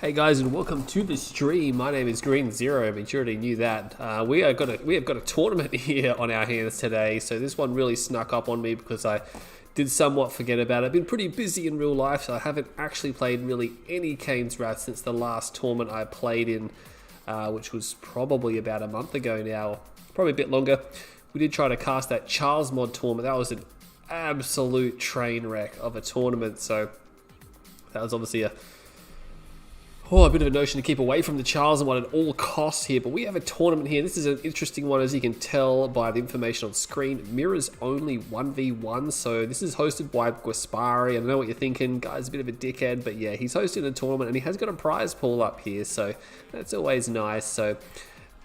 Hey guys, and welcome to the stream. My name is Green Zero, but you already knew that. We have got a tournament here on our hands today, so this one really snuck up on me because I did somewhat forget about it. I've been pretty busy in real life, so I haven't actually played really any Cain's Wrath since the last tournament I played in, which was probably about a month ago now, probably a bit longer. We did try to cast that Charles mod tournament. That was an absolute train wreck of a tournament, so that was obviously a bit of a notion to keep away from the Charles and one at all costs here. But we have a tournament here. This is an interesting one, as you can tell by the information on screen. Mirrors only 1v1, so this is hosted by GwaspaRi. I know what you're thinking. Guy's a bit of a dickhead, but yeah, he's hosting a tournament and he has got a prize pool up here, so that's always nice. So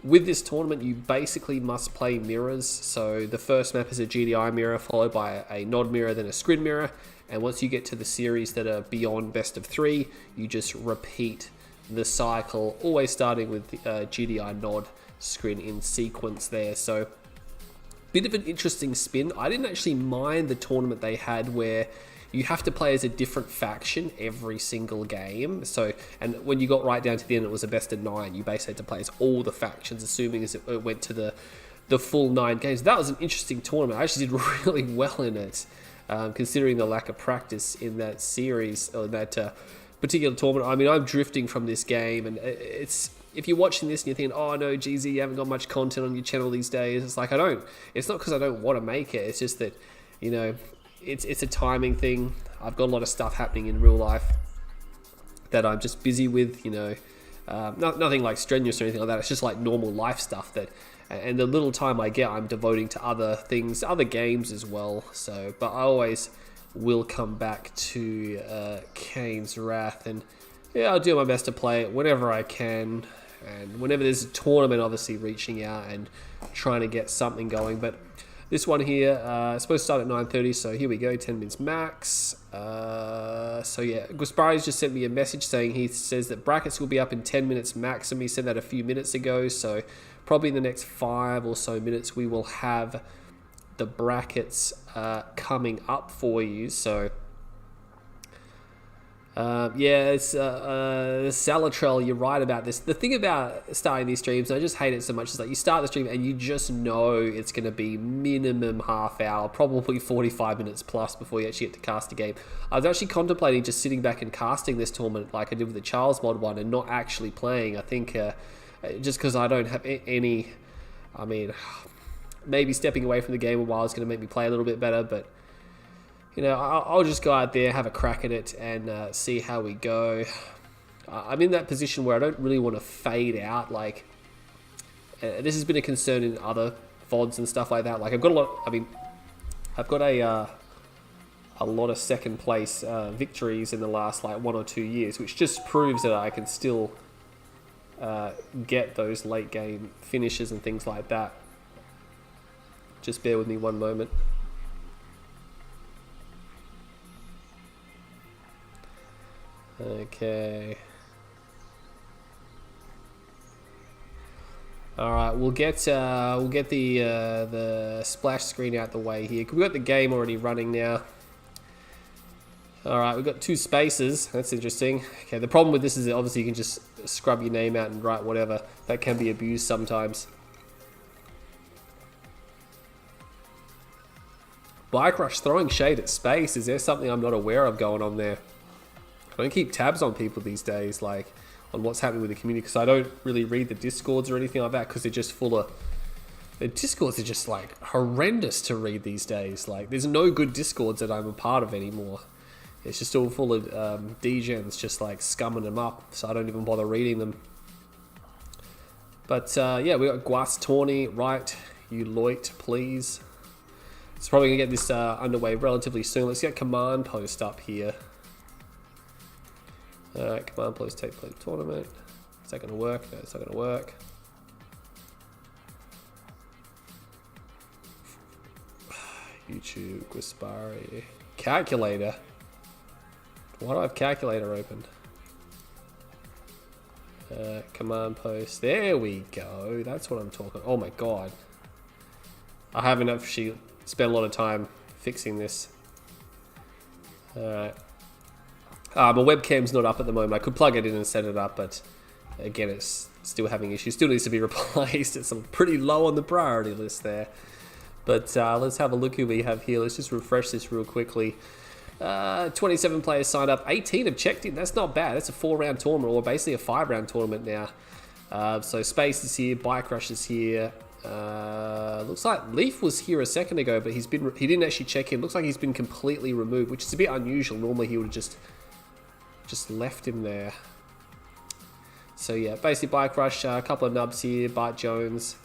with this tournament, you basically must play mirrors. So the first map is a GDI mirror, followed by a nod mirror, then a screen mirror. And once you get to the series that are beyond best of 3, you just repeat the cycle, always starting with the GDI nod screen in sequence there. So bit of an interesting spin. I didn't actually mind the tournament they had where you have to play as a different faction every single game. So, and when you got right down to the end, it was a best of 9. You basically had to play as all the factions, assuming as it went to the full 9 games. That was an interesting tournament. I actually did really well in it, considering the lack of practice in that series, or that particular tournament. I mean, I'm drifting from this game, and it's, if you're watching this and you're thinking, oh no, GZ, you haven't got much content on your channel these days, it's like, it's not because I don't want to make it, it's just that, you know, it's a timing thing. I've got a lot of stuff happening in real life that I'm just busy with, you know, nothing like strenuous or anything like that. It's just like normal life stuff that, and the little time I get, I'm devoting to other things, other games as well. So, but I always will come back to Cain's Wrath, and yeah, I'll do my best to play it whenever I can, and whenever there's a tournament, obviously reaching out and trying to get something going. But this one here, it's supposed to start at 9:30, so here we go, 10 minutes max. So yeah, GwaspaRi's just sent me a message saying, he says that brackets will be up in 10 minutes max, and he said that a few minutes ago, so probably in the next 5 or so minutes we will have the brackets coming up for you. So yeah, it's Salatrell, you're right about this. The thing about starting these streams, and I just hate it so much, is like you start the stream and you just know it's going to be minimum half hour, probably 45 minutes plus before you actually get to cast a game. I was actually contemplating just sitting back and casting this tournament like I did with the Charles mod one and not actually playing. I think just because I don't have any, I mean, maybe stepping away from the game a while is going to make me play a little bit better, but you know, I'll just go out there, have a crack at it, and see how we go. I'm in that position where I don't really want to fade out. Like, this has been a concern in other VODs and stuff like that. Like, I've got a lot. I mean, I've got a lot of second place victories in the last like 1 or 2 years, which just proves that I can still get those late game finishes and things like that. Just bear with me one moment. Okay. All right, we'll get the splash screen out the way here. We've got the game already running now. All right, we've got 2 spaces. That's interesting. Okay, the problem with this is that obviously you can just scrub your name out and write whatever. That can be abused sometimes. Bike Rush throwing shade at space. Is there something I'm not aware of going on there? I don't keep tabs on people these days, like on what's happening with the community, because I don't really read the discords or anything like that, because they're just full of, the discords are just like horrendous to read these days. Like, there's no good discords that I'm a part of anymore. It's just all full of degens just like scumming them up, so I don't even bother reading them. But yeah, we got GwasTawny, right? You loit, please. It's probably gonna get this underway relatively soon. Let's get command post up here. Alright, command post take place tournament. Is that gonna work? No, it's not gonna work. YouTube, GwaspaRi. Calculator. Why do I have calculator open? Command post. There we go. That's what I'm talking. Oh my god. I haven't actually spent a lot of time fixing this. Alright. My webcam's not up at the moment. I could plug it in and set it up, but again, it's still having issues. Still needs to be replaced. It's pretty low on the priority list there. But let's have a look who we have here. Let's just refresh this real quickly. 27 players signed up. 18 have checked in. That's not bad. That's a 4-round tournament, or basically a 5-round tournament now. So Space is here. Bike Rush is here. Looks like Leaf was here a second ago, but he didn't actually check in. Looks like he's been completely removed, which is a bit unusual. Normally he would have just left him there. So yeah, basically Bike Rush, a couple of nubs here. Bart Jones,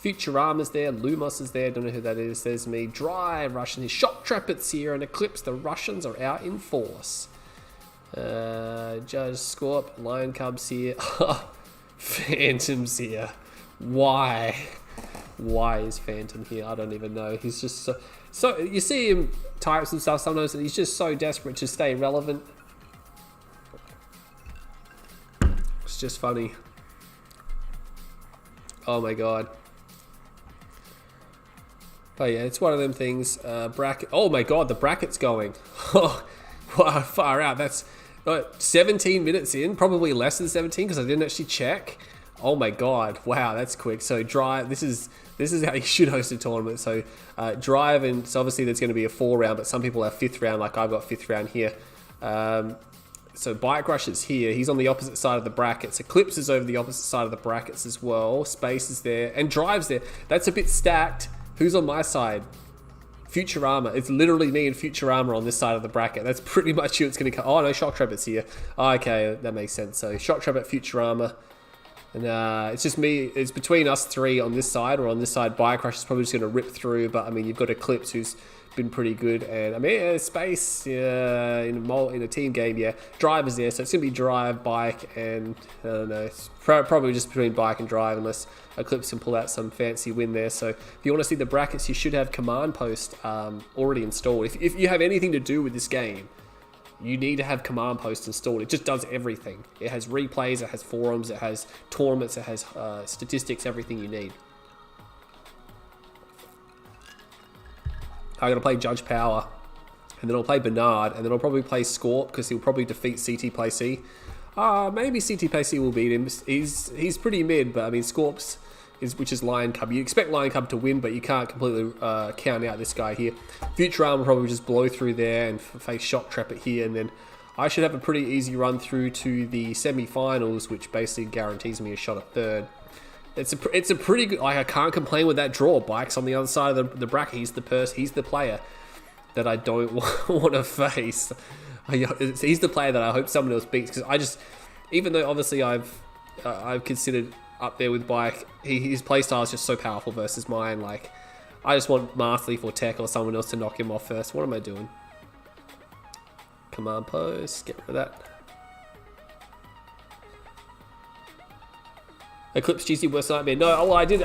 Futurama's there, Lumos is there, don't know who that is. There's me, Drive, Russian, Shock Trumpets here, and Eclipse. The Russians are out in force. Judge, Scorp, Lion Cubs here. Phantom's here. Why is Phantom here? I don't even know. He's just so you see him types and stuff sometimes, and he's just so desperate to stay relevant. It's just funny. Oh my god. But yeah, it's one of them things. Bracket. Oh my god, the bracket's going. Oh, wow, far out. That's 17 minutes in, probably less than 17 because I didn't actually check. Oh my god, wow, that's quick. So Drive, this is how you should host a tournament. So Drive, and so obviously there's going to be a 4-round, but some people have 5th round, like I've got 5th round here. So Bike Rush is here. He's on the opposite side of the brackets. Eclipse is over the opposite side of the brackets as well. Space is there, and Drive's there. That's a bit stacked. Who's on my side? Futurama. It's literally me and Futurama on this side of the bracket. That's pretty much who it's going to come. Oh no, Shock Trumpet's here. Oh, okay, that makes sense. So Shock Trumpet, Futurama. And it's just me, it's between us three on this side, or on this side, Bike Rush is probably just going to rip through, but I mean, you've got Eclipse who's been pretty good, and I mean, Space in a team game, yeah. Drive is there, so it's going to be Drive, Bike, and I don't know, it's probably just between Bike and Drive, unless Eclipse can pull out some fancy win there. So if you want to see the brackets, you should have Command Post already installed. If you have anything to do with this game, you need to have Command Post installed. It just does everything. It has replays, it has forums, it has tournaments, it has statistics, everything you need. I'm going to play Judge Power, and then I'll play Bernard, and then I'll probably play Scorp, because he'll probably defeat CT Play C. Maybe CT Play C will beat him. He's pretty mid, but I mean, Scorp's, which is Lion Cub. You expect Lion Cub to win, but you can't completely count out this guy here. Futurama will probably just blow through there and face Shock Trapper here, and then I should have a pretty easy run through to the semi-finals, which basically guarantees me a shot at 3rd. It's a pretty good. Like, I can't complain with that draw. Bike's on the other side of the bracket. He's the player that I don't want to face. He's the player that I hope someone else beats, because even though obviously I've considered up there with Bike, his playstyle is just so powerful versus mine. Like, I just want Masterleaf or Tech or someone else to knock him off first. What am I doing? Command Post, get rid of that. Eclipse GC worst nightmare. No, well, I did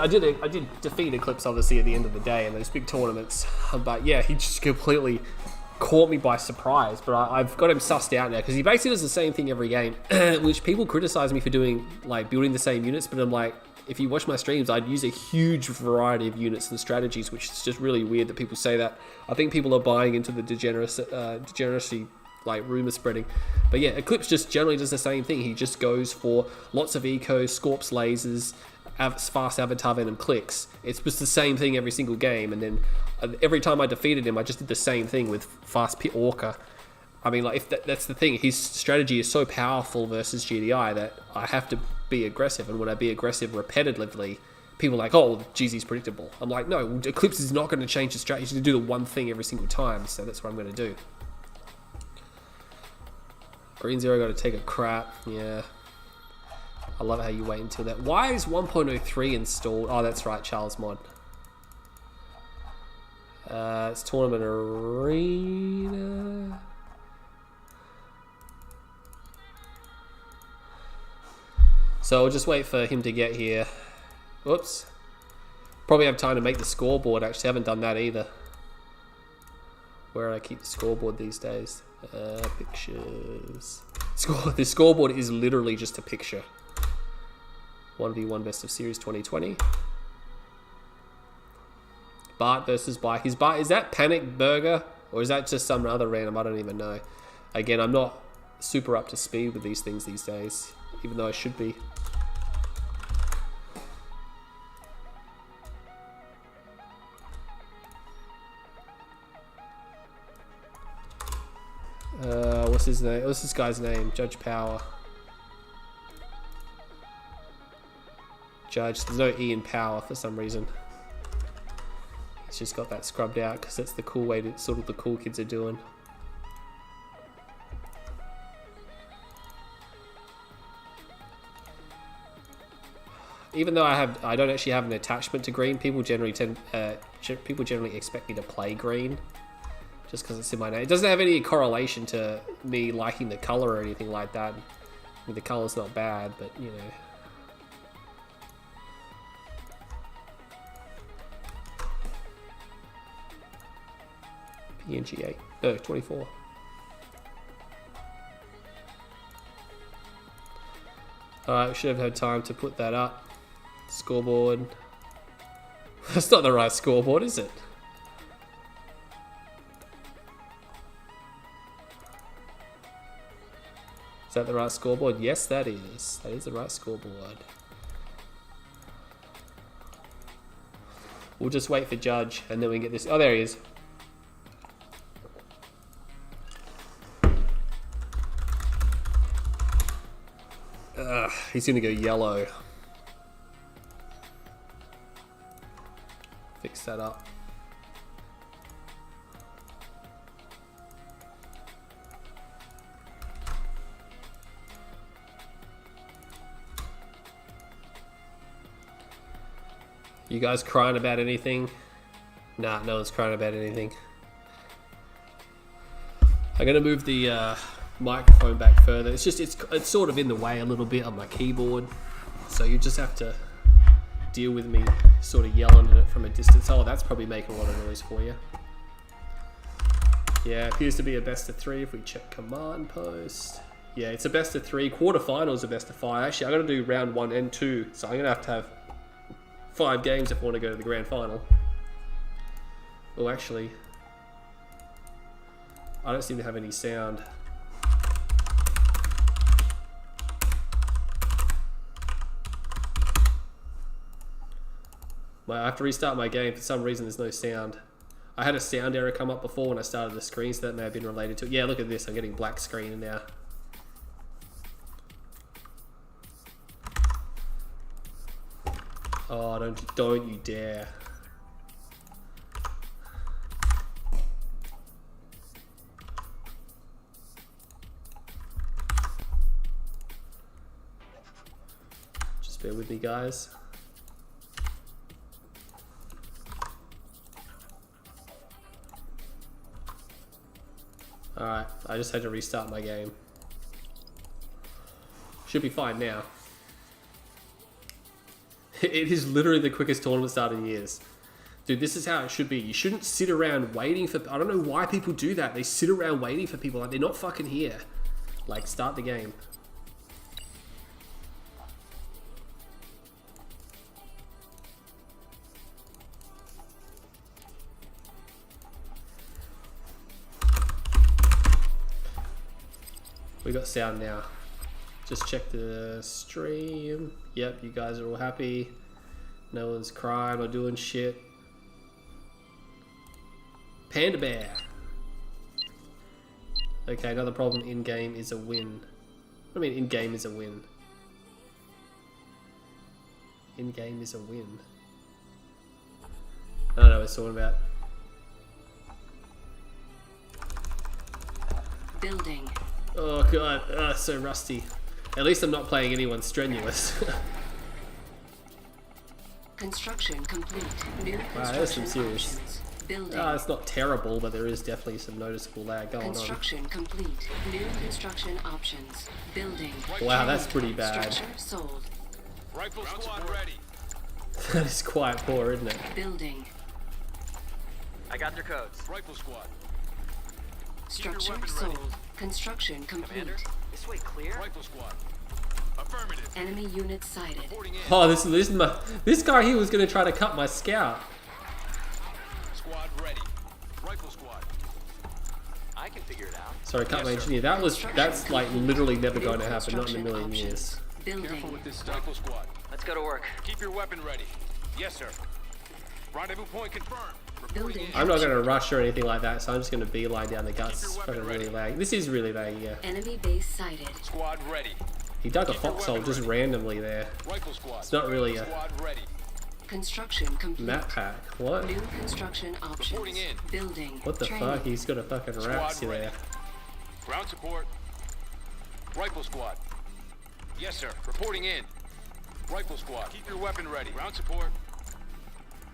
defeat Eclipse obviously at the end of the day in those big tournaments. But yeah, he just completely caught me by surprise. But I've got him sussed out now, because he basically does the same thing every game, which people criticize me for doing, like building the same units. But I'm like, if you watch my streams, I'd use a huge variety of units and strategies, which is just really weird that people say that. I think people are buying into the degeneracy, like rumor spreading. But yeah, Eclipse just generally does the same thing. He just goes for lots of eco, Scorps, lasers, fast avatar venom clicks. It's just the same thing every single game, and then every time I defeated him, I just did the same thing with fast pit Orca. I mean, like, if that's the thing, his strategy is so powerful versus GDI that I have to be aggressive, and when I be aggressive repetitively, people are like, oh, GZ's predictable. I'm like, no, Eclipse is not going to change his strategy. He's going to do the one thing every single time, so that's what I'm going to do. Green Zero got to take a crap. Yeah. I love how you wait until that. Why is 1.03 installed? Oh, that's right, Charles Mod. It's Tournament Arena. So I'll just wait for him to get here. Whoops. Probably have time to make the scoreboard. Actually, I haven't done that either. Where I keep the scoreboard these days. Pictures. The scoreboard is literally just a picture. 1v1 Best of Series 2020. Bart versus Bike. Is that Panic Burger? Or is that just some other random? I don't even know. Again, I'm not super up to speed with these things these days, even though I should be. What's his name? What's this guy's name? Judge Power. Judge. There's no E in Power for some reason. He's just got that scrubbed out because that's the cool way to sort of the cool kids are doing. Even though I don't actually have an attachment to green, people generally expect me to play green. Just because it's in my name. It doesn't have any correlation to me liking the color or anything like that. I mean, the color's not bad, but you know. PNG 8. No, 24. Alright, we should have had time to put that up. Scoreboard. That's not the right scoreboard, is it? Is that the right scoreboard? Yes, that is. That is the right scoreboard. We'll just wait for Judge, and then we get this. Oh, there he is. He's gonna go yellow. Fix that up. You guys crying about anything? Nah, no one's crying about anything. I'm gonna move the microphone back further. It's just it's sort of in the way a little bit on my keyboard, so you just have to deal with me sort of yelling at it from a distance. Oh, that's probably making a lot of noise for you. Yeah, appears to be a best of 3 if we check command post. Yeah, it's a best of 3. Quarterfinals a best of 5. Actually, I'm gonna do round 1 and 2, so I'm gonna have 5 games if I want to go to the grand final. Oh, actually, I don't seem to have any sound. I have to restart my game. For some reason, there's no sound. I had a sound error come up before when I started the screen, so that may have been related to it. Yeah, look at this. I'm getting black screen now. Oh, don't you dare. Just bear with me, guys. Alright, I just had to restart my game. Should be fine now. It is literally the quickest tournament start in years. Dude, this is how it should be. You shouldn't sit around waiting for... I don't know why people do that. They sit around waiting for people. Like, they're not fucking here. Like, start the game. We got sound now. Just check the stream. Yep, you guys are all happy. No one's crying or doing shit. Panda Bear. Okay, another problem in-game is a win. I mean, in-game is a win. In-game is a win. I don't know what it's talking about. Building. Oh god, so rusty. At least I'm not playing anyone strenuous. Construction complete. New Wow, there's some serious. options. Building. It's not terrible, but there is definitely some noticeable lag going on. Construction complete. New construction options. Building. Wow, that's pretty bad. Structure sold. Rifle squad ready. That is quite poor, isn't it? Building. I got their codes. Rifle squad. Structure weapon sold. ready. Construction complete. Commander, this way clear. Rifle squad. Affirmative. Enemy unit sighted. Reporting in. Oh, this guy here was going to try to cut my scout. Squad ready. Rifle squad. I can figure it out. Sorry, cut my engineer. That's like literally never going to happen, not in a million years. Careful Building. with this stuff. Rifle squad. Let's go to work. Keep your weapon ready. Yes, sir. Rendezvous point confirmed. Reporting Building. in. I'm not going to rush or anything like that, so I'm just going to beeline down the guts. Fucking really lag. This is really laggy, yeah. Enemy base sighted. Squad ready. He dug a foxhole just randomly there. Rifle squad. It's not really a Squad ready. Construction complete. map pack. What? New construction options. Reporting in. Building. What the Training. fuck? He's got a fucking Raxi ready. there. Ground support. Rifle squad. Yes, sir. Reporting in. Rifle squad. Keep your weapon ready. Ground support.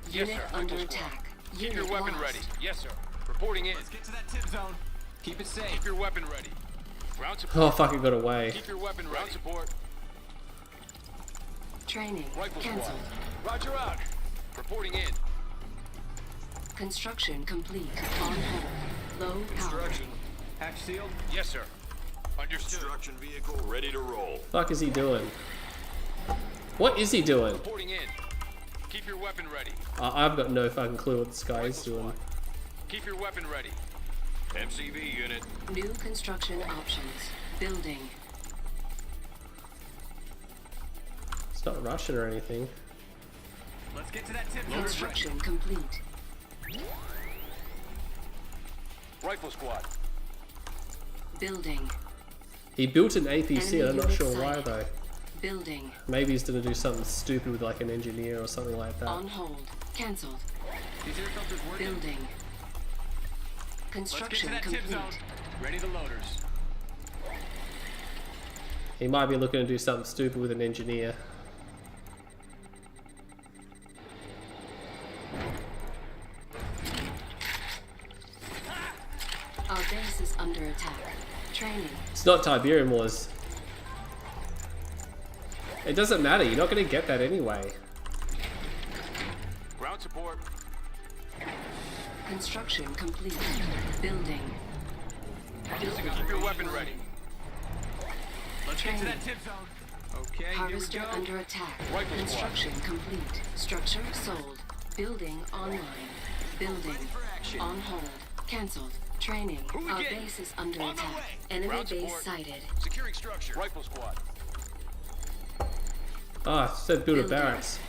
Yes, Unit sir. under Rifle squad. attack. Keep Unit your weapon lost. ready. Yes, sir. Reporting in. Let's get to that tip zone. Keep it safe. Keep your weapon ready. Ground Oh support. fuck! It got away. Keep your weapon ready. Ground support. Training. Rifle Cancelled. squad. Roger out. Reporting in. Construction complete. On hold. Low power. Hatch sealed. Yes, sir. Understood. Construction vehicle ready to roll. Fuck is he doing? What is he doing? Reporting in. Keep your weapon ready. I've got no fucking clue what this guy is Rifle doing. squad. Keep your weapon ready. MCV unit. New construction options. Building. It's not rushing or anything. Let's get to that tip zone. Construction complete. Rifle squad. Building. He built an APC. Enemy I'm not unit sure why sighted. though. Building. Maybe he's gonna do something stupid with like an engineer or something like that. On hold. Cancelled. These air filters working. Building. Let's get to Construction that tip complete. zone. Ready the loaders. He might be looking to do something stupid with an engineer. Our base is under attack. Training. It's not Tiberium Wars. It doesn't matter. You're not gonna get that anyway. Ground support. Construction complete. Building. Keep your weapon ready. Let's get to Training. that tip zone. Okay, here we Harvester go. under attack. Rifle squad. Construction complete. Structure sold. Building online. Building. On hold. Cancelled. Training. Who we Our getting? base is under On the attack. way. Enemy Ground base support. sighted. Securing structure. Rifle squad. Ah, it said build a Building. barracks.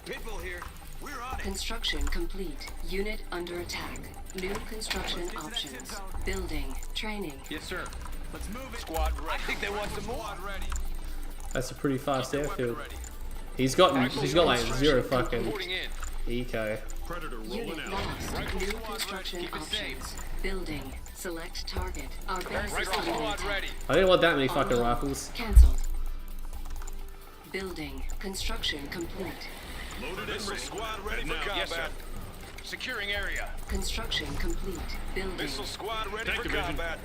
Pitbull here. We're on it. Construction complete. Unit under attack. New construction Let's get to that options. tip zone. Building. Training. Yes, sir. Let's move it. Squad ready. I think they want some more. Squad ready. That's a pretty fast Keep your weapon airfield. ready. He's got like zero fucking Reporting in. eco. Predator rolling Unit out. lost. Rifle New squad ready. construction Keep it safe. options. Building. Select target. Our base is Rifle under squad attack. ready. I didn't want that many On fucking hold. rifles. Cancelled. Building. Construction complete. Loaded and Missile ready. squad ready for combat. Yes, sir. Securing area. Construction complete. Building. Missile squad ready Tank for division. combat.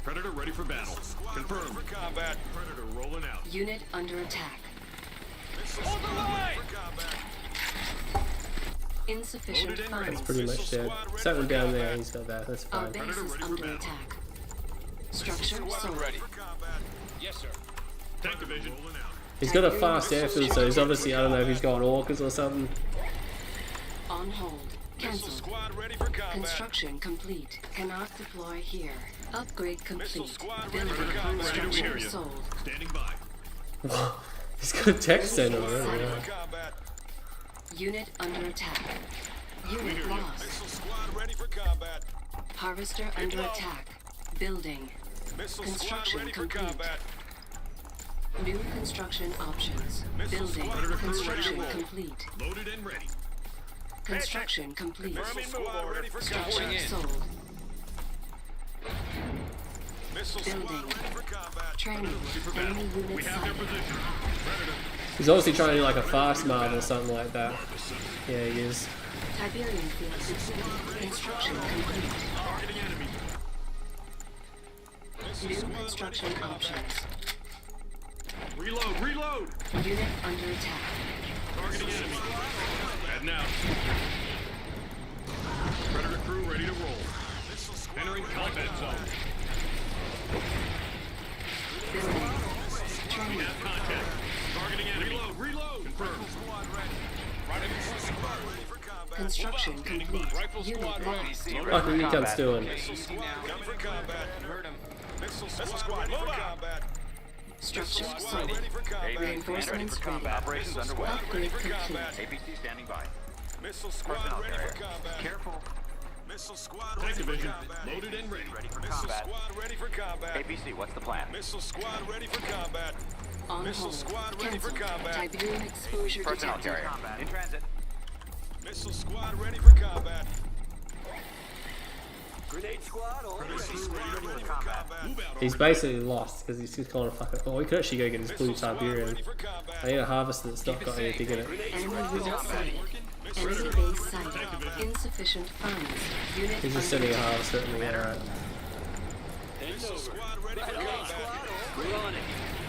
Predator ready for battle. Confirmed. For combat. Predator rolling out. Unit under attack. Hold the line. For combat. Insufficient Loaded and funds. ready. Pretty much dead. Something down there. He's got that. That's Our fine. base Predator is ready for under battle. attack. Structure Weapon sold. ready. For combat. Yes, sir. Tank division rolling out. He's got a fast airfield, so he's obviously, I don't know if he's going orcas or something. On hold. Missile Cancelled. squad ready for combat. Construction complete. Cannot deploy here. Upgrade complete. Missile squad ready Building. for combat. Ready to hear Structure you. sold. Standing by. He's got a tech center already. Ready Yeah. for combat. Unit under attack. Unit lost. Missile squad ready for combat. Harvester under attack. Building. Missile squad Construction ready for complete. combat. New construction options. Missile Building. squad ready to Construction roll. complete. Loaded and ready. Construction complete. Missile squad ready for Structure combat. sold. Missile squad Building. ready for combat. Training. Enemy We unit have their sighted. position. Predator. He's obviously trying to do like a fast mark or something like that. Yeah, he is. Tiberium field depleted. Construction complete. Targeting enemy. New construction options. Reload. Reload. Unit under attack. Targeting enemy. Heading out. Predator crew ready to roll. Entering combat zone. Building. Training. Have contact. Targeting enemy. Reload. Reload. Confirmed. Squad ready. Rendezvous squad ready for combat. Construction complete. Rifle Unit squad ready. lost. What are you cunts doing? Missile squad ready for combat. You heard him. Missile squad ready for combat. Structure Squad sold. ready for combat. Reinforcements ready. Operations underway. Upgrade complete. ABC standing by. Missile squad ready for combat. Careful. Missile squad Tank ready for division combat. loaded and ready. Ready for Missile combat. squad ready for combat. ABC, what's the plan? Missile squad ready for combat. On Missile hold. squad ready for Cancelled. combat. Tiberium exposure Personnel detected. carrier. In transit. Missile squad ready for combat. Grenade squad all ready. Ready for combat. Move out. He's basically lost because he's just kind of fucking. Oh, we could actually go get his blue Missile squad Tiberium. ready for combat. I need a harvester that's not got anything in it. Enemy unit sighted. Enemy base sighted. Insufficient funds. Unit He's just under sending a attack. harvester in the air. Missile squad ready for combat. We're on it.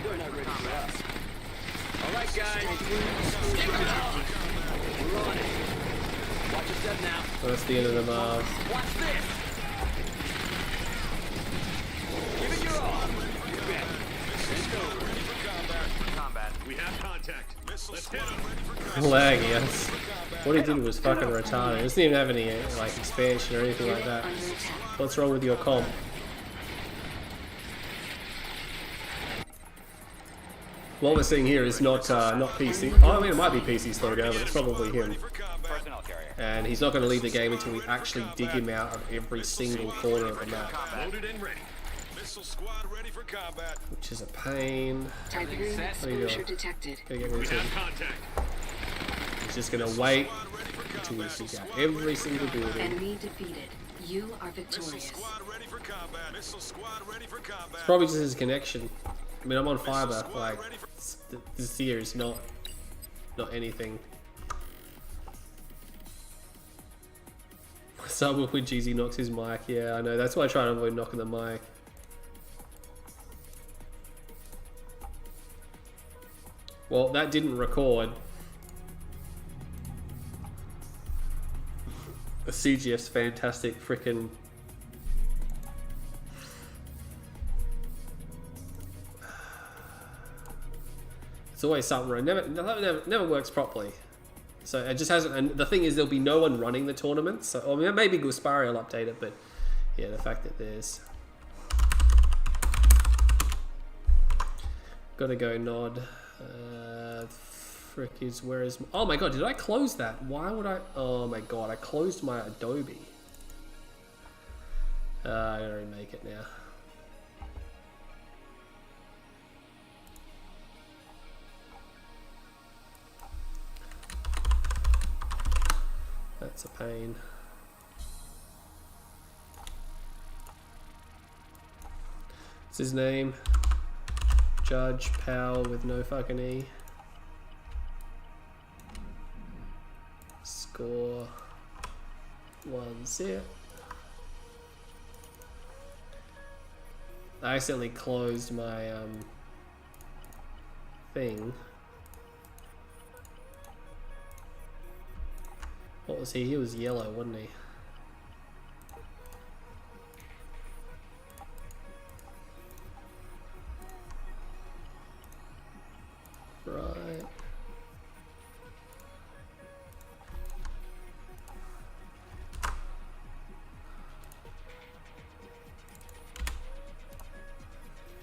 They're not ready for us. All right, guys. Tiberium exposure detected. We're on it. Watch your step now. So that's the end of the Mars. Watch this. Give it your all. Get ready. Let's go. Combat. We have contact. Let's hit him. Laggy, yes. What he did was fucking retarded. He doesn't even have any like expansion or anything like that. Under attack. What's wrong with your comp? What we're seeing here is not PC. Oh, I mean, it might be PC slowdown, but it's probably him. Personnel carrier. And he's not going to leave the game until we actually dig him out of every single corner of the map, Loaded and ready. Missile squad ready for combat. which is a pain. Tiberium you exposure doing? detected. Gotta get We rid of have him. contact. He's just going to wait until we dig out every single building. Enemy defeated. You are victorious. Squad ready for combat. Missile squad ready for combat. Probably just his connection. I mean, I'm on fiber. Like, this here is not anything. Someone with Jeezy knocks his mic. Yeah, I know. That's why I try to avoid knocking the mic. Well, that didn't record. The CGF's fantastic freaking. It's always something wrong. Never works properly. So it just hasn't. And the thing is, there'll be no one running the tournament. So, or maybe GwaspaRi will update it, but yeah, the fact that there's. Gotta go nod. Frick is where is? Oh my god! Did I close that? Why would I? Oh my god! I closed my Adobe. I gotta remake it now. That's a pain. What's his name? Judge Powell with no fucking E. Score 1-0. I accidentally closed my thing. What was he? He was yellow, wasn't he? Right.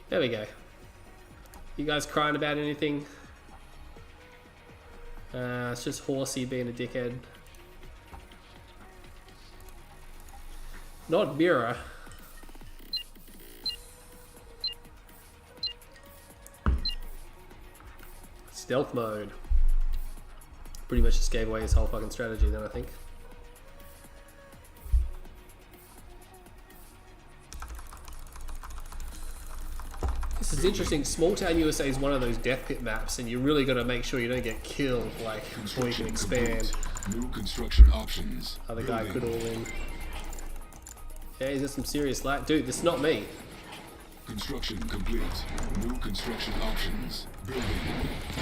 There we go. You guys crying about anything? It's just Horsey being a dickhead. Not Mira. Stealth mode. Pretty much just gave away his whole fucking strategy then, I think. This is interesting. Small Town USA is one of those death pit maps, and you really got to make sure you don't get killed, like, before you can expand. New construction options. Other guy Building. could all win. Yeah, he's got some serious lag. Dude, this is not me. Construction complete. New construction options. Building.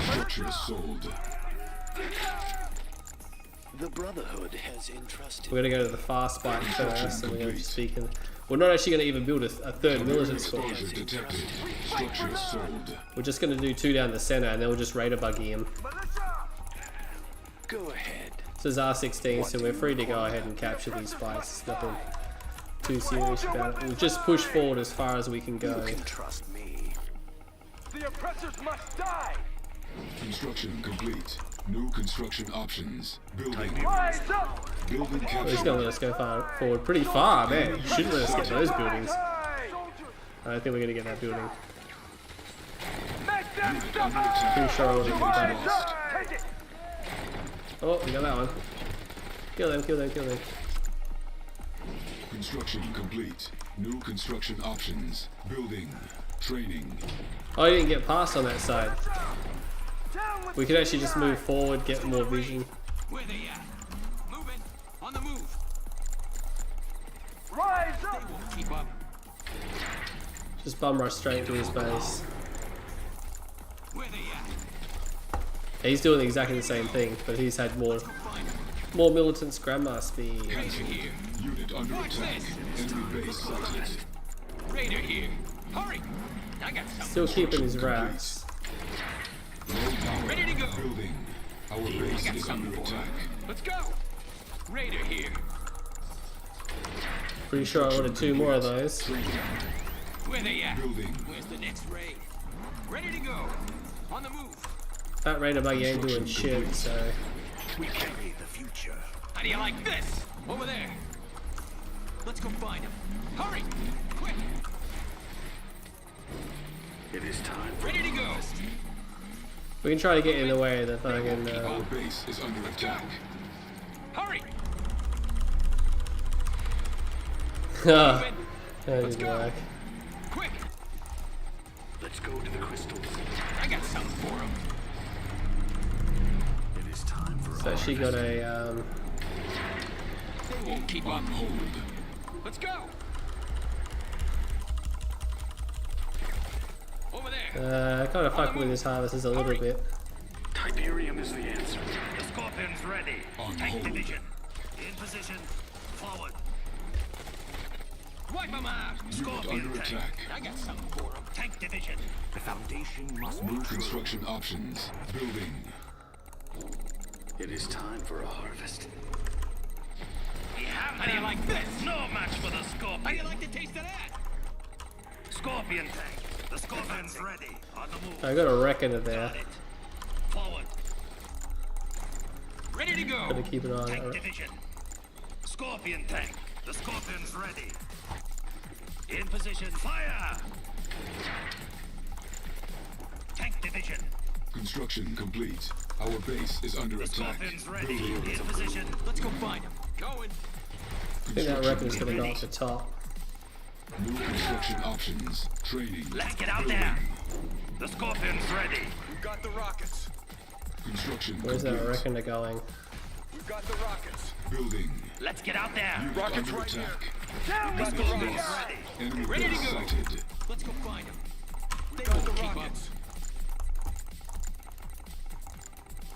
Structure sold. The Brotherhood has entrusted. We're gonna go to the fast bike first, and we're gonna be speaking. We're not actually gonna even build a third militant squad. Exposure detected. Structure sold. We're just gonna do 2 down the center, and then we'll just raider buggy him. Go ahead. This is R16, so we're free to go ahead and capture these spikes. Nothing too serious about it. We'll just push forward as far as we can go. You can trust me. The oppressors must die! Construction complete. New construction options. Building. Rise up! Building Well, he's captured. gonna let us go forward pretty far, man. You shouldn't let us get those buildings. Die! I don't think we're gonna get that building. Make them Under suffer! attack. Pretty sure we'll get Rise that. up! Take it! Oh, we got that one. Kill them, kill them, kill them. Construction complete. New construction options. Building. Training. Oh, I didn't get past on that side. Down with We could actually just move forward, get more vision. Where they at? Moving. On the move. Rise up! Keep up. Just bum rush straight into his base. Where they at? He's doing exactly the same thing, but he's had more militants grandma speed. Cancelled. Unit under attack. Enemy base sighted. Raider here. Hurry. I got something. Still keeping his racks. Low power. Ready to go. Building. Our base got is something under for him. attack. Let's go. Raider here. Pretty sure I ordered 2 more of those. Training. Where they at? Building. Where's the next raid? Ready to go. On the move. That raider buggy ain't doing shit, so We carry the future. How do you like this? Over there. Let's go find him. Hurry. Quick. It is time for Ready to go. we can try to get in the way of the fucking. Our base is under attack. Hurry. That Let's didn't go. work. Quick. Let's go to the crystals. I got something for him. It is time for So she got a They won't keep up. On hold. Let's go. Over there. kind of fucking with his harvesters a little bit. Tiberium is the answer. The Scorpion's ready. On Tank hold. division. In position. Forward. Wipe him out. Unit under attack. I got something for him. Tank division. The foundation must be New true. construction options. Building. It is time for a harvest. We have How do you like this? no match for the How do Scorpion. you like the taste of that? Scorpion tank. The Scorpion's ready. On the move. I got a reckoner there. Got it. Forward. Ready to go. Gotta keep an eye on Tank it. division. Scorpion tank. The Scorpion's ready. In position. Fire! Tank division. Construction complete. Our base is under The attack. Scorpion's ready. Building. In position. Let's go find him. Going. I think that reckoner's gonna go off the top. New construction options. Training. Let's get out there. The Scorpion's ready. We've got the rockets. Construction Where's complete. that reckoner going? We've got the rockets. Building. Let's get out there. Unit Rockets under right here. attack. Down Got with the the rockets. ready. Enemy Ready to base go. sighted. Let's go find him. They Got won't the keep up. rockets.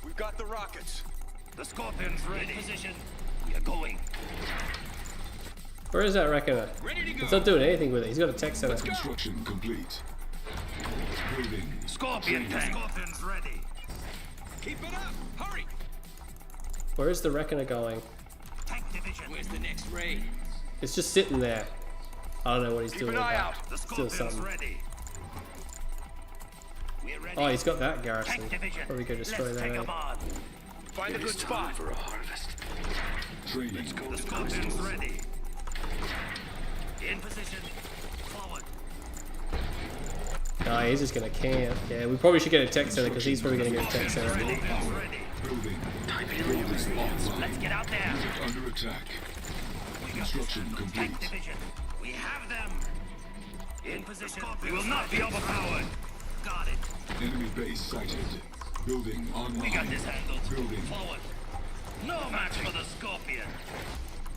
We've got the rockets. The Scorpion's ready. In position. We are going. Where is that reckoner? Ready to go. It's not doing anything with it. He's got a tech center. Construction complete. Building. Scorpion tank. Scorpion's ready. Keep it up. Hurry. Where is the reckoner going? Tank division. Where's the next raid? It's just sitting there. I don't know what he's Keep doing an with eye that. out. The Still Scorpion's something. ready. We're ready. Oh, he's got that garrison. Tank division. Probably go destroy Let's that. take eh? 'em on. Find a It good is time spot. for a harvest. Training. Let's go The to the Scorpion's crystals. ready. In position. Forward. Nah, he's just gonna camp. Yeah, we probably should get a tech center because he's probably gonna get a tech center. Scorpion's ready. Building. Tiberium is the answer. Let's get out there. Unit under attack. Construction Tank complete. division. We have them. In position. We will not be overpowered. Got it. Enemy base sighted. Building online. We got this handled. Building. Forward. No match for the Scorpion.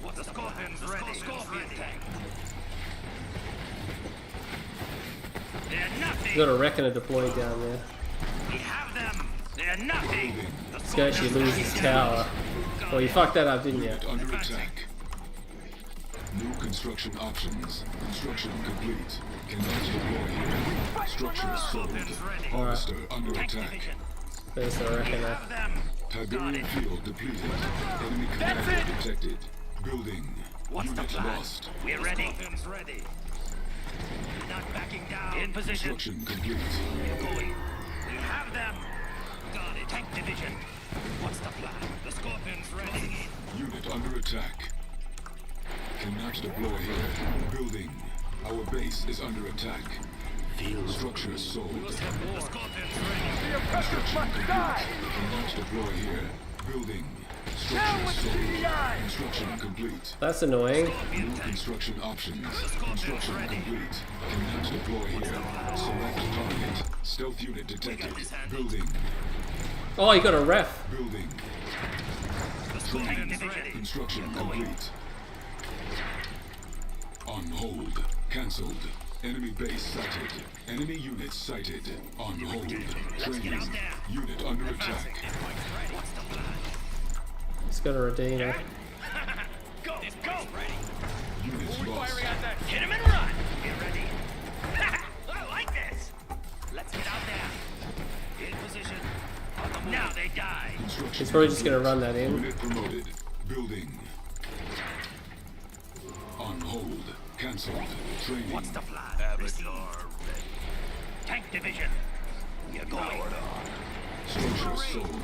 What the Scorpion's ready. Scorpion tank. They're nothing. He's got a reckoner deployed down there. We have them. They're nothing. The This guy actually loses his tower. Well, you fucked that up, didn't you? Unit under attack. New construction options. Construction complete. Cannot deploy here. Structure sold. Scorpion's ready. Harvester under Tank attack. division. There's the We reckoner. have them. Tiberium field depleted. Enemy commander detected. Building. What's the Unit plan? lost. We're ready. Scorpions ready. Not backing down. In position. Construction complete. We're going. We have them. Got it. Tank division. What's the plan? The Scorpions ready. Unit under attack. Cannot deploy here. Building. Our base is under attack. Structure sold. The Scorpions ready. Construction complete. Cannot deploy here. Building. Structure sold. Construction complete. That's annoying. New construction options. Construction complete. Cannot deploy here. Select target. Stealth unit detected. Building. Oh, you got a ref. Building. Tank division. Construction complete. On hold. Cancelled. Enemy base sighted. Enemy units sighted. On hold. Training. Unit under attack. What's the plan? He's got a redeemer. Go. Go. Units lost. Hit him and run. Get ready. I like this. Let's get out there. In position. On the move. Now they die. Construction He's probably just gonna run that in. Unit promoted. Building. On hold. Cancelled. Training. What's the plan? Avatar ready. Tank division. We are going. Structure sold.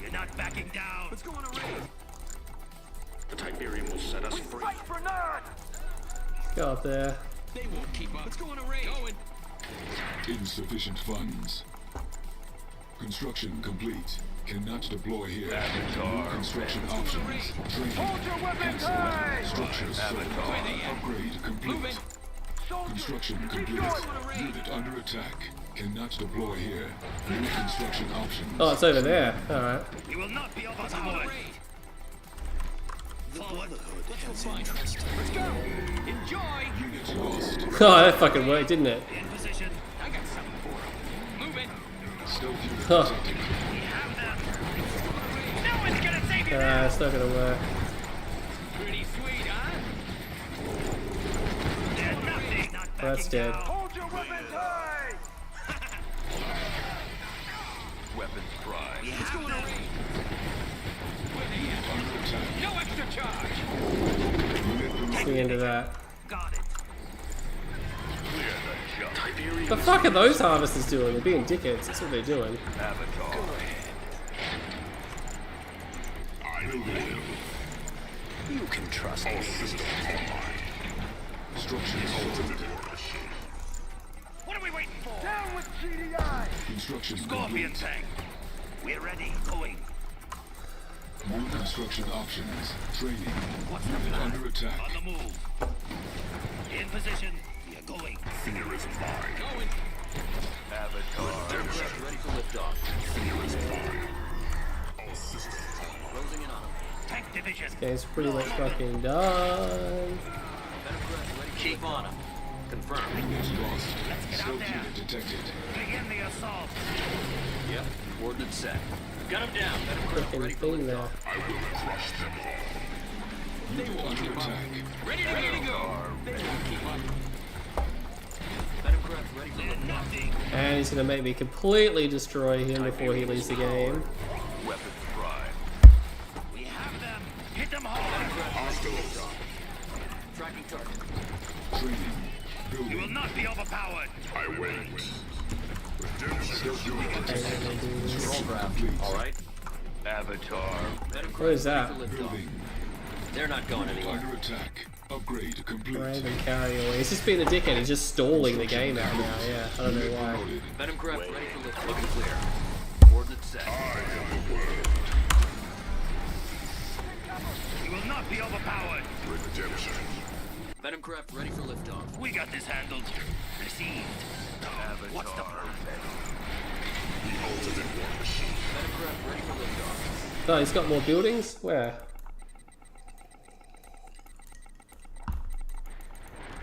You're not backing down. Let's go on a raid. The Tiberium will set us free. For none. Go up there. They won't keep up. Let's go on a raid. Going. Insufficient funds. Construction complete. Cannot deploy here. New construction options. Training. Cancelled. Structure sold. Upgrade complete. Construction complete. Unit under attack. Cannot deploy here. New construction options. Oh, it's over there. Alright. We will not be overpowered. Forward. Let's go find them. Let's go. Enjoy. Unit lost. Oh, that fucking worked, didn't it? In position. I got something for them. Move it. Stealth unit Huh. detected. We have them. No one's gonna save you now. It's not gonna work. Pretty sweet, huh? They're nothing. Not backing That's dead. down. Hold your weapons high. Weapons prime. We have them. Under attack. No extra charge. That's the end of that. Got it. Tiberium The fuck are those harvesters doing? They're being dickheads. That's what they're doing. Avatar. You can trust me. Structure sold. What are we waiting for? Down with GDI. Construction Scorpion complete. tank. We're ready. Going. New construction options. Training. What's the Unit plan? under attack. On the move. In position. We are going. Fear is mine. Going. Avatar. Ready for liftoff. Fear is mine. Closing in on them. Tank division. Game's pretty much fucking done. Keep on them. Confirmed. Unit lost. get out Stealth there. unit detected. Begin the assault. Yep. Coordinates set. Got him down. Freaking thing there. I will crush them all. Unit under attack. Ready to go. They won't keep up. Venomcraft ready for They're liftoff. nothing. And he's gonna make me completely destroy him before he leaves the game. Weapons prime. We have them. Hit them hard. Tracking target. Training. You will Building. not be overpowered. I wait. Stealth unit detected. Complete. All right. Avatar. What is that? Building. They're not going Unit anywhere. under attack. Upgrade complete. Right, and carry away. He's just being a dickhead. He's just stalling the game out now. Yeah, I don't know Unit why. promoted. Venomcraft ready for liftoff. Looking clear. Coordinates set. You will not be overpowered. Redemption. Venomcraft ready for liftoff. We got this handled. Received. What's the plan? The ultimate war machine. Venomcraft ready for liftoff. Oh, he's got more buildings? Where?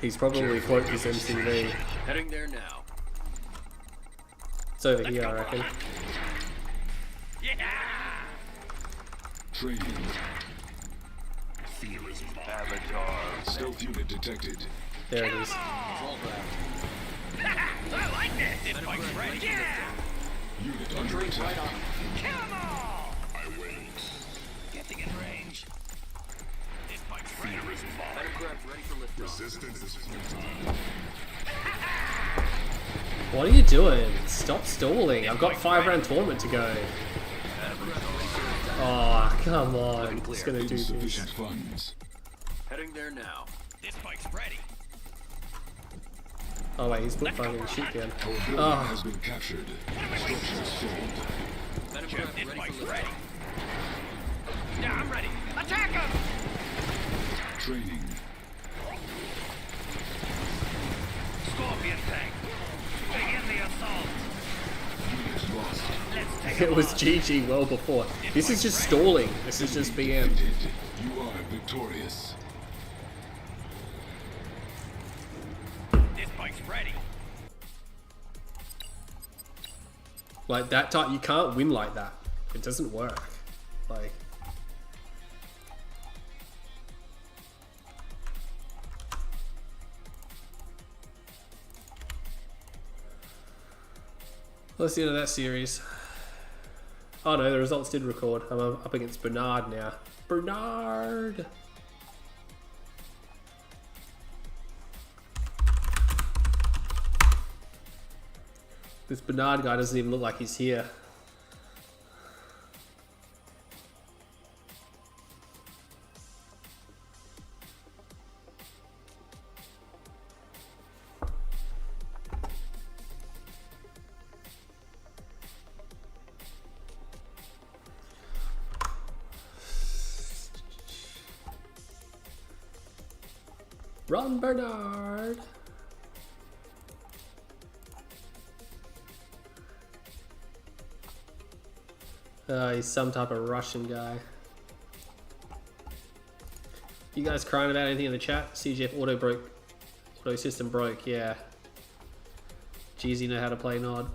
He's probably cloaked his MCV. Heading there now. It's over here, I reckon. Yeah. Training. Fear is mine. Avatar. Stealth unit detected. There it is. Control craft. I like this. This bike's ready. Yeah. Unit under attack. Kill 'em all. I wait. Getting in range. This bike's ready. Better craft ready for liftoff. Resistance is futile. What are you doing? Stop stalling. I've got 5-round tournament to go. Oh, come on. It's gonna do this. Insufficient funds. Heading there now. This bike's ready. Oh wait, he's put fucking shit down. Our building Oh. has been captured. Structure sold. Better Jeff, craft this ready bike's for ready. liftoff. Yeah, I'm ready. Attack him. Training. Scorpion tank. Begin the assault. Unit lost. Let's take It was GG well before. This is just stalling. This is just BM. Defeated. You are victorious. This bike's ready. Like that type, you can't win like that. It doesn't work. Like. That's the end of that series. Oh no, the results did record. I'm up against Bernard now. Bernard! This Bernard guy doesn't even look like he's here. Run, Bernard! He's some type of Russian guy. You guys crying about anything in the chat? CGF auto system broke, yeah. Jeezy know how to play Nod.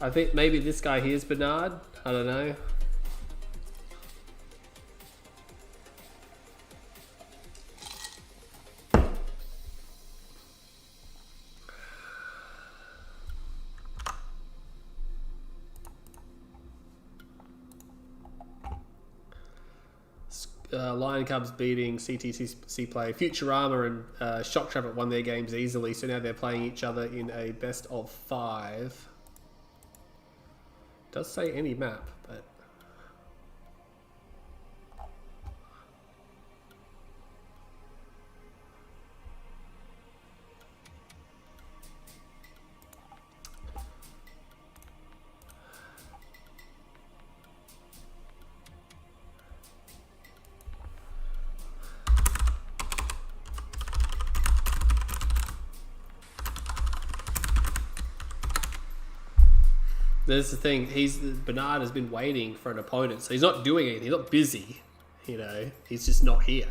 I think maybe this guy here is Bernard. I don't know. Lion Cubs beating C&C3 play. Futurama and Shock Traffic won their games easily, so now they're playing each other in a best of 5. Does say any map, but there's the thing. Bernard has been waiting for an opponent, so he's not doing anything. He's not busy, you know. He's just not here.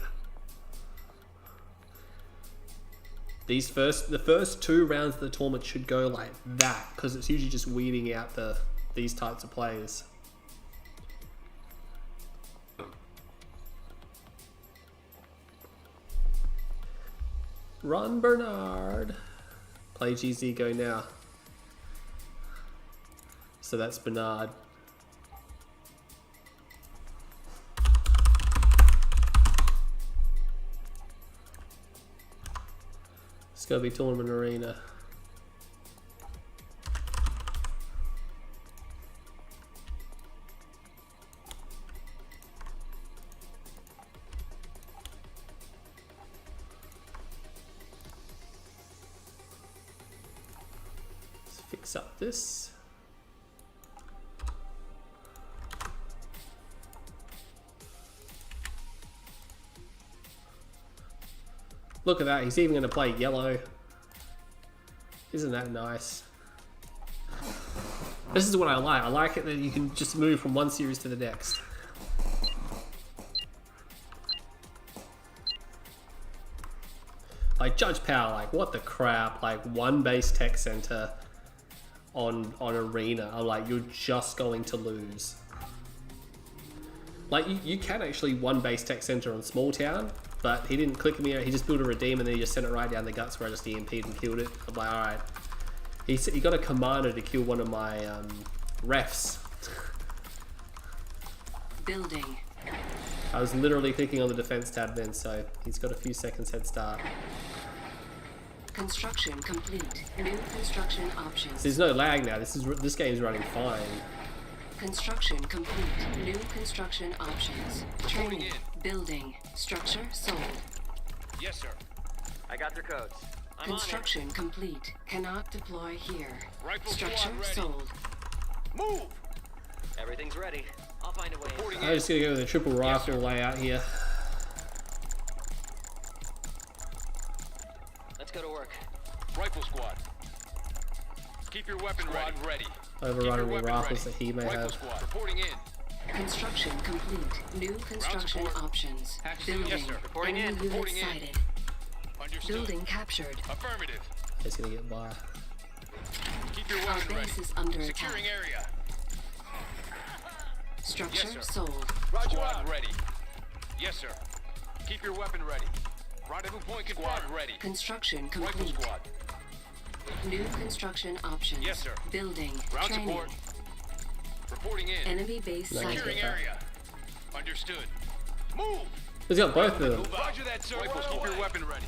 The first 2 rounds of the tournament should go like that, because it's usually just weeding out these types of players. Run, Bernard. Play GZ, go now. So that's Bernard. It's gotta be Tournament Arena. Let's fix up this. Look at that, he's even going to play yellow. Isn't that nice? This is what I like. I like it that you can just move from one series to the next. Like Judge Power, like what the crap, like 1 base tech center. on arena, I'm like, you're just going to lose. Like, you can actually one base tech center on small town, but he didn't click me out. He just built a redeem and then he just sent it right down the guts where I just EMP'd and killed it. I'm like, alright. He got a commander to kill one of my refs. Building. I was literally clicking on the defense tab then, so he's got a few seconds head start. Construction complete. New construction options. There's no lag now. This game's running fine. Construction complete. New construction options. Training. Building. Structure sold. Yes, sir. I got their codes. I'm Construction complete. Cannot deploy here. Rifle Structure squad ready. sold. Move! on it. Everything's ready. I'll find a way. Reporting I'm in. just gonna go with a triple rifle layout here. Let's go to work. Rifle squad. Keep your weapon ready. Overrunning the rifles that he may Rifle have. squad. Reporting in. Construction complete. New construction support. options. Hatch Building. Yes, sir. Reporting Enemy in. unit Reporting in. sighted. Understood. Building captured. Affirmative. He's gonna get by. Keep your Our weapon ready. base is under Securing attack. area. Structure Yes, sir. sold. Squad ready. Yes, sir. Keep your weapon ready. Rendezvous point confirmed. Squad ready. Construction Rifle complete. squad. New construction options. Yes, sir. Building. Ground Training. support. Reporting in. Enemy base Nice. sighted. Securing area. Understood. Move. He's got both of them. Move out. Roger that, sir. Rifles, keep your weapon ready.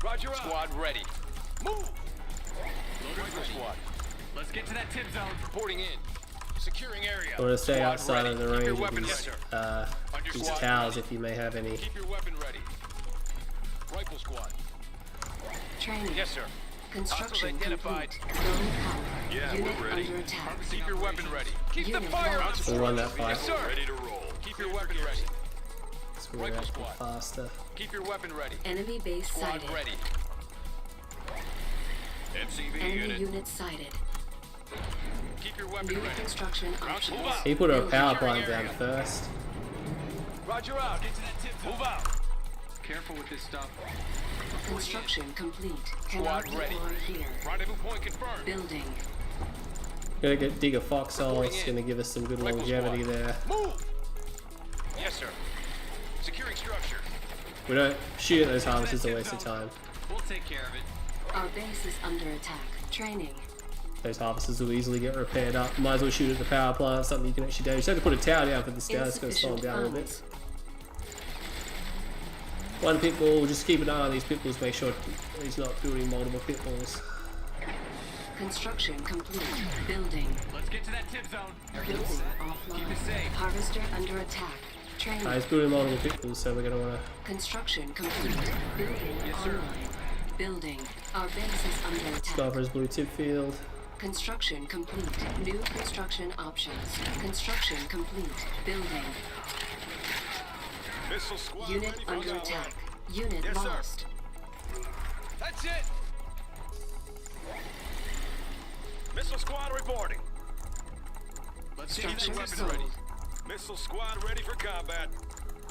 Roger up. Squad ready. Move. Rifle squad. Let's get to that tip zone. Reporting in. Securing area. I'm gonna stay Squad outside ready. of the Keep your range weapon of ready. these Squad towers ready. if you may have any. Keep your weapon ready. Rifle squad. Training. Yes, sir. Construction Hostiles identified. complete. Low power. Yeah, Unit we're ready. under attack. Keep your weapon ready. Keep Unit the fire on. lost. We'll run that fight. Yes, sir. Ready to roll. Keep your weapon ready. So we're Rifle acting squad. faster. Keep your weapon ready. Enemy base Squad sighted. ready. MCV Enemy unit sighted. Keep your weapon New ready. construction options. move out. He put a Building. power plant down first. Roger out. Get to that tip zone. Move out. Careful with this stuff. Construction complete. Cannot Squad ready. deploy here. Rendezvous point confirmed. Building. Gonna get dig a foxhole. Reporting It's in. gonna give us some good Rifle longevity squad. there. Move. Yes, sir. Securing structure. We don't shoot at those harvesters. It's a waste of time. We'll take care of it. Our base is under attack. Training. Those harvesters will easily get repaired up. Might as well shoot at the power plant. Something you can actually do. You just have to put a tower down for this guy. It's gonna slow him Insufficient down a little bit. funds. One pit bull. Just keep an eye on these pit bulls. Make sure he's not building multiple pit bulls. Construction complete. Building. Let's get to that tip zone. Building offline. Keep it safe. Harvester under attack. Training. He's building multiple pit bulls, so we're gonna wanna. Construction complete. Building online. Building. Our base is under Go attack. for his blue tip field. Construction complete. New construction options. Construction complete. Building. Missile squad Unit ready for under combat. attack. Unit Yes, sir. lost. That's it. Missile squad reporting. Let's get to Structure that tip sold. zone. Missile squad ready for combat.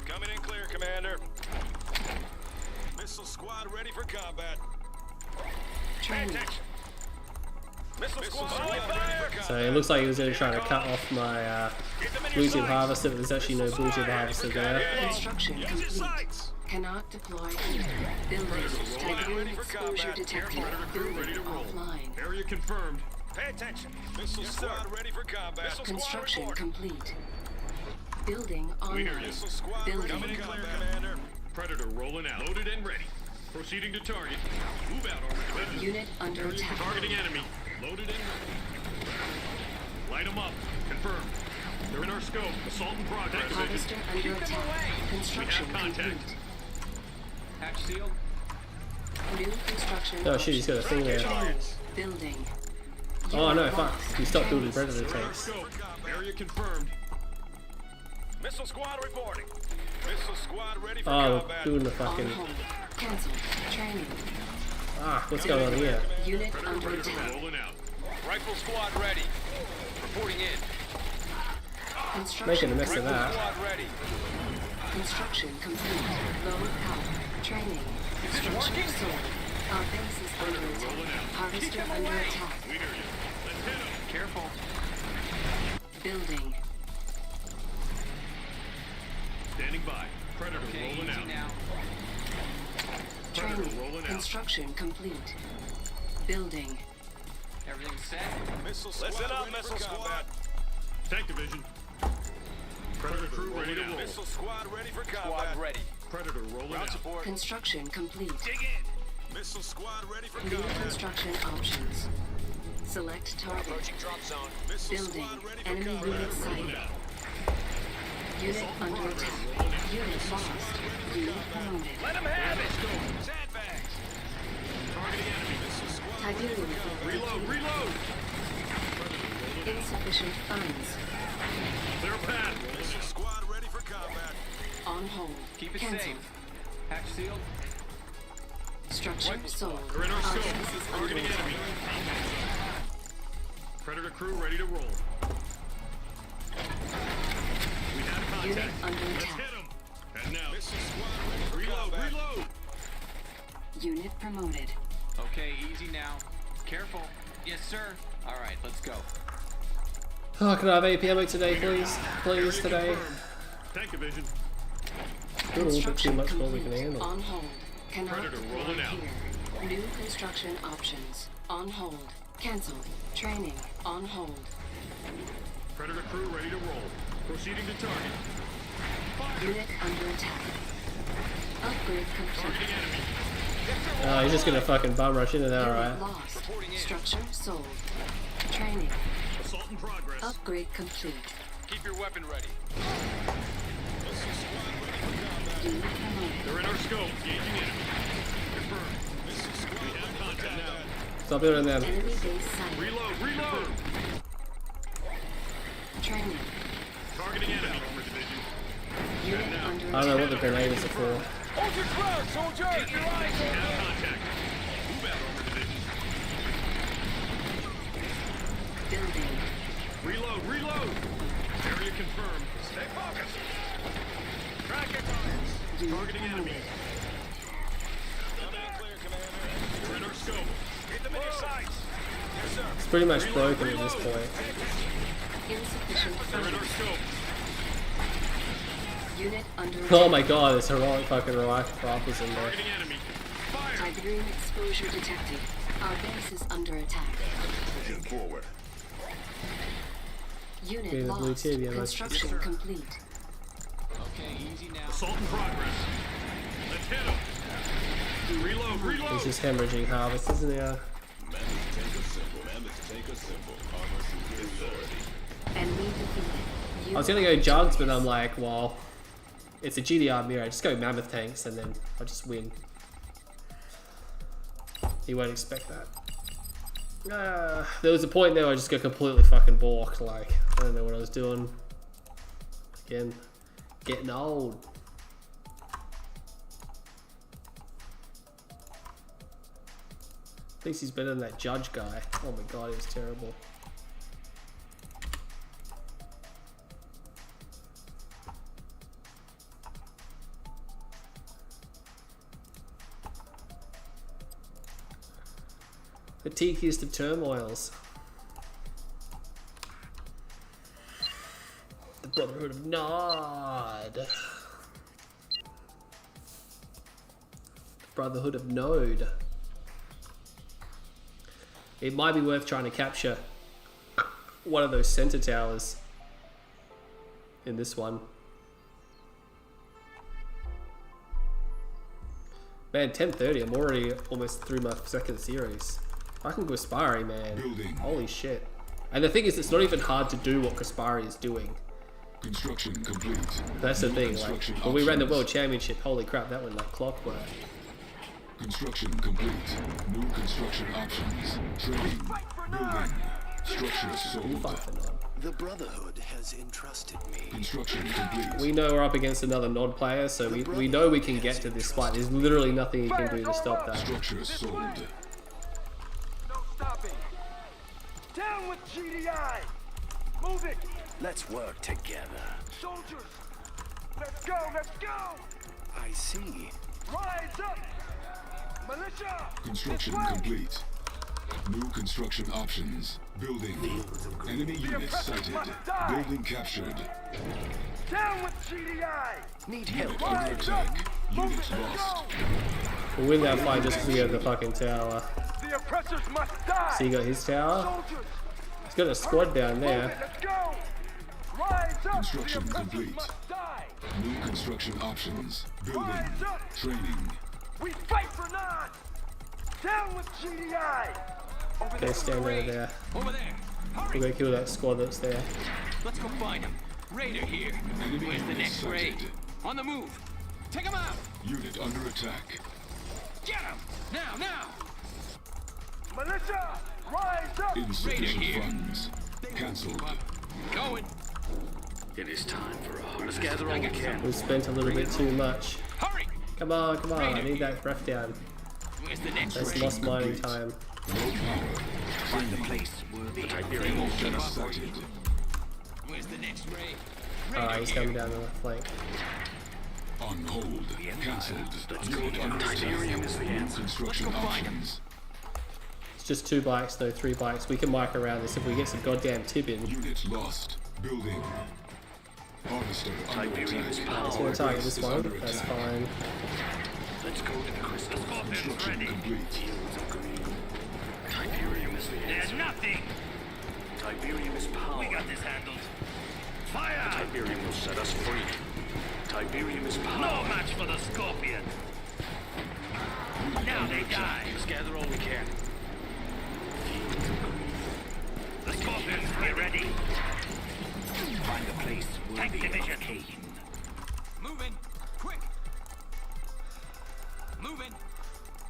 Coming in clear, Commander. Missile squad ready for combat. Training. Missile squad ready for combat. So it looks like he was gonna try to cut off my blue tip harvester, but there's actually no blue tip harvester there. Construction Use your complete. sights. Cannot deploy here. Building. Titanium exposure detected. Building offline. Area confirmed. Pay attention. Missile squad ready for combat. Missile Construction squad reporting. complete. Building online. Missile squad ready for Building. combat, Commander. Predator rolling out. Loaded and ready. Proceeding to target. Move out already. Unit under attack. Targeting enemy. Loaded and ready. Light them up. Confirmed. They're in our scope. Assault in progress. Harvester under attack. Construction We have contact. complete. Hatch sealed. New construction Oh shit, he's got a thing there. Training. Building. Oh no, Unit fuck. lost. He stopped building Transit. predator They're in our tanks. scope. Area confirmed. Missile squad reporting. Missile squad ready for Oh, combat. doing the On fucking. hold. Cancel. Training. What's going on here? Unit Predator under Predator attack. rolling out. Rifle squad ready. Reporting in. Construction. Making a mess of Rifle that. squad ready. Construction complete. Low power. Training. Structure sold. Our base is under attack. Harvester under attack. We hear you. Let's hit him. Careful. Building. Standing by. Predator Okay, rolling easy out. now. Predator Training. rolling out. Construction complete. Building. Everything's set. Missile squad. Listen up, missile squad. Tank division. Predator crew ready to roll. Missile squad ready for combat. Squad ready. Predator rolling Ground out. support. Construction complete. Dig in. Missile squad ready for New combat. construction options. Select target. Approaching drop zone. Missile Building. squad ready for Enemy combat. unit sighted. Unit under attack. Unit lost. Unit promoted. Let him have it. Sandbags. Targeting enemy. Missile squad. Tiberium field Reload, depleted. reload. Insufficient funds. Clear path. Missile squad ready for combat. On hold. Keep it Cancelled. safe. Hatch sealed. Structure sold. They're in our Our scope. base is under Targeting attack. enemy. Predator crew ready to roll. We have Unit contact. under Let's attack. hit him. And now, Missile squad ready for reload, combat. reload. Unit promoted. Okay, easy now. Careful. Yes, sir. All right, let's go. Oh, can I have APM today, please? Please, Area today. confirmed. Tank division. Doing a little bit too Construction much more we can complete. handle. On hold. Cannot Predator deploy rolling out. here. New construction options. On hold. Cancelled. Training. On hold. Predator crew ready to roll. Proceeding to target. Unit under attack. Upgrade complete. Targeting enemy. Oh, he's just gonna fucking bum rush into there, Unit alright. lost. Structure sold. Training. Assault in progress. Upgrade complete. Keep your weapon ready. Missile squad ready for combat. Unit promoted. They're in our scope. Engaging enemy. Confirmed. Missile squad We have contact now. Stop building them. Enemy base sighted. Reload, reload. Training. Targeting enemy. Armor division. Unit under I don't know what the attack. grenade is for. Hold your ground, soldier. Keep your eyes We open. have contact. Move out, armor division. Building. Reload, reload. Area confirmed. Stay focused. Track your targets. Unit Targeting enemy. promoted. Clear, commander. We're in our scope. Get them in your sights. Yes, sir. It's pretty much broken at this point. Insufficient They're in our funds. scope. Unit under Oh attack. my god, there's heroic fucking rifles in there. Targeting enemy. Fire. Tiberium exposure detected. Our base is under attack. Pushing forward. Unit Okay, the blue lost. tibia, let's- Construction complete. Okay, easy now. Assault in progress. Let's hit him. Reload, He's reload. just hemorrhaging harvest, isn't he? Mammoth take a symbol. Mammoth take a symbol. Armor superiority. Enemy defeated. I was gonna go jugs, but I'm like, well, it's a GDR mirror. Just go mammoth tanks and then I'll just win. He won't expect that. There was a point there where I just got completely fucking balked. Like, I don't know what I was doing. Again, getting old. Thinks he's better than that judge guy. Oh my god, he was terrible. The tedious of turmoils. The Brotherhood of Nod. The Brotherhood of Node. It might be worth trying to capture one of those center towers in this one. Man, 10:30, I'm already almost through my second series. Fucking GwaspaRi, man. Building. Holy shit. And the thing is, it's not even hard to do what GwaspaRi is doing. Construction complete. That's the New thing, like, construction when we ran the options. World Championship, holy crap, that went like clockwork. Construction complete. New construction options. Training. Building. Structure You sold. fight for Nod. The Brotherhood has entrusted me. Construction complete. We know we're up against another Nod player, so we know we can get to this fight. There's literally nothing you can do to stop that. Structure sold. No stopping. Down with GDI. Move it. Let's work together. Soldiers. Let's go. Let's go. I see. Rise up. Construction complete. New construction options. Building. Enemy units sighted. Building captured. Down with GDI! Need help under attack. Units lost. We'll win that fight just because we have the fucking tower. The oppressors must die! So you got his tower. Soldiers, He's got a squad down there. let's go! Rise up! Construction The oppressors complete. must die! New construction options. Building. Rise up! Training. We fight for none! Down with GDI! Okay, stand over there. Over there. We're Hurry. gonna kill that squad that's there. Let's go find him. Raider here. Enemy Where's the units next raid? sighted. On the move. Take him out. Unit under attack. Get him. Now, now. Militia! Rise up! Insufficient here. funds. Cancelled. Going. It is time for a heart. Let's gather all we can. We spent a little bit too much. Hurry. Come on, come on. I need that breath down. Where's the next That's raid? lost mining time. No power. Find the place where the Tiberium will shut us. Sighted. Where's the next raid? Alright, he's coming down the flank. On hold. Cancelled. Let's go. Unit under Tiberium attack. is the New answer. construction Let's go find him. options. It's just 2 bikes though, 3 bikes. We can mic around this if we get some goddamn tip in. Unit lost. Building. Harvester under Tiberium is attack. power. Just want to target this Is one. under That's attack. fine. Let's go to the crystal. Construction complete. Fields of green. Tiberium is the There's answer. nothing! Tiberium is power. We got this handled. Fire! Tiberium will set us free. Tiberium is power. No match for the Scorpion! Now they die! Let's gather all we can. The Scorpions, get ready! Find a place Tank worthy division. of Cain. Moving. Quick. Moving.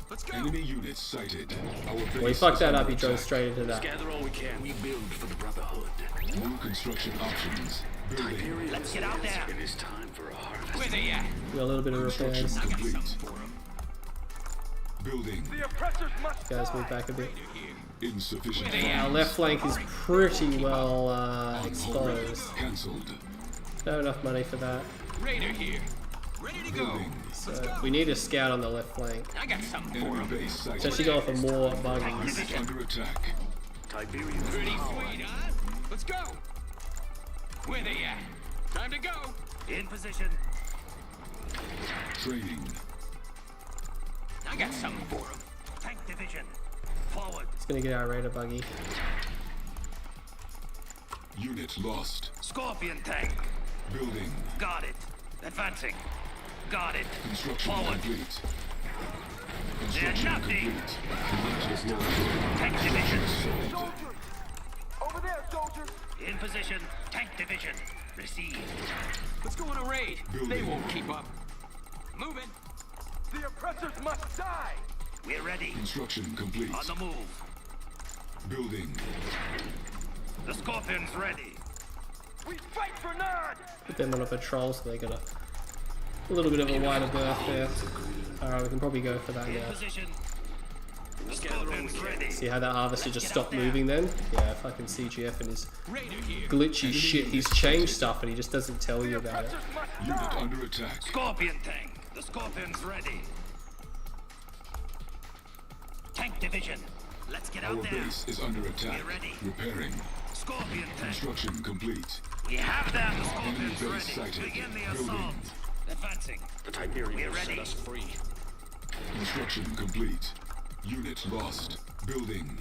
Let's go. Enemy units sighted. Our base Well, he fucked is that under up. He drove attack. straight into Let's that. gather all we can. We build for the Brotherhood. New construction options. Building. Tiberium Let's is get the out there. answer. It is time for a harvest. Where they at? We got a little bit of repairs. Construction I got complete. something for him. Building. The oppressors must Guys, die! move back a bit. Raider here. Insufficient Where they at? Our left flank is pretty well exposed. Cancelled. Not enough money for that. Raider here. Ready to go. Building. So we need a scout on the left flank. I got something for Enemy him. base sighted. So she go for more buggies. Unit under attack. Tiberium is Pretty power. sweet, huh? Let's go. Where they at? Time to go. In position. Training. I got something for him. Tank division. Forward. It's gonna get our raider buggy. Unit lost. Scorpion tank. Building. Got it. Advancing. Got it. Construction Forward. complete. They're Construction nothing. complete. Unit lost. Tank division. Sold. Over there, soldiers. In position. Tank division. Receive. Let's go on a raid. They Building. won't keep up. Moving. The oppressors must die. We're ready. Construction complete. On the move. Building. The Scorpion's ready. We fight for none. Put them on a patrol so they got a little bit of a wider berth there. Alright, we can probably go for that In now. position. The Scorpion's ready. See how that harvester just stopped moving then? Yeah, fucking CGF and his Raider here. glitchy shit. He's changed stuff and he just doesn't tell you about it. Oppressors must Unit die. under attack. Scorpion tank. The Scorpion's ready. Tank division. Let's get Our out there. base is under attack. Get ready. Repairing. Scorpion tank. Construction complete. We have them. The Enemy Scorpion's base ready. sighted. Begin the Building. assault. Advancing. The Tiberium We're will set ready. us free. Construction complete. Unit lost. Building.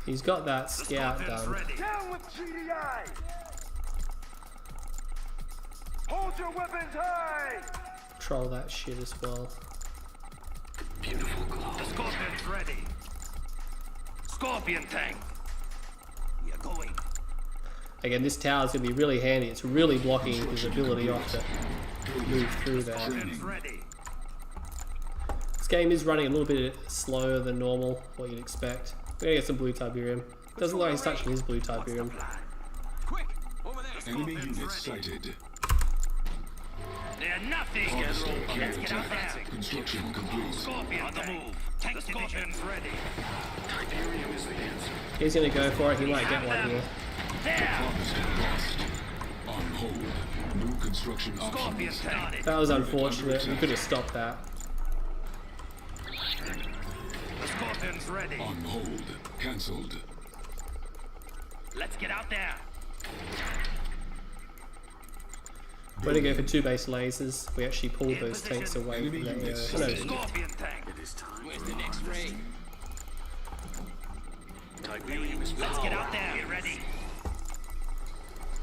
He's got that The scout Scorpion's done. ready. Down with GDI. Hold your weapons high. Troll that shit as well. Beautiful glow. The Scorpion's ready. Scorpion tank. We are going. Again, this tower's gonna be really handy. It's really blocking his ability off to move through there. Scorpion's ready. This game is running a little bit slower than normal, what you'd expect. We're gonna get some blue Tiberium. Doesn't look like he's touching his blue Tiberium. Quick. Over there. Enemy units sighted. They're nothing. Harvester Let's under get out there. attack. Construction complete. Scorpion on the move. Tank the Scorpion's ready. Tiberium is the answer. He's gonna go for it. He might get one here. There. Harvester lost. On hold. New construction Scorpion options. tank. That was unfortunate. We could have stopped that. scorpion's ready. On hold. Cancelled. Let's get out there. We're gonna go for 2 base lasers. We actually pulled those tanks away from that area. Scorpion tank. It is time. Where's the next raid? Tiberium is Let's get out there. Get ready.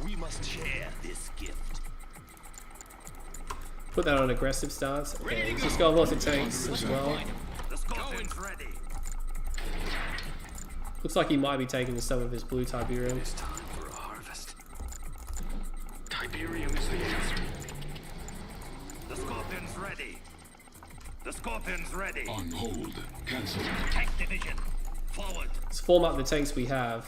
We must share this gift. Put that on aggressive stance. Okay, he's just got lots of tanks as well. The scorpion's ready. Looks like he might be taking some of his blue Tiberium. It's time for a harvest. Tiberium is the answer. The scorpion's ready. The scorpion's ready. On hold. Cancelled. Tank division. Forward. Let's form up the tanks we have.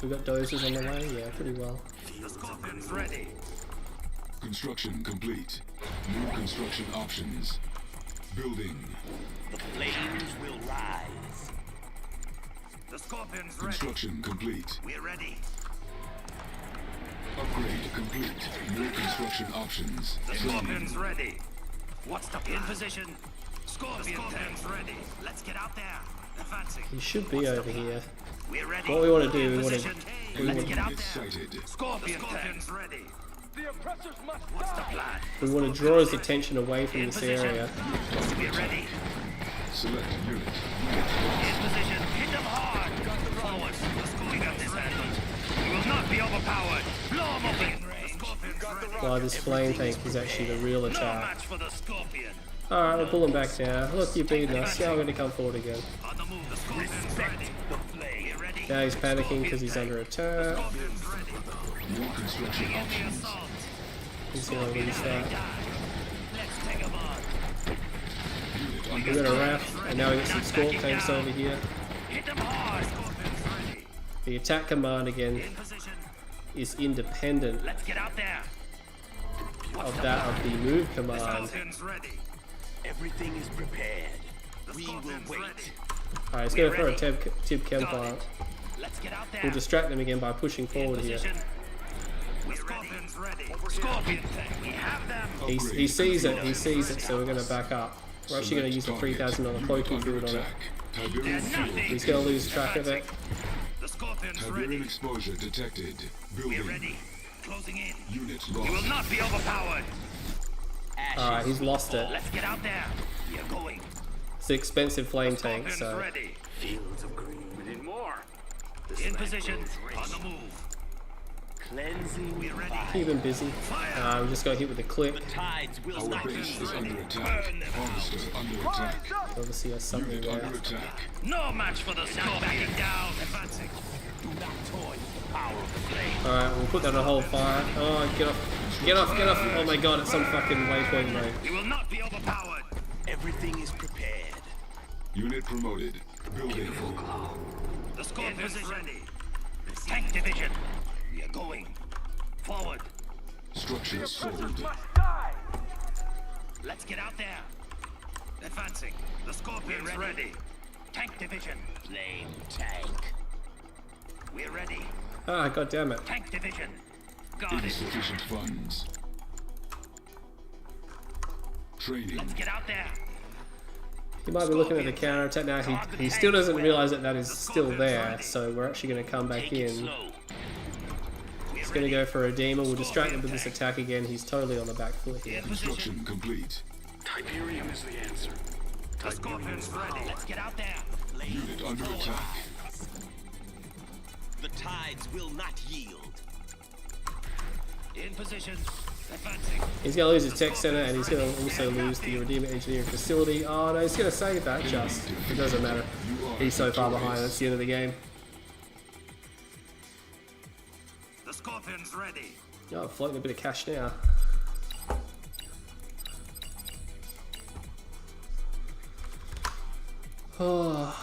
We've got dozers on the way. Yeah, pretty well. The scorpion's ready. Construction complete. New construction options. Building. The flames will rise. The scorpion's ready. Construction complete. We're ready. Upgrade complete. New construction options. The Training. scorpion's ready. What's the plan? In position. Scorpion tank's ready. Let's get out there. Advancing. He should be over here. We're ready. What we want to do, In we want position. to Let's get out there. Excited. Scorpion tank's ready. The oppressors must What's the plan? draw his attention away from In this position. area. We're ready. Select unit. In position. Hit them hard. Forward. We got this handled. We will not be overpowered. Blow them up in range. Scorpion's ready. While this flame tank is actually the real No attack. match for the scorpion. Alright, we'll pull him back now. Look, you're beating us. Now we're going to come forward again. On the move. The scorpion's ready. The flame. Get ready. Now he's panicking because he's under attack. Scorpion's ready. New construction Begin the options. assault. He's going to lose that. Let's take him on. Unit We under got a RAF, and now we got some Scorp tanks over here. Hit them hard. Scorpion's ready. The attack command again In position. is independent Let's get out there. of that of the move command. Scorpion's ready. Everything is prepared. We will wait. Alright, he's going to throw a tib chem plant. Let's get out there. We'll distract them again by pushing forward here. Scorpion's ready. Scorpion tank. We have them. He sees it, so we're going to back up. We're actually going to use the $3,000 cloaking field on it. Tiberium fuel. He's going to lose track of it. The scorpion's Tiberium ready. exposure detected. We're Building. ready. Closing in. Unit We will lost. not be overpowered. Alright, he's lost it. Let's get out there. We are going. It's an expensive flame tank, Scorpion's so ready. Fields of green. We need more. This In land position. grows On rich. the move. Cleansing. We're ready. keep him busy. We just got hit with a click. Tides will Our not base is be. under attack. Harvester under attack. Obviously, has something Unit there. under attack. No match for the scorpion. Backing down. Advancing. Do not toy with the power of the flame. Alright, we'll put that on hold fire. Oh, get off. Get off, get off. Oh my god, it's some fucking waypoint, mate. We will not be overpowered. Everything is prepared. Unit promoted. Building. The scorpion is ready. Tank division. We are going. Forward. Structure sold. Let's get out there. Advancing. The scorpion's ready. Tank division. Flame tank. We're ready. Ah, god damn it. Tank division. Got it. Insufficient funds. Training. Let's get out there. He might be looking at the counter attack now. He still doesn't realize that that is still there, so we're actually going to come back Take it in. slow. He's going to go for a demon. We'll distract him with this attack again. He's totally on the back foot here. In position. Construction complete. Tiberium is the answer. The scorpion's ready. Let's get out there. Unit under attack. The tides will not yield. In position. Advancing. He's going to lose his tech center, and he's going to also lose the Redeemer Engineering Facility. Oh no, he's going to save that just. It doesn't matter. He's so far behind. That's the end of the game. The scorpion's ready. Oh, floating a bit of cash now. Oh.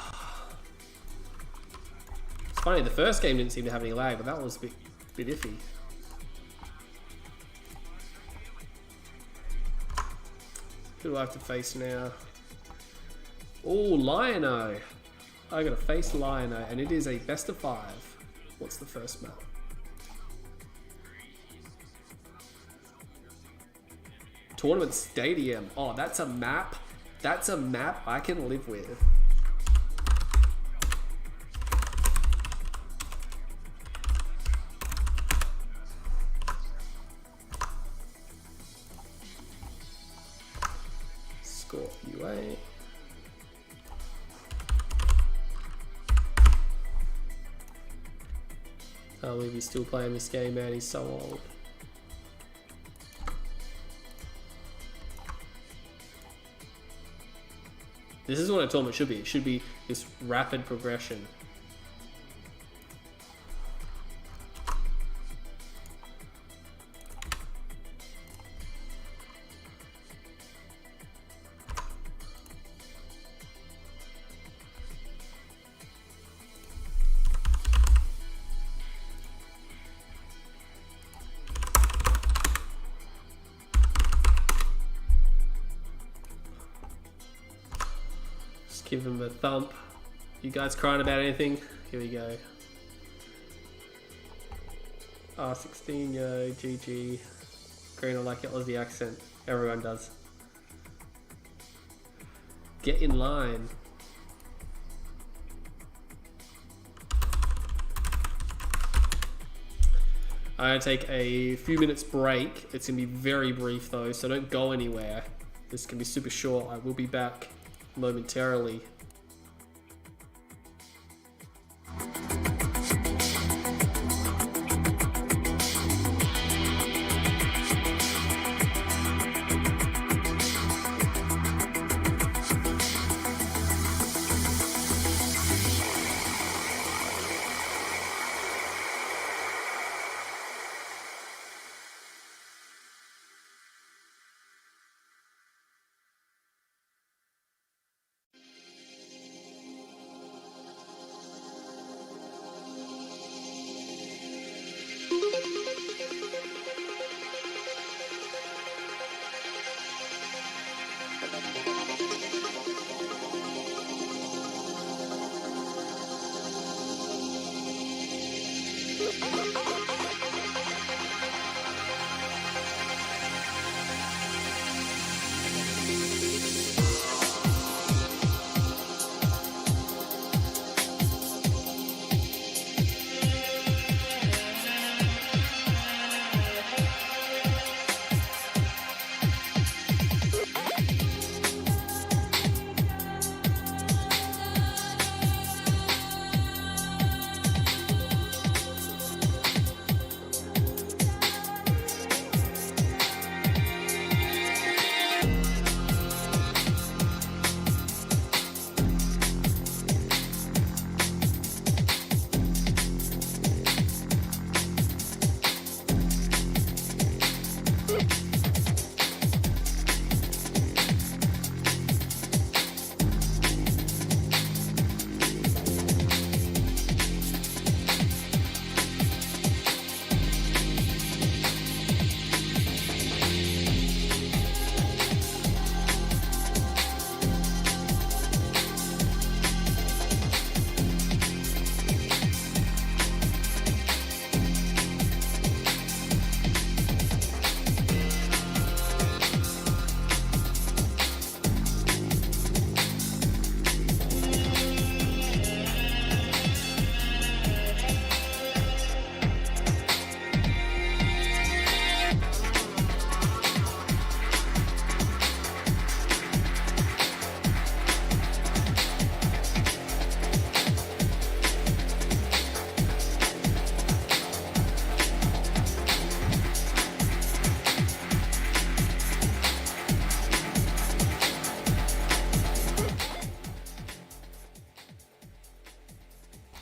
It's funny, the first game didn't seem to have any lag, but that was a bit iffy. Who do I have to face now? Oh, Lion-O. I gotta face Lion-O, and it is a best of 5. What's the first map? Tournament Stadium. Oh, that's a map. That's a map I can live with. away. Oh, maybe he's still playing this game, man. He's so old. This is what a tournament should be. It should be this rapid progression. Give him a thump. You guys crying about anything? Here we go. R16, yo, GG. Green, I like your Aussie accent. Everyone does. Get in line. I'm gonna take a few minutes break. It's gonna be very brief though, so don't go anywhere. This can be super short. I will be back momentarily.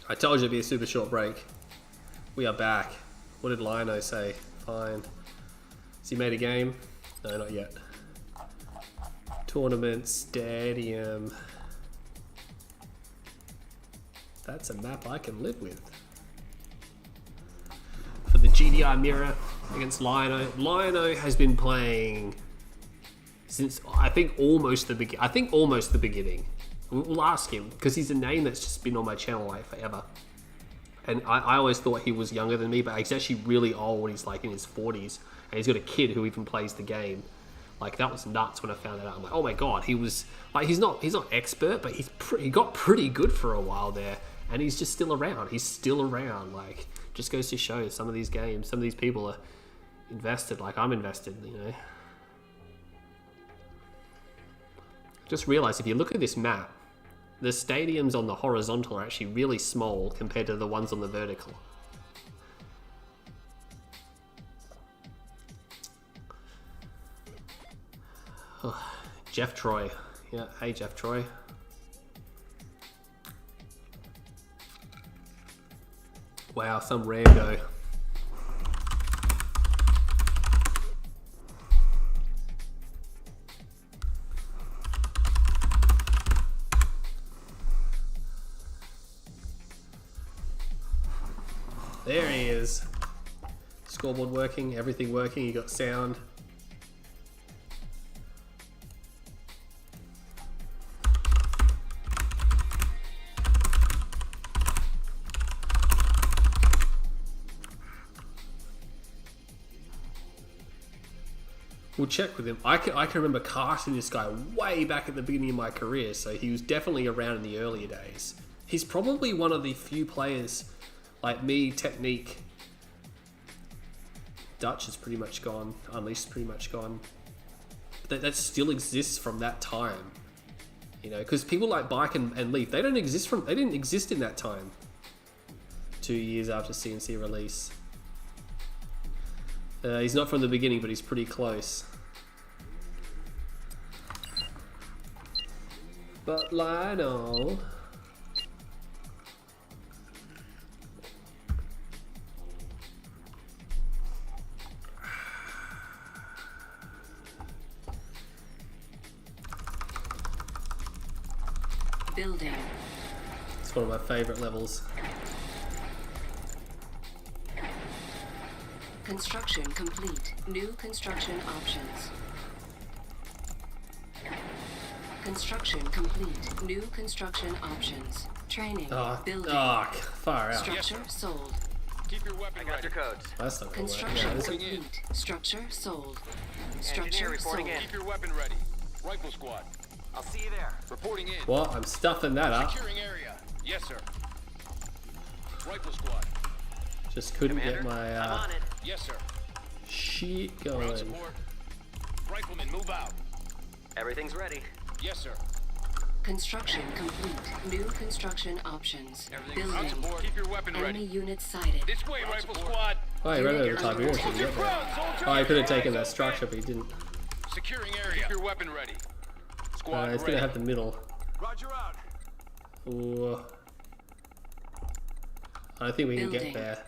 I told you it'd be a super short break. We are back. What did Lino say? Fine. Has he made a game? No, not yet. Tournament Stadium. That's a map I can live with. For the GDI mirror against Lino. Lino has been playing since I think almost the beginning. We'll ask him because he's a name that's just been on my channel like forever. And I always thought he was younger than me, but he's actually really old. He's like in his 40s, and he's got a kid who even plays the game. Like that was nuts when I found that out. I'm like, oh my god, he was like he's not expert, but he got pretty good for a while there, and he's just still around. He's still around. Like just goes to show some of these games, some of these people are invested. Like I'm invested, you know. Just realized if you look at this map, the stadiums on the horizontal are actually really small compared to the ones on the vertical. Oh, Jeff Troy. Yeah, hey Jeff Troy. Wow, some rando. There he is. Scoreboard working, everything working, you got sound. We'll check with him. I can remember casting this guy way back at the beginning of my career, so he was definitely around in the earlier days. He's probably one of the few players like me, Technique. Dutch is pretty much gone. Unleashed is pretty much gone. That still exists from that time. You know, because people like Bike and Leaf, they didn't exist in that time. 2 years after C&C release. He's not from the beginning, but he's pretty close. But Lionel... Building. It's one of my favorite levels. Construction complete. New construction options. Construction complete. New construction options. Training. Building. Far out. Structure sold. Keep your weapon ready. codes. That's not gonna work. Construction Yeah, is it? complete. Structure sold. Engineer Structure reporting sold. in. Keep your weapon ready. Rifle squad. I'll see you there. Reporting in. Well, I'm stuffing that up. Securing area. Yes, sir. Rifle squad. Just couldn't Commander, get my I'm on it. Yes, sir. shit Ground going. support. Riflemen, move out. Everything's ready. Yes, sir. Construction complete. New construction options. Ground Building. support. Keep your weapon Enemy ready. units sighted. This way, rifle squad. Oh, he ran out of time. He Unit couldn't under get there. Soldier Oh, he could have ground. taken that structure, but he didn't. Securing area. Keep your weapon ready. Squad He's ready. gonna have the middle. Roger out. Ooh. I don't think we can Building. get there.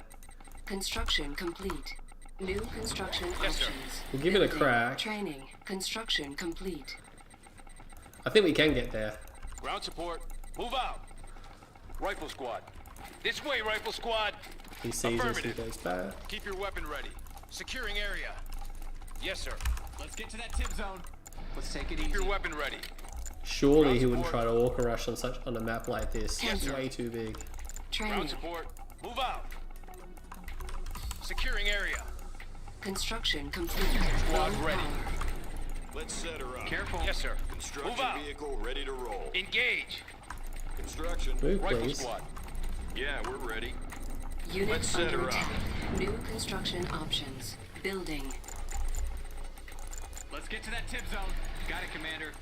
Construction complete. New construction Yes, sir. options. We'll give it a Building. crack. Training. Construction complete. I think we can get there. Ground support. Move out. Rifle squad. This way, rifle squad. He sees us, he Affirmative. goes back. Keep your weapon ready. Securing area. Yes, sir. Let's get to that tip zone. Let's take it Keep easy. your weapon ready. Surely he wouldn't try to walk a rush on a map like this. Yes, It's sir. way too big. Training. Ground support. Move out. Securing area. Construction complete. Squad Full ready. power. Let's set her up. Careful. Yes, sir. Move Construction out. vehicle ready to roll. Engage. Construction. Move, Rifle please. squad. Yeah, we're ready. Unit Let's set under her up. attack. New construction options. Building. Let's get to that tip zone. Got it, Commander.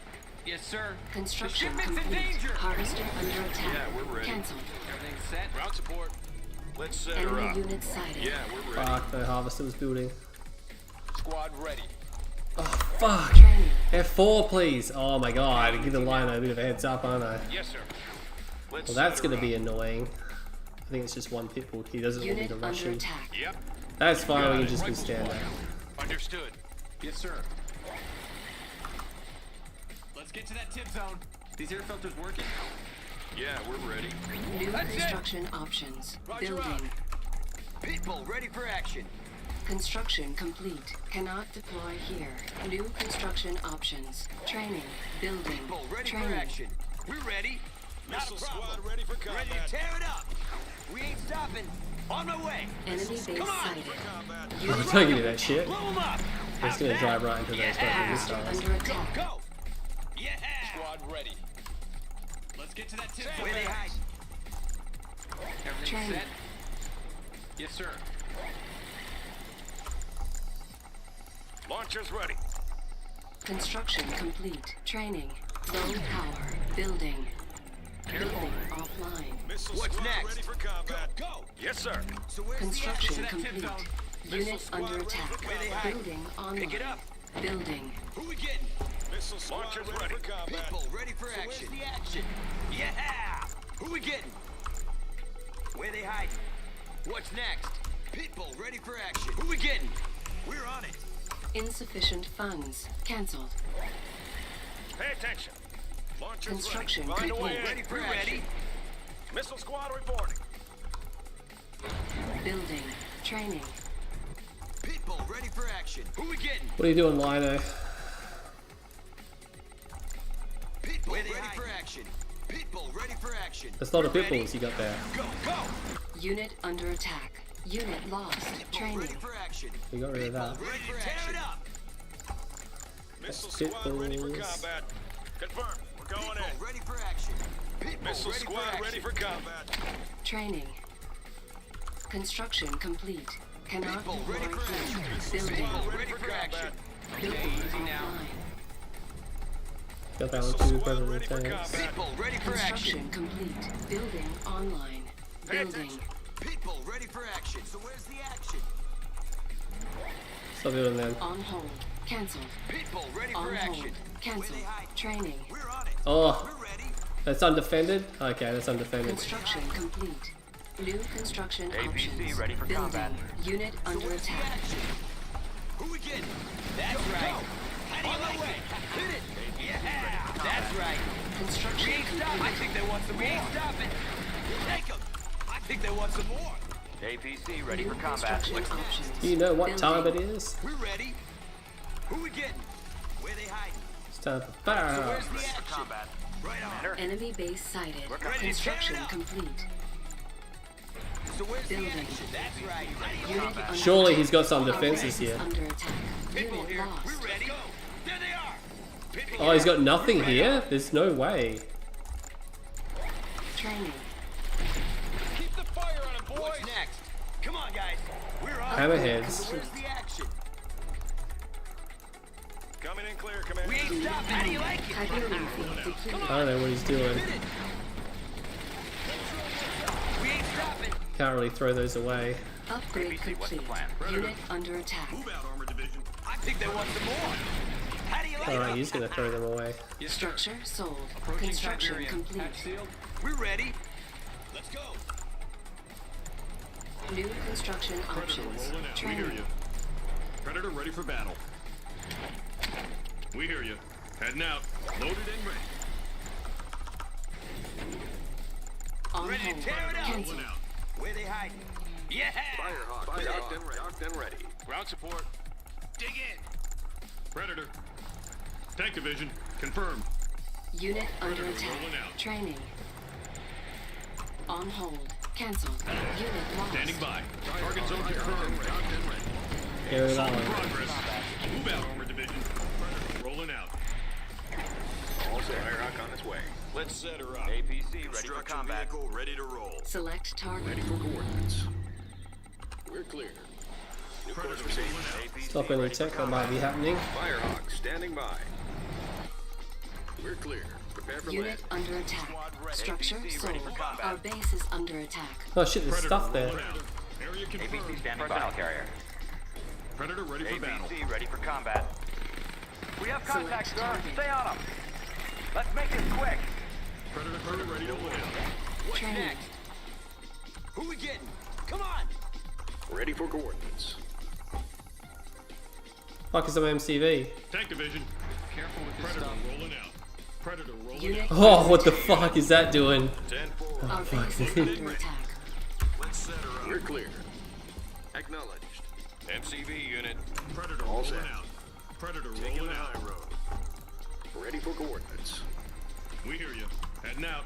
Yes, sir. Construction The shipment's in complete. danger. Harvester under attack. Yeah, we're ready. Cancelled. Everything's set. Ground support. Let's set her Enemy up. units sighted. Yeah, we're ready. Fuck, the harvester was building. Squad ready. Fuck. Training. F4, please. Oh my god, give the line a bit of a heads up, aren't I? Yes, sir. Let's Well, that's set her gonna be up. annoying. I think it's just one pitbull. He doesn't want me Unit to rush under him. attack. Yep. That's fine, we Got can it. just be Rifle stand squad. there. Understood. Yes, sir. Let's get to that tip zone. These air filters working? Yeah, we're ready. New construction options. Roger Building. People ready for action. Construction complete. Cannot deploy here. New construction options. Training. Building. People ready Training. for action. We're ready. Missile Not a problem. squad ready for Ready combat. to tear it up. We ain't stopping. On my way. Enemy base Come on. sighted. Combat. I'm telling you that shit. Blow 'em up. It's gonna drive right into those fucking Harvester missiles. under attack. Go. Yeah. Squad ready. Let's get to that tip Where zone. they hide. Everything's Training. set. Yes, sir. Launchers ready. Construction complete. Training. Low power. Building. Building offline. Missile What's squad next? ready for combat. Go! Yes, sir. So where's Construction the action? complete. Unit under attack. Where they hide? Building online. Pick it up. Building. Who we getting? Missile squad Launchers ready ready. for combat. People ready for action. Where's the action? Yeah! Who we getting? Where they hiding? What's next? People ready for action. Who we getting? We're on it. Insufficient funds. Cancelled. Pay attention. Launchers Construction ready. Find a way complete. in. Ready for action. Missile squad reporting. Building. Training. People ready for action. Who we getting? What are you doing, Lino? People ready for action. People ready for action. There's a lot of We're ready. peoples you got there. Go, go. Unit under attack. Unit lost. People Training. ready for action. We got rid of that. Ready for action. Tear it up. Missile Pitbulls. squad ready for combat. Confirmed. We're going People in. ready for action. People Missile ready for squad action. ready for combat. Training. Construction complete. Cannot People ready deploy for action. here. Building. Squad ready Ready for for action. combat. Building offline. Got that one Missile too, squad better than ready for tanks. combat. People ready for action. Construction complete. Building online. Pay Building. attention. People ready for action. So where's the action? Stop doing that. On hold. Cancelled. People ready On for hold. action. Cancelled. Where they hide? Training. We're on it. Oh, We're ready. that's undefended? Okay, that's undefended. Construction complete. New construction APC options. ready for Building. combat. Unit So under where's the attack. action? Who we getting? That's right. How do you like it? Hit it. Yeah. That's right. We Construction ain't stopping. I think they want some more. We ain't stopping. Take them. I think they want some more. APC ready New for combat. construction options. Do you know what time it Building. is? We're ready. Who we getting? Where they hiding? It's time for So fire. where's the action? Right on. Enemy base sighted. ready to tear Construction it up. complete. So where's the Building. action? That's right. Unit under Surely attack. he's got some Our defenses base is here. under attack. People Unit here. lost. We're ready. There they are. People Oh, he's got here. nothing We're ready. here? There's no way. Training. Keep the fire on him, boys. What's next? Come on, guys. We're on. Hammerheads. So where's the action? Coming in clear, Commander. We ain't stopping. How do you like it? Hyperion field depleted. I don't know what he's doing. Hit it. We ain't stopping. Can't really throw those away. Upgrade complete. Unit under attack. Move out, Armor Division. I think they want some more. How do you like Alright, it? he's gonna throw them away. Structure sold. Construction complete. We're ready. Let's go. New construction Predator options. rolling out. We hear Training. you. Predator ready for battle. We hear you. Heading out. Loaded and ready. On Ready to hold. tear it up. Cancel. Rolling out. Where they hiding? Yeah. Firehawk, docked and ready. Ground support. Dig in. Predator. Tank Division. Confirmed. Unit under Predator attack. rolling out. Training. On hold. Cancelled. Unit lost. Standing by. Target zone confirmed. Here it Assault in is. progress. Move out, Armor Division. Predator rolling out. All set. Firehawk on its way. Let's set her up. APC ready for Construction combat. vehicle ready to roll. Select target. Ready for coordinates. We're clear. New course Predator received. rolling out. APC Stop any ready for tech that might be happening. Firehawk standing by. We're clear. Prepare for Unit land. under attack. Structure APC sold. ready for combat. Our base is under attack. Oh shit, there's Predator stuff there. rolling out. Area confirmed. APC standing by. Carrier. Predator ready for battle. APC ready for combat. We have Select contact, sir. target. Stay on them. Let's make it quick. Predator ready to roll out. What's Training. next? Who we getting? Come on. Ready for coordinates. Fuck is some MCV? Tank Division. Careful with this Predator stuff. rolling out. Predator rolling Unit out. Oh, what the fuck is that doing? 10-4. Our base is under attack. Let's set her up. We're clear. Acknowledged. MCV unit. Predator All rolling set. out. Predator Taking rolling the out. high road. Ready for coordinates. We hear you. Heading out.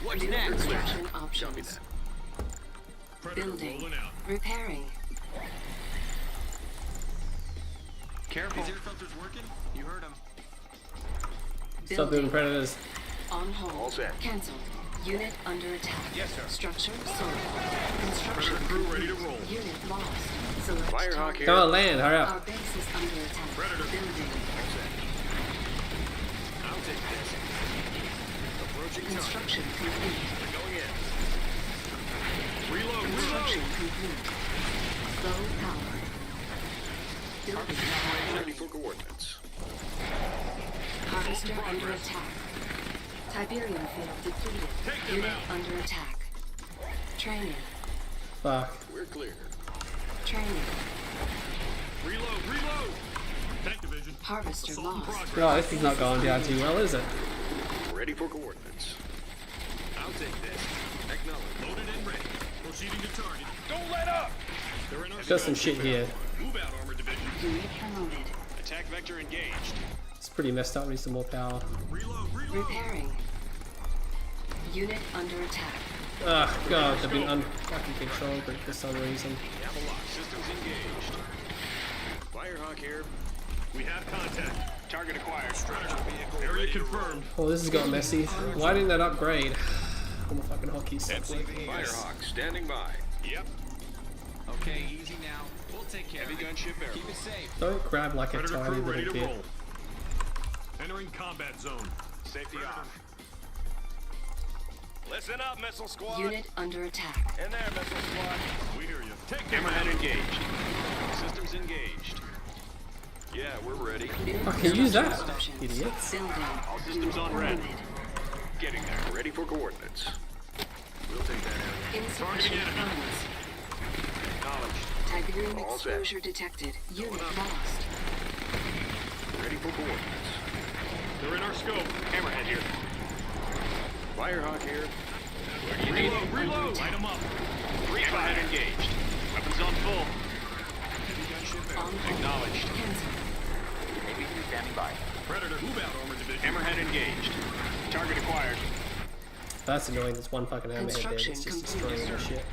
What's New next? construction Copy options. that. Predator Building. rolling out. Repairing. Careful. These air filters working? You heard him. Stop doing Building. predators. On hold. All set. Cancelled. Unit under attack. Yes, sir. Structure sold. Construction Predator crew ready to complete. roll. Unit lost. Select Firehawk target. here. Come on, land, hurry Our up. base is under attack. Predator. Building. take this. Approaching target. Construction complete. We're going in. Reload, Construction reload! complete. Low power. Building Ready for coordinates. harvester under attack. Tiberium field depleted. Take them Unit out. under attack. Training. Fuck. We're clear. Training. Reload, reload! Tank division. Harvester Assault in lost. progress. Oh, this is not going down too well, is it? Ready for coordinates. I'll take this. Acknowledge. Loaded and ready. Proceeding to target. Don't let up! They're in our Got some scope. shit here. Move out, armor division. Unit promoted. Attack vector engaged. It's pretty messed up. We need some more power. Reload, reload! Repairing. Unit under attack. Ugh, God, they've been unfucking control group for some reason. Avalok systems engaged. Firehawk here. We have contact. Target acquired. Structure vehicle Area ready to confirmed. Oh, this has got messy. Why didn't that upgrade? All my fucking hotkey stuff roll. working. Firehawk standing by. Yep. Okay, easy now. We'll take care Heavy of it. gunship barrel. Keep it safe. Don't grab like a Predator tiny crew ready little to bit. roll. Entering combat zone. Safety off. Listen up, missile squad. Unit under attack. In there, missile squad. We hear you. Take them Hammerhead out. engaged. Systems engaged. Yeah, we're ready. New Fucking use that, construction options. idiots. Building. All systems on red. Promoted. Getting there. Ready for coordinates. We'll take that area. Insufficient enemy. funds. Acknowledged. Tiberium All set. exposure detected. Unit lost. Ready for coordinates. They're in our scope. Hammerhead here. Firehawk here. Reload, reload! Light them up. Hammerhead engaged. Weapons on full. On hold. Acknowledged. Cancel. ABC standing by. Predator, move out, armor division. Hammerhead engaged. Target acquired. That's annoying. There's one fucking hammerhead there that's just Construction destroying our shit.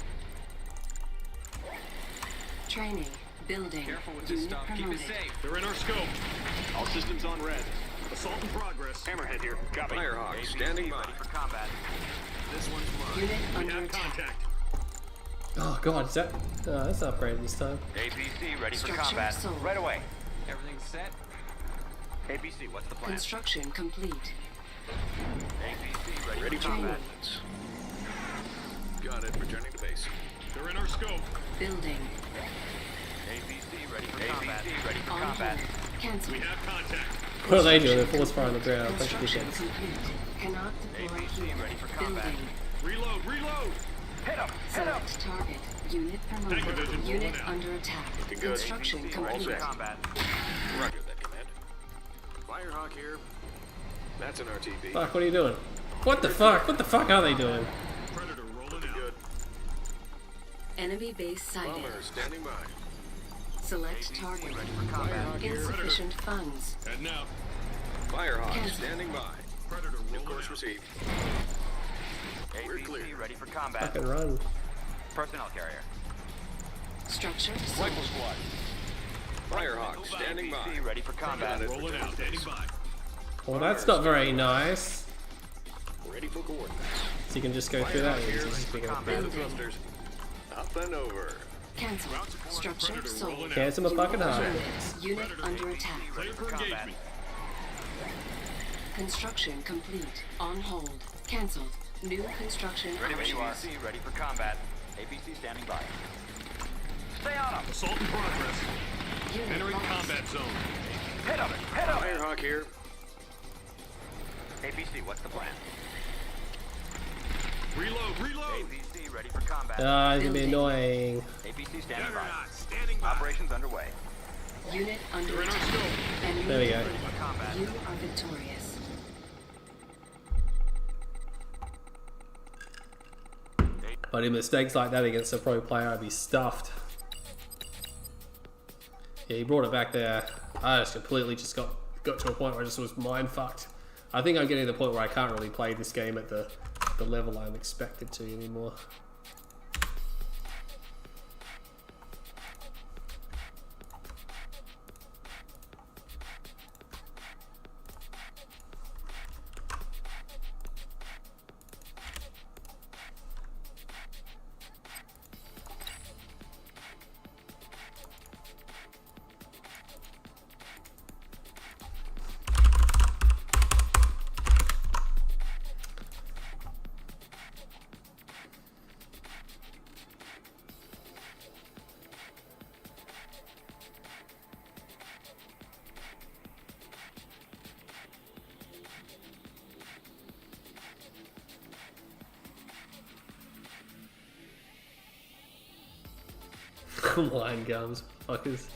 Training. Building. Careful with this Unit stuff. Keep it promoted. safe. They're in our scope. All systems on red. Assault in progress. Hammerhead here. Copy. Firehawk ABC standing by. ready for combat. This one's mine. Unit We under have attack. contact. Oh God, is that? That's upgraded this time. ABC ready for Structure combat. sold. Right away. Everything's set. ABC, what's the plan? Construction complete. ABC ready, Ready for for Training. combat. coordinates. Got it. Returning to base. They're in our scope. Building. ABC ready for combat. ABC ready for On combat. hold. Cancel. We have contact. What are they doing? They're force fire on the ground. Bunch of Construction dickheads. complete. Cannot deploy ABC here. ready for combat. Building. Reload, reload! Hit him! Select target. Unit Tank promoted. division Unit rolling out. under attack. Looking good. Construction ABC ready complete. for combat. Roger that command. Firehawk here. That's an RTB. Fuck, what are you doing? What the fuck? What the fuck are they doing? Predator rolling out. Good. Enemy base sighted. Bomber standing by. Select target. Ready for combat. Insufficient funds. Heading out. Firehawk Cancel. standing by. Predator New rolling course out. received. We're clear. ABC ready for combat. Fucking run. Personnel carrier. Structure sold. Rifle squad. Firehawk standing by. ABC ready for combat. Got it. Rolling out. Standing by. Well, that's not very nice. Ready for coordinates. So you can just go through that. Firehawk here. Just pick up Prepare the the thrusters. Up and over. Cancel. Structure Predator sold. rolling out. Cancel my fucking heart. Unit under attack. Clear for combat. engagement. Construction complete. On hold. Cancelled. New construction Ready when you are. options. ABC ready for combat. ABC standing by. Stay on him! Assault in progress. Unit Entering lost. combat zone. Hit him! Hit him! Firehawk here. ABC, what's the plan? Reload, reload! ABC ready for combat. Ah, it's gonna be annoying. ABC standing They're by. not. Standing by. Operations underway. Unit under They're in our attack. scope. Enemy There we go. defeated. For combat. You are victorious. But in mistakes like that against a pro player, I'd be stuffed. Yeah, he brought it back there. I just completely just got to a point where I just was mind fucked. I think I'm getting to the point where I can't really play this game at the level I'm expected to anymore. Line gums, fuckers.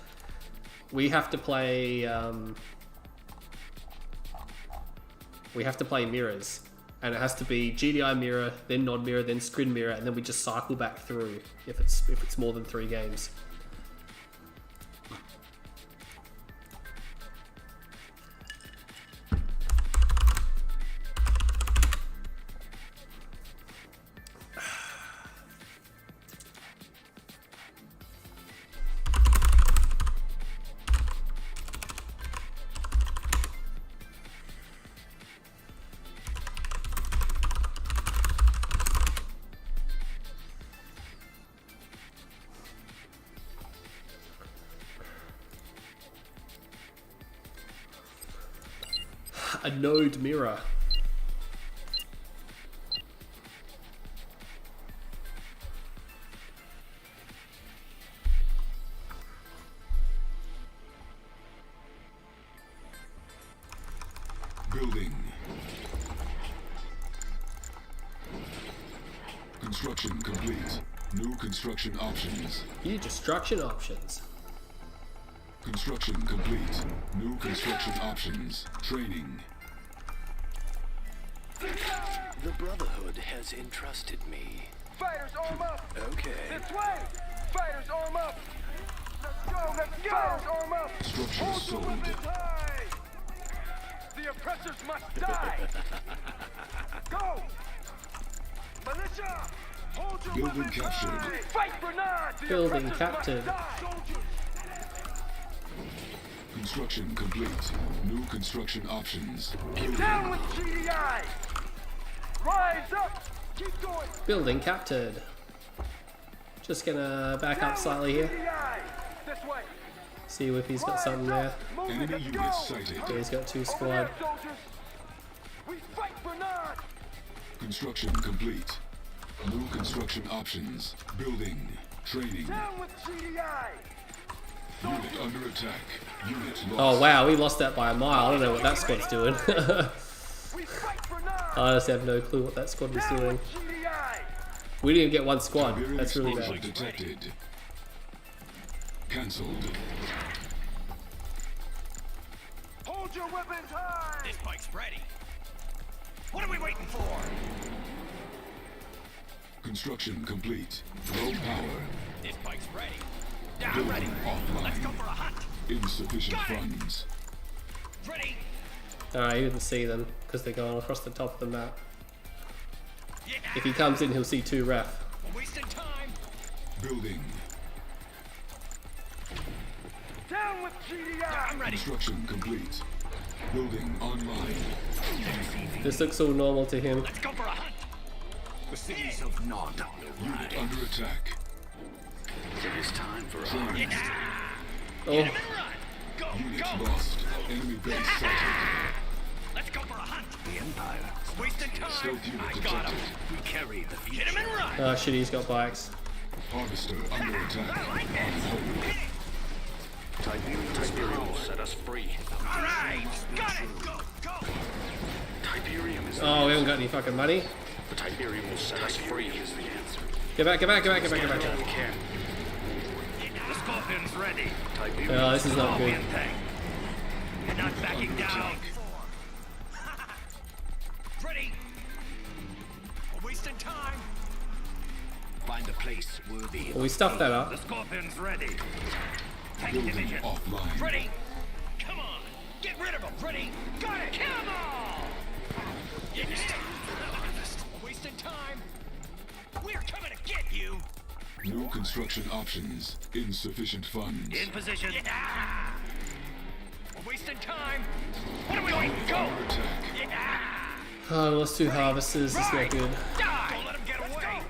We have to play. We have to play mirrors, and it has to be GDI mirror, then nod mirror, then screen mirror, and then we just cycle back through if it's more than 3 games. A node mirror. Building. Construction complete. New construction options. New destruction options. Construction complete. New construction options. Training. The Brotherhood has entrusted me. Fighters, arm up! Okay. This way! Fighters, arm up! Let's go! Let's go! Fighters, arm up! Structure Hold sold. your weapons high! The oppressors must die! Go! Militia! Hold your Building weapons captured. high! Fight for none! The Building oppressors captured. must die! Soldiers! Construction complete. New construction options. Down with GDI! Rise up! Keep going! Building captured. Just gonna back up slightly here. GDI! This way! See if he's got something there. Enemy units sighted. Yeah, he's got 2 Over squad. there, soldiers! We fight for none! Construction complete. New construction options. Building. Training. Down with GDI! Unit under attack. Unit lost. Oh wow, we lost that by a mile. I don't know what that squad's doing. We fight for none! I honestly have no clue what that squad was Down doing. with GDI! We didn't even get 1 squad. Tiberium That's really explosion bad. detected. Cancelled. Hold your weapons high! This bike's ready. What are we waiting for? Construction complete. Low power. This bike's ready. Yeah, I'm ready. Offline. Let's go for a hunt. Insufficient Got it. funds. Ready? Alright, you can see them because they're going across the top of the map. Yeah. If he comes in, he'll see 2 ref. We're wasting time. Building. Down with GDI! I'm ready. Construction complete. Building online. This looks all normal to him. Let's go for a hunt. The cities of Nod. Unit under attack. It is time for a Training. Oh, Hit him and run. Go, Unit go. lost. Enemy base sighted. Let's go for a hunt. The Empire. Wasting time. Stealth unit I got detected. him. We carry the future. Hit him and run. oh shit, he's got bikes. Harvester under I attack. like this. Tiberium will set us free. All right. Got it. Go, go. Tiberium is Oh, we haven't got any fucking money. the Tiberium will set us free is the answer. Get back, get back, get back, get back, get back. We can. The scorpion's ready. Tiberium. Oh, this is not good. Scorpion thing. You're not backing down. Ready. We're wasting time. Find a place worthy. Well, we stuffed that The up. scorpion's ready. Tank Building division. offline. Ready. Come on. Get rid of them. Ready. Got it. Kill them all. Yeah. We're wasting time. We're coming to get you. New construction options. Insufficient funds. In position. Yeah. We're wasting time. What are we doing? Go. Under attack. Yeah. Oh, I lost 2 harvesters. It's not good. Die. Don't let him get away.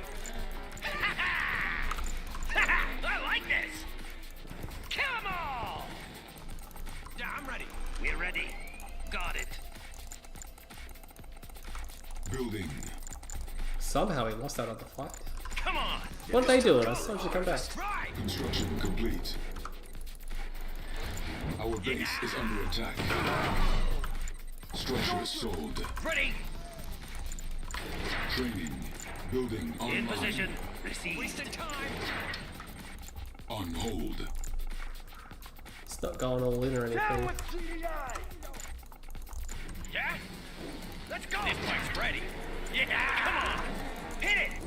I like this. Kill them all. Yeah, I'm ready. We're ready. Got it. Building. Somehow he lost out on the fight. Come on. What are they doing? I thought you come back. Right. Construction complete. Our base is under attack. Structure sold. Ready. Training. Building online. In position. Receive. Wasting time. On hold. It's not going all in or anything. Yeah? Let's go! This bike's ready. Yeah, come on! Hit it!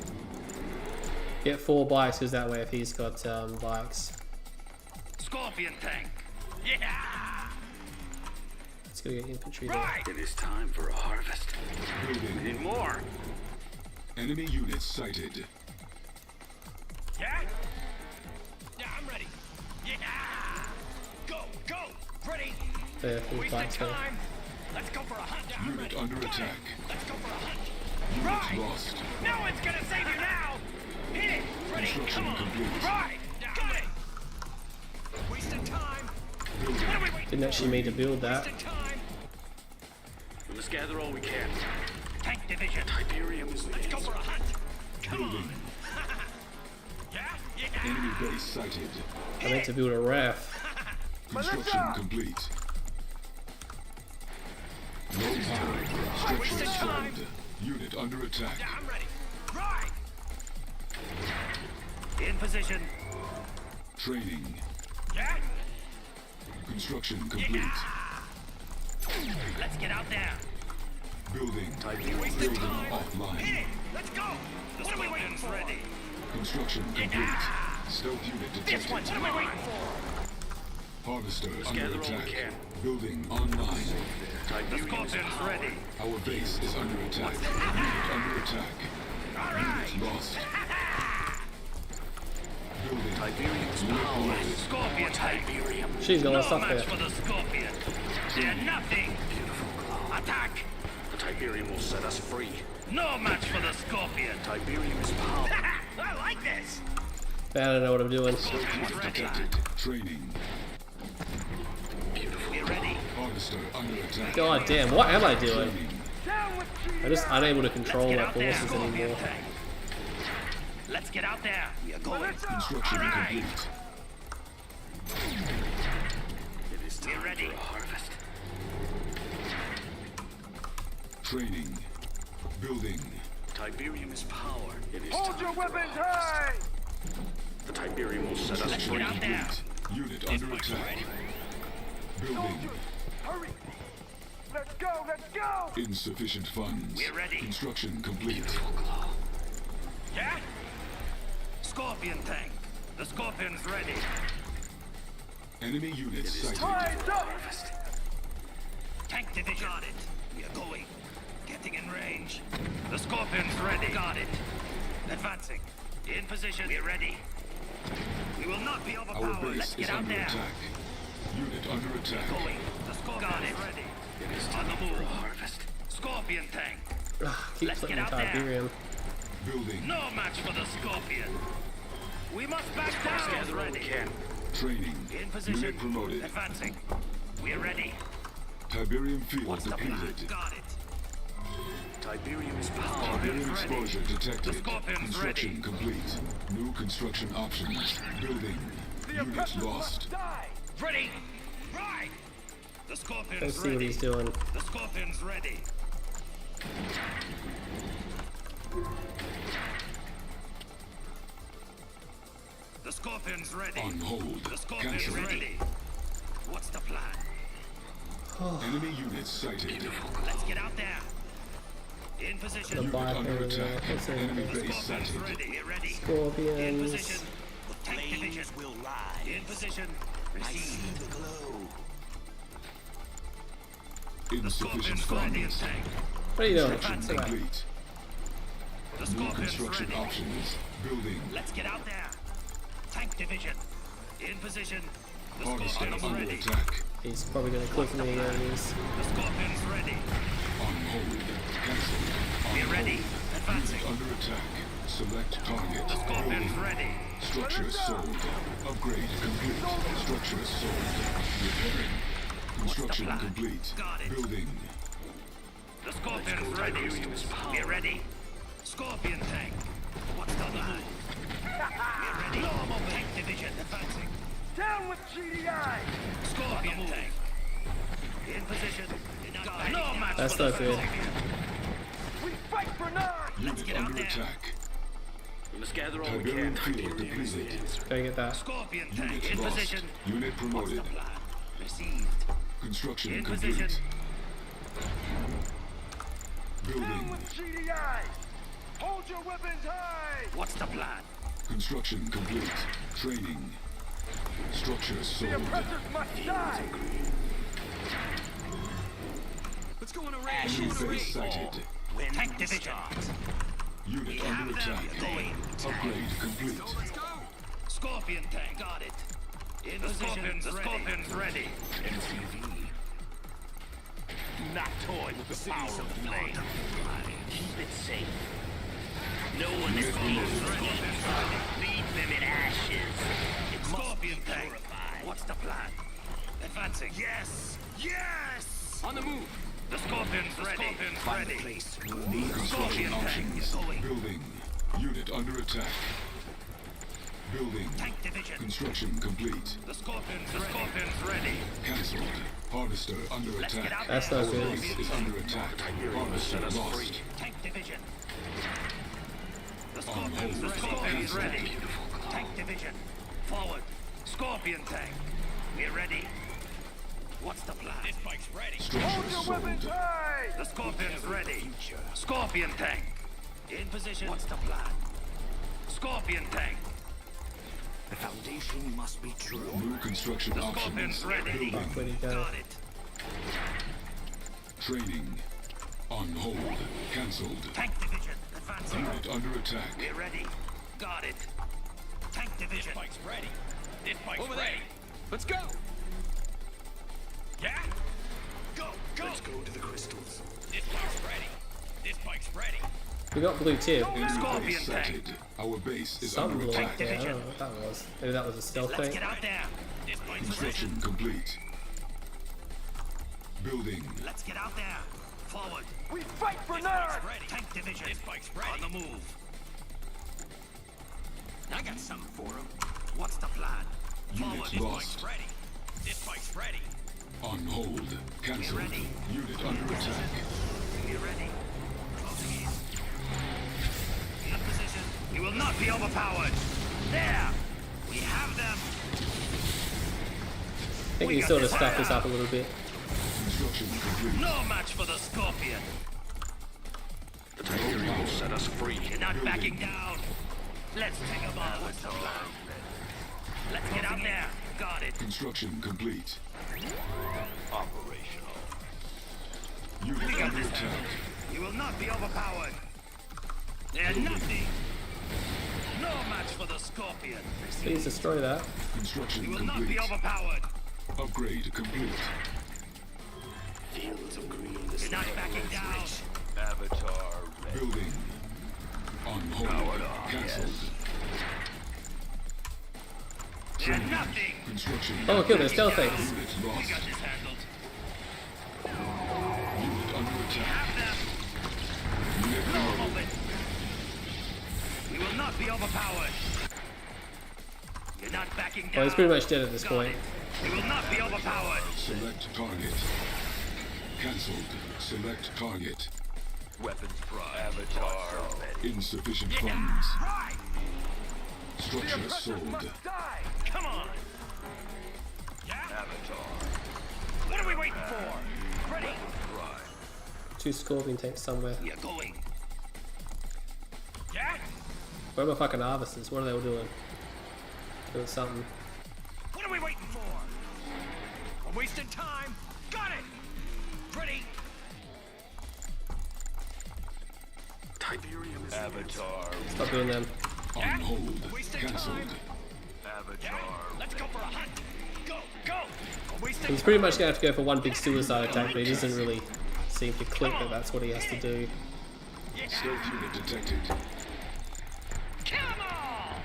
Get 4 bikes, because that way if he's got bikes. Scorpion tank! Yeah! Let's go get infantry there. Right! It is time for a harvest. Building. Need more! Enemy units sighted. Yeah? Yeah, I'm ready. Yeah! Go, go! Ready? There, 4 Wasting bikes there. time! Let's go for a hunt! Yeah, I'm Unit ready. under Got it. attack. Let's go for a hunt! Unit Right! lost. No one's gonna save you now! Hit it! Ready? Construction Come on! complete. Right! Got it! Wasting time! Building. What are we waiting Didn't actually mean to build that. Wasting time! We must gather all we can. Tank division! Tiberium is the Let's go answer. for a hunt! Come on! Building. Yeah? Yeah! Enemy base sighted. I meant to build a ref. Construction complete. Low power. Wasting Structure time. sold. Unit under attack. Yeah, I'm ready. Right! In position. Training. Yeah? Construction complete. Yeah! Let's get out there. Building. Wasting Building time. Hit offline. it! Let's go! What are we waiting for? Ready. Construction complete. Stealth unit This one. detected. What are we waiting for? Harvester under gather all we attack. can. Building online. The Tiberium is Scorpion's power. ready. Our base is under attack. Unit under attack. All right. Unit lost. Building. Tiberium is Unit power. lost. Scorpion Tiberium. She's got a lot No of stuff match there. for the Scorpion. They're nothing. Attack. The Tiberium will set us free. No match for the Scorpion. Tiberium is power. I like this. I don't know what I'm doing. Scorpion's ready. Detected. Training. We're ready. Harvester under attack. God damn, what am I doing? Training. I'm just unable to control Get my out there, forces Scorpion anymore. tank. Let's get out there. We are going. Construction All right. complete. It is time We're ready. for a harvest. Training. Building. Tiberium is power. It is Hold time your for a weapons harvest. high. The Tiberium will set us Let's free. get out there. Unit under attack. Building. Hurry. Let's go. Let's go. Insufficient funds. We're ready. Construction complete. Yeah? Scorpion tank. The Scorpion's ready. Enemy units sighted. Harvest. Tank division. Got it. We are going. Getting in range. The Scorpion's ready. Got it. Advancing. In position. We're ready. We will not be Our overpowered. Let's base get is out under there. attack. Unit under attack. Going. The Scorpion's ready. On the move. Harvest. Scorpion tank. Keep Let's putting get out there. Tiberium. Building. No match for the Scorpion. We must back Let's down. gather all we Ready. can. Training. In position. Unit promoted. Advancing. We're ready. Tiberium field What's the plan? depleted. Got it. Tiberium is power. Tiberium ready. exposure detected. The Scorpion's Construction ready. complete. New construction options. Building. Unit lost. Ready. Right. The Scorpion's Let's see ready. what he's doing. The Scorpion's ready. The Scorpion's ready. On hold. The Scorpion's Cancel. ready. What's the plan? Enemy units sighted. Let's get out there. In position. The Unit bike under over attack. there. What's Enemy in The base Scorpion's sighted. ready. We're ready. In Scorpions. position. Tank division. Will rise. In position. Receive. the glow. The Insufficient Scorpion's ready. funds. Tank. What are you doing? Construction Sit back. complete. The New Scorpion's construction ready. options. Building. Let's get out there. Tank division. In position. The Harvester Scorpion's under ready. attack. He's probably going to click me again. He's The Scorpion's ready. On hold. Cancel. On We're hold. ready. Advancing. Unit under attack. Select target. The Scorpion's Building. ready. Structure sold. Upgrade complete. Structure sold. Repairing. Construction plan? complete. Got it. Building. The Scorpion's ready. We're ready. Scorpion tank. What's the plan? We're ready. Normal tank division advancing. Down with GDI. Scorpion tank. In position. No match That's for the not good. Scorpion. We fight for nine. Let's Unit get out under there. attack. We must gather all we Tiberium can. field depleted. Go get that. Scorpion tank Unit in lost. position. Unit promoted. What's the plan? Received. Construction In complete. position. Building. GDI! Hold your weapons high! What's the plan? Construction complete. Training. Structure sold. must die! Let's go on a raid. Enemy base sighted. Tank division. Unit under attack. Going. Upgrade complete. Scorpion tank. Got it. In position. The Scorpion's ready. MCV. Do not toy with the power of the flame. Keep it safe. No one is close. Leave them in ashes. It Scorpion tank. What's the plan? Advancing. Yes. Yes. On the move. The Scorpion's ready. Find the place. New construction Scorpion tank is options. going. Building. Unit under attack. Building. Tank division. Construction complete. The Scorpion's ready. Cancelled. Harvester under Let's get attack. out That's there. not good. Base is under attack. Harvester lost. Tank division. The On hold. Scorpion's ready. Cancelled. Tank division. Forward. Scorpion tank. We're ready. What's the plan? This bike's ready. Structure sold. The Scorpion's ready. Scorpion tank. In position. What's the plan? Scorpion tank. The foundation must be true. New construction The options. Scorpion's ready. Building. Where'd he go? Got it. Training. On hold. Cancelled. Tank division. Advancing. Unit under attack. We're ready. Got it. Tank division. This bike's ready. This bike's Over ready. there. Let's go. Yeah? Go, go! Let's go to the crystals. This bike's ready. This bike's ready. We got blue tip. Scorpion Base tank. sighted. Our base is Something under like attack. that. I don't know what that was. Maybe that was a stealth Let's thing. get out there. This bike's ready. Construction complete. Building. Let's get out there. Forward. We fight for nerds! Tank division. This bike's ready. On the move. I got something for him. What's the plan? Forward. Unit This lost. bike's ready. This bike's ready. On hold. Cancelled. ready. Unit under attack. We're ready. Closing in. In position. You will not be overpowered. There. We have them. I think he sort of stuffed us up a little bit. Construction complete. No match for the Scorpion. The Tiberium will set us free. You're not backing down. Let's take them on. What's the plan? Let's get out there. Got it. Construction complete. Operational. Unit We got under this. attack. You will not be overpowered. They're nothing. No match for the Scorpion. Please destroy that. Construction You will not complete. be overpowered. Upgrade complete. Fields of green. You're not backing down. Avatar ready. Building. On hold. Cancelled. They're nothing. Construction. Oh, look at this stealth things. Unit We lost. got this handled. Unit under attack. Have them. Unit No promoted. moment. We will not be overpowered. You're not backing down. Well, he's pretty much dead at this Got point. it. We will not be overpowered. Select target. Cancelled. Select target. Weapons prime. Avatar ready. Insufficient Yeah. funds. Right. Structure sold. Die. Come on. Yeah. Avatar. What are we waiting for? Ready. Prime. Two Scorpion tanks somewhere. We are going. Yeah. Where are my fucking harvesters? What are they all doing? Doing something. What are we waiting for? I'm wasting time. Got it. Ready. Tiberium is Avatar. Stop doing them. On hold. Wasting Cancelled. time. Avatar. Let's go for a hunt. Go, go. I'm wasting He's pretty much going to have to go for one big suicide attack, but he doesn't really seem to click that that's what he has to do. Stealth unit detected. Kill them all.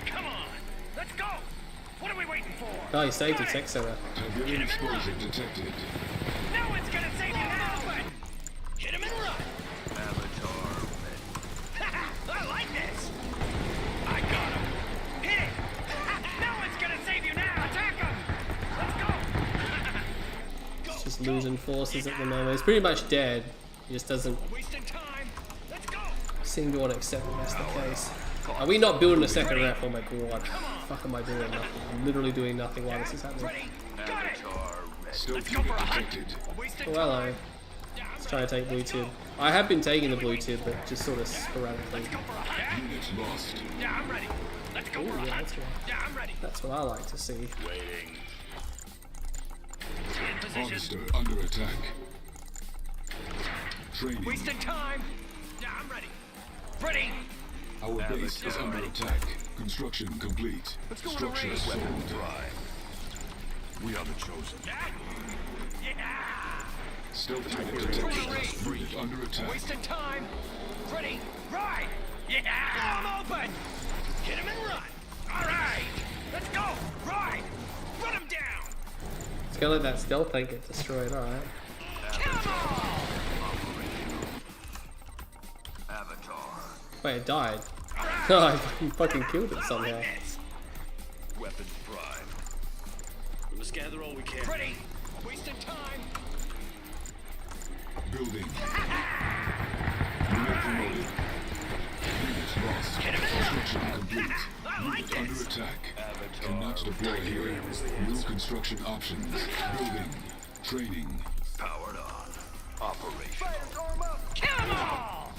Come on. Let's go. What are we waiting for? Oh, he saved the tech center. Tiberium explosion detected. No one's gonna save you now. Hit him and run. Avatar ready. I like this. I got him. Hit it. No one's gonna save you now. Attack him. Let's go. He's just losing forces at the moment. He's pretty much dead. He just doesn't Wasting time. Let's go. seem to want to accept that that's the case. Are we not building a second ref? Oh my god. Fuck am I doing nothing? I'm literally doing nothing while this is happening. Stealth unit detected. Oh, hello. Let's try to take blue tip. I have been taking the blue tip, but just sort of sporadically. Unit lost. Yeah, I'm ready. Let's go Ooh, for a yeah, hunt. that's what, Yeah, I'm ready. that's what I like to see. Waiting. In position. Harvester under attack. Training. Wasting time. Yeah, I'm ready. Ready. Our base is under attack. Construction complete. Structure sold. We are the chosen. Yeah. Stealth unit detected. Unit under attack. Wasting time. Ready. Ride. Yeah. Blow 'em open. Get him and run. All right. Let's go. Ride. Run him down. It's gonna let that stealth tank get destroyed, alright. Come on. Avatar. Wait, it died. Oh, I fucking killed it somehow. Weapons prime. We must gather all we can. Ready. Wasting time. Building. Unit promoted. Unit lost. Construction complete. Unit under attack. Cannot deploy here. New construction options. Building. Training. Powered on. Operation. Fighters arm up. Come on.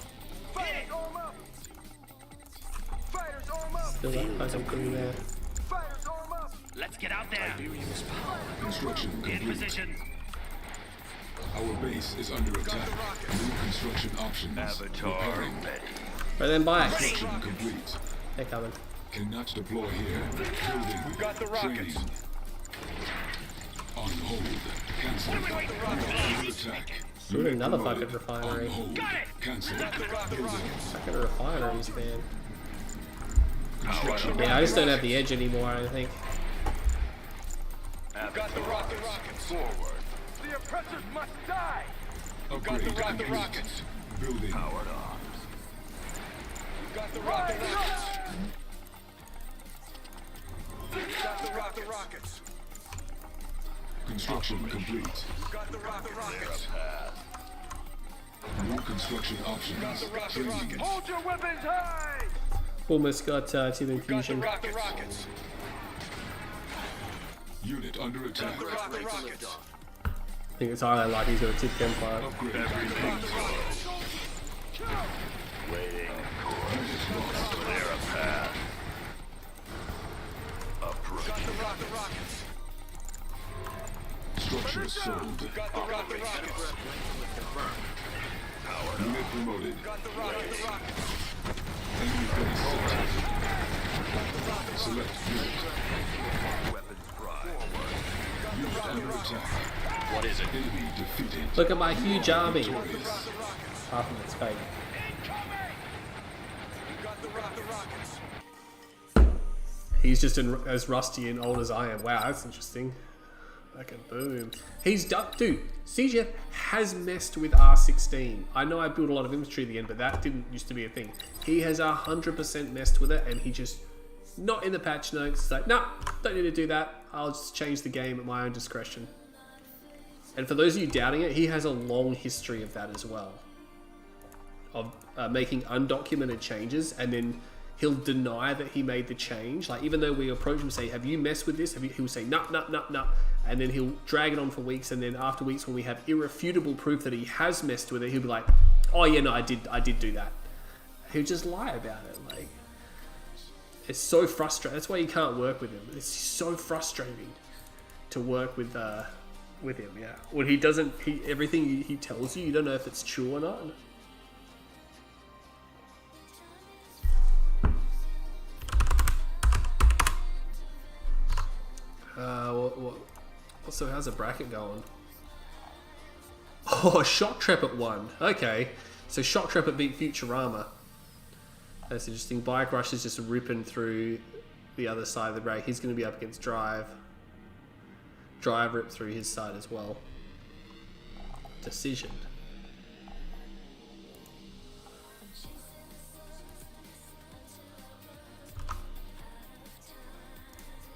Fighters arm up. Fighters arm up. Still that fucking thing there. Fighters arm up. Let's get out there. Construction In complete. position. Our base is under attack. New construction options. Avatar Repairing. ready. Right then, bye. Construction complete. They're coming. Cannot deploy here. Building. We've got the rockets. Training. On hold. Cancel. Under attack. Doing Unit another promoted. fucking refinery. On hold. Cancel. Building. Fucking refineries, man. Construction. Yeah, I just don't have the edge anymore, I think. Got the rockets. Forward. The oppressors must die. Upgrade the complete. rockets. Building. Powered on. Got the rockets. Got the rockets. Construction complete. Got the rockets. New construction options. Training. Hold your weapons high. Almost got Tib Infusion. Got the rockets. Unit under attack. Got the rockets. I think it's highly likely he's got a Tib Chem fire. Upgrade complete. Waiting. Unit lost. Clear a path. Approach. Got the rockets. Structure sold. Got the rockets. Unit promoted. Got the rockets. Enemy base selected. Select unit. Weapons prime. Unit under attack. What is it? Enemy defeated. Look at my huge army. Victorious. Half of it's fake. Got the rockets. He's just as rusty and old as I am. Wow, that's interesting. Fucking boom. He's done, dude. CGF has messed with R16. I know I built a lot of infantry at the end, but that didn't used to be a thing. He has 100% messed with it, and he just not in the patch notes. It's like, nah, don't need to do that. I'll just change the game at my own discretion. And for those of you doubting it, he has a long history of that as well, of making undocumented changes, and then he'll deny that he made the change. Like, even though we approach him and say, have you messed with this? He'll say, nah. And then he'll drag it on for weeks. And then after weeks, when we have irrefutable proof that he has messed with it, he'll be like, oh yeah, no, I did do that. He'll just lie about it. Like, it's so frustrating. That's why you can't work with him. It's so frustrating to work with him. Yeah. When he doesn't, everything he tells you, you don't know if it's true or not. So how's the bracket going? Oh, Shock Trap at 1. Okay, so Shock Trap beat Futurama. That's interesting. Bike Rush is just ripping through the other side of the break. He's going to be up against Drive. Drive ripped through his side as well. Decision.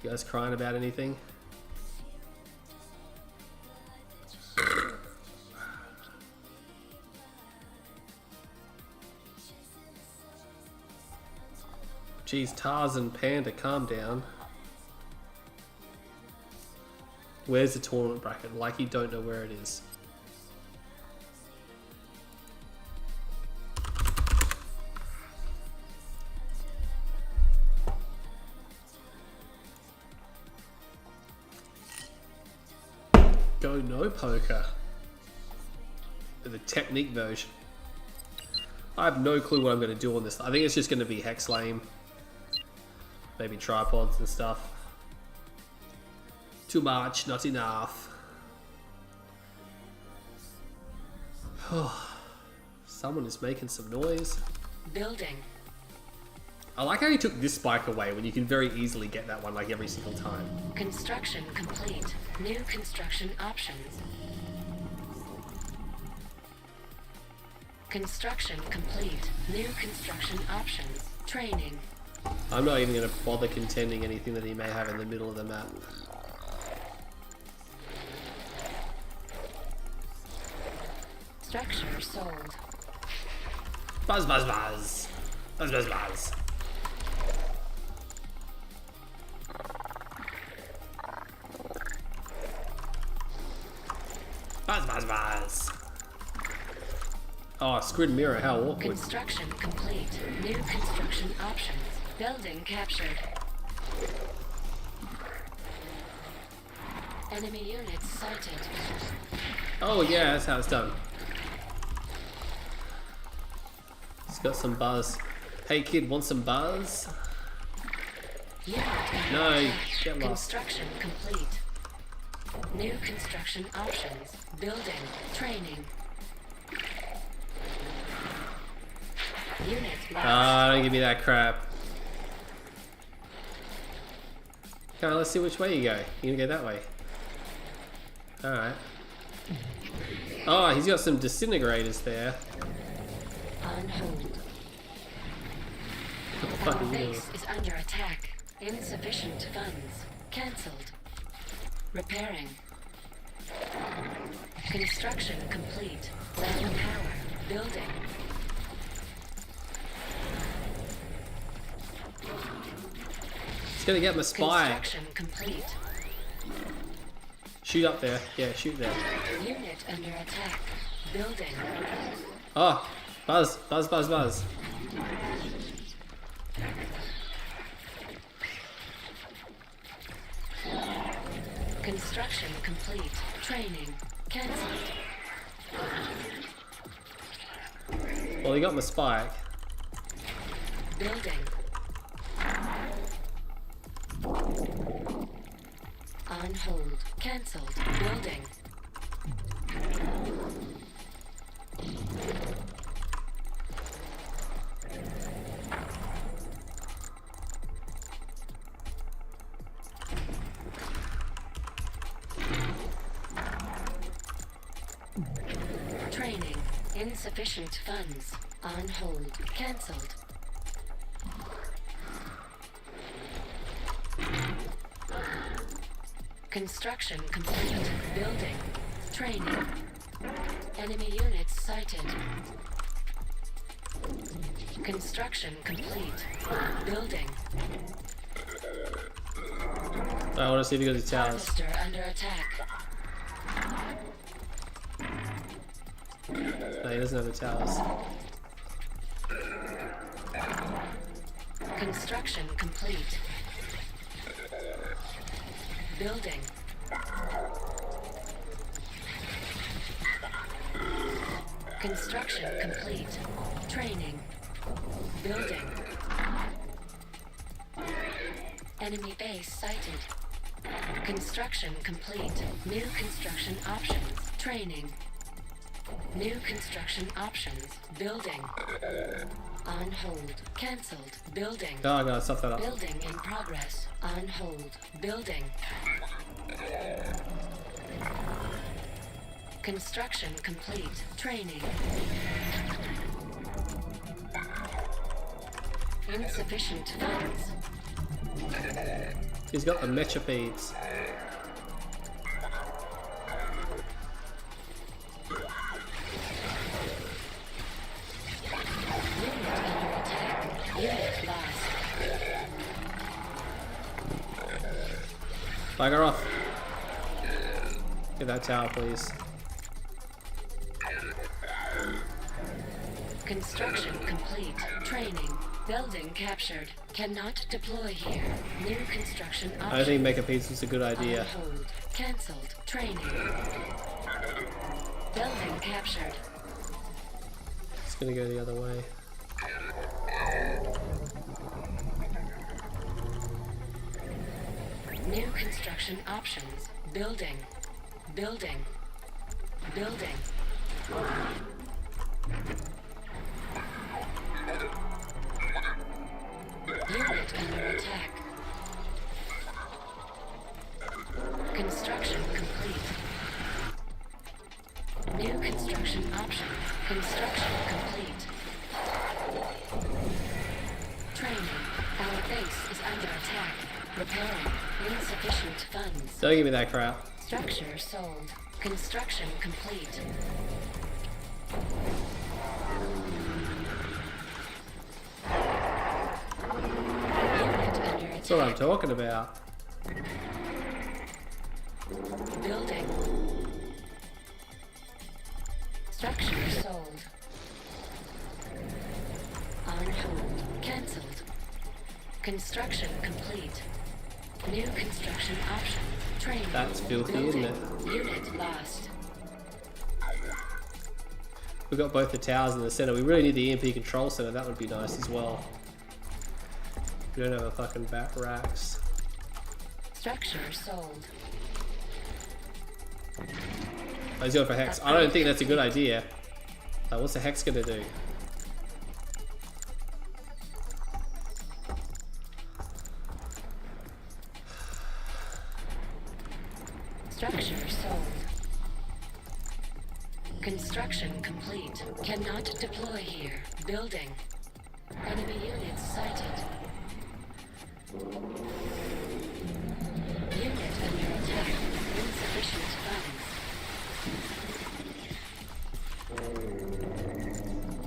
You guys crying about anything? Geez, Tarzan Panda, calm down. Where's the tournament bracket? Like you don't know where it is. Go no poker. The technique version. I have no clue what I'm going to do on this. I think it's just going to be hex lame. Maybe tripods and stuff. Too much, not enough. Someone is making some noise. Building. I like how you took this spike away when you can very easily get that one like every single time. Construction complete. New construction options. Construction complete. New construction options. Training. I'm not even going to bother contending anything that he may have in the middle of the map. Structure sold. Buzz, buzz, buzz. Buzz, buzz, buzz. Buzz, buzz, buzz. Oh, squid mirror, how awkward. Construction complete. New construction options. Building captured. Enemy units sighted. Oh yeah, that's how it's done. It's got some buzz. Hey kid, want some buzz? Unit No, get lost. construction complete. New construction options. Building. Training. Unit lost. Ah, don't give me that crap. Come on, let's see which way you go. You gonna go that way. Alright. Oh, he's got some disintegrators there. On hold. What the fuck Our are you doing? base is under attack. Insufficient funds. Cancelled. Repairing. Construction complete. Level power. Building. He's gonna get my spy. Construction complete. Shoot up there. Yeah, shoot there. Unit under attack. Building. Oh, buzz, buzz, buzz, buzz. Construction complete. Training. Cancelled. Well, he got my spike. Building. On hold. Cancelled. Building. Training. Insufficient funds. On hold. Cancelled. Construction complete. Building. Training. Enemy units sighted. Construction complete. Building. I want to see if he goes to towers. Harvester under attack. No, he doesn't have the towers. Construction complete. Building. Construction complete. Training. Building. Enemy base sighted. Construction complete. New construction options. Training. New construction options. Building. On hold. Cancelled. Building. Oh, I gotta stuff that up. Building in progress. On hold. Building. Construction complete. Training. Insufficient funds. He's got the mecha beads. Unit under attack. Unit lost. Bugger off. Get that tower, please. Construction complete. Training. Building captured. Cannot deploy here. New construction options. I don't think making pizza's a good idea. On hold. Cancelled. Training. Building captured. It's gonna go the other way. New construction options. Building. Building. Building. Unit under attack. Construction complete. New construction options. Construction complete. Training. Our base is under attack. Repairing. Insufficient funds. Don't give me that crap. Structure sold. Construction complete. Unit under That's what I'm attack. talking about. Building. Structure sold. On hold. Cancelled. Construction complete. New construction option. Training. That's filthy, Building. isn't it? Unit lost. We've got both the towers in the center. We really need the EMP control center. That would be nice as well. We don't have a fucking bat racks. Structure sold. I was going for Hex. I don't think that's a good idea. What's the Hex gonna do? Structure sold. Construction complete. Cannot deploy here. Building. Enemy units sighted. Unit under attack. Insufficient funds.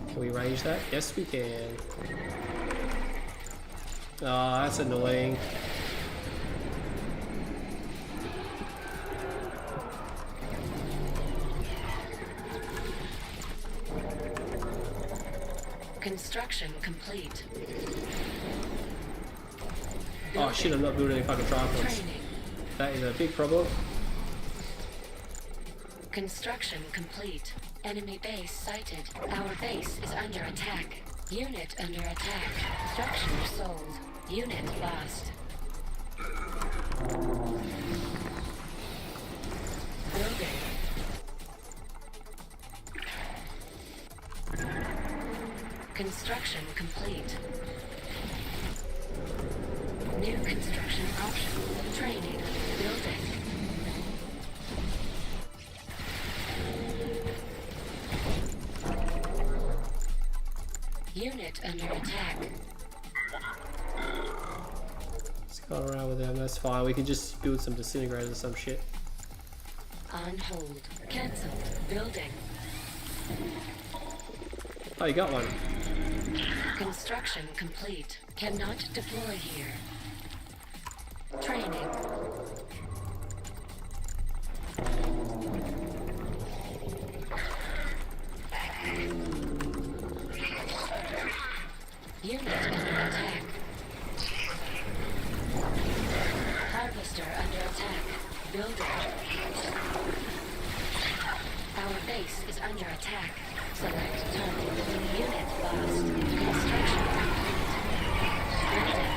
Can we range that? Yes, we can. Oh, that's annoying. Construction complete. Oh shit, I'm not building any fucking tripods. Training. That is a big problem. Construction complete. Enemy base sighted. Our base is under attack. Unit under attack. Structure sold. Unit lost. Building. Construction complete. New construction option. Training. Building. Unit under attack. Let's go around with them, that's fine. We can just build some disintegrators or some shit. On hold. Cancelled. Building. Oh, you got one. Construction complete. Cannot deploy here. Training. Unit under attack. Harvester under attack. Building. Our base is under attack. Select target. Unit lost. Construction complete. Building.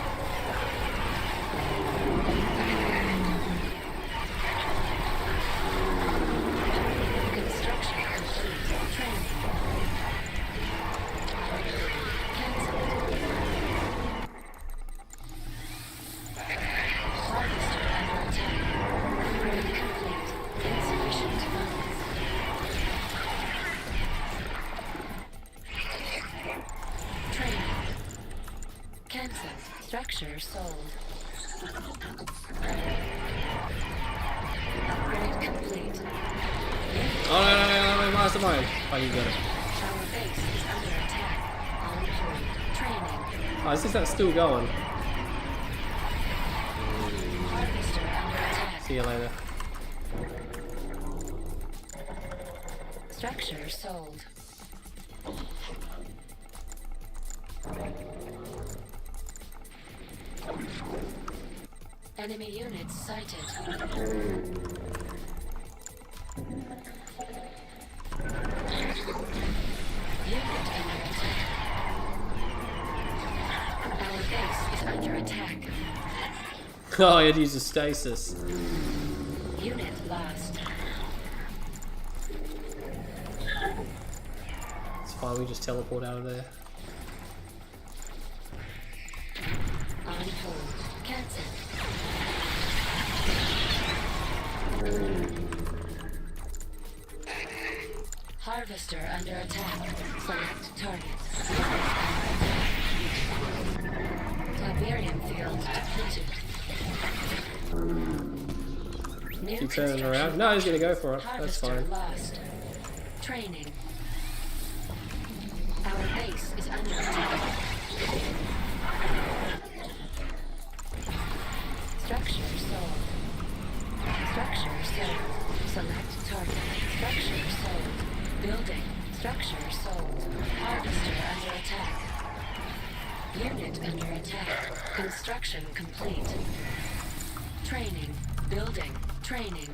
Construction complete. Training. Cancelled. Harvester under attack. Upgrade complete. Insufficient funds. Training. Cancelled. Structure sold. Upgrade complete. Oh, no, mastermind. Oh, you got it. Our base is under attack. On hold. Training. Oh, is that still going? Harvester under attack. See you later. Structure sold. Enemy units sighted. Unit under attack. Our base is under attack. Oh, I had to use a stasis. Unit lost. It's fine, we just teleport out of there. On hold. Cancel. Harvester under attack. Select target. Tiberium field depleted. New Keep turning construction. around. No, he's gonna go for it. That's Harvester fine. lost. Training. Our base is under attack. Structure sold. Structure sold. Select target. Structure sold. Building. Structure sold. Harvester under attack. Unit under attack. Construction complete. Training. Building. Training.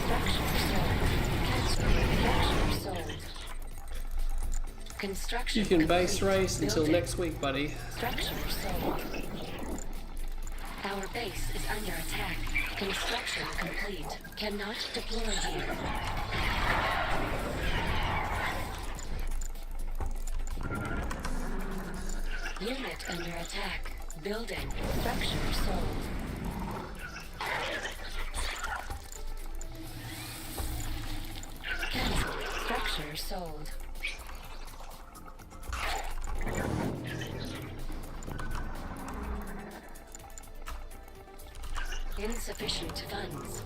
Structure sold. Cancel. Structure sold. Construction You can base complete. race until Building. next week, buddy. Structure sold. Our base is under attack. Construction complete. Cannot deploy here. Unit under attack. Building. Structure sold. Cancel. Structure sold. Insufficient funds.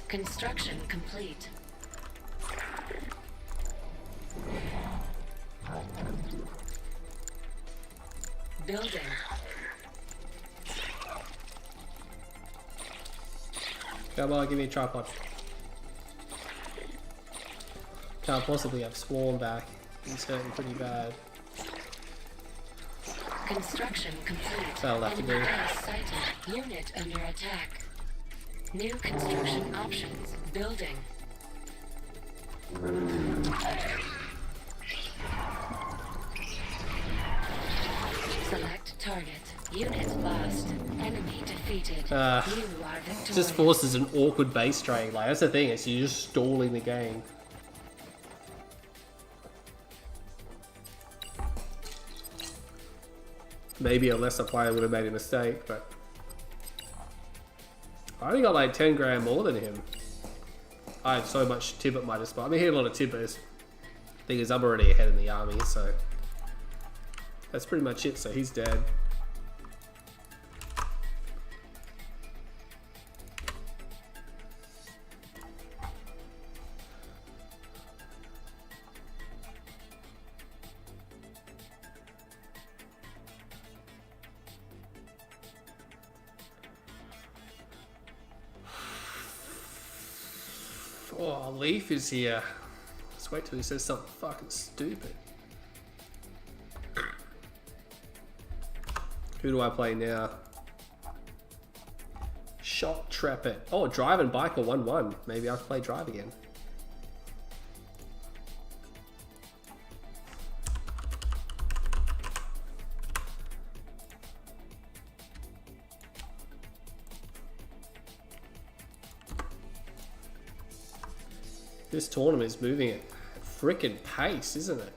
Construction complete. Building. Come on, give me a tripod. Can't possibly have Swarm back. He's hurting pretty bad. Construction complete. That'll have to do. Enemy base sighted. Unit under attack. New construction options. Building. Select target. Unit lost. Enemy defeated. You are victorious. Just forces an awkward base trade. Like, that's the thing, is you're just stalling the game. Maybe a lesser player would have made a mistake, but I only got like 10 grand more than him. I had so much tib at my disposal. I mean, he had a lot of tibbers. Thing is, I'm already ahead in the army, so that's pretty much it. So he's dead. Oh, Leaf is here. Let's wait till he says something fucking stupid. Who do I play now? Shot Trap It. Oh, Drive and Bike or 1-1. Maybe I'll play Drive again. This tournament is moving at frickin' pace, isn't it?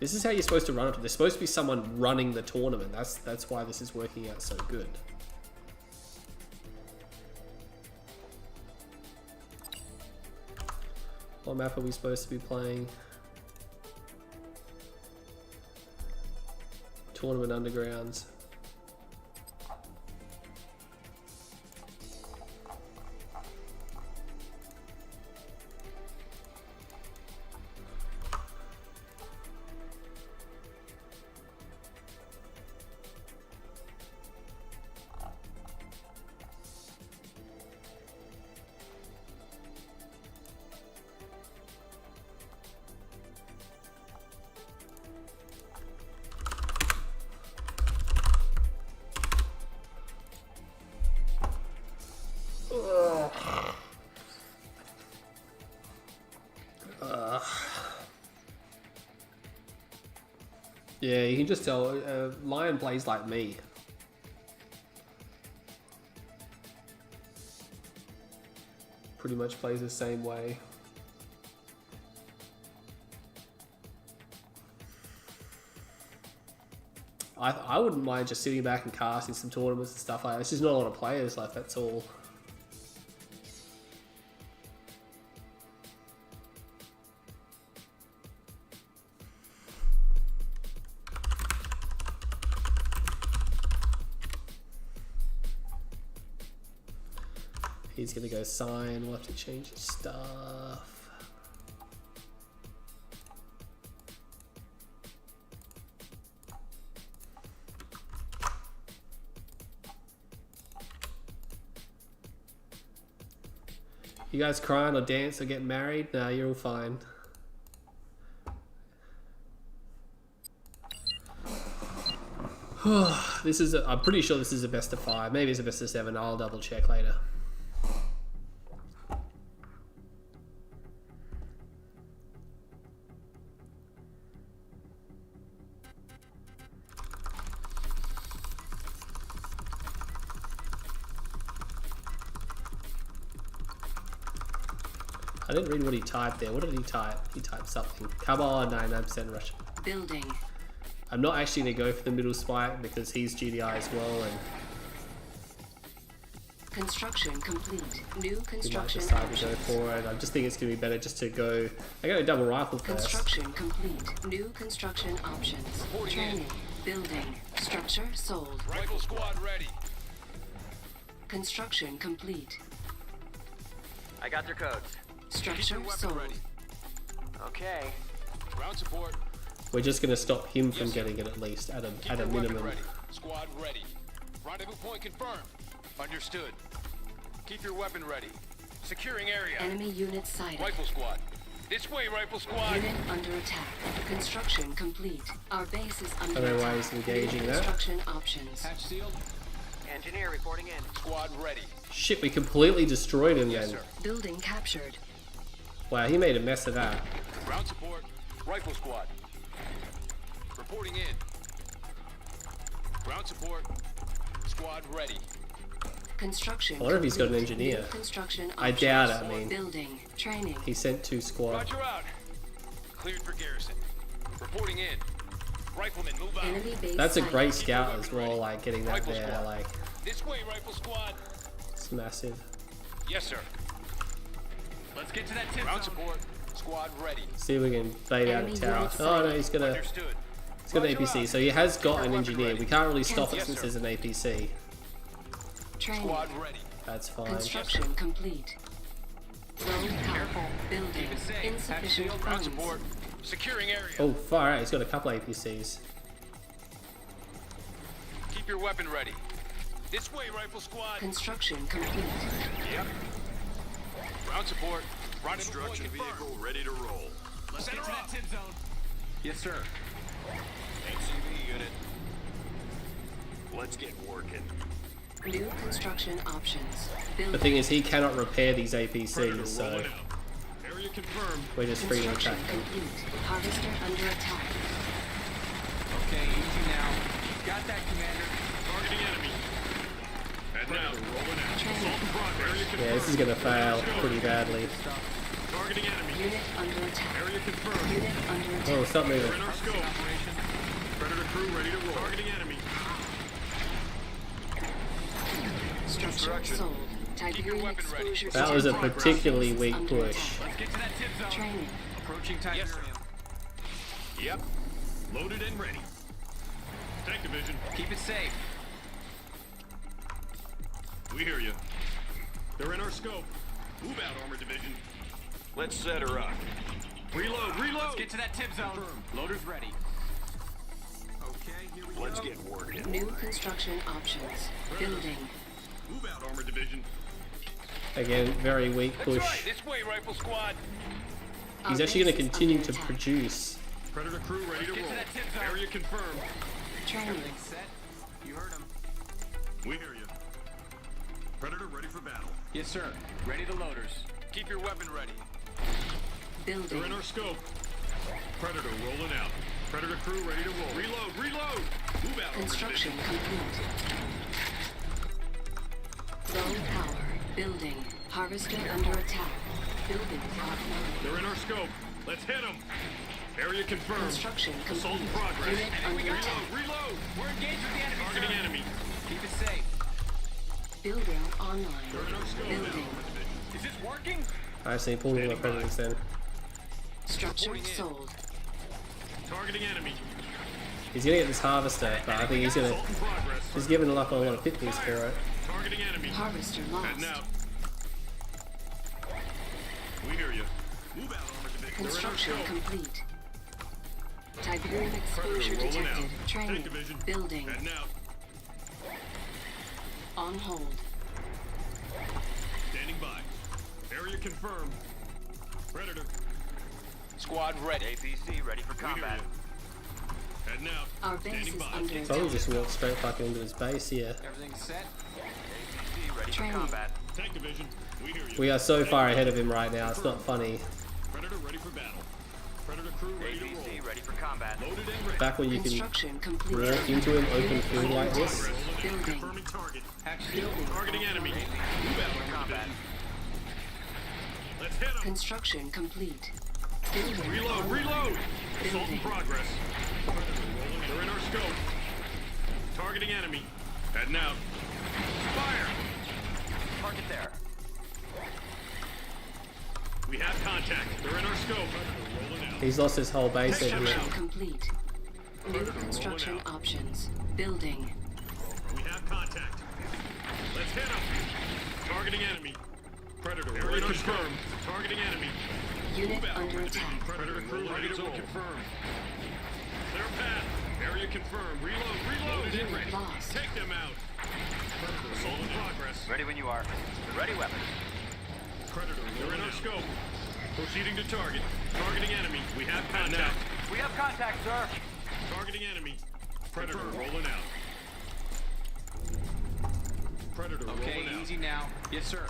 This is how you're supposed to run it. There's supposed to be someone running the tournament. That's why this is working out so good. What map are we supposed to be playing? Tournament Undergrounds. Yeah, you can just tell Lion plays like me. Pretty much plays the same way. I wouldn't mind just sitting back and casting some tournaments and stuff like that. There's just not a lot of players left, that's all. He's gonna go sign, we'll have to change his stuff. You guys crying or dance or get married? Nah, you're all fine. This is I'm pretty sure this is a best of 5. Maybe it's a best of 7. I'll double check later. I didn't read what he typed there. What did he type? He typed something. Come on, 99% Russian. Building. I'm not actually going to go for the middle spike because he's GDI as well, and construction complete. New he might construction decide to go for it. I just think it's going to be better just to go. I got a double rifle first. Construction complete. New construction options. Training. Building. Structure sold. Rifle squad ready. Construction complete. I got their codes. Structure sold. Ready. Okay. Ground support. We're just going to stop him from getting it at least at Keep a your weapon minimum. ready. Squad ready. Rendezvous point confirmed. Understood. Keep your weapon ready. Securing area. Enemy unit sighted. Rifle squad. This way, rifle squad. Unit under attack. Construction complete. Our base is under Other attack. ways engaging New that. construction options. Hatch sealed. Engineer reporting in. Squad ready. Shit, we completely destroyed him Yes, then. sir. Building captured. Wow, he made a mess of that. Ground support. Rifle squad. Reporting in. Ground support. Squad ready. Construction I wonder if he's got an complete. engineer. New construction I options. doubt it, I mean. Building. Training. He sent 2 squad. Roger out. Cleared for garrison. Reporting in. Riflemen, move out. Enemy base That's a sighted. great scout as well, like getting that Rifle there, squad. like, This way, rifle squad. it's massive. Yes, sir. Let's get to that tip Ground zone. support. Squad ready. See if we can bait out a Enemy tower. unit Oh no, sighted. he's got Understood. an APC, so he has got an engineer. We can't really stop it Yes, since sir. there's an APC. Training. Squad ready. That's fine. Construction complete. Low power. Building. Keep it safe. Hatch Insufficient sealed. Ground funds. support. Securing area. Oh, far out. He's got a couple APCs. Keep your weapon ready. This way, rifle squad. Construction complete. Yep. Ground support. Rendezvous point Construction confirmed. vehicle ready to roll. Let's get to that tip zone. Yes, sir. HCV unit. Let's get working. New construction options. Building. The thing is, he cannot repair these Predator APCs, so rolling out. Area confirmed. we're just free to Construction attack them. complete. Harvester under attack. Okay, easy now. Got that, Commander. Targeting enemy. And now, rolling out. Assault in progress. Area confirmed. Yeah, this is gonna fail pretty badly. Targeting enemy. Unit under attack. Area confirmed. Unit under attack. Oh, stop We're moving. in our scope. Predator crew ready to roll. Targeting enemy. Structure sold. Tiberium weapon ready. exposure. That was a detected. particularly Base weak under push. attack. Let's get to that tip zone. Training. Approaching Yes, sir. Tiberium. Yep. Loaded and ready. Tank division. Keep it safe. We hear you. They're in our scope. Move out, armor division. Let's set her up. Reload, reload. Let's get to that tip zone. Loader's ready. Okay, here we go. Let's get working. New construction options. Building. Move out, armor division. Again, very weak That's right. push. This way, rifle squad. He's Our actually going base to is continue under to attack. produce. Predator crew ready to Get to roll. that tip zone. Area confirmed. Training. Everything's set. You heard him. We hear you. Predator ready for battle. Yes, sir. Ready to loaders. Keep your weapon ready. They're in Building. our scope. Predator rolling out. Predator crew ready to roll. Reload, reload! Move out, Construction Armor complete. Low power. Building. Harvester under attack. Building offline. They're in our scope. Let's hit them. Area confirmed. Construction Assault in complete. progress. Unit under attack. Reload! We're engaged with the enemy, Targeting sir. enemy. Keep it safe. Building online. They're in our scope now. Building. Is this working? I see, pull all the predators then. Structure sold. Targeting enemy. He's gonna get this harvester, but I think he's gonna. Assault in progress. He's giving like a lot of pit these for it. Targeting enemy. Harvester Heading lost. out. We hear you. Move out, Armor Division. They're in our Construction scope. complete. Tiberium exposure Predator rolling detected. out. Training. Tank division. Building. Heading out. On hold. Standing by. Area confirmed. Predator. Squad ready. APC ready for We hear combat. you. Heading out. Our base Standing is by. under So I'll attack. just walk straight fucking into his base here. Everything's set. APC ready Training. for combat. Tank division. We hear you. We are so far ahead of him right now, it's not funny. Predator ready for battle. Predator crew ready to roll. APC ready for combat. Loaded and ready. Back when you can Construction complete. walk into an open field like this. Building. Confirming target. Building. Targeting enemy. Move out, Armor Combat. Division. Let's hit them. Construction complete. Building. Reload, online. reload! Assault in Building. progress. They're in our scope. Targeting enemy. Heading out. Fire! Target there. We have contact. They're in our scope. Rolling out. He's lost his whole base over here. Construction complete. New construction options. Building. We have contact. Let's hit them. Targeting enemy. Predator area confirmed. Targeting enemy. Unit Move out, under Armor Division. attack. Predator crew ready to roll. Confirmed. Clear path. Area confirmed. Reload, reload. Unit lost. Take them out. Predator assault in progress. Ready when you are. Ready weapons. Predator, they're in our scope. Proceeding to target. Targeting enemy. We have contact. We have contact, sir. Targeting enemy. Predator rolling out. Predator Okay, rolling out. easy now. Yes, sir.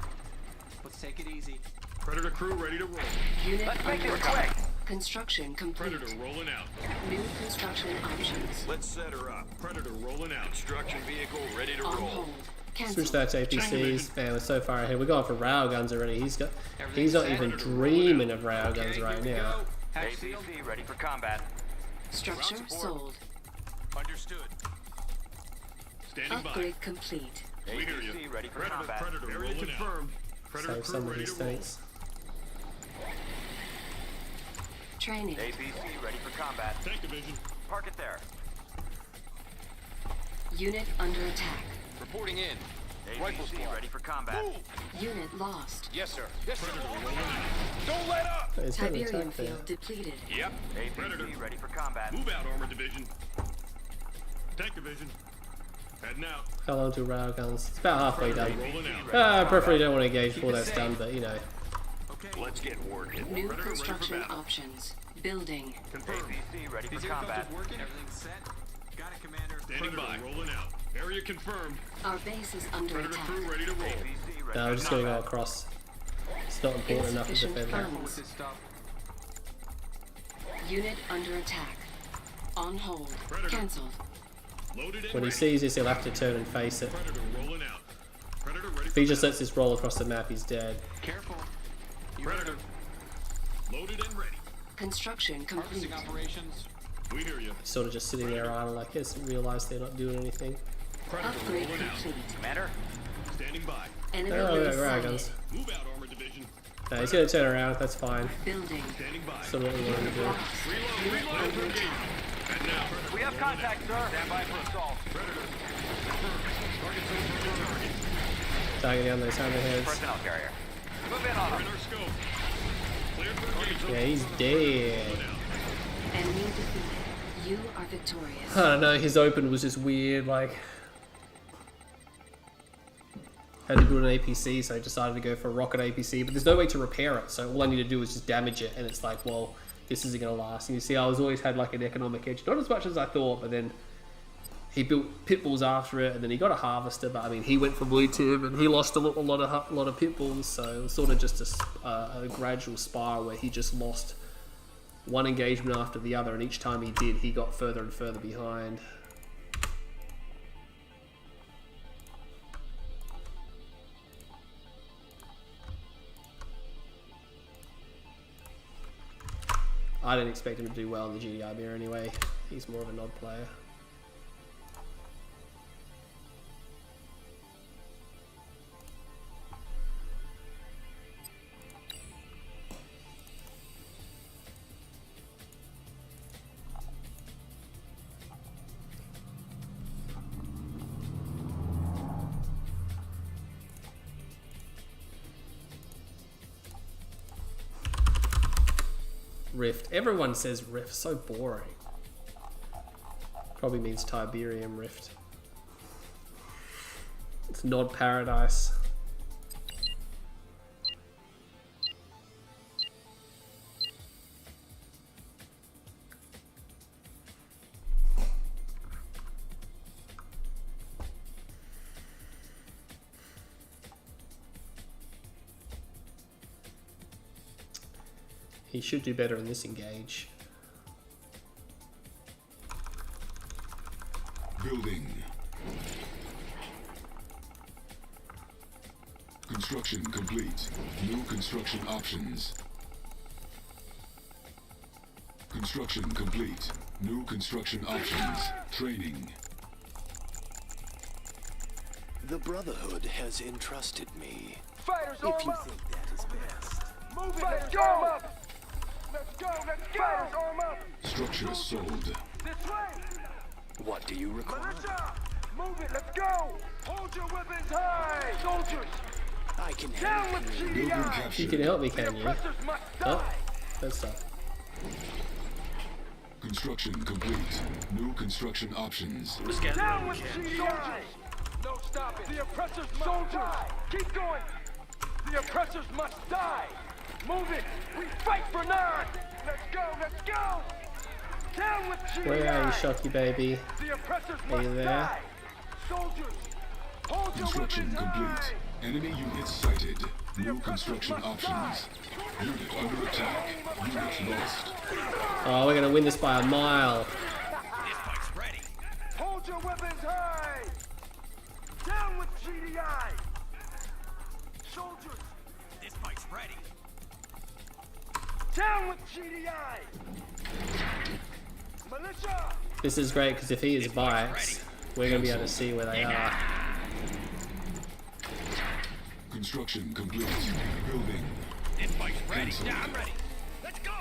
Let's take it easy. Predator crew ready to roll. Unit Let's make under this attack. quick. Construction complete. Predator rolling out. New construction options. Let's set her up. Predator rolling out. Construction vehicle ready to On roll. hold. Cancel. Switch that to APCs. Man, we're so far ahead. We're going for railguns already. He's not even dreaming of railguns right now. Hatch sealed. APC ready for combat. Structure sold. Understood. Standing by. Upgrade complete. We hear you. APC ready for Predator, combat. Predator area confirmed. Predator Save crew some of ready these to roll. tanks. Training. APC ready for combat. Tank division. Park it there. Unit under attack. Reporting in. Rifle APC squad. ready for combat. Unit lost. Yes, sir. Yes, sir. Predator rolling out. Don't let up! He's got an Tiberium attack there. field depleted. Yep. APC ready for combat. Move out, Armor Division. Tank division. Heading out. How long to railguns? It's about halfway Predator done. rolling out. I preferably don't want to engage before that's done, but you know. Let's get working. New Predator ready for construction battle. options. Building. Confirmed. APC ready for These combat. helicopters working? Everything's set. Got it, Commander. Standing by. Rolling out. Area confirmed. Our base is under Predator attack. crew ready to roll. APC ready No, for I'm just going to go combat. across. It's not important enough to Insufficient defend that. With funds. this stuff. Unit under attack. On hold. Predator. Cancelled. Loaded and When he ready. sees this, he'll have to turn and face it. Predator rolling out. Predator ready If for he just battle. lets this roll across the map, he's dead. Careful. Predator. Loaded and ready. Construction complete. Harvesting operations. We hear you. Sort of just sitting there idle like he doesn't realise they're not doing anything. Predator Upgrade rolling out. complete. Commander. Standing by. Enemy Oh, base yeah, sighted. railguns. Move out, Armor Division. No, he's going to turn around, that's fine. Building. Standing by. Sort of what we wanted to do. Lost. Reload, Unit reload, under engage. attack. And now, Predator We have rolling contact, out. sir. Stand by for assault. Predator. Confirmed. Target zone for target. Targeting down those hammerheads. Personnel carrier. Move in on We're them. in our scope. Cleared for engagement. Yeah, he's dead. Rolling out. Enemy defeated. You are victorious. I don't know, his open was just weird, like... Had to build an APC, so I decided to go for a rocket APC, but there's no way to repair it, so all I need to do is just damage it, and it's like, well, this isn't going to last. And you see, I was always had like an economic edge, not as much as I thought, but then he built pit bulls after it, and then he got a harvester, but I mean, he went for blue tip, and he lost a lot of pit bulls, so it was sort of just a gradual spiral where he just lost one engagement after the other, and each time he did, he got further and further behind. I didn't expect him to do well in the GDI beer anyway. He's more of a nod player. Rift. Everyone says Rift. So boring. Probably means Tiberium Rift. It's Nod Paradise. He should do better in this engage. Building. Construction complete. New construction options. Construction complete. New construction options. Training. The Brotherhood has entrusted me. Fighters, If arm you up! think that is best. Move it, let's go! Arm up! Let's go, let's go! Fighters, arm up! Structure sold. This way! What do you require? Militia! Move it, let's go! Hold your weapons high! Soldiers! I can Down help with you. Building GDI! captured. You can help me, The can you? oppressors must Oh, die! good stuff. Construction complete. New construction options. Down with GDI! No stopping! The oppressors must die! Keep going! The oppressors must die! Move it! We fight for none! Let's go, let's go! Down with GDI! Where are you, Shocky baby? The oppressors Are you must there? die! Soldiers! Hold your Construction weapons complete. high! Enemy units sighted. The New oppressors construction must die! options. Unit under attack. Units lost. Oh, we're gonna win this by a mile. This fight's ready! Hold your weapons high! Down with GDI! Soldiers! This fight's ready! Down with GDI! Militia! This is great because if he is bikes, we're gonna be able to see where they are. Construction complete. Building. This fight's ready! Yeah, I'm ready! Let's go!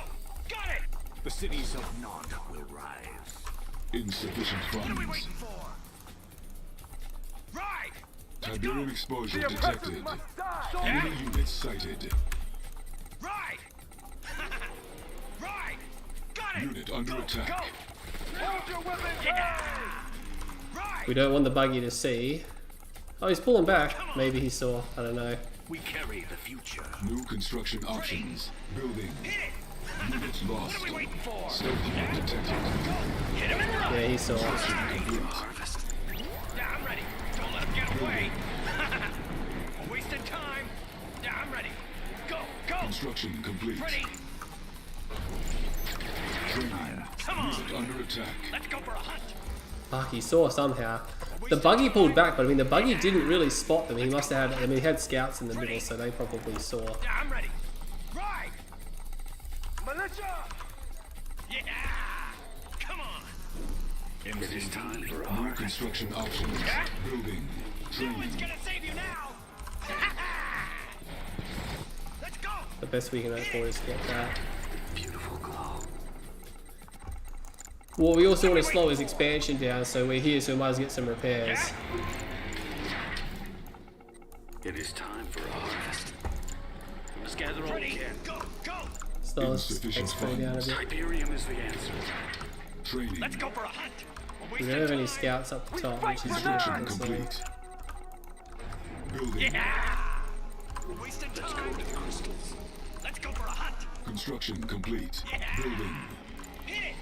Got it! The cities of Nod will rise. Insufficient What are we funds. waiting for? Right! Tiberium exposure The oppressors detected. must die! Enemy units sighted. Right! Right! Got it! Unit under attack. Go! Hold your weapons high! Right! We don't want the buggy to see. Oh, he's pulling back. Maybe he saw. I don't know. We carry the future. New construction options. Building. Hit it! Units lost. What are we waiting for? Stealth unit detected. Hit him and run! Yeah, he saw. Complete. Harvest. Yeah, I'm ready. Don't let him get away. We're wasting time. Yeah, I'm ready. Go, go. Construction complete. Ready. Training. Come on. Unit under attack. Let's go for a hunt. Fuck, he saw somehow. The buggy pulled back, but I mean, the buggy didn't really spot them. He must have had, I mean, he had scouts in the middle, so they probably saw. Yeah, I'm ready. Right. Militia. Yeah. Come on. It is time for New harvest. construction options. Yeah? Building. No one's Training. gonna save you now. Let's go. The best we can hope for is get that. Beautiful glow. Well, we also want to slow his expansion down, so we're here, so we might as well get some repairs. It is time for harvest. Let's gather all we Ready. can. Go, go. Slow his Insufficient XP down a funds. bit. Tiberium is the answer. Training. Let's go for a hunt. We're We wasting don't have any time. scouts up the top, which is Construction good. So complete. Building. Yeah. We're wasting time. Let's go for a hunt. Construction complete. Yeah. Building. Hit it.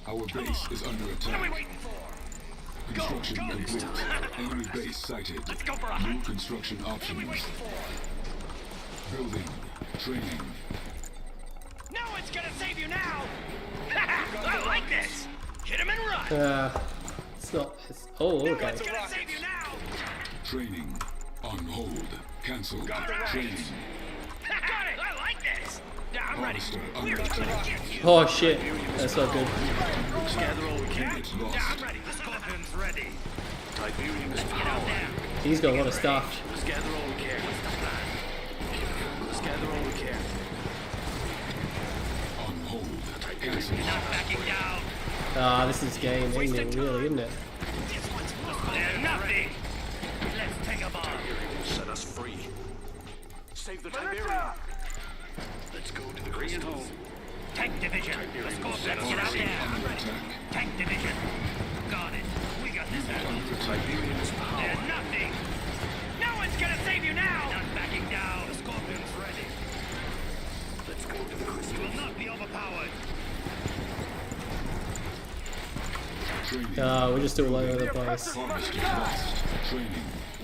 Our base is under What are we attack. waiting for? Construction go. complete. Enemy base sighted. Let's go for a New hunt. construction What are we options. waiting for? Building. Training. No! one's gonna save you now! I like this! Hit him and run! It's not. Oh, okay. No one's gonna save you now! Training. On hold. Cancelled. Training. Got it! I like this! Yeah, I'm ready. Harvester We're under gonna attack. get you! Oh shit, that's not good. Let's gather all we can. Unit Yeah, lost. I'm ready. The Scorpion's ready. Tiberium's Get out power. there. He's got a lot of stuff. Let's gather all we can. Let's gather all we can. On hold. Cancelled. Not backing down. Ah, this is game ending, really, isn't it? This one's They're nothing. Let's take a bomb. Set us free. Save the Tiberium. Let's go to the crystal. Tank division. The Scorpions, get out Harvester there. under attack. Tank division. Got it. We got this handled. Tiberium's power. They're nothing. No one's gonna save you now. Not backing down. The Scorpion's ready. Let's go to the crystal. You will not be overpowered. Training. We're just all over the place. Harvester lost. Training.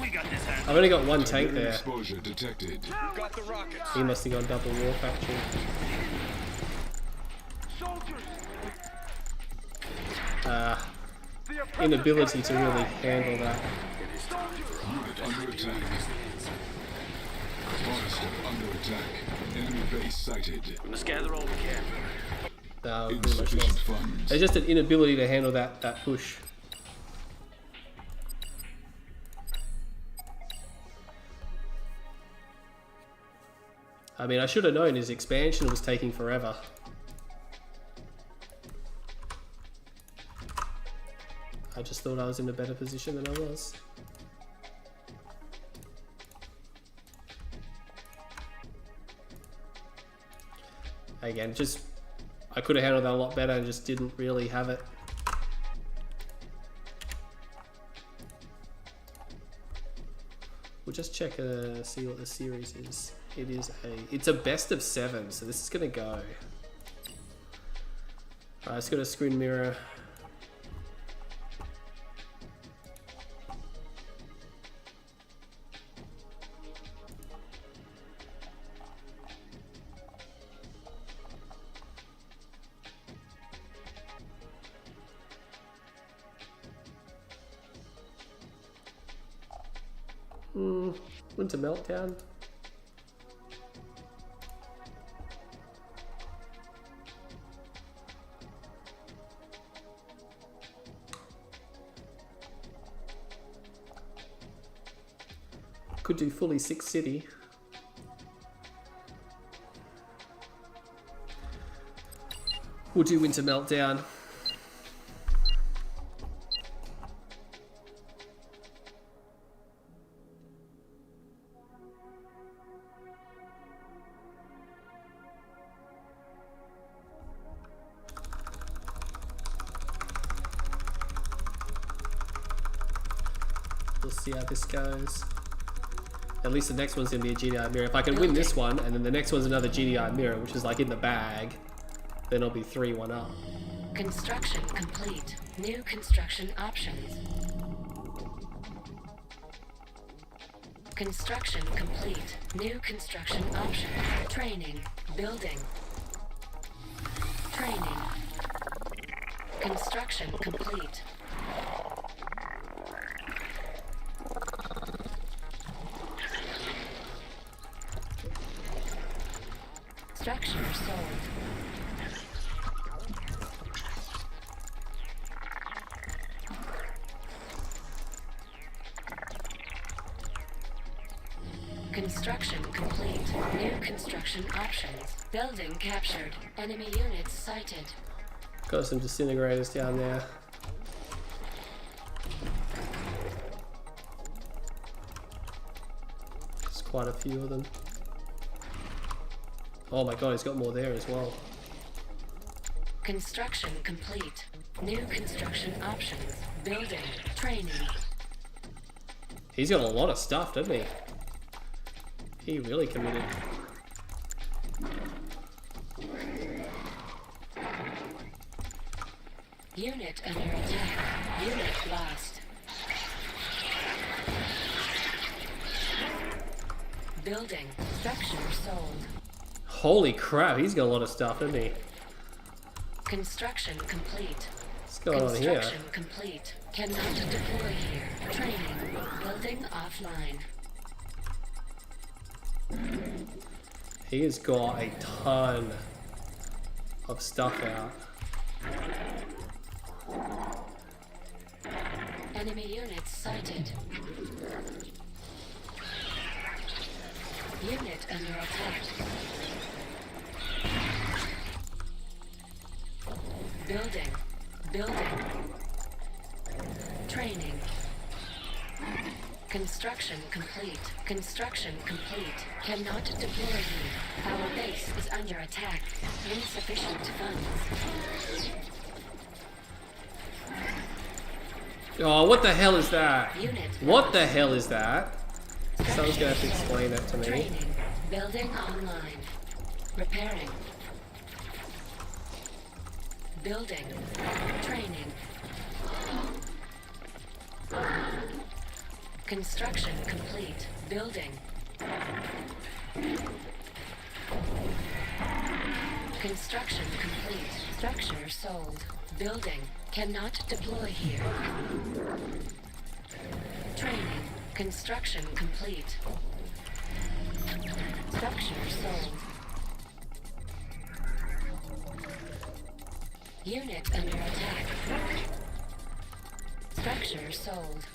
We got this handled. I've only got one tank Tiberium there. exposure detected. Got the rockets. He must have gone double war factory. Inability to really handle that. Unit under attack. Harvester under attack. Enemy base sighted. Let's gather all we can. We're pretty much Insufficient lost. funds. There's just an inability to handle that push. I mean, I should have known his expansion was taking forever. I just thought I was in a better position than I was. Again, just I could have handled that a lot better and just didn't really have it. We'll just check, see what the series is. It's a best of 7, so this is gonna go. Alright, let's go to screen mirror. Winter Meltdown. Could do fully 6 City. We'll do Winter Meltdown. We'll see how this goes. At least the next one's gonna be a GDI mirror. If I can win this one, and then the next one's another GDI mirror, which is like in the bag, then I'll be 3-1 up. Construction complete. New construction options. Construction complete. New construction option. Training. Building. Training. Construction complete. Structure sold. Construction complete. New construction options. Building captured. Enemy units sighted. Got some disintegrators down there. There's quite a few of them. Oh my god, he's got more there as well. Construction complete. New construction options. Building. Training. He's got a lot of stuff, doesn't he? He really committed. Unit under attack. Unit lost. Building. Structure sold. Holy crap, he's got a lot of stuff, doesn't he? Construction complete. What's going on here? Construction complete. Cannot deploy here. Training. Building offline. He has got a ton of stuff out. Enemy units sighted. Unit under attack. Building. Building. Training. Construction complete. Construction complete. Cannot deploy here. Our base is under attack. Insufficient funds. Oh, what the hell is that? Unit. What the hell is that? Someone's gonna have to explain that to me. Training. Building online. Repairing. Building. Training. Construction complete. Building. Construction complete. Structure sold. Building. Cannot deploy here. Training. Construction complete. Structure sold. Unit under attack. Structure sold.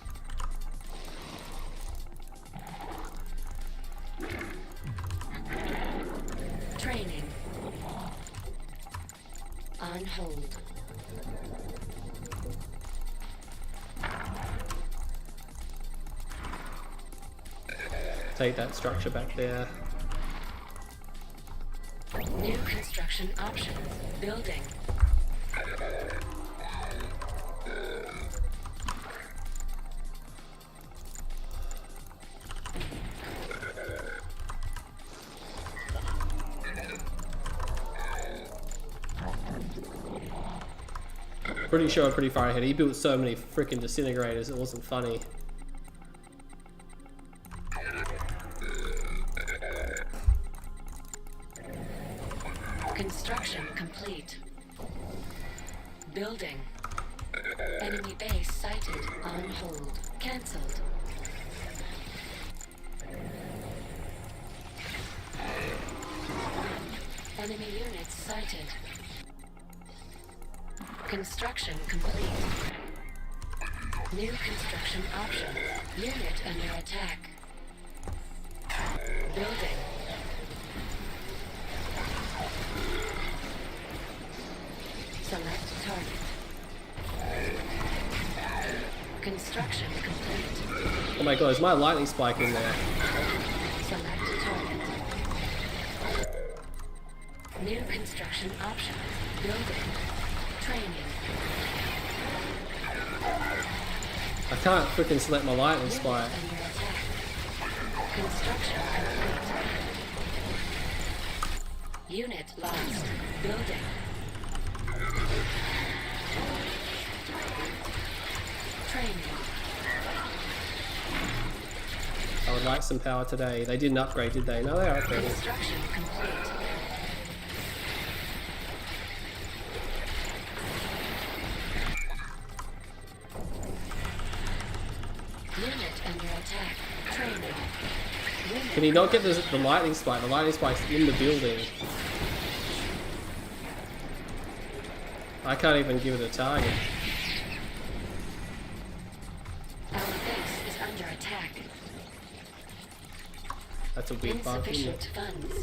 Training. On hold. Take that structure back there. New construction options. Building. Pretty sure I'm pretty far ahead. He built so many freaking disintegrators, it wasn't funny. Construction complete. Building. Enemy base sighted. On hold. Cancelled. Enemy units sighted. Construction complete. New construction options. Unit under attack. Building. Select target. Construction complete. Oh my god, is my lightning spike in there? Select target. New construction options. Building. Training. I can't freaking select my lightning spike. Under attack. Construction complete. Unit lost. Building. Training. I would like some power today. They didn't upgrade, did they? No, they are upgrading. Construction complete. Unit under attack. Training. Unit Can he not get the lightning spike? The lightning spike's in the building. I can't even give it a target. Our base is under attack. That's a weird bug, isn't Insufficient it? funds.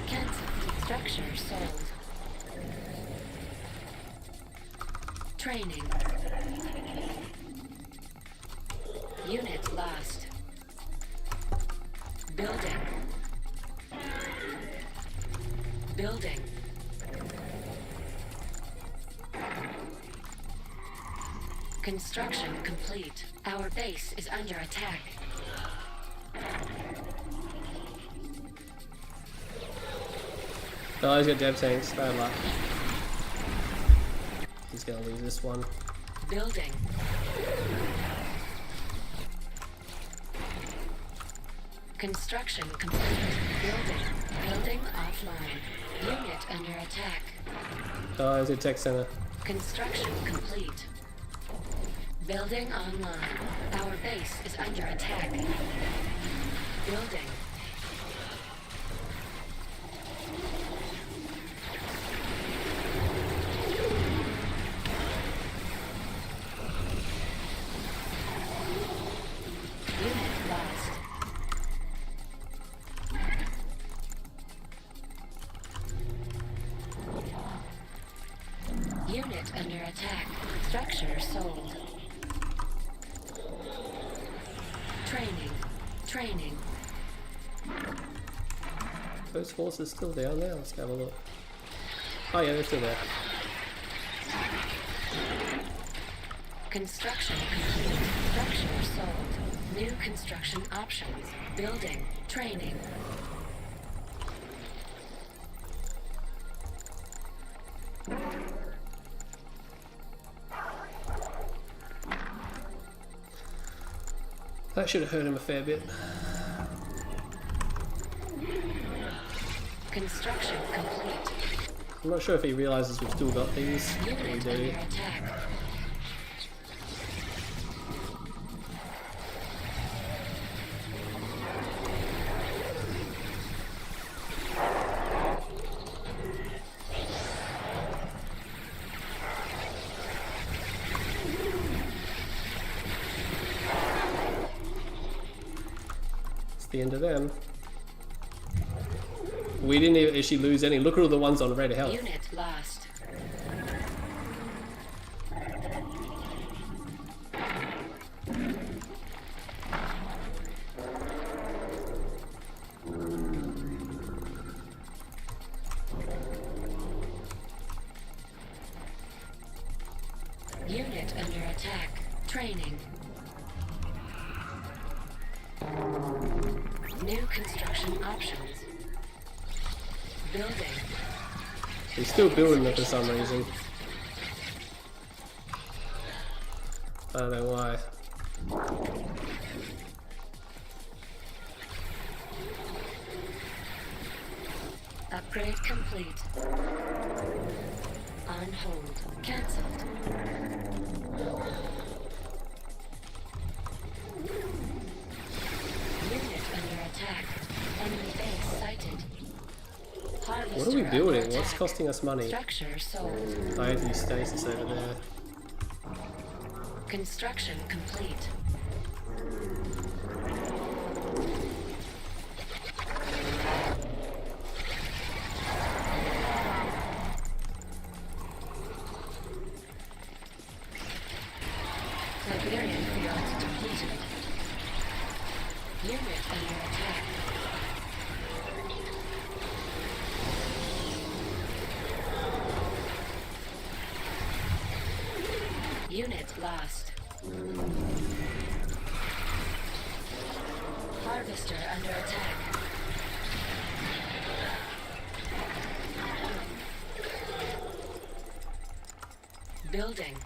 Cancel. Structure sold. Training. Unit lost. Building. Building. Construction complete. Our base is under attack. Oh, he's got dev tanks. Bad luck. He's gonna lose this one. Building. Construction complete. Building offline. Unit under attack. Oh, it's a tech center. Construction complete. Building online. Our base is under attack. Building. Unit lost. Unit under attack. Structure sold. Training. Those forces still down there? Let's have a look. Oh yeah, they're still there. Construction complete. Structure sold. New construction options. Building. Training. That should have hurt him a fair bit. Construction complete. I'm not sure if he realizes we've still got these. We Unit do. under attack. It's the end of them. We didn't even actually lose any. Look at all the ones on red health. Unit lost. Unit under attack. Training. New construction options. Building. He's still building it for some reason. I don't know why. Upgrade complete. On hold. Cancelled. Unit under attack. Enemy base sighted. What are we building? What's costing us money? Structure sold. I had to use stasis over there. Construction complete. Siberian field depleted. Unit under attack. Unit lost. Harvester under attack. Building.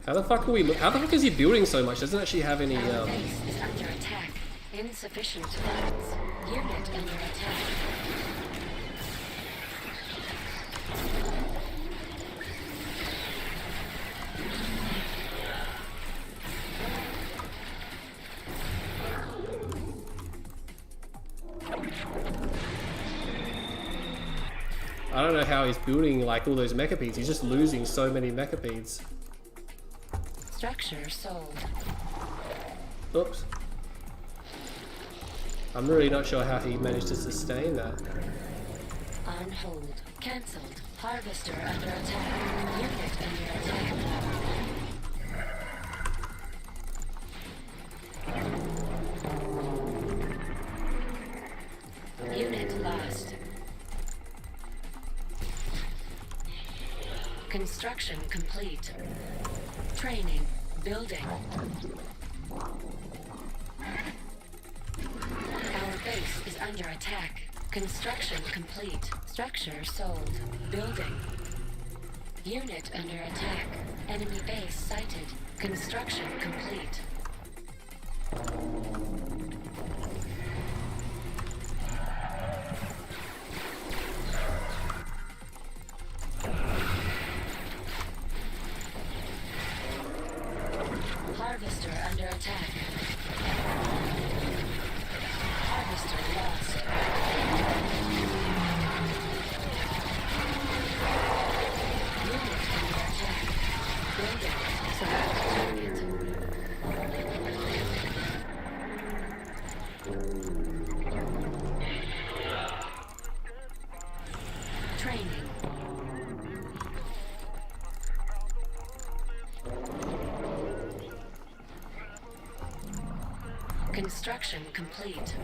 How the fuck are we? How the fuck is he building so much? Doesn't actually have any. Our base is under attack. Insufficient funds. Unit under attack. I don't know how he's building like all those mechapedes. He's just losing so many mechapedes. Structure sold. Oops. I'm really not sure how he managed to sustain that. On hold. Cancelled. Harvester under attack. Unit under attack. Unit lost. Construction complete. Training. Building. Our base is under attack. Construction complete. Structure sold. Building. Unit under attack. Enemy base sighted. Construction complete. under attack. Harvester lost. Unit under attack. Building. Select target. Training. Construction complete.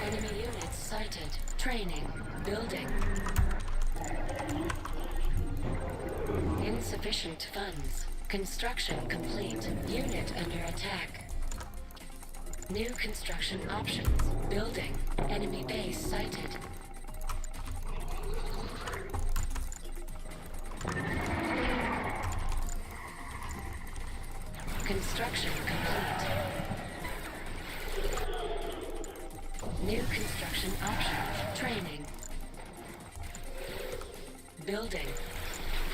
Enemy units sighted. Training. Building. Insufficient funds. Construction complete. Unit under attack. New construction options. Building. Enemy base sighted. Construction complete. New construction options. Training. Building.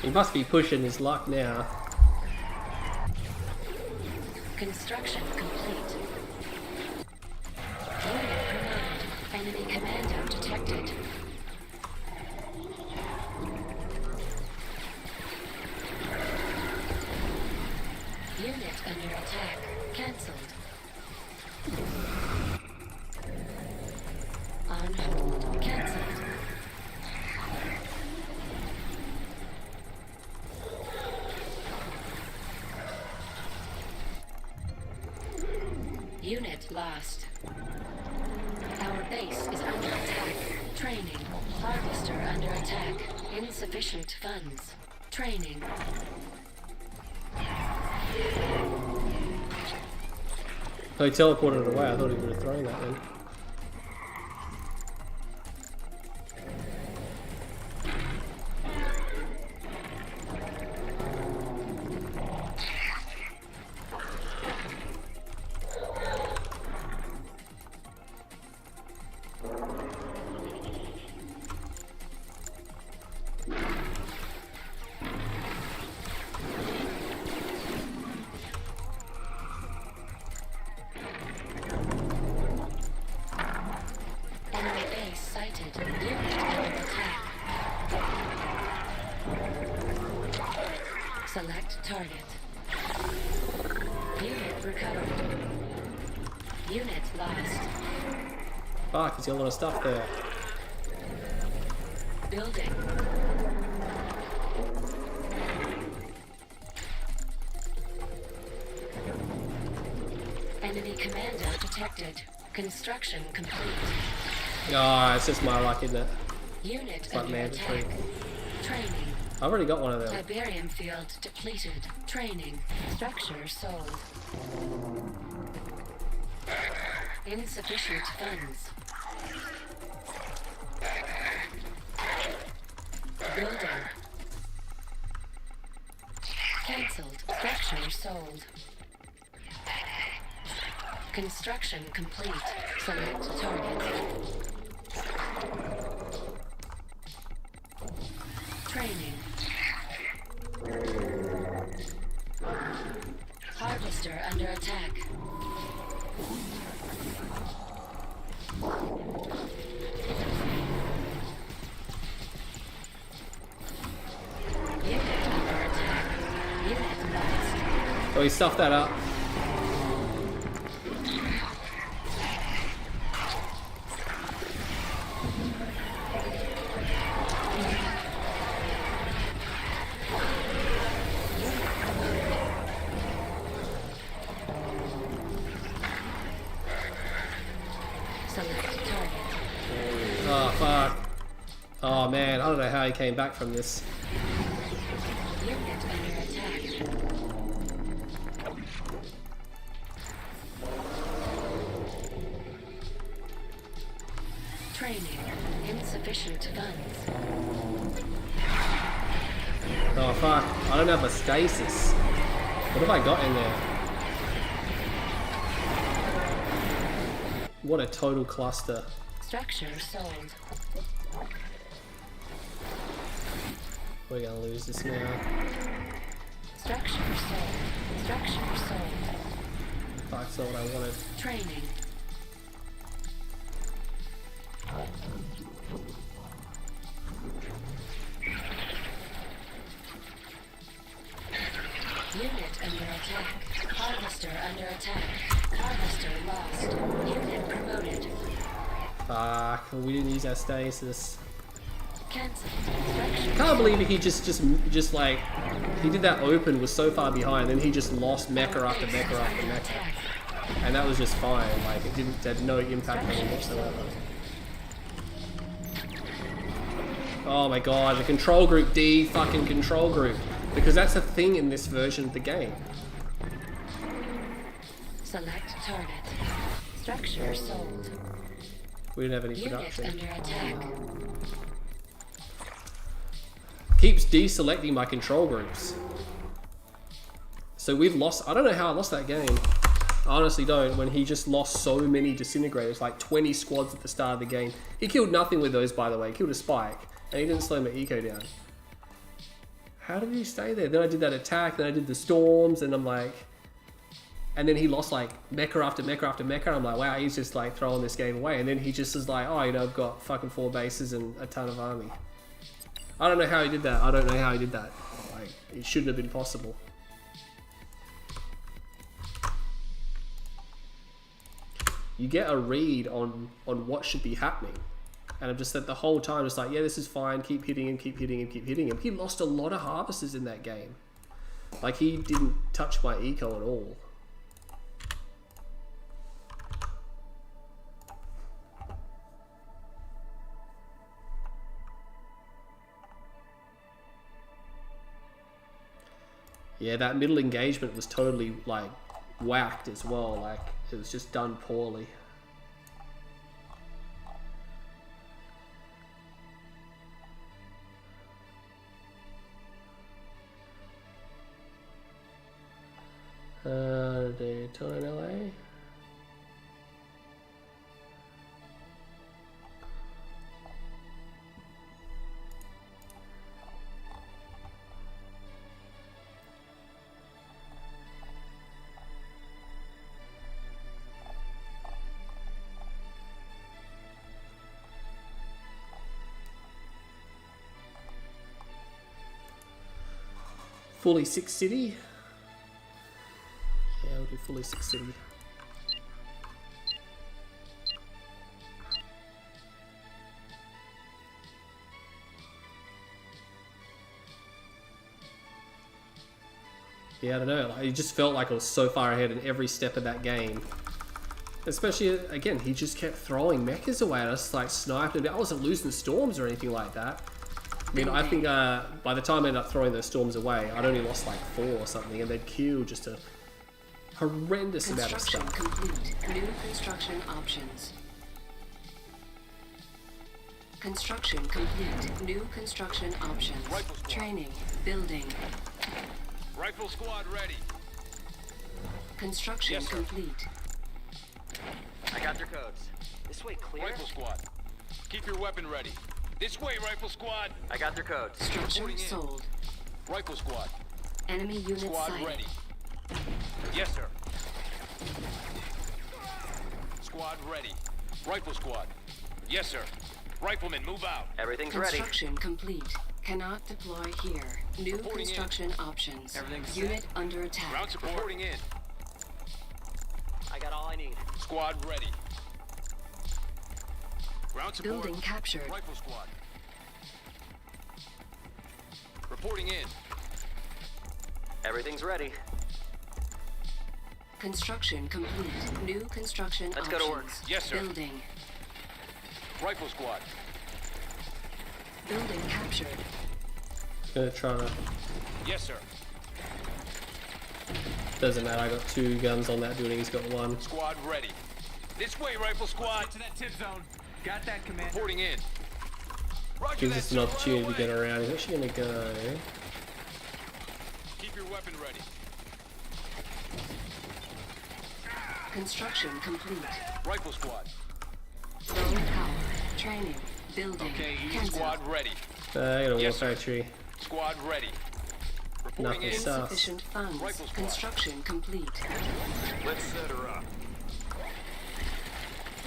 He must be pushing his luck now. Construction complete. Unit promoted. Enemy commando detected. Unit under attack. Cancelled. On hold. Cancelled. Unit lost. Our base is under attack. Training. Harvester under attack. Insufficient funds. Training. So he teleported away. I thought he would have thrown that then. Enemy base sighted. Unit under attack. Select target. Unit recovered. Unit lost. Fuck, he's got a lot of stuff there. Building. Enemy commando detected. Construction complete. Oh, it's just my luck, isn't it? Unit It's like under mandatory. attack. Training. I've already got one of them. Tiberium field depleted. Training. Structure sold. Insufficient funds. Building. Cancelled. Structure sold. Construction complete. Select target. Training. Harvester under attack. Unit under attack. Unit lost. Oh, he stuffed that up. Select target. Oh, fuck. Oh, man. I don't know how he came back from this. Unit under attack. Training. Insufficient funds. Oh, fuck. I don't have a stasis. What have I got in there? What a total cluster. Structure sold. We're gonna lose this now. Structure sold. Structure sold. That's not what I wanted. Training. Unit under attack. Harvester under attack. Harvester lost. Unit promoted. Fuck, we didn't use our stasis. Cancel. Can't believe he just like, he did that open, was so far behind, and he just lost mecha after mecha after mecha. And that was just fine, like, it had no impact on him whatsoever. Oh my god, the control group, D fucking control group. Because that's a thing in this version of the game. Select target. Structure sold. We didn't have any Unit production. under attack. Keeps deselecting my control groups. So we've lost, I don't know how I lost that game. I honestly don't, when he just lost so many disintegrators, like 20 squads at the start of the game. He killed nothing with those, by the way. He killed a spike, and he didn't slow my eco down. How did he stay there? Then I did that attack, then I did the storms, and I'm like... And then he lost like mecha after mecha after mecha. I'm like, wow, he's just like throwing this game away. And then he just is like, oh, you know, I've got fucking 4 bases and a ton of army. I don't know how he did that. I don't know how he did that. Like, it shouldn't have been possible. You get a read on what should be happening. And I've just said the whole time, just like, yeah, this is fine, keep hitting him, keep hitting him, keep hitting him. He lost a lot of harvesters in that game. Like, he didn't touch my eco at all. Yeah, that middle engagement was totally, like, whacked as well. Like, it was just done poorly. Daytona, LA. Fully 6 city. Yeah, we'll do fully 6 city. Yeah, I don't know. Like, it just felt like I was so far ahead in every step of that game. Especially, again, he just kept throwing mechas away. And I just like sniped him. I wasn't losing storms or anything like that. I mean, I think by the time I ended up throwing those storms away, I'd only lost like 4 or something, and they'd killed just a horrendous amount of stuff. Complete. New construction options. Construction complete. New construction options. Training. Building. Rifle squad ready. Construction Yes, sir. complete. I got their codes. This way clear? Rifle squad, keep your weapon ready. This way, rifle squad. I got their codes. Structure Reporting in. sold. Rifle squad, Enemy unit squad sighted. ready. Yes, sir. Squad ready. Rifle squad. Yes, sir. Riflemen, move out. Everything's ready. Construction complete. Cannot deploy here. New Reporting construction options. Everything's Unit under attack. Ground support. Reporting in. I got all I need. Squad ready. Ground support. Building captured. Rifle squad. Reporting in. Everything's ready. Construction complete. New construction Let's options. go to work. Yes, sir. Building. Rifle squad. Building captured. Gonna try to. Yes, sir. Doesn't matter. I got 2 guns on that building. He's got 1. Squad ready. This way, rifle squad. To that tip zone. Got that, Commander. Reporting in. Roger Gives that, us an sir. opportunity Right to get away. around. He's actually gonna go. Keep your weapon ready. Construction complete. Rifle squad. Low power. Training. Building. Okay, Cancel. squad ready. I got a Yes, war sir. factory. Squad ready. Reporting Nothing in. sus. Insufficient funds. Rifle squad. Construction complete. Let's set her up.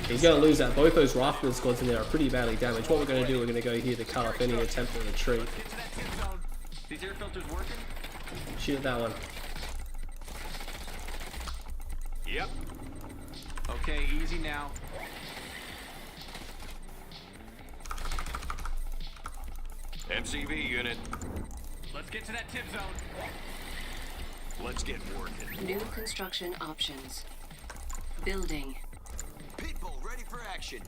He's going to lose that. Both those rifleman squads in there are pretty badly damaged. What we're going to do, we're going to go here to cut off any attempt at retreat. Get to that tip zone. These air filters working? Shoot at that one. Yep. Okay, easy now. MCV unit. Let's get to that tip zone. Let's get working. New construction options. Building. People ready for action.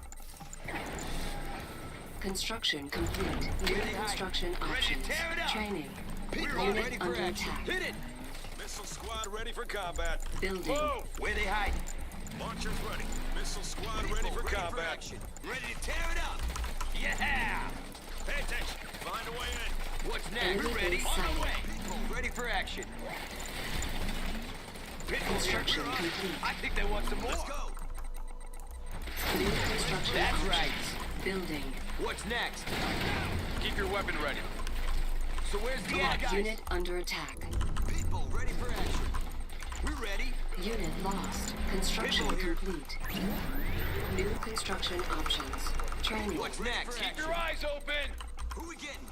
Construction complete. New construction options. tear it up. Training. People Unit ready for under action. attack. Hit it. Missile squad ready for combat. Building. Whoa! Where they hiding? Launchers ready. Missile squad People ready for combat. action. Ready to tear it up. Yeah. Pay attention. Find a way in. What's next? Enemy We're ready. base On the sighted. way. People ready for action. People Construction here. We're on. complete. I think they want some more. Let's go. New construction That's options. right. Building. What's next? Keep your weapon ready. So where's the Come on, action? unit under attack. People ready for action. We're ready. Unit lost. Construction People here. complete. New construction options. Training. What's next? Keep your eyes open. Who we getting?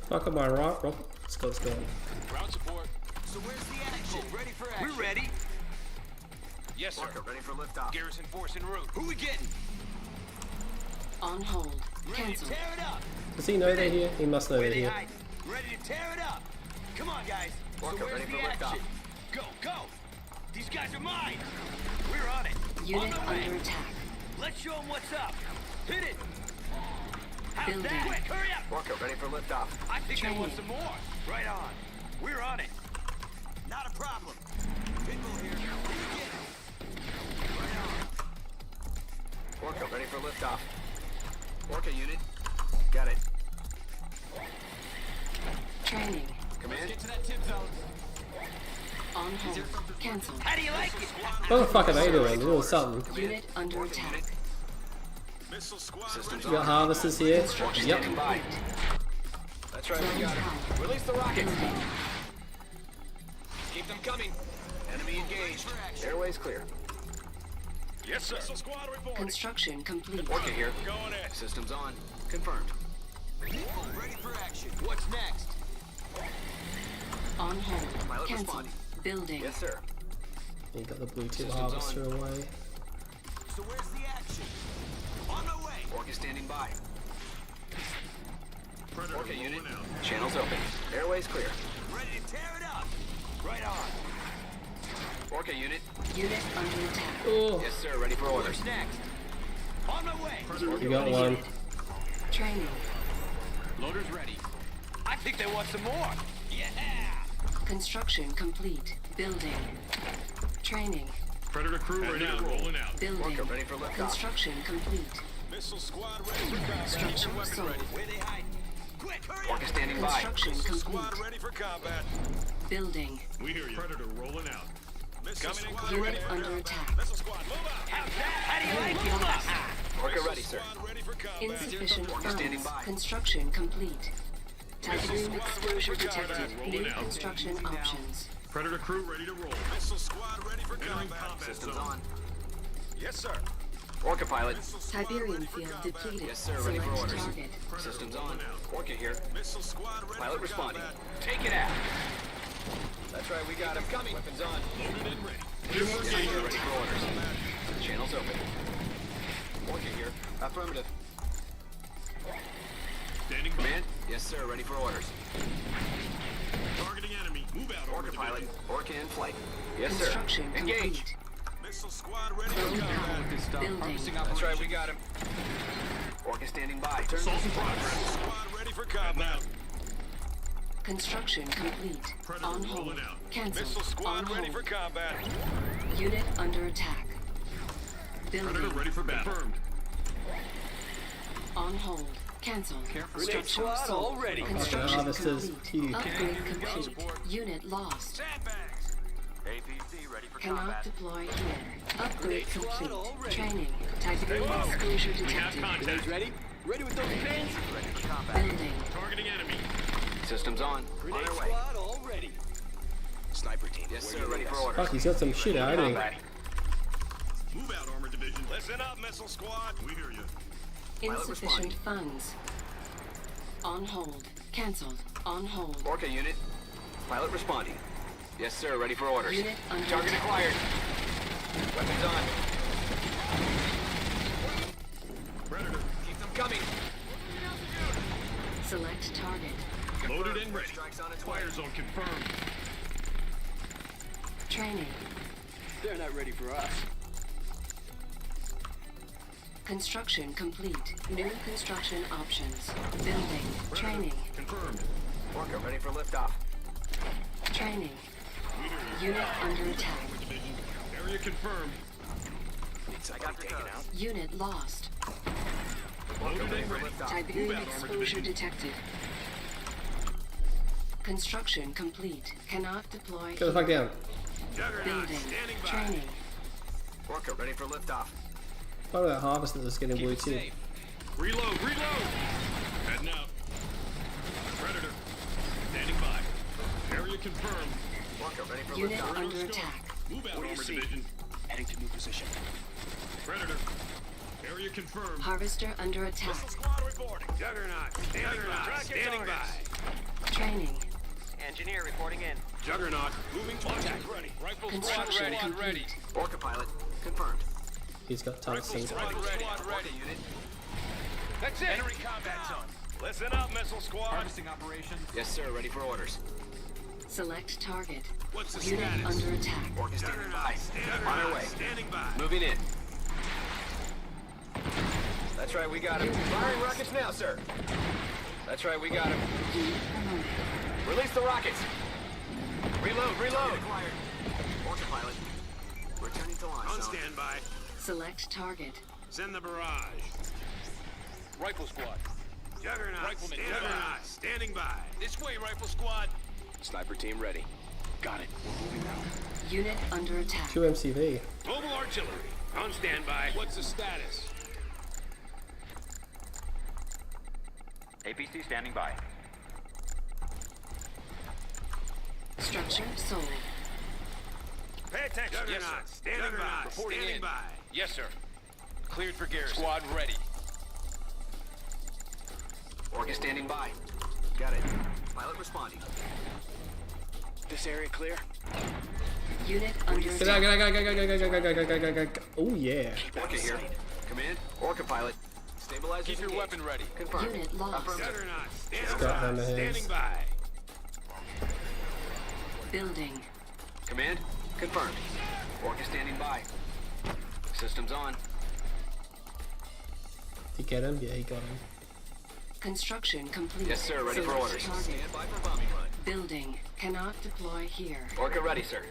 Fuck am I right? Rob? Scott's gone. Ground support. So where's the action? Ready for action. We're ready. Yes, sir. Ready for liftoff. Garrison force en route. Who we getting? On hold. Ready to Cancel. tear it up. Does he know they're here? He must know Where they're they here. hiding? Ready to tear it up. Come on, guys. So Walker, where's ready the for liftoff. action? Go, go. These guys are mine. We're on it. Unit on the way. under attack. Let's show them what's up. Hit it. How's Building. that? Quick, hurry up. Walker, ready for liftoff. I think they want Training. some more. Right on. We're on it. Not a problem. People here. Who we getting? Right on. Walker, ready for liftoff. Walker unit. Got it. Training. Command. Get to that tip zone. On hold. Cancel. How do you like it? What the fuck are they doing? They're doing something. Unit under attack. Missile squad Systems We got harvesters here. Construction Yep. complete. That's right, we Drones got it. out. Release the rockets. Building. Keep them coming. Enemy engaged. Airways clear. Yes, sir. Missile squad reporting. Construction complete. Walker here. Going in. Systems on. Confirmed. People ready for action. What's next? On hold. Pilot Cancel. responding. Building. Yes, sir. You got the blue tip Systems harvester on. away. So where's the action? On my way. Walker standing by. Predator Walker unit. rolling out. Channels open. Airways clear. Ready to tear it up. Right on. Walker unit. Unit under attack. Oh, Yes, sir. Ready for orders. What's next? On my way. you got one. Training. Loaders ready. I think they want some more. Yeah. Construction complete. Building. Training. Predator crew ready to rolling out. Building. Walker ready for liftoff. Construction complete. Missile squad ready for combat. Keep Construction your weapon sold. ready. Where they hiding? Quick, hurry Walker up. standing by. Construction Missile squad complete. ready for combat. Building. We hear you. Predator rolling out. Missile Coming in squad Unit ready for under combat. attack. Missile squad, move out. How's that? How do you like it? Move up. Walker ready, sir. Squad ready for combat. Insufficient Walker standing funds. by. Construction complete. Typhoon squad exposure ready for detected. combat. New Rolling out. construction options. Predator crew ready to roll. Missile squad ready for Entering combat. combat Systems zone. on. Yes, sir. Walker pilot. Missile squad Siberian ready for field combat. depleted. Yes, sir. Ready for Select orders. target. Systems on. Walker here. Missile squad ready Pilot for responding. combat. Take it out. That's right, we got him coming. Weapons on. Loaded and ready. Unit Yes, under sir. Ready attack. for orders. Channels open. Walker here. Affirmative. Standing by. Command. Yes, sir. Ready for orders. Targeting enemy. Move out. Orca over pilot. the Orca in flight. Yes, sir. Construction Engaged. complete. Missile squad ready for Drone combat. power. Building. That's right, we got him. Orca standing by. Turn. Assault in progress. Squad ready for Heading combat. out. Construction complete. Predator On hold. rolling out. Missile Cancel. On squad ready for hold. combat. Unit under attack. Predator Building. ready for battle. Confirmed. On hold. Cancel. Structure squad sold. already. Construction Harvesters complete. huge. Upgrade complete. Unit lost. Sandbags. APC ready for Cannot combat. deploy here. Upgrade squad complete. already. Training. Typhoon exposure We have detected. contact. Ready? Ready with those pins? Ready for combat. Building. Targeting enemy. Systems on. On Grenade our way. squad already. Sniper team. Yes, sir. Ready for orders. Fuck, he's got some shit out, hasn't he? Move out, Armor Division. Listen up, Missile Squad. We hear you. Insufficient funds. On hold. Cancelled. On hold. Orca unit. Pilot responding. Yes, sir. Ready for orders. Unit under Target attack. acquired. Weapons on. Predator. Keep them coming. Select target. Loaded and ready. Strikes on its way. Fire zone confirmed. Training. They're not ready for us. Construction complete. New construction options. Building. Training. Confirmed. Orca ready for liftoff. Training. Unit under attack. Armor Division. Area confirmed. I got taken out. Unit lost. Loaded and ready. Tiberium Move out, Armor exposure Division. detected. Construction complete. Cannot deploy. Get the fuck down. Juggernaut Building. standing by. Training. Orca ready for liftoff. What about harvester that's getting blue too? Reload, reload! Heading out. Predator. Standing by. Area confirmed. Orca ready for Unit liftoff. under attack. Move out, What do you Armor see? Division. Heading to new position. Predator. Area confirmed. Harvester under attack. Squad reporting. Juggernaut. Standing by. Training. Engineer reporting in. Juggernaut. Moving to attack. Ready. Rifle squad Construction ready. complete. Orca pilot confirmed. He's got tungsten. Squad ready. Orca unit. That's it. Entering combat zone. Listen up, missile squad. Harvesting operations. Yes, sir. Ready for orders. Select target. What's the Unit status? under attack. Orca standing by. Juggernaut. On our way. Standing by. Moving in. That's right, we got him. Firing rockets now, sir. That's right, we got him. Unit promoted. Release the rockets. Reload, reload. Orca pilot. Returning to launch On zone. standby. Select target. Send the barrage. Rifle squad. Juggernaut. Rifleman, Juggernaut. Standing by. This way, rifle squad. Sniper team ready. Got it. We're moving now. Unit under attack. 2 MCV. Mobile artillery. On standby. What's the status? APC standing by. Structure sold. Pay attention. Juggernaut. Yes, sir. Standing Juggernaut. by. Reporting Standing in. by. Yes, sir. Cleared for garrison. Squad ready. Orca standing by. Got it. Pilot responding. This area clear? Unit under Get out, attack. get out. Oh yeah. Orca here. Command. Orca pilot. Stabilizers Keep your engaged. weapon ready. Confirmed. Unit lost. Affirmative. Juggernaut. Standing Got by. them ahead. Standing by. Building. Command. Confirmed. Orca standing by. Systems on. Did you get him? Yeah, he got him. Construction complete. Yes, sir. Ready for Select orders. target. Stand by for bombing run. Building. Cannot deploy here. Orca ready, sir.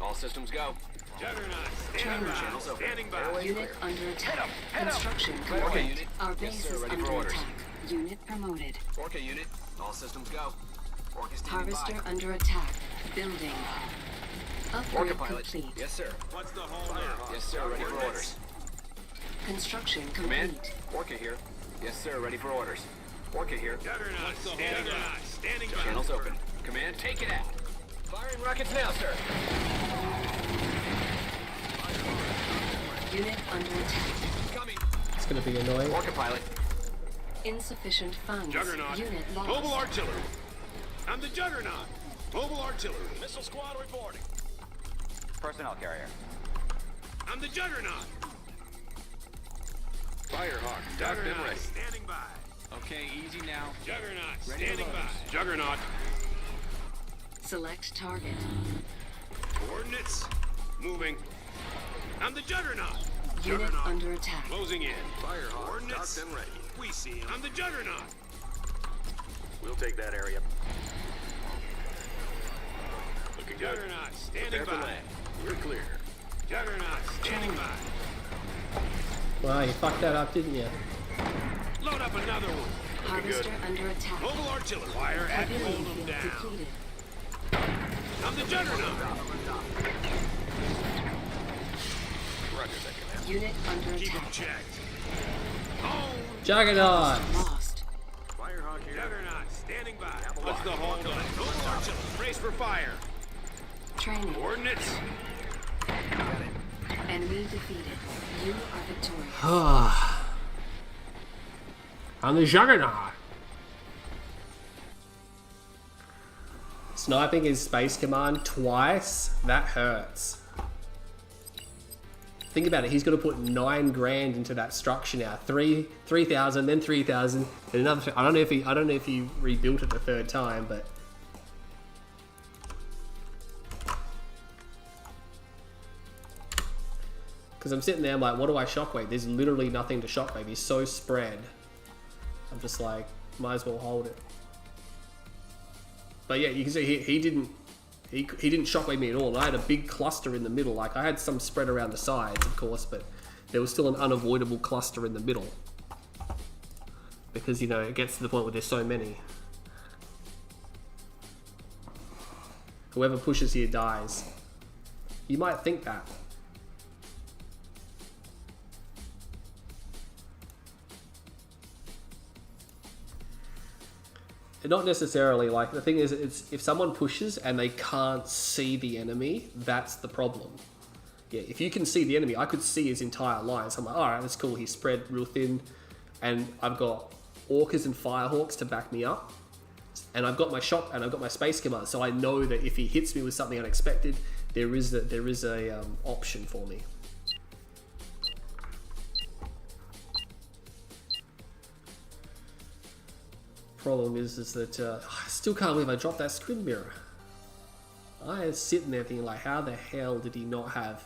All systems go. Juggernaut. Standing Training. by. Channels open. Standing by. Airway Unit clear. under attack. Head up. Construction Orca complete. unit. Our Yes, base sir. is Ready for under orders. attack. Unit promoted. Orca unit. All systems go. Orca standing Harvester by. under attack. Building. Orca Upgrade pilot. complete. Yes, sir. What's the hold up? Yes, sir. Ready for orders. Construction Command. complete. Orca here. Yes, sir. Ready for orders. Orca here. Juggernaut. Standing by. Standing by. Channels open. Command, take it out. Firing rockets now, sir. Unit under attack. Coming. It's gonna be annoying. Orca pilot. Insufficient funds. Juggernaut. Unit lost. Mobile artillery. I'm the Juggernaut. Mobile artillery. Missile squad reporting. Personnel carrier. I'm the Juggernaut. Firehawk. Docked and Juggernaut. ready. Standing by. Okay, easy now. Juggernaut. Ready to Standing load. by. Juggernaut. Select target. Coordinates. Moving. I'm the Juggernaut. Unit Juggernaut. under attack. Closing in. Firehawk. Coordinates. Docked and ready. We see him. I'm the Juggernaut. We'll take that area. Looking good. Juggernaut. Standing Prepare for by. land. We're clear. Juggernaut. Standing by. Wow, you fucked that up, didn't you? Load up another one. Harvester under attack. Mobile artillery. Fire at Tiberium hold them field down. depleted. I'm the Juggernaut. Roger that, command. Unit under Keep them attack. checked. Oh, Juggernaut! Lost. Firehawk here. Juggernaut. Standing by. What's the hold on? Mobile artillery. Brace for fire. Training. Coordinates. Enemy defeated. You are victorious. I'm the Juggernaut. Sniping his Space Command twice? That hurts. Think about it. He's got to put 9 grand into that structure now. 3,000, then 3,000, and another. I don't know if he rebuilt it the 3rd time, but. Because I'm sitting there, I'm like, what do I shockwave? There's literally nothing to shockwave. He's so spread. I'm just like, might as well hold it. But yeah, you can see he didn't shockwave me at all. And I had a big cluster in the middle. Like I had some spread around the sides, of course, but there was still an unavoidable cluster in the middle. Because, you know, it gets to the point where there's so many. Whoever pushes here dies. You might think that. Not necessarily. Like the thing is, it's if someone pushes and they can't see the enemy, that's the problem. Yeah, if you can see the enemy, I could see his entire line. So I'm like, all right, that's cool. He's spread real thin, and I've got Orcas and Firehawks to back me up, and I've got my shot and I've got my Space Command. So I know that if he hits me with something unexpected, there is a option for me. Problem is that I still can't believe I dropped that screen mirror. I was sitting there thinking, like, how the hell did he not have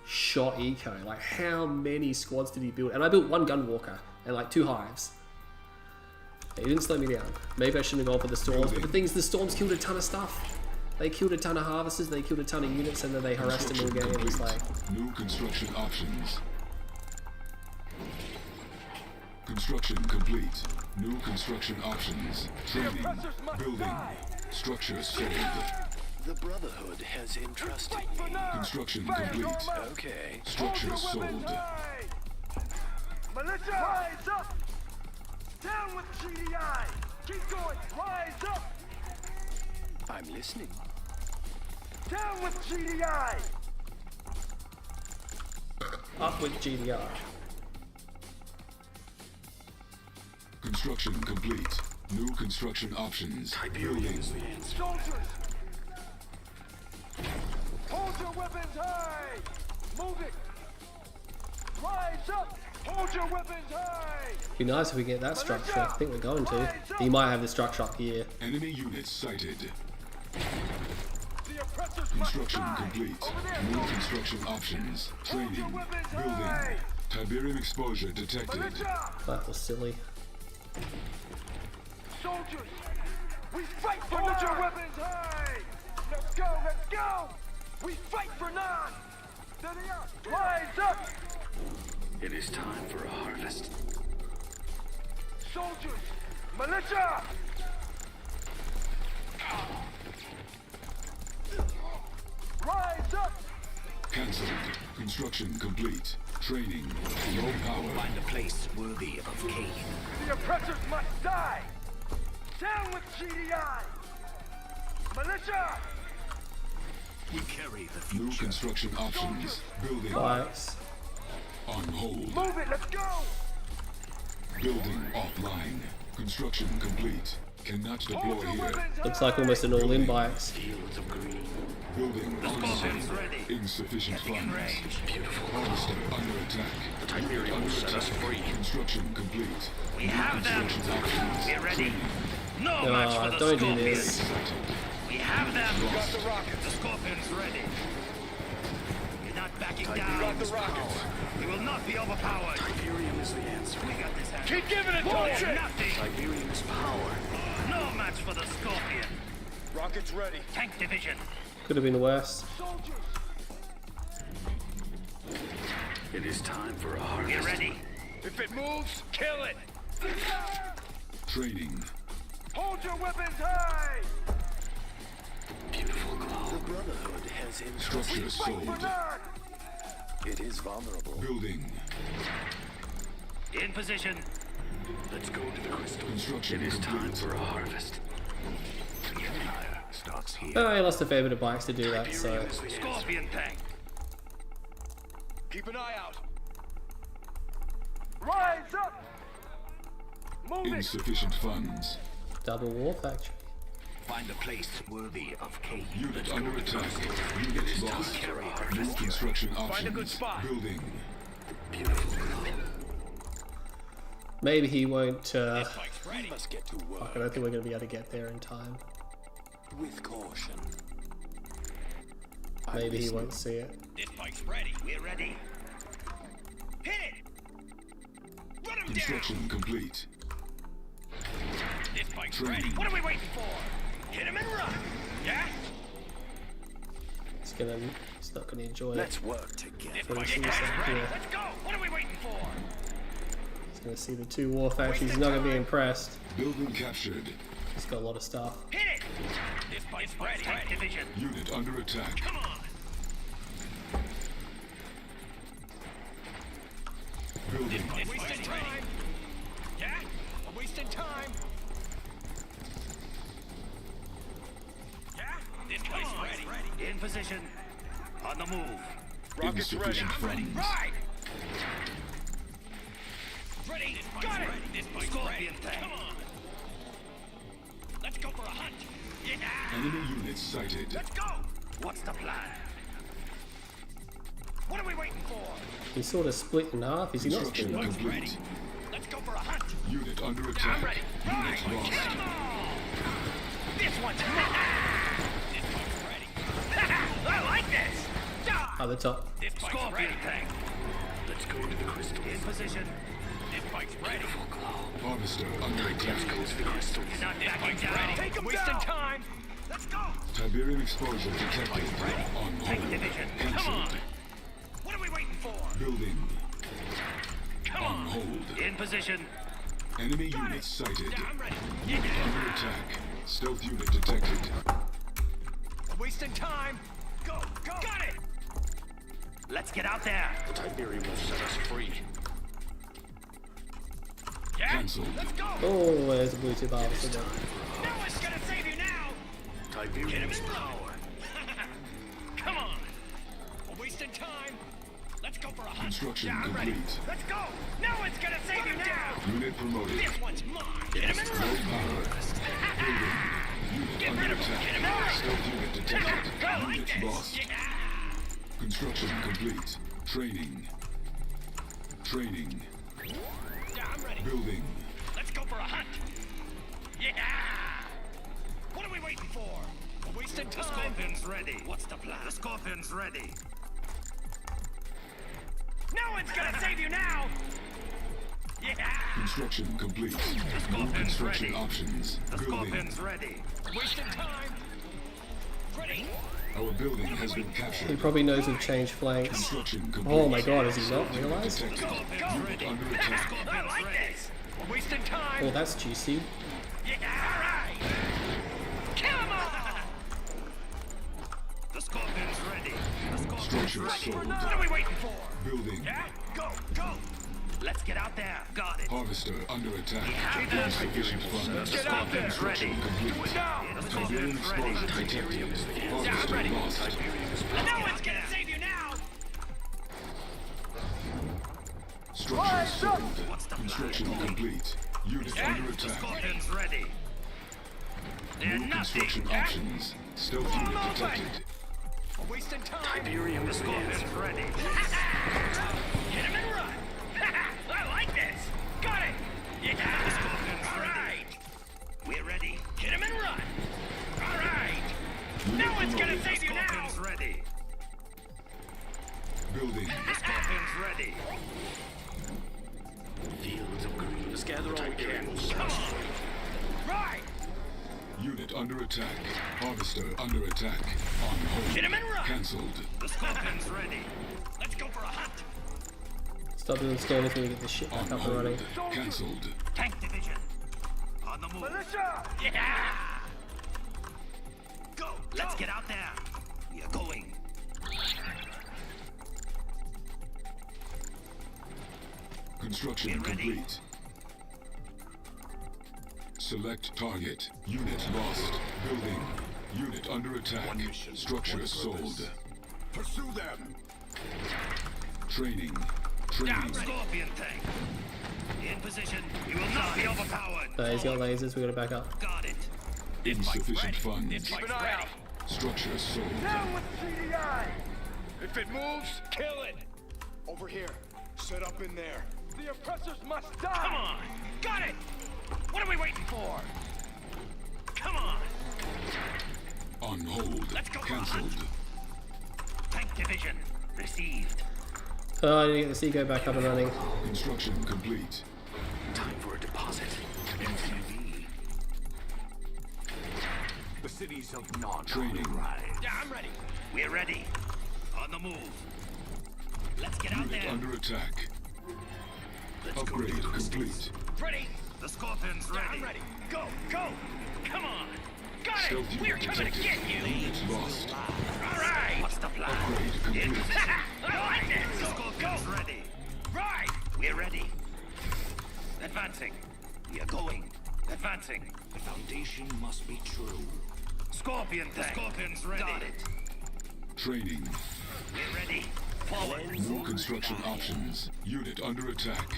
shot eco? Like, how many squads did he build? And I built 1 gunwalker and like 2 hives. He didn't slow me down. Maybe I shouldn't have gone for the storms, but the thing is, the storms killed a ton of stuff. They killed a ton of harvesters, they killed a ton of units, and then they harassed him all game. It was like new construction options. Construction complete. New construction options. Training. Building. Structure sold. The Brotherhood has entrusted me. Construction complete. Okay. Structure sold. Militia, rise up! Down with GDI! Keep going! Rise up! I'm listening. Down with GDI! up with GDI. Construction complete. New construction options. Building. Soldiers! Hold your weapons high! Move it! Rise up! Hold your weapons high! Be nice if we get that structure. I think we're going to. He might have the structure up here. Enemy units sighted. Construction complete. New construction options. Training. Building. Tiberium exposure detected. That was silly. Soldiers! We fight for Hold your weapons high! Let's go! Let's go! We fight for none! There they are! Rise up! It is time for a harvest. Soldiers! Militia! Rise up! Cancelled. Construction complete. Training. Low power. Find a place worthy of Cain. The oppressors must die! Down with GDI! Militia! We carry the future. New construction options. Building. Lights. On hold. Move it, let's go! Building offline. Construction complete. Cannot deploy here. Looks like almost an all-in bikes. Fields of green. Building online. Insufficient funds. Harvester under attack. The Tiberium will set us free. Construction complete. We have them! We're ready! No match for the don't do Scorpions! this. We have them! We got the rockets! The Scorpions ready! You're not backing down! We got the rockets! We will not be overpowered! Tiberium is the answer. We got this hand! Keep giving it to us! Nothing! Tiberium is power. No match for the Scorpion! Rockets ready! Tank division! Could have been worse. Soldiers! It is time for a harvest. Get ready! If it moves, kill it! Training. Hold your weapons high! Beautiful glow. The Brotherhood has entrusted Structure Fight for sold. none! It is vulnerable. Building. In position! Let's go to the crystal. Construction It is time complete. for a harvest. starts here. Oh, he lost a fair bit of bikes to do that, so... Scorpion tank. Keep an eye out. Rise up. Move it. Insufficient funds. Double war factory. Find a place worthy of Cain. Unit under attack. Unit lost. New construction options. Find a good spot. Building. Maybe he won't, We must get to work. I don't think we're going to be able to get there in time. With caution. Maybe he won't see it. This bike's ready. We're ready. Hit it. Run him Construction complete. down. This bike's Training. ready. What are we waiting for? Hit him and run. Yeah? He's not gonna enjoy it. Let's work together. This What do you bike's see this ready. here? Let's go. What are we waiting for? He's gonna see the 2 war factories. He's not gonna be impressed. Building captured. He's got a lot of stuff. Hit it. This bike's ready. Tank division. Unit under attack. Come on. Building. Wasting time. Yeah? I'm wasting time. Yeah? This bike's ready. In position. On the move. Rockets ready. Insufficient funds. Right. Ready. Got it. This bike's ready. Come on. Let's go for a hunt. Yeah. Enemy units sighted. Let's go. What's the plan? What are we waiting for? He's sort of split in half. Is he not split Construction in half? complete. Let's go for a hunt. Unit under I'm attack. ready. Right. Unit lost. Come on. This one's This bike's ready. I like this. Die. At the top. This bike's ready. Tank. Let's go to the crystal. In position. This bike's ready. Harvester under attack. You're not backing down. Take him wasting time. Let's go. Tiberium exposure detected. On Tank hold. division. Come on. Cancelled. What are we waiting for? Building. Come On on. hold. In position. Enemy Got units it. sighted. Yeah, I'm ready. Under attack. Stealth unit detected. I'm wasting time. Go. Got it. Let's get out there. The Tiberium will set us free. Yeah? Cancelled. Let's go. Oh, there's a blue tip harvester there. No one's gonna save you now. Tiberium's power. Come on. We're wasting time. Let's go for a hunt. Construction Yeah, I'm ready. complete. Let's go. No one's gonna save you now. Unit promoted. This one's mine. Get him in Low run. power. Building. Unit Get under rid of him. attack. Get him in run. Stealth unit detected. Go like Unit this. lost. Yeah. Construction complete. Training. Training. Yeah, I'm ready. Building. Let's go for a hunt. Yeah. What are we waiting for? We're wasting time. The Scorpion's ready. What's the plan? The Scorpion's ready. No one's gonna save you now. Yeah. Construction complete. New Scorpion's construction ready. options. The Building. Scorpion's ready. Wasting time. Ready. Our building has been He captured. probably knows we've changed flanks. Construction complete. Oh my god, has he not Stealth unit realised? detected. Scorpion's ready. Under attack. I like this. We're wasting time. Oh, that's juicy. Yeah, all right. Come on. The Scorpion's ready. The Scorpion's Structure ready. sold. What are we waiting for? Building. Yeah, go. Let's get out there. Got it. Harvester under attack. have that. Insufficient funds. Get out there. Construction complete. Do it now. The Tiberium Scorpion's ready. exposure detected. Harvester ready. lost. No one's gonna save you now. Structure sold. What's the plan? Construction complete. Unit Yeah, under the attack. Scorpion's ready. They're New nothing. construction Yeah? options. Stealth unit detected. We're wasting time. Tiberium The is Scorpion's ready. Get him and run. I like this. Got it. Yeah. The Scorpion's all right. We're ready. Get him and run. All right. No one's gonna save you now. The Scorpion's ready. Building. The Scorpion's ready. fields of green. Let's gather all we can. Come on. Right. Unit under attack. Harvester under attack. On hold. Get him and run. Cancelled. The Scorpion's ready. Let's go for a hunt. Stop doing storming so we get this shit back On up and running. hold. Cancelled. Tank division. On the move. Militia. Yeah. Go. Let's get out there. We are going. Construction Get ready. complete. Select target. Unit lost. Building. Unit under attack. Structure sold. Pursue them. Training. Down, Scorpion tank. In position. You will not be overpowered. He's got lasers, we gotta back up. Got it. Insufficient funds. Keep an eye out. Structure sold. Down with GDI. If it moves, kill it. Over here. Set up in there. The oppressors must die. Come on! Got it! What are we waiting for? Come on! On hold. Let's go for a Cancelled. Tank division received. Oh, I need to get the Seago back up and running. Construction complete. Time for a deposit. MTV. The cities of non Training. Yeah, I'm ready. We're ready. On the move. Let's get out Unit there. under attack. Upgrade complete. Ready. The Scorpion's ready. I'm ready. Go, go. Come on. Got it. Stealth We're unit coming to detected. get you. Unit lost. All right. What's the plan? Upgrade complete. I like this. The Scorpion's ready. Right. We're ready. Advancing. We are going. Advancing. The foundation must be true. Scorpion tank. The Scorpion's ready. Got it. Training. We're ready. Forward. No construction options. Unit under attack.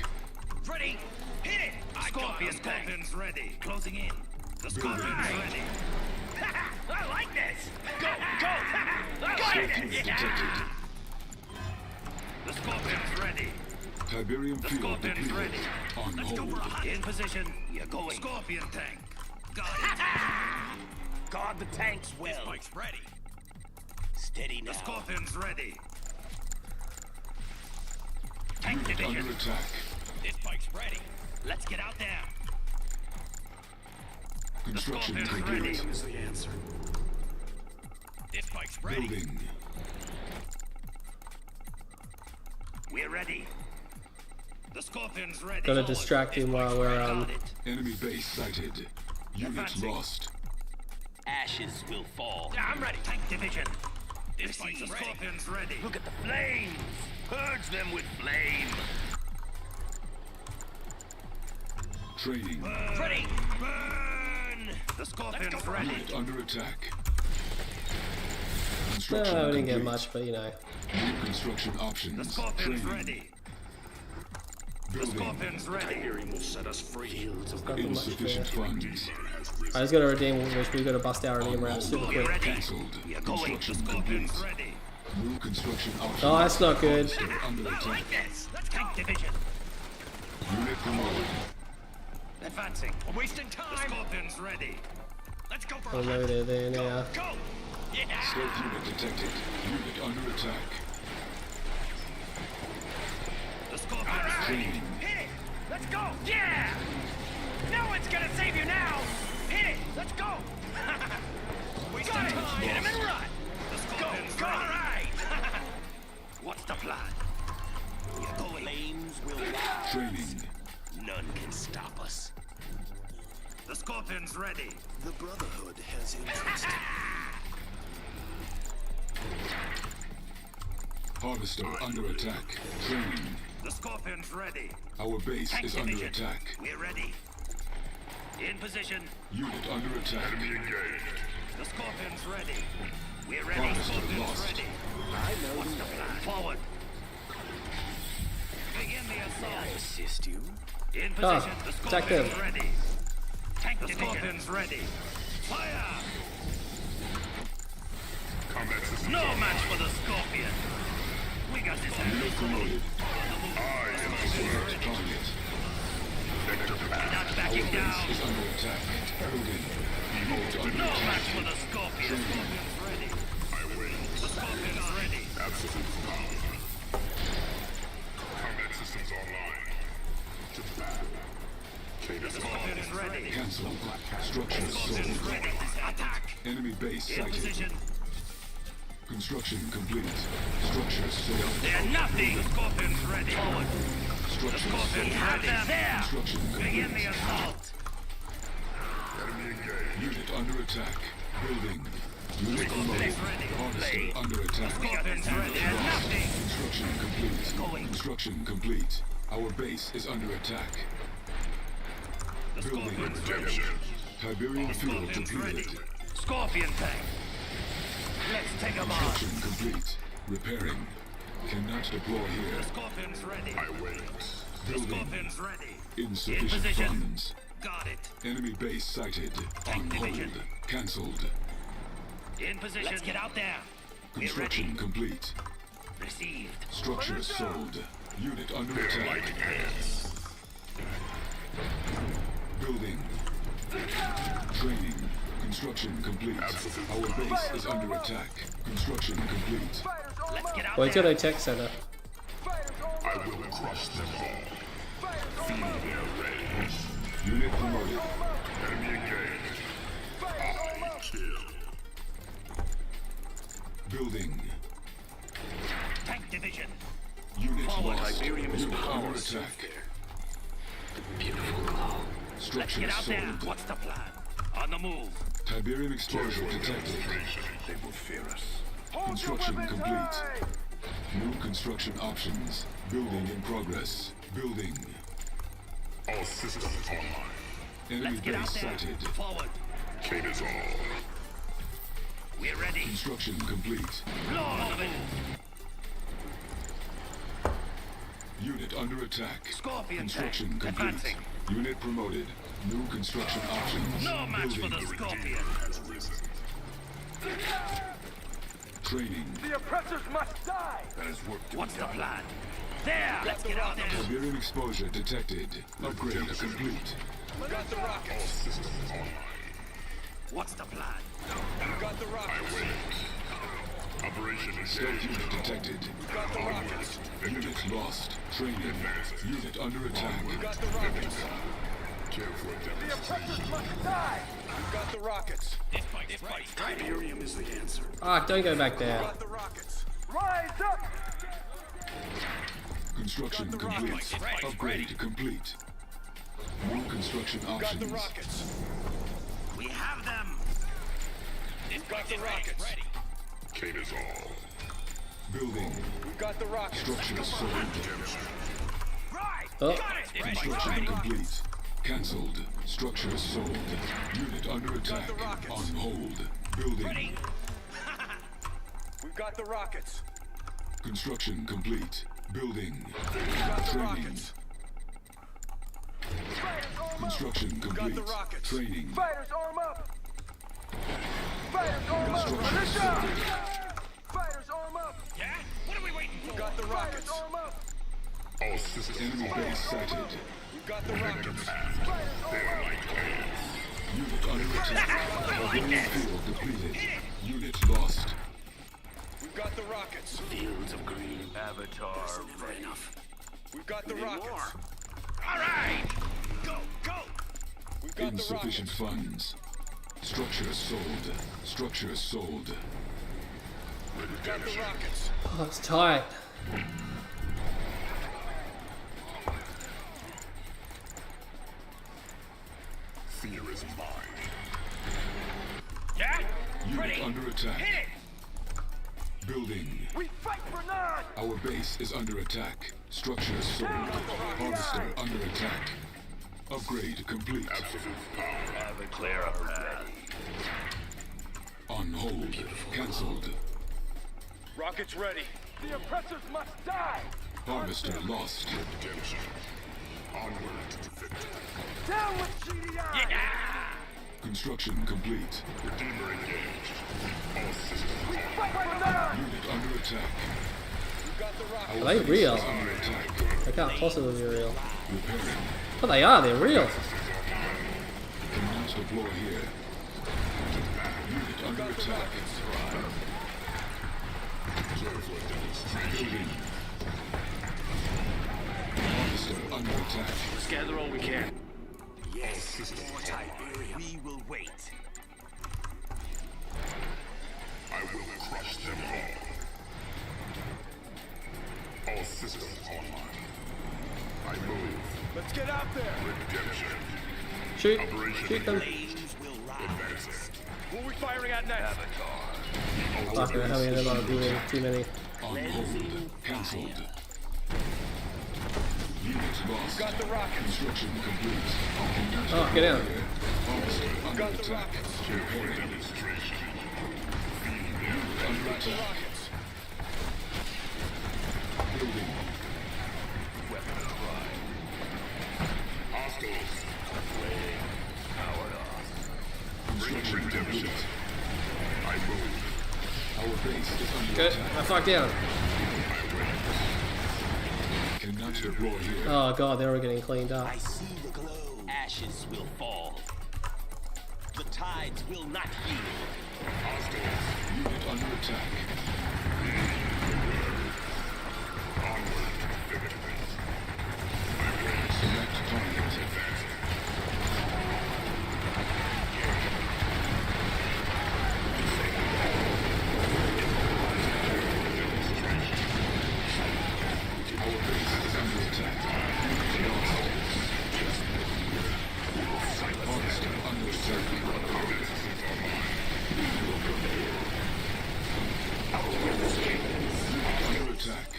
Ready. Hit it. Scorpion's ready. Closing in. The Scorpion's ready. I like this. Go, go. I like Stealth it. unit detected. The Scorpion's ready. Tiberium The field Scorpion's depleted. ready. On Let's go hold. for a hunt. In position. You're going. Scorpion tank. Got it. Guard the tanks well. This bike's ready. Steady now. The Scorpion's ready. Tank Unit division. under attack. This bike's ready. Let's get out there. Construction The Scorpion's complete. ready. Is the answer. This bike's ready. Building. We're ready. The Scorpion's ready. Gotta distract him while we're Got it. Enemy base sighted. Unit Advancing. lost. Ashes will fall. Yeah, I'm ready. Tank division. This bike's the Scorpion's ready. Look at the flames. Purge them with flame. Training. Ready. Burn. The Scorpion's ready. Unit under attack. No, Construction I didn't get complete. much, but you know. New construction The options. Scorpion's Training. ready. The Building. Scorpion's ready. Tiberium will set us free. Nothing much Insufficient there. funds. I just gotta redeem, which we gotta bust our redeem route super We're quick. ready. Cancelled. We are going. The Construction Scorpion's complete. ready. New construction options. Oh, that's not good. Still under I attack. like this. Let's tank division. Unit promoted. Advancing. We're wasting time. The Scorpion's ready. Let's go for Oh a no, hunt. they're there now. Go. Yeah. Stealth unit detected. Unit under attack. The Scorpion's ready. Training. Hit it. Let's go. Yeah. No one's gonna save you now. Hit it. Let's go. Got it. Hit him and run. The Scorpion's ready. All right. What's the plan? You're going. Flames will rise. Training. None can stop us. The Scorpion's ready. The Brotherhood has interest. Harvester under attack. Training. The Scorpion's ready. Our base Tank is under division. attack. We're ready. In position. Unit under attack. The Scorpion's ready. We're ready. Harvester Scorpion's lost. ready. What's the plan? Forward. Begin the assault. Assist you. In Ah, position. The attack them. Scorpion's ready. Tank the Scorpion's ready. Fire! Combat system. No match for the Scorpion. We got this Unit promoted. Target. Not Our backing base down. is under attack. Building. Unit under No match attack. for the Scorpion. Scorpion's ready. I win. The Scorpion's ready. Absolute power. Combat systems online. To battle. The Scorpion's ready. Cancelled. Structure Scorpion's sold. ready. Attack. Enemy base In sighted. position. Construction complete. Structure sold. They're nothing. The Scorpion's ready. Forward. The Structure Scorpion's sold. ready. There. Construction Begin the complete. assault. Enemy engaged. Unit under attack. Building. Unit promoted. Harvester under attack. Scorpion's ready. They're nothing. Construction complete. Construction complete. Our base is under attack. The Building. Scorpion's ready. Tiberium field Scorpion's ready. depleted. Scorpion tank. Let's take him on. Construction complete. Repairing. Cannot deploy here. The Scorpion's ready. I wait. The Building. Scorpion's ready. Insufficient In position. funds. Got it. Enemy base sighted. Tank On hold. division. Cancelled. In position. Let's get out there. We're Construction ready. complete. Received. Structure sold. Unit under attack. Building. Training. Construction complete. Our base is under attack. Construction complete. Let's get out Well, he's got there. a tech center. I will crush them all. Feel their rage. Unit promoted. Enemy engaged. I kill. Building. Tank division. Unit Forward. lost. Iberium is Unit under powerless out attack. there. The beautiful glow. Let's Structure get out there. sold. What's the plan? On the move. Tiberium exposure detected. They will fear us. Construction complete. New construction options. Building in progress. Building. All systems online. Enemy Let's get out base there. sighted. Forward. Kate is all. We're ready. Construction complete. Lord of it. Unit under attack. Scorpion Construction tank. complete. Advancing. Unit promoted. New construction options. No match for Building. the Scorpion. Has risen. Training. The oppressors must die! That is work to What's be the done. plan? There. Let's get out there. Tiberium exposure detected. Upgrade complete. Got the rockets. Systems online. What's the plan? Got the rockets. Operation Stealth engaged. unit detected. Got the rockets. Unit lost. Training. Unit under attack. Got the rockets. Care for a The demonstration. oppressors must die! Got the rockets. Iberium is the answer. Ah, don't go back there. Got the rockets. Rise up! Construction Got the complete. rockets. Upgrade complete. New construction Got the options. rockets. We have them. Got the rockets. Kate is all. Building. Got the rockets. Structure sold. Right. Oh. Got it. Construction complete. Cancelled. Structure sold. Unit under attack. the rockets. On hold. Building. Ready. We've got the rockets. Construction complete. Building. Got the Training. rockets. Construction complete. the rockets. Training. Fighters arm up! Fighters arm up! Construction Militia! sold. Fighters arm up! Yeah. What are we waiting for? Got the Fighters rockets. arm up! All systems Enemy base sighted. Got the rockets. Unit under attack. Civilian field depleted. Unit lost. We've got the rockets. Fields of green. Avatar Never ready. enough. We've got the rockets. All right. Go. Go. We've got the Insufficient rockets. funds. Structure sold. Structure sold. We've got the rockets. Oh, it's tight. fear is mine. Yeah. Unit Ready. under attack. Hit it. Building. We fight for none! Our base is under attack. Structure sold. Harvester under attack. Upgrade complete. Absolute power. Clear up ready. On hold. Cancelled. Rockets ready. The oppressors must die! Harvester lost. Redemption. Onward to victory. Down with GDI! Construction complete. Redeemer engaged. All systems We on. fight for none! Unit under attack. We've got the rockets. Are they real? Base is under attack. They can't possibly be real. Repairing. But they are, they're real. Cannot deploy here. Unit under attack. Careful demonstration. Building. Harvester under attack. Let's gather all we can. Yes. We will wait. I will crush them all. All systems online. I move. Let's get out there. Redemption. Shoot. Operation Shoot them. Flames will rise. advancing. Who are we firing at next? Fuck it, how many of them are doing? Too many. On hold. Cancelled. Unit lost. Got the rockets. Construction complete. Cannot Oh, get out. Harvester under Got the attack. rockets. Repairing. Demonstration. under attack. Building. Weapon prime. Hostiles. Waiting. Powered off. Construction complete. I move. Our base is under Good. attack. I fucked down. Cannot deploy here. Oh god, they were getting cleaned up. I see the glow. Ashes will fall. The tides will not yield. Hostiles. Unit under attack. Onward. Finish this. Select target. Our base is under attack. Harvester under attack. Under attack.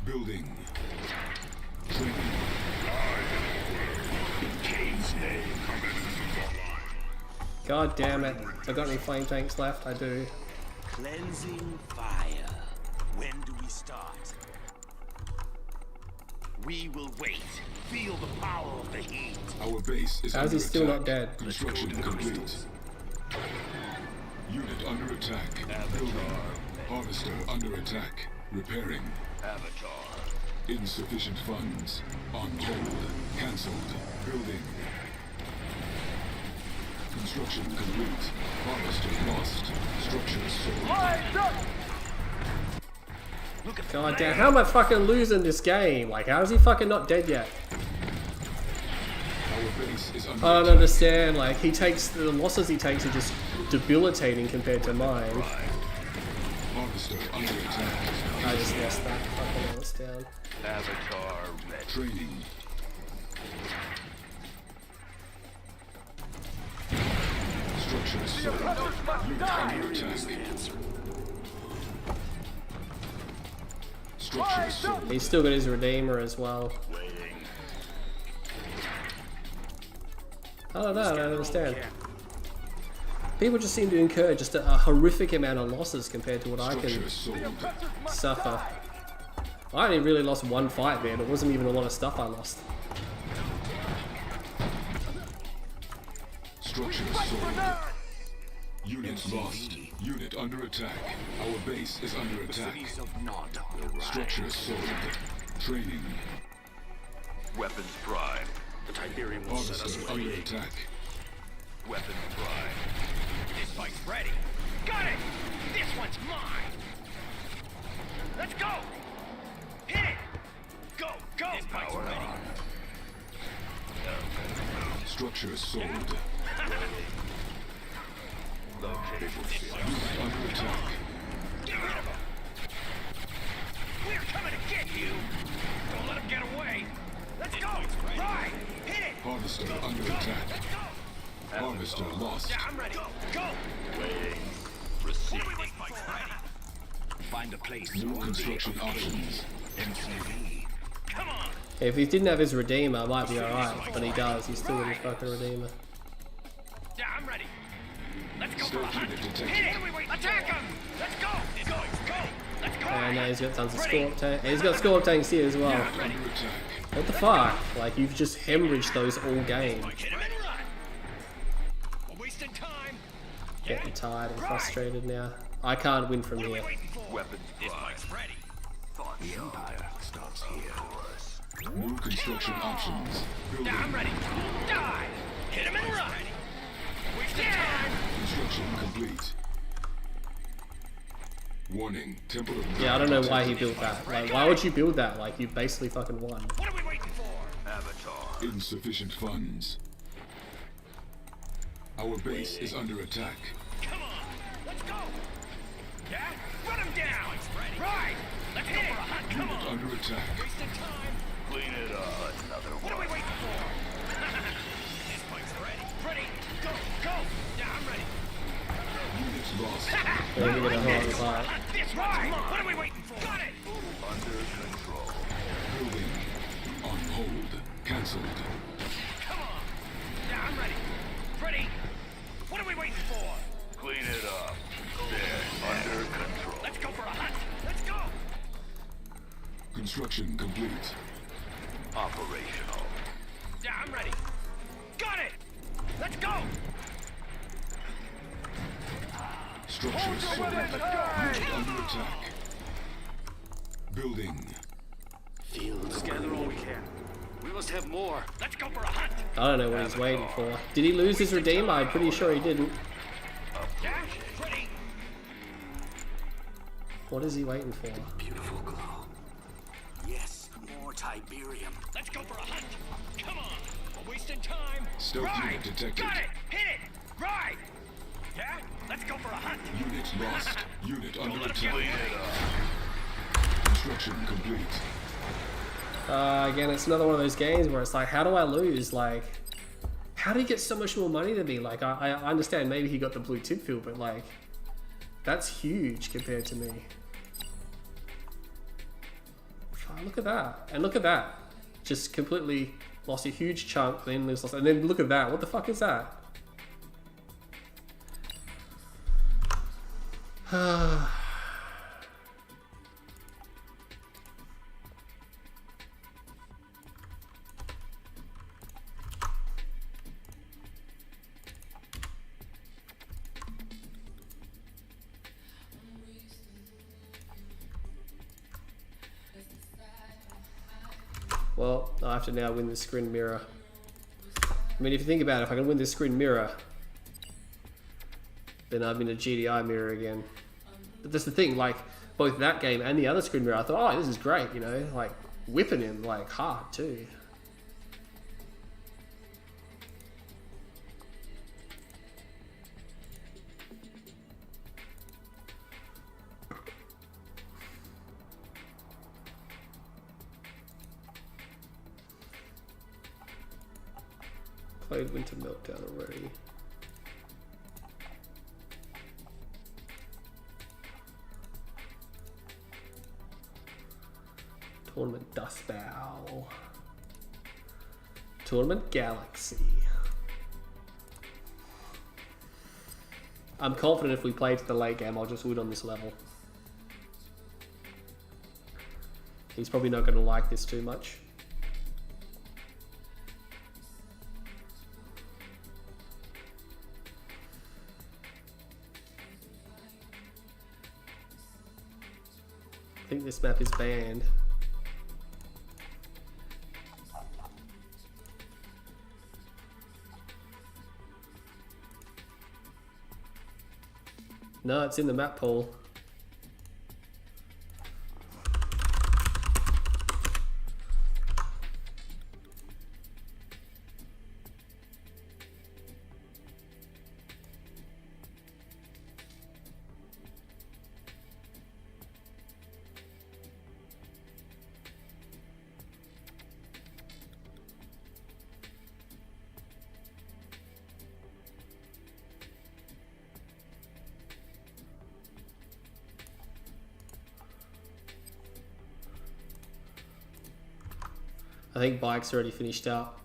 Building. Training. Kane's name. Combat online. God damn it. I got any flame tanks left? I do. Cleansing fire. When do we start? We will wait. Feel the power of the heat. Our base is How is under he still attack. not dead? Construction complete. Unit under attack. Building. Harvester under attack. Repairing. Avatar. Insufficient funds. On hold. Cancelled. Building. Construction complete. Harvester lost. Structure sold. God damn, how am I fucking losing this game? Like, how is he fucking not dead yet? Our base is under I don't attack. understand, like, he takes, the losses he takes are just debilitating compared to mine. Harvester under attack. I just messed that fucking else down. Avatar ready. Training. Structure sold. Unit under attack. Structure sold. He's still got his Redeemer as well. I don't know, I don't understand. People just seem to incur just a horrific amount of losses compared to what I can Structure sold. suffer. I only really lost one fight, man. It wasn't even a lot of stuff I lost. Structure sold. Unit lost. Unit under attack. Our base is under attack. Structure sold. Training. Weapons prime. The Tiberium will set us Harvester under free. attack. Weapons prime. This bike's ready. Got it! This one's mine! Let's go! Hit it! Go, go! This bike's ready. Structure sold. Located. Unit under attack. Get rid of him! We're coming to get you! Don't let him get away! Let's go! Right! Hit it! Harvester under attack. Let's go! Harvester lost. Yeah, I'm ready. Go! Waiting. What Receive. are we waiting for? Find a place. New construction options. MCV. Come on! If he didn't have his Redeemer, I might be alright, but he does. He's still got his fucking Redeemer. Yeah, I'm ready. Let's go for a Stealth hunt. unit detected. Hit it! Attack him! Let's go! Go! Go! Let's go! And now he's got tons of scorp tanks. He's got scorp tanks here as well. Unit under attack. What the fuck? Like, you've just hemorrhaged those all game. Hit him and run! We're wasting time. Getting tired and frustrated now. I can't win from What are we here. waiting for? Weapons This prime. bike's ready. The Empire starts here. New construction options. Yeah, I'm Building. ready. Die! Hit him and run! Wasting time. Construction complete. Warning. Temple of Yeah, I don't know why he built that. Like, why would you build that? Like, you basically fucking won. What are we waiting for? Avatar. Insufficient funds. Our base is under attack. Come on! Let's go! Yeah? Run him down! Right! Let's hit it! Come Unit on! under attack. Wasting time. Clean it up. Another What are we one. waiting for? This bike's ready. Ready! Go! Go! Yeah, I'm ready. Unit lost. They're gonna get a hard fight. This one's mine! What are we waiting for? Got it! Under control. Building. On hold. Cancelled. Come on! Yeah, I'm ready. Ready? What are we waiting for? Clean it up. There. Construction complete. Operational. Yeah, I'm ready. Got it! Let's go! Structure sold. Unit under attack. Building. Let's gather all we can. We must have more. Let's go for a hunt! I don't know what he's waiting for. Did he lose his redeem? I'm pretty sure he didn't. Yeah, ready. What is he waiting for? Beautiful glow. Yes, more Tiberium. Let's go for a hunt! Come on! We're wasting time! Stealth Right! unit detected. Got it! Hit it! Right! Yeah? Let's go for a hunt! Unit lost. Unit under let him get attack. away. Construction complete. Again, it's another one of those games where it's like, how do I lose? Like, how do you get so much more money than me? Like, I understand maybe he got the blue tip field, but like, that's huge compared to me. Oh, look at that. And look at that. Just completely lost a huge chunk, then lost, and then look at that. What the fuck is that? Well, I have to now win this screen mirror. I mean, if you think about it, if I can win this screen mirror, then I'm in a GDI mirror again. But that's the thing, like, both that game and the other screen mirror, I thought, oh, this is great, you know, like, whipping him, like, hard, too. Played Winter Meltdown already. Tournament Dust Bowl. Tournament Galaxy. I'm confident if we play to the late game, I'll just win on this level. He's probably not going to like this too much. I think this map is banned. No, it's in the map pool. I think Bike's already finished up.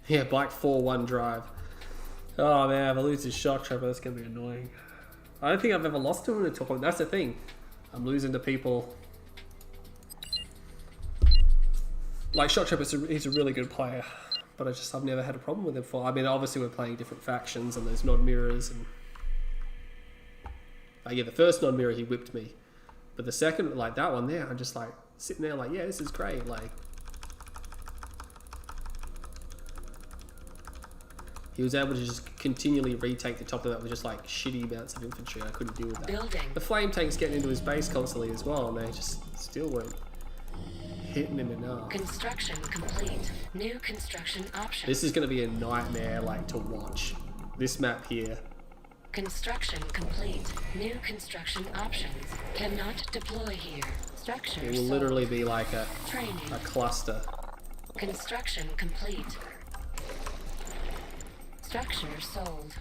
Yeah, Bike 4-1 drive. Oh man, if I lose this Shock Trapper, that's going to be annoying. I don't think I've ever lost to him in a tournament. That's the thing. I'm losing to people. Like, Shock Trapper, he's a really good player. But I've never had a problem with him before. I mean, obviously we're playing different factions and there's non-mirrors. And yeah, the first non-mirror, he whipped me. But the second, like that one there, I'm just like, sitting there like, yeah, this is great. Like, he was able to just continually retake the top of that with just like shitty amounts of infantry. I couldn't deal with that. Building. The flame tank's getting into his base constantly as well, and they just still weren't hitting him enough. Construction complete. New construction options. This is going to be a nightmare, like, to watch. This map here. Construction complete. New construction options. Cannot deploy here. Structure It will sold. literally be like a Training. cluster. Construction complete. Structure sold.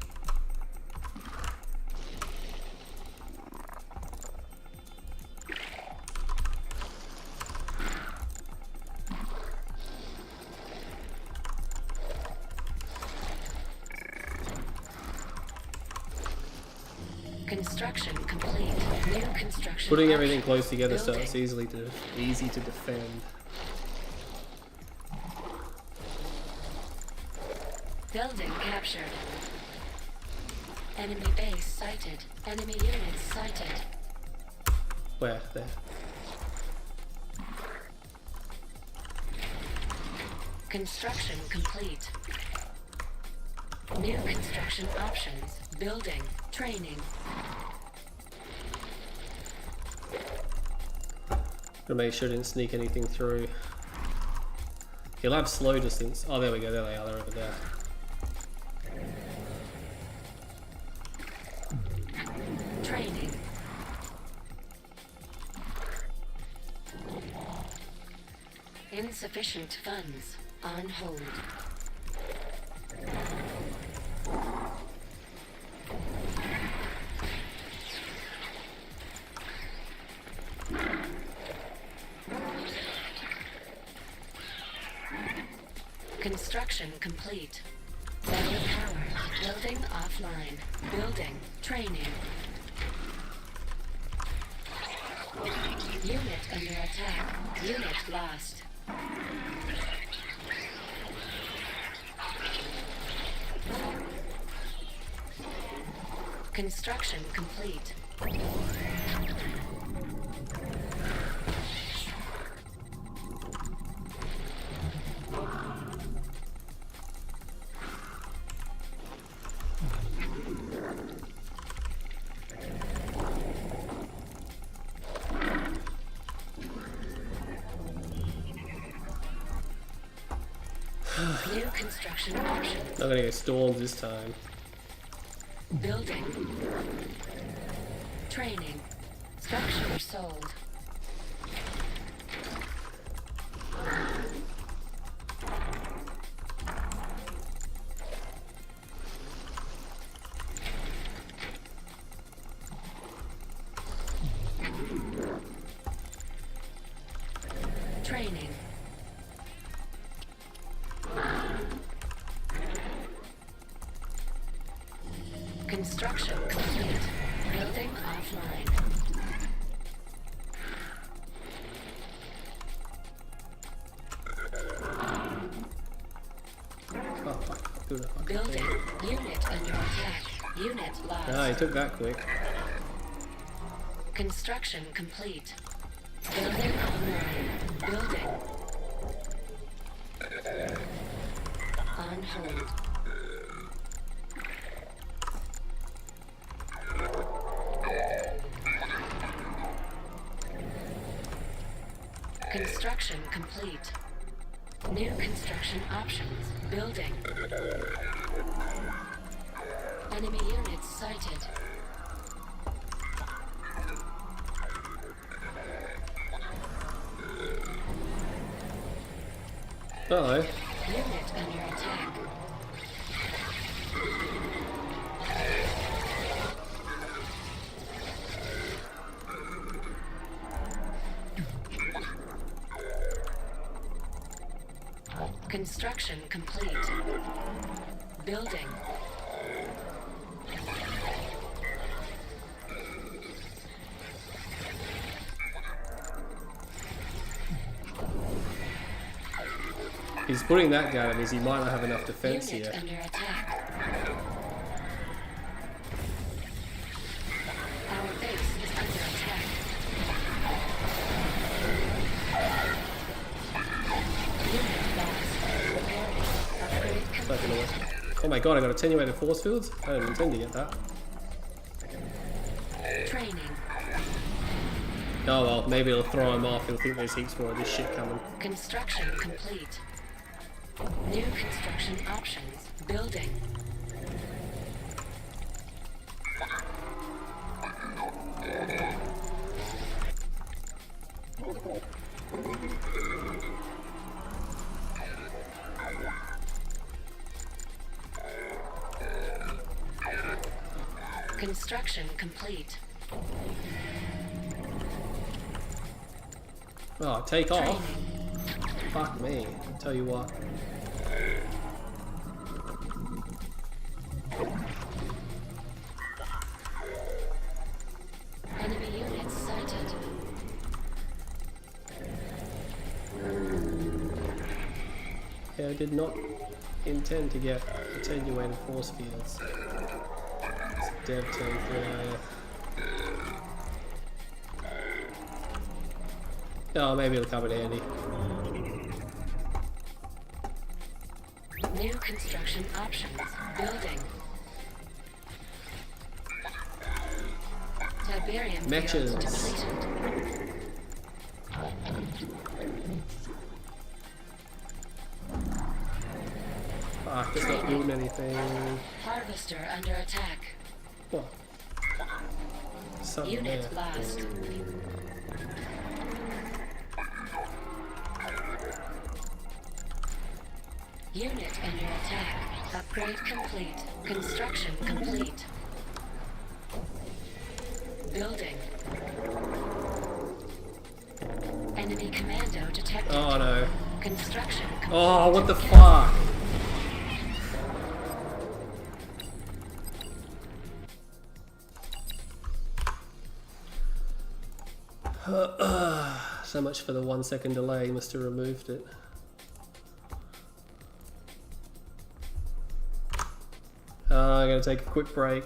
Construction complete. New construction. Putting everything options. close together so Building. it's easy to defend. Building captured. Enemy base sighted. Enemy units sighted. Where? There. Construction complete. New construction options. Building. Training. Gotta make sure I didn't sneak anything through. He'll have slow distance. Oh, there we go. There they are. They're over there. Training. Insufficient funds. On hold. Construction complete. Battery power. Building offline. Building. Training. Unit under attack. Unit lost. Construction complete. New construction options. Not gonna get stormed this time. Building. Training. Structure sold. Training. Construction complete. Building offline. Oh, fuck. Do that. Building. Unit under attack. Unit lost. Ah, he took that quick. Construction complete. Building online. Building. On hold. Construction complete. New construction options. Building. Enemy units sighted. Hello. Unit under attack. Construction complete. Building. He's putting that down, it means he might not have enough defense Unit here. under attack. Our base is under attack. Unit lost. Repairing. Upgrade complete. Oh my god, I got attenuated force fields? I didn't intend to get that. Training. Oh well, maybe it'll throw him off. He'll think there's heaps more of this shit coming. Construction complete. New construction options. Building. Construction complete. Oh, take off. Training. Fuck me. I'll tell you what. Enemy units sighted. Yeah, I did not intend to get attenuated force fields. It's dev tank there. Oh, maybe it'll come in handy. New construction options. Building. Tiberium Matches. field depleted. Fuck, that's not doing anything. Harvester under attack. What? Something Unit there. lost. Unit under attack. Upgrade complete. Construction complete. Building. Enemy commando detected. Oh no. Construction complete. Oh, what the fuck? So much for the 1 second delay, must have removed it. I gotta take a quick break.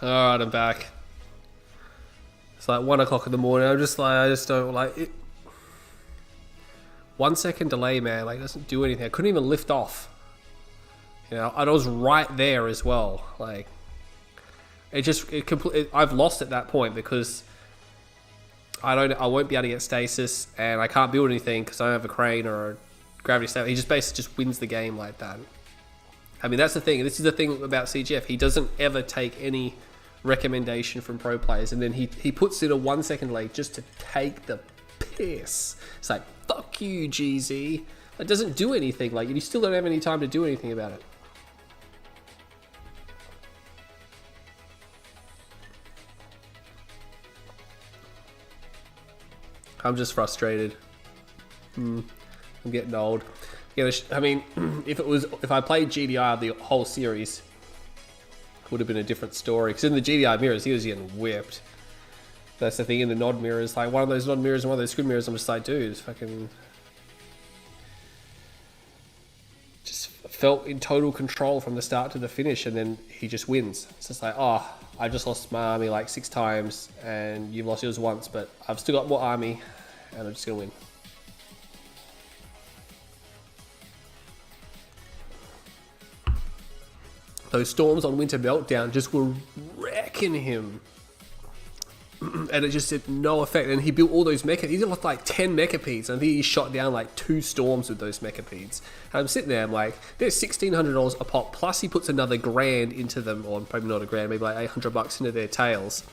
Alright, I'm back. It's like 1 o'clock in the morning. I just don't like it. 1 second delay, man. Like, doesn't do anything. I couldn't even lift off. You know, and I was right there as well. Like, I've lost at that point because I won't be able to get stasis, and I can't build anything because I don't have a crane or a gravity staff. He just basically just wins the game like that. I mean, that's the thing. This is the thing about CGF. He doesn't ever take any recommendation from pro players, and then he puts in a 1 second delay just to take the piss. It's like, fuck you, GZ. It doesn't do anything. Like, you still don't have any time to do anything about it. I'm just frustrated. I'm getting old. Yeah, I mean, if I played GDI the whole series, it would have been a different story. Because in the GDI mirrors, he was getting whipped. That's the thing. In the nod mirrors, like one of those nod mirrors and one of those squid mirrors, I'm just like, dude, it's fucking just felt in total control from the start to the finish, and then he just wins. It's just like, oh, I just lost my army like 6 times, and you've lost yours once, but I've still got more army, and I'm just gonna win. Those storms on Winter Meltdown just were wrecking him. And it just had no effect. And he built all those mecha. He did like 10 mechapedes. And I think he shot down like 2 storms with those mechapedes. And I'm sitting there, I'm like, there's $1,600 a pop. Plus he puts another $1,000 into them. Or probably not $1,000, maybe like $800 into their tails.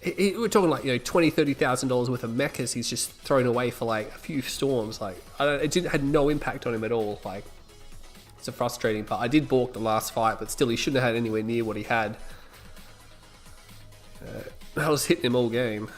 We're talking like, you know, $20,000, $30,000 worth of mechas he's just thrown away for like a few storms. Like, it had no impact on him at all. Like, it's a frustrating part. I did balk the last fight, but still, he shouldn't have had anywhere near what he had. I was hitting him all game.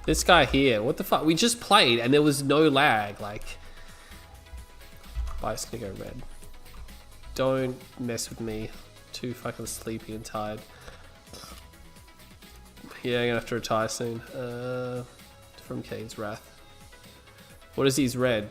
This guy here, what the fuck? We just played and there was no lag. Like, Bike's gonna go red. Don't mess with me. Too fucking sleepy and tired. Yeah, I'm gonna have to retire soon. From Cade's Wrath. What is his red?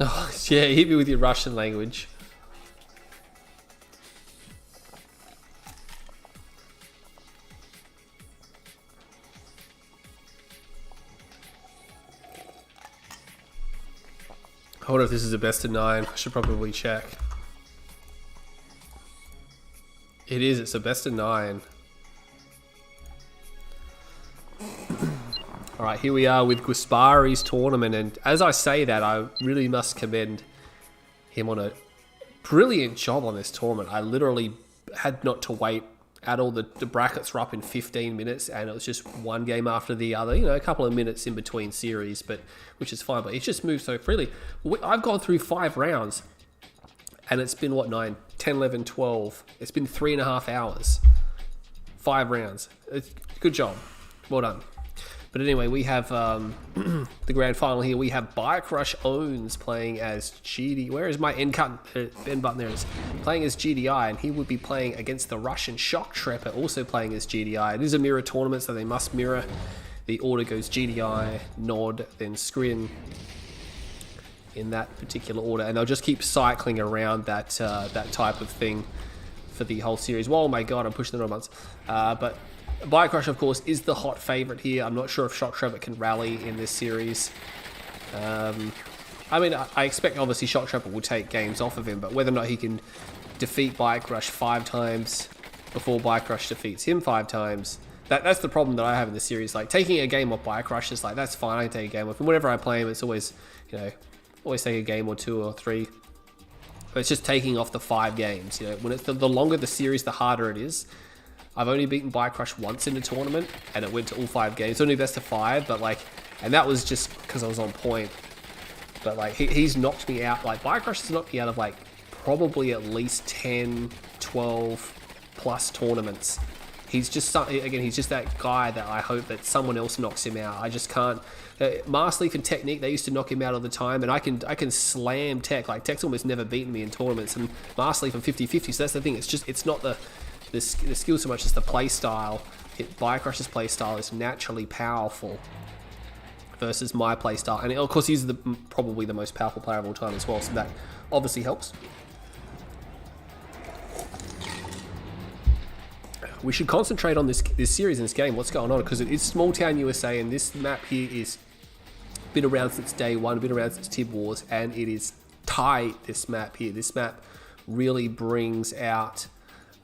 Oh, yeah, hit me with your Russian language. I wonder if this is a best of 9. I should probably check. It is, it's a best of 9. Alright, here we are with GwaspaRi's tournament, and as I say that, I really must commend him on a brilliant job on this tournament. I literally had not to wait at all. The brackets were up in 15 minutes, and it was just one game after the other. You know, a couple of minutes in between series, but which is fine. But it just moved so freely. I've gone through 5 rounds, and it's been, what, 9, 10, 11, 12. It's been 3.5 hours. 5 rounds. Good job. Well done. But anyway, we have the grand final here. We have Bike Rush Owns playing as GD. Where is my end button? There it is. Playing as GDI, and he would be playing against the Russian Shock Trapper, also playing as GDI. It is a mirror tournament, so they must mirror. The order goes GDI, Nod, then Scrin in that particular order, and they'll just keep cycling around that that type of thing for the whole series. Well, oh my god, I'm pushing the wrong buttons. But Bike Rush, of course, is the hot favourite here. I'm not sure if Shock Trapper can rally in this series. I mean, I expect, obviously, Shock Trapper will take games off of him, but whether or not he can defeat Bike Rush 5 times before Bike Rush defeats him 5 times, that's the problem that I have in the series. Like, taking a game off Bike Rush is like, that's fine, I can take a game off. And whenever I play him, it's always, you know, always take a game or 2 or 3. But it's just taking off the 5 games. You know, when it's the longer the series, the harder it is. I've only beaten Bike Rush once in a tournament, and it went to all 5 games. Only best of 5, but like, and that was just because I was on point. But like, he's knocked me out. Like, Bike Rush has knocked me out of like probably at least 10, 12 plus tournaments. He's just, again, he's just that guy that I hope that someone else knocks him out. I just can't. Master Leaf and Technique, they used to knock him out all the time, and I can slam Tech. Like, Tech's almost never beaten me in tournaments, and Master Leaf and 50-50. So that's the thing. It's not the skill so much as the play style. Bike Rush's play style is naturally powerful versus my play style, and of course he's probably the most powerful player of all time as well. So that obviously helps. We should concentrate on this series and this game, what's going on, because it is Small Town USA, and this map here is been around since day one, been around since Tib Wars, and it is tight, this map here. This map really brings out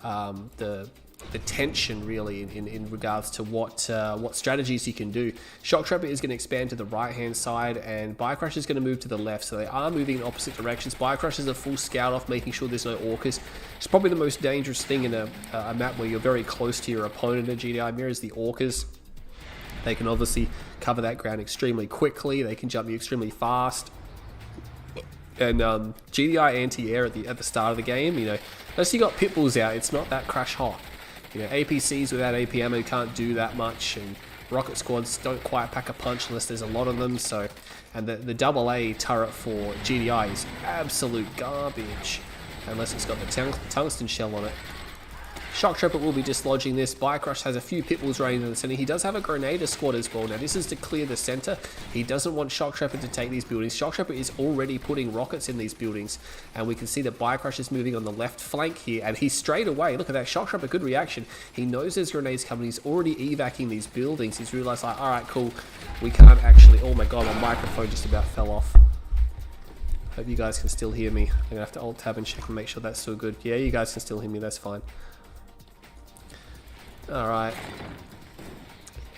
the tension, really, in regards to what strategies you can do. Shock Trapper is going to expand to the right-hand side, and Bike Rush is going to move to the left, so they are moving in opposite directions. Bike Rush is a full scout off, making sure there's no orcas. It's probably the most dangerous thing in a map where you're very close to your opponent in GDI mirror is the orcas. They can obviously cover that ground extremely quickly. They can jump you extremely fast. And GDI anti-air at the start of the game, you know, unless you got pitbulls out, it's not that crash hot. You know, APCs without AP ammo can't do that much, and rocket squads don't quite pack a punch unless there's a lot of them. So, and the AA turret for GDI is absolute garbage unless it's got the tungsten shell on it. Shock Trapper will be dislodging this. Bike Rush has a few pitbulls running in the center. He does have a Grenadier squad as well. Now, this is to clear the center. He doesn't want Shock Trapper to take these buildings. Shock Trapper is already putting rockets in these buildings, and we can see that Bike Rush is moving on the left flank here, and he's straight away. Look at that. Shock Trapper, good reaction. He knows there's grenades coming. He's already evacuating these buildings. He's realized, like, all right, cool. We can't actually... Oh my god, my microphone just about fell off. Hope you guys can still hear me. I'm going to have to alt-tab and check and make sure that's still good. Yeah, you guys can still hear me. That's fine. Alright.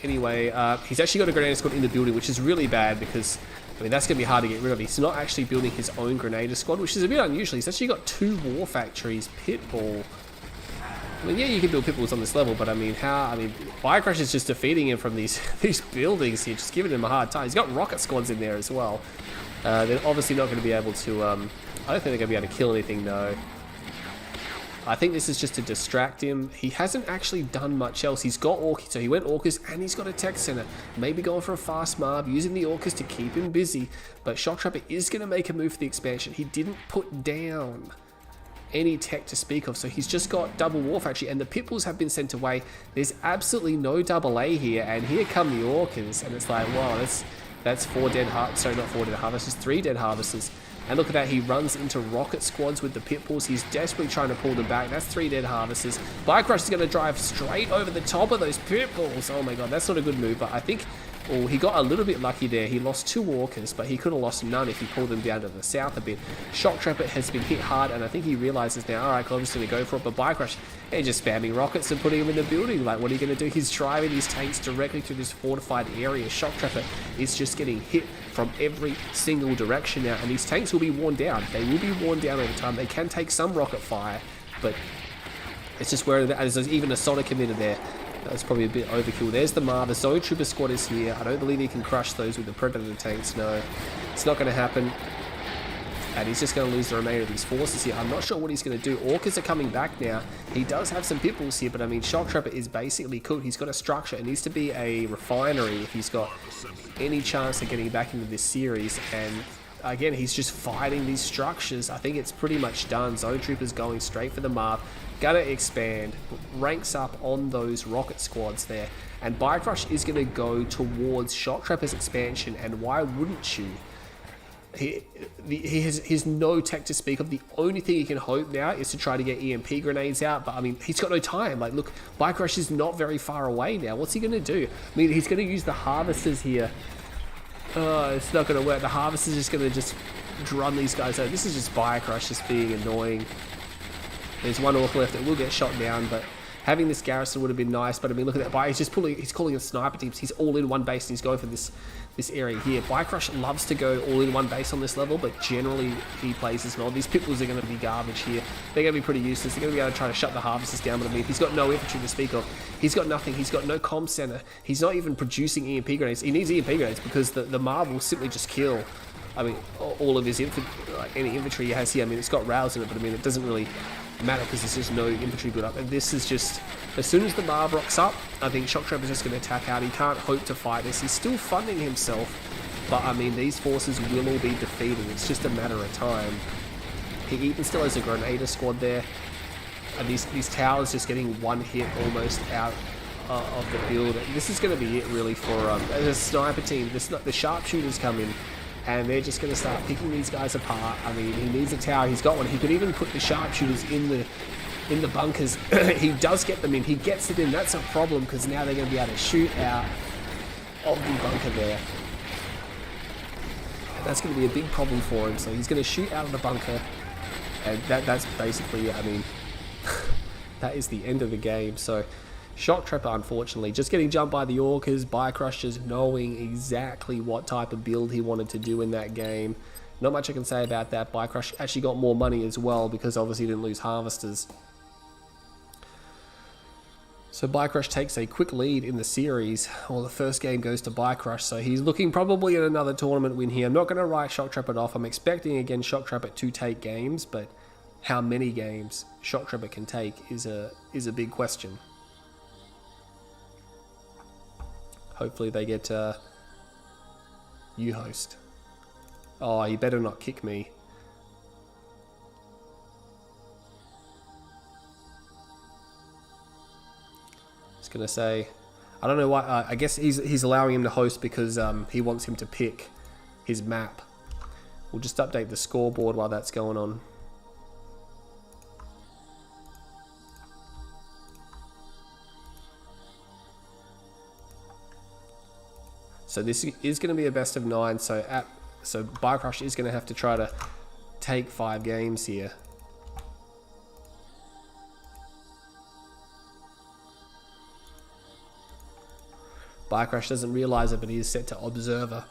Anyway, he's actually got a Grenadier squad in the building, which is really bad because, I mean, that's going to be hard to get rid of. He's not actually building his own Grenadier squad, which is a bit unusual. He's actually got 2 war factories, pitbull. I mean, yeah, you can build pitbulls on this level, but I mean, Bike Rush is just defeating him from these buildings here, just giving him a hard time. He's got rocket squads in there as well. They're obviously not going to be able to, I don't think they're going to be able to kill anything, no. I think this is just to distract him. He hasn't actually done much else. He's got orcas, so he went orcas, and he's got a tech center. Maybe going for a fast mob, using the orcas to keep him busy. But Shock Trapper is going to make a move for the expansion. He didn't put down any tech to speak of, so he's just got double war factory, and the pitbulls have been sent away. There's absolutely no AA here, and here come the orcas, and it's like, wow, that's 4 dead harvests. Sorry, not 4 dead harvests, 3 dead harvesters. And look at that, he runs into rocket squads with the pitbulls. He's desperately trying to pull them back. That's 3 dead harvesters. Bike Rush is going to drive straight over the top of those pitbulls. Oh my god, that's not a good move, but I think... Oh, he got a little bit lucky there. He lost 2 walkers, but he could have lost none if he pulled them down to the south a bit. Shock Trapper has been hit hard, and I think he realizes now, alright, I'm just going to go for it. But Bike Rush, they're just spamming rockets and putting him in the building. Like, what are you going to do? He's driving these tanks directly through this fortified area. Shock Trapper is just getting hit from every single direction now, and these tanks will be worn down. They will be worn down over time. They can take some rocket fire, but it's just where there's even a Sonic emitter there. That's probably a bit overkill. There's the Mar. The Zone Trooper squad is here. I don't believe he can crush those with the Predator tanks. No, it's not going to happen. And he's just going to lose the remainder of these forces here. I'm not sure what he's going to do. Orcas are coming back now. He does have some pitbulls here, but I mean, Shock Trapper is basically cooked. He's got a structure. It needs to be a refinery if he's got any chance of getting back into this series. And again, he's just fighting these structures. I think it's pretty much done. Zone Trooper's going straight for the mark. Gonna expand, ranks up on those rocket squads there, and Bike Rush is gonna go towards Shock Trapper's expansion. And why wouldn't you? He has no tech to speak of. The only thing he can hope now is to try to get EMP grenades out, but I mean, he's got no time. Like, look, Bike Rush is not very far away now. What's he gonna do? I mean, he's gonna use the harvesters here. It's not gonna work. The harvesters just gonna run these guys out. This is just Bike Rush just being annoying. There's 1 orc left that will get shot down, but Having this garrison would have been nice, but I mean, look at that. He's just he's calling in sniper teams. He's all in one base, and he's going for this area here. Bike-Rush loves to go all in one base on this level, but generally he plays as well. These Pitbulls are going to be garbage here. They're going to be pretty useless. They're going to be able to try to shut the harvesters down, but I mean, he's got no infantry to speak of. He's got nothing. He's got no comm center. He's not even producing EMP grenades. He needs EMP grenades because the Marv will simply just kill, I mean, all of his any infantry he has here. I mean, it's got rows in it, but I mean, it doesn't really matter because there's just no infantry build up. And this is just, as soon as the Marv rocks up, I think Shock Trooper is just going to attack out. He can't hope to fight this. He's still funding himself, but I mean, these forces will all be defeated. It's just a matter of time. He even still has a Grenadier squad there, and these towers just getting one hit almost out of the build. This is going to be it really for the sniper team. The sharpshooters come in, and they're just going to start picking these guys apart. I mean, he needs a tower. He's got one. He could even put the sharpshooters in the bunkers. He does get them in. He gets it in. That's a problem because now they're going to be able to shoot out of the bunker there. And that's going to be a big problem for him. So he's going to shoot out of the bunker, and that's basically, I mean, that is the end of the game. So Shock Trooper, unfortunately, just getting jumped by the Orcas. Bike-Rush just knowing exactly what type of build he wanted to do in that game. Not much I can say about that. Bike-Rush actually got more money as well because obviously he didn't lose harvesters. So Bike-Rush takes a quick lead in the series. Well, the first game goes to Bike-Rush, so he's looking probably at another tournament win here. I'm not going to write Shock Trooper off. I'm expecting, again, Shock Trooper to take games, but how many games Shock Trooper can take is a big question. Hopefully they get you host. Oh, you better not kick me. Just gonna say, I don't know why. I guess he's allowing him to host because he wants him to pick his map. We'll just update the scoreboard while that's going on. So this is going to be a best of 9. So Bike-Rush is going to have to try to take 5 games here. Bike-Rush doesn't realize it, but he is set to observer.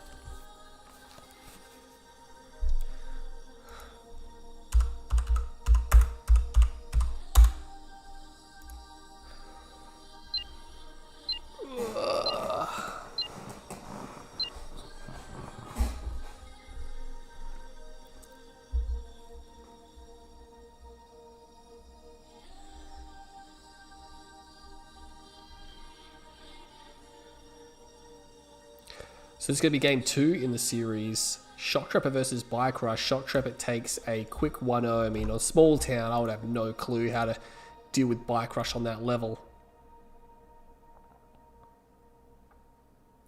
So this is going to be game 2 in the series. Shock Trooper versus Bike-Rush. Shock Trooper takes a quick 1-0. I mean, on small town, I would have no clue how to deal with Bike-Rush on that level.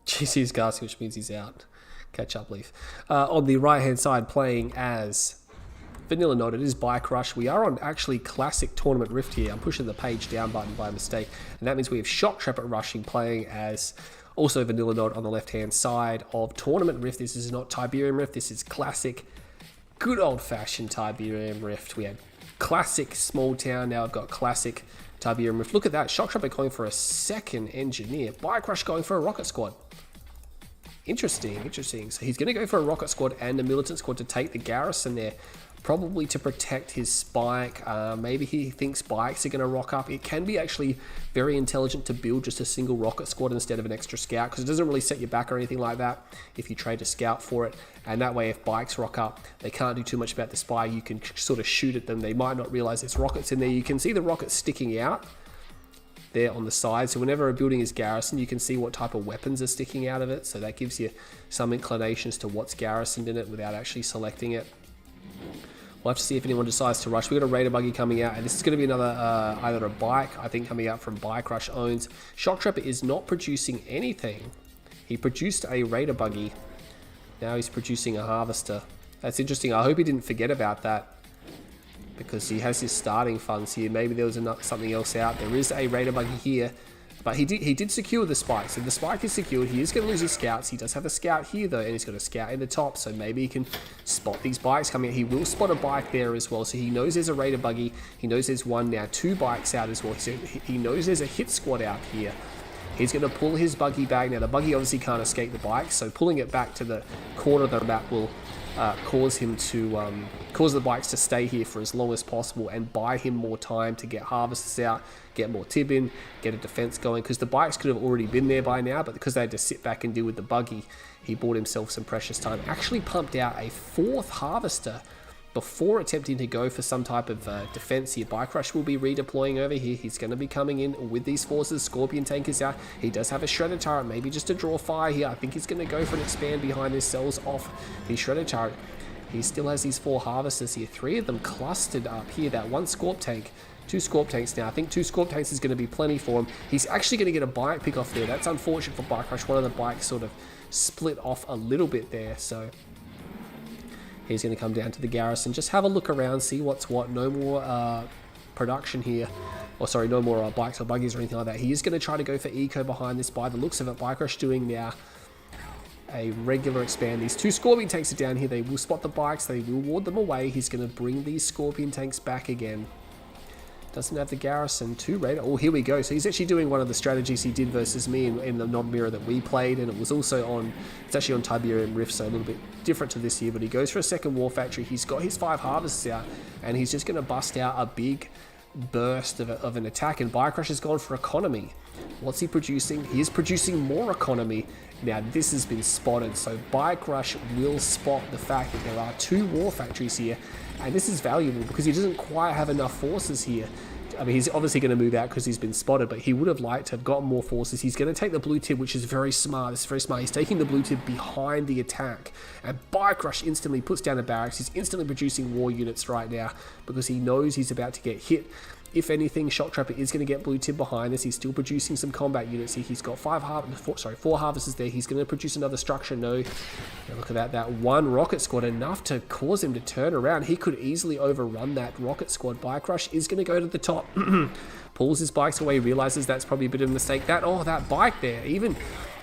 GC is gassing, which means he's out. Catch up, Leaf. On the right-hand side, playing as Vanilla Nod, it is Bike-Rush. We are on actually Classic Tournament Rift here. I'm pushing the page down button by mistake. And that means we have Shock Trooper rushing, playing as also Vanilla Nod on the left-hand side of Tournament Rift. This is not Tiberium Rift. This is classic, good old-fashioned Tiberium Rift. We had classic Small Town. Now I've got classic Tiberium Rift. Look at that. Shock Trooper going for a second engineer. Bike-Rush going for a rocket squad. Interesting, interesting. So he's going to go for a rocket squad and a militant squad to take the garrison there. Probably to protect his spike. Maybe he thinks spikes are going to rock up. It can be actually very intelligent to build just a single rocket squad instead of an extra scout, because it doesn't really set you back or anything like that if you trade a scout for it. And that way, if bikes rock up, they can't do too much about the spy. You can sort of shoot at them. They might not realize there's rockets in there. You can see the rockets sticking out there on the side. So whenever a building is garrisoned, you can see what type of weapons are sticking out of it. So that gives you some inclinations to what's garrisoned in it without actually selecting it. We'll have to see if anyone decides to rush. We've got a Raider buggy coming out, and this is going to be another, either a bike, I think, coming out from Bike-Rush owns. Shock Trooper is not producing anything. He produced a Raider buggy. Now he's producing a harvester. That's interesting. I hope he didn't forget about that, because he has his starting funds here. Maybe there was something else out. There is a Raider buggy here. But he did secure the spike, so the spike is secured. He is going to lose his scouts. He does have a scout here, though, and he's got a scout in the top, so maybe he can spot these bikes coming out. He will spot a bike there as well, so he knows there's a raider buggy. He knows there's one now, 2 bikes out as well. So he knows there's a hit squad out here. He's going to pull his buggy back. Now, the buggy obviously can't escape the bike, so pulling it back to the corner of the map will cause him to cause the bikes to stay here for as long as possible and buy him more time to get harvests out, get more tib in, get a defense going, because the bikes could have already been there by now, but because they had to sit back and deal with the buggy, he bought himself some precious time. Actually pumped out a 4th harvester before attempting to go for some type of defense here. Bike Rush will be redeploying over here. He's going to be coming in with these forces. Scorpion tank is out. He does have a shredder turret, maybe just to draw fire here. I think he's going to go for an expand behind his cells off the shredder turret. He still has these 4 harvesters here. 3 of them clustered up here. That 1 Scorp tank. 2 Scorp tanks now. I think 2 Scorp tanks is going to be plenty for him. He's actually going to get a bike pick off there. That's unfortunate for Bike Rush. One of the bikes sort of split off a little bit there, so he's going to come down to the garrison, just have a look around, see what's what. No more production here. Or sorry, no more bikes or buggies or anything like that. He is going to try to go for eco behind this. By the looks of it, Bike Rush doing now a regular expand. These 2 Scorpion tanks are down here. They will spot the bikes. They will ward them away. He's going to bring these Scorpion tanks back again. Doesn't have the garrison. 2 radar. Oh, here we go. So he's actually doing one of the strategies he did versus me in the non-mirror that we played, and it was also on, it's actually on Tiberium Rift, so a little bit different to this here, but he goes for a second war factory. He's got his 5 harvests out, and he's just going to bust out a big burst of an attack, and Bike Rush has gone for economy. What's he producing? He is producing more economy. Now, this has been spotted, so Bike Rush will spot the fact that there are 2 war factories here, and this is valuable because he doesn't quite have enough forces here. I mean, he's obviously going to move out because he's been spotted, but he would have liked to have gotten more forces. He's going to take the blue tib, which is very smart. It's very smart. He's taking the blue tib behind the attack, and Bike Rush instantly puts down a barracks. He's instantly producing war units right now because he knows he's about to get hit. If anything, Shock Trapper is going to get blue tib behind this. He's still producing some combat units here. He's got 4 harvesters there. He's going to produce another structure node. Now look at that. That 1 rocket squad, enough to cause him to turn around. He could easily overrun that rocket squad. Bike Rush is going to go to the top. Pulls his bikes away. Realizes that's probably a bit of a mistake. That bike there. Even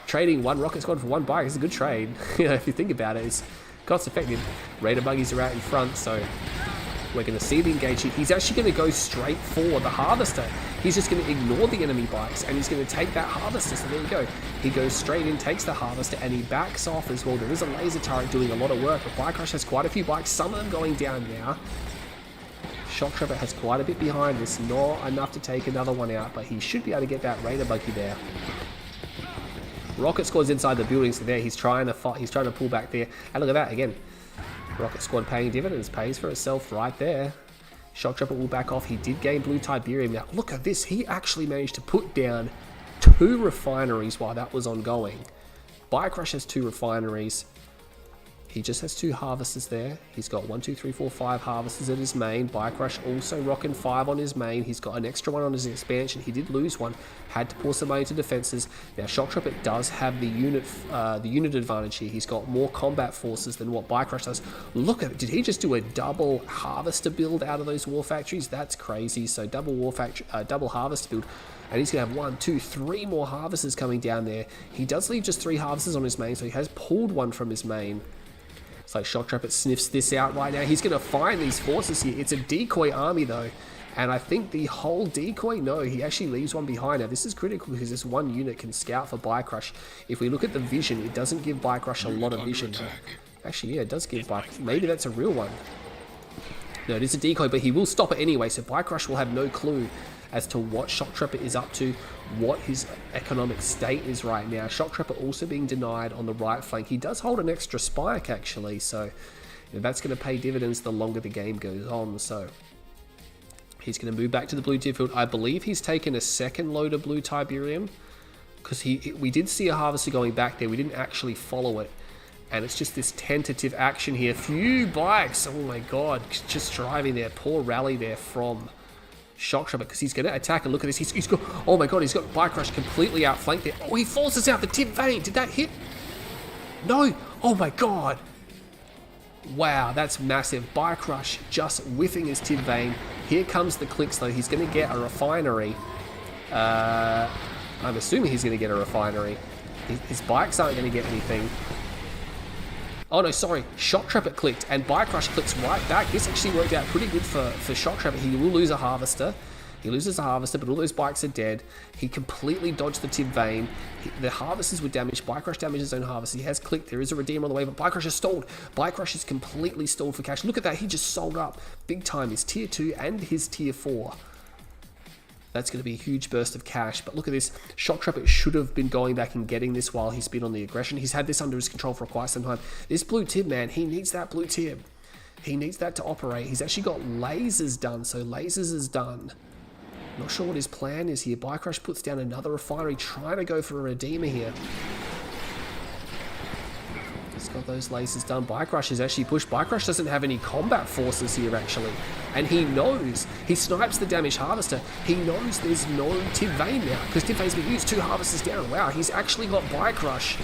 trading 1 rocket squad for 1 bike is a good trade. If you think about it, it's cost effective. Raider buggies are out in front, so we're going to see the engage here. He's actually going to go straight for the harvester. He's just going to ignore the enemy bikes, and he's going to take that harvester. So there you go. He goes straight in, takes the harvester, and he backs off as well. There is a laser turret doing a lot of work, but Bike Rush has quite a few bikes, some of them going down now. Shock Trapper has quite a bit behind this, not enough to take another one out, but he should be able to get that Raider buggy there. Rocket Squad's inside the building, so there he's trying to fight. He's trying to pull back there, and look at that again. Rocket Squad paying dividends, pays for itself right there. Shock Trapper will back off. He did gain blue Tiberium. Now look at this. He actually managed to put down 2 refineries while that was ongoing. Bike Rush has 2 refineries. He just has 2 harvesters there. He's got 1, 2, 3, 4, 5 harvesters at his main. Bike Rush also rocking 5 on his main. He's got an extra 1 on his expansion. He did lose 1. Had to pour some money into defenses. Now Shock Trapper does have the unit advantage here. He's got more combat forces than what Bike Rush does. Look at it. Did he just do a double harvester build out of those war factories? That's crazy. So double harvester build. And he's going to have 1, 2, 3 more harvesters coming down there. He does leave just 3 harvesters on his main, so he has pulled 1 from his main. It's like Shock Trapper sniffs this out right now. He's going to find these forces here. It's a decoy army though. And I think the whole decoy, no, he actually leaves 1 behind. Now this is critical because this 1 unit can scout for Bike Rush. If we look at the vision, it doesn't give Bike Rush a lot of vision. Actually, yeah, it does give Bike. Maybe that's a real one. No, it is a decoy, but he will stop it anyway. So Bike Rush will have no clue as to what Shock Trapper is up to, what his economic state is right now. Shock Trapper also being denied on the right flank. He does hold an extra spike actually, so that's going to pay dividends the longer the game goes on. So he's going to move back to the blue tib field. I believe he's taken a second load of blue Tiberium because we did see a harvester going back there. We didn't actually follow it. And it's just this tentative action here. Few bikes. Oh my god. Just driving there. Poor rally there from Shock Trapper because he's going to attack. And look at this. He's got... Oh my god. He's got Bike Rush completely outflanked there. Oh, he forces out the tib vein. Did that hit? No. Oh my god. Wow. That's massive. Bike Rush just whiffing his tib vein. Here comes the clicks though. He's going to get a refinery. I'm assuming he's going to get a refinery. His bikes aren't going to get anything. Oh no, sorry. Shock Trapper clicked, and Bike Rush clicks right back. This actually worked out pretty good for Shock Trapper. He will lose a harvester. He loses a harvester, but all those bikes are dead. He completely dodged the tip vein. The harvesters were damaged. Bike Rush damaged his own harvester. He has clicked. There is a Redeemer on the way, but Bike Rush is stalled. Bike Rush is completely stalled for cash. Look at that. He just sold up big time. His tier 2 and his tier 4. That's going to be a huge burst of cash. But look at this. Shock Trapper should have been going back and getting this while he's been on the aggression. He's had this under his control for quite some time. This blue tib, man, he needs that blue tib. He needs that to operate. He's actually got lasers done, so lasers is done. Not sure what his plan is here. Bike Rush puts down another refinery, trying to go for a Redeemer here. He's got those lasers done. Bike Rush is actually pushed. Bike Rush doesn't have any combat forces here, actually. And he knows. He snipes the damaged harvester. He knows there's no tip vein now, because tip vein's been used. 2 harvesters down. Wow, he's actually got Bike Rush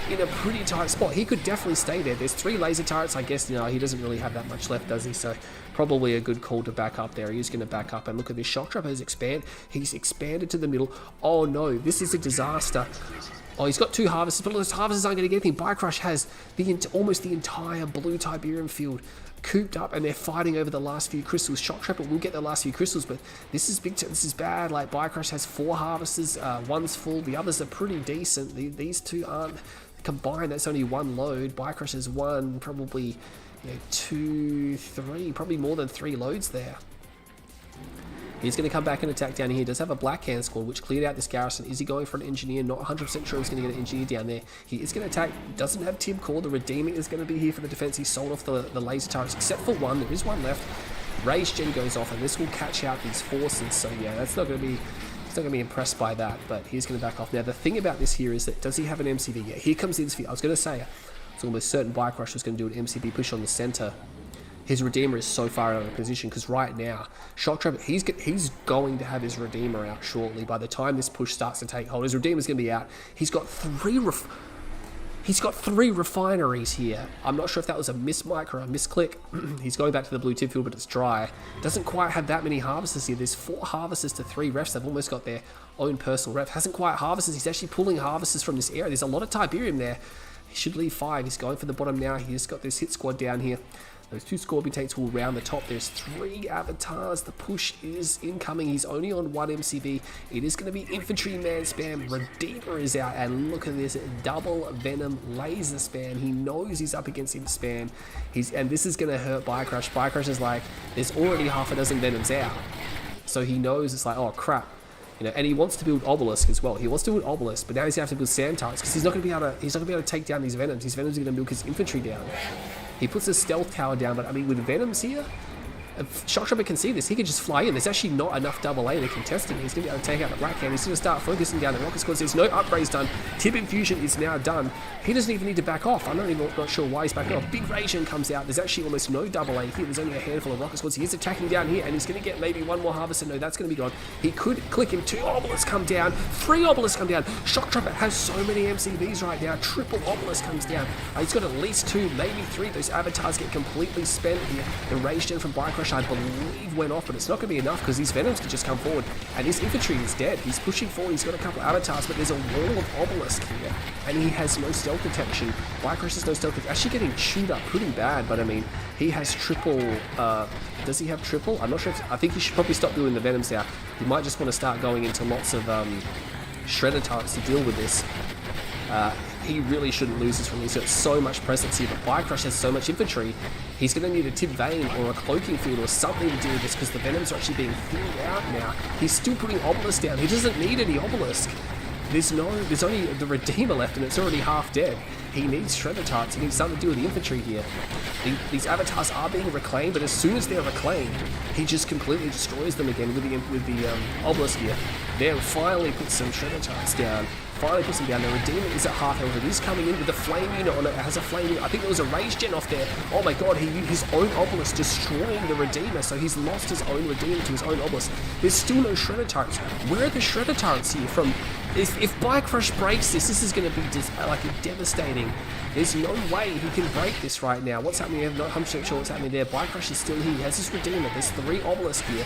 in a pretty tight spot. He could definitely stay there. There's 3 laser turrets. I guess, he doesn't really have that much left, does he? So probably a good call to back up there. He is going to back up. And look at this. Shock Trapper has expanded. He's expanded to the middle. Oh no, this is a disaster. Oh, he's got 2 harvesters, but those harvesters aren't going to get anything. Bike Rush has almost the entire blue Tiberium field cooped up, and they're fighting over the last few crystals. Shock Trapper will get the last few crystals, but this is big. This is bad. Like, Bike Rush has 4 harvesters. One's full. The others are pretty decent. These 2 aren't combined. That's only 1 load. Bike Rush has 1, probably 2, 3, probably more than 3 loads there. He's going to come back and attack down here. He does have a Black Hand squad, which cleared out this garrison. Is he going for an engineer? Not 100% sure he's going to get an engineer down there. He is going to attack. Doesn't have Tib Core. The Redeemer is going to be here for the defense. He sold off the laser turrets, except for 1. There is 1 left. Rage Gen goes off, and this will catch out these forces. So yeah, that's not going to be... He's not going to be impressed by that, but he's going to back off. Now, the thing about this here is that, does he have an MCV? Yeah, here comes the MCV. I was going to say, it's almost certain Bike Rush was going to do an MCV push on the center. His Redeemer is so far out of position, because right now, Shock Trapper, he's going to have his Redeemer out shortly. By the time this push starts to take hold, his Redeemer's going to be out. He's got 3 refineries here. I'm not sure if that was a mismic or a misclick. He's going back to the blue tip field, but it's dry. Doesn't quite have that many harvesters here. There's 4 harvesters to 3 refs. They've almost got their own personal ref. Hasn't quite harvesters. He's actually pulling harvesters from this area. There's a lot of Tiberium there. He should leave 5. He's going for the bottom now. He's got this hit squad down here. Those 2 Scorpion tanks will round the top. There's 3 avatars. The push is incoming. He's only on 1 MCV. It is going to be infantryman spam. Redeemer is out, and look at this double venom laser spam. He knows he's up against him spam. And this is going to hurt Bike Rush. Bike Rush is like, there's already half a dozen venoms out, so he knows it's like, oh crap. And he wants to build Obelisk as well. He wants to build Obelisk, but now he's going to have to build Sand Turrets, because he's not going to be able to take down these Venoms. These Venoms are going to milk his infantry down. He puts a stealth tower down, but I mean, with Venoms here, if Shock Trapper can see this, he can just fly in. There's actually not enough AA to contest him. He's going to be able to take out the Black Hand. He's going to start focusing down the rocket squad. There's no upgrades done. Tib Infusion is now done. He doesn't even need to back off. I'm not sure why he's backing off. Big Radiant comes out. There's actually almost no AA here. There's only a handful of rocket squads. He is attacking down here, and he's going to get maybe 1 more harvester. No, that's going to be gone. He could click him. 2 obelisks come down. 3 obelisks come down. Shock Trapper has so many MCVs right now. Triple obelisk comes down. He's got at least 2, maybe 3. Those avatars get completely spent here. The Rage Gen from Bike Rush, I believe, went off, but it's not going to be enough, because these Venoms can just come forward, and his infantry is dead. He's pushing forward. He's got a couple of avatars, but there's a wall of obelisk here, and he has no stealth detection. Bike Rush has no stealth detection. Actually getting chewed up pretty bad, but I mean, he has triple. Does he have triple? I'm not sure. I think he should probably stop doing the Venoms now. He might just want to start going into lots of Shredder turrets to deal with this. He really shouldn't lose this release. He's got so much presence here, but Bike Rush has so much infantry. He's going to need a Tib Vein or a Cloaking Field or something to deal with this, because the Venoms are actually being thinned out now. He's still putting Obelisk down. He doesn't need any Obelisk. There's only the Redeemer left, and it's already half dead. He needs Shredder turrets. He needs something to do with the infantry here. These avatars are being reclaimed, but as soon as they're reclaimed, he just completely destroys them again with the Obelisk here. There, finally puts some Shredder turrets down. Finally puts him down. The Redeemer is at half health. It is coming in with a flame unit on it. It has a flame unit. I think there was a Rage Gen off there. Oh my god, he used his own obelisk destroying the Redeemer, so he's lost his own Redeemer to his own obelisk. There's still no Shredder turrets. Where are the Shredder turrets here from? If Bike Rush breaks this is going to be devastating. There's no way he can break this right now. What's happening? I'm not 100% sure what's happening there. Bike Rush is still here. He has his Redeemer. There's 3 obelisks here.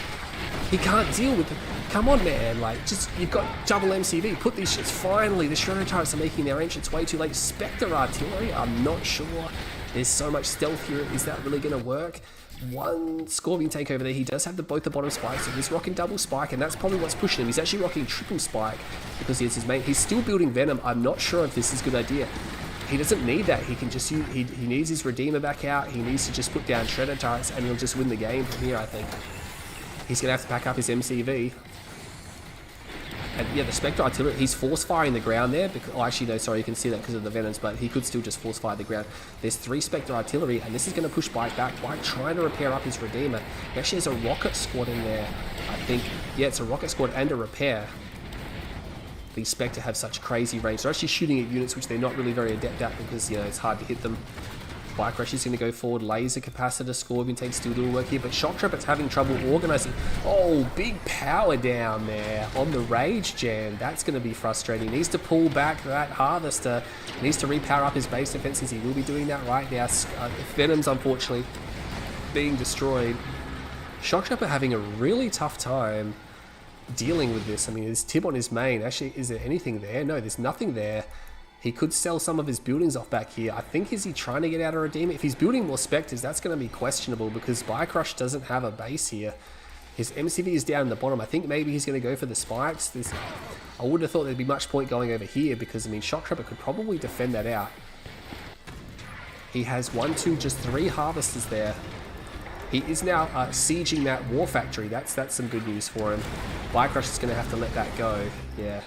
He can't deal with Come on, man. Like, just, you've got double MCV. Put these shits. Finally, the Shredder turrets are making their entrance way too late. Spectre Artillery, I'm not sure. There's so much stealth here. Is that really going to work? One Scorpion tank over there. He does have both the bottom spikes, so he's rocking double spike, and that's probably what's pushing him. He's actually rocking triple spike because he's his main. He's still building Venom. I'm not sure if this is a good idea. He doesn't need that. He can just use, he needs his Redeemer back out. He needs to just put down Shredder turrets, and he'll just win the game from here, I think. He's going to have to pack up his MCV. And yeah, the Spectre Artillery, he's force firing the ground there. Because, oh, actually, no, sorry, you can see that because of the Venoms, but he could still just force fire the ground. There's 3 Spectre Artillery, and this is going to push Bike back. Bike trying to repair up his Redeemer. He actually has a rocket squad in there, I think. Yeah, it's a rocket squad and a repair. These Spectre have such crazy range. They're actually shooting at units which they're not really very adept at because, you know, it's hard to hit them. Bike Rush is going to go forward. Laser Capacitor, Scorpion Tank still doing work here, but Shock Trapper's having trouble organizing. Oh, big power down there on the Rage Gen. That's going to be frustrating. He needs to pull back that Harvester. He needs to repower up his base defenses. He will be doing that right now. Venom's unfortunately being destroyed. Shock Trapper having a really tough time dealing with this. I mean, there's Tib on his main. Actually, is there anything there? No, there's nothing there. He could sell some of his buildings off back here. I think, is he trying to get out of Redeemer? If he's building more Spectres, that's going to be questionable because Bike Rush doesn't have a base here. His MCV is down in the bottom. I think maybe he's going to go for the spikes. I would have thought there'd be much point going over here because, I mean, Shock Trapper could probably defend that out. He has 1, 2, just 3 Harvesters there. He is now sieging that War Factory. That's some good news for him. Bike Rush is going to have to let that go. Yeah.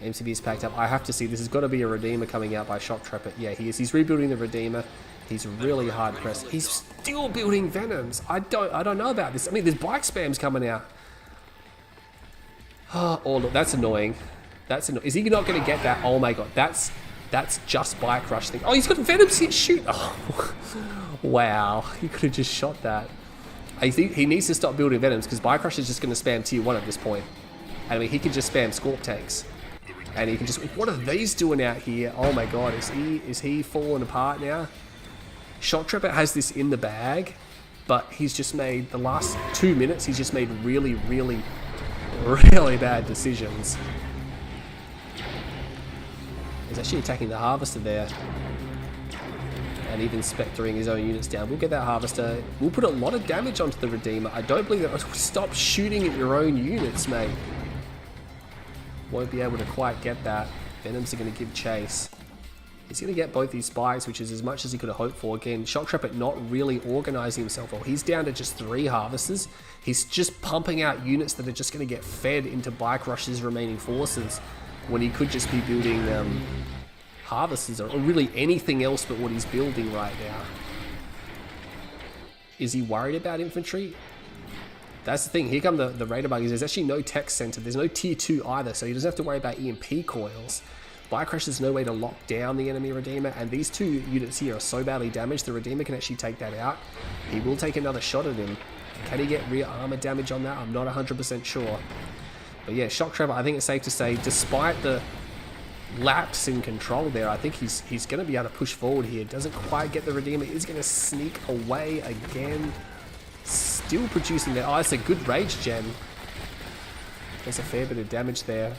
MCV is packed up. I have to see. This has got to be a Redeemer coming out by Shock Trapper. Yeah, he is. He's rebuilding the Redeemer. He's really hard pressed. He's still building Venoms. I don't know about this. I mean, there's bike spams coming out. Oh, look, that's annoying. That's annoying. Is he not going to get that? Oh my god, that's just Bike Rush thing. Oh, he's got Venoms here. Shoot. Oh, wow. He could have just shot that. I think he needs to stop building Venoms because Bike Rush is just going to spam tier 1 at this point. And I mean, he can just spam Scorp tanks. And he can just... What are these doing out here? Oh my god, is he falling apart now? Shock Trapper has this in the bag, but he's just made... The last 2 minutes, he's just made really, really, really bad decisions. He's actually attacking the Harvester there. And even Spectering his own units down. We'll get that Harvester. We'll put a lot of damage onto the Redeemer. I don't believe that... Stop shooting at your own units, mate. Won't be able to quite get that. Venoms are going to give chase. He's going to get both these spikes, which is as much as he could have hoped for. Again, Shock Trapper not really organizing himself well. He's down to just 3 Harvesters. He's just pumping out units that are just going to get fed into Bike Rush's remaining forces when he could just be building Harvesters or really anything else but what he's building right now. Is he worried about infantry? That's the thing. Here come the Raider buggies. There's actually no tech center. There's no tier 2 either, so he doesn't have to worry about EMP coils. Bike Rush, there's no way to lock down the enemy Redeemer, and these 2 units here are so badly damaged, the Redeemer can actually take that out. He will take another shot at him. Can he get rear armor damage on that? I'm not 100% sure. But yeah, Shock Trapper, I think it's safe to say, despite the lapse in control there, I think he's going to be able to push forward here. Doesn't quite get the Redeemer. He's going to sneak away again. Still producing that. Oh, it's a good Rage Gen. There's a fair bit of damage there.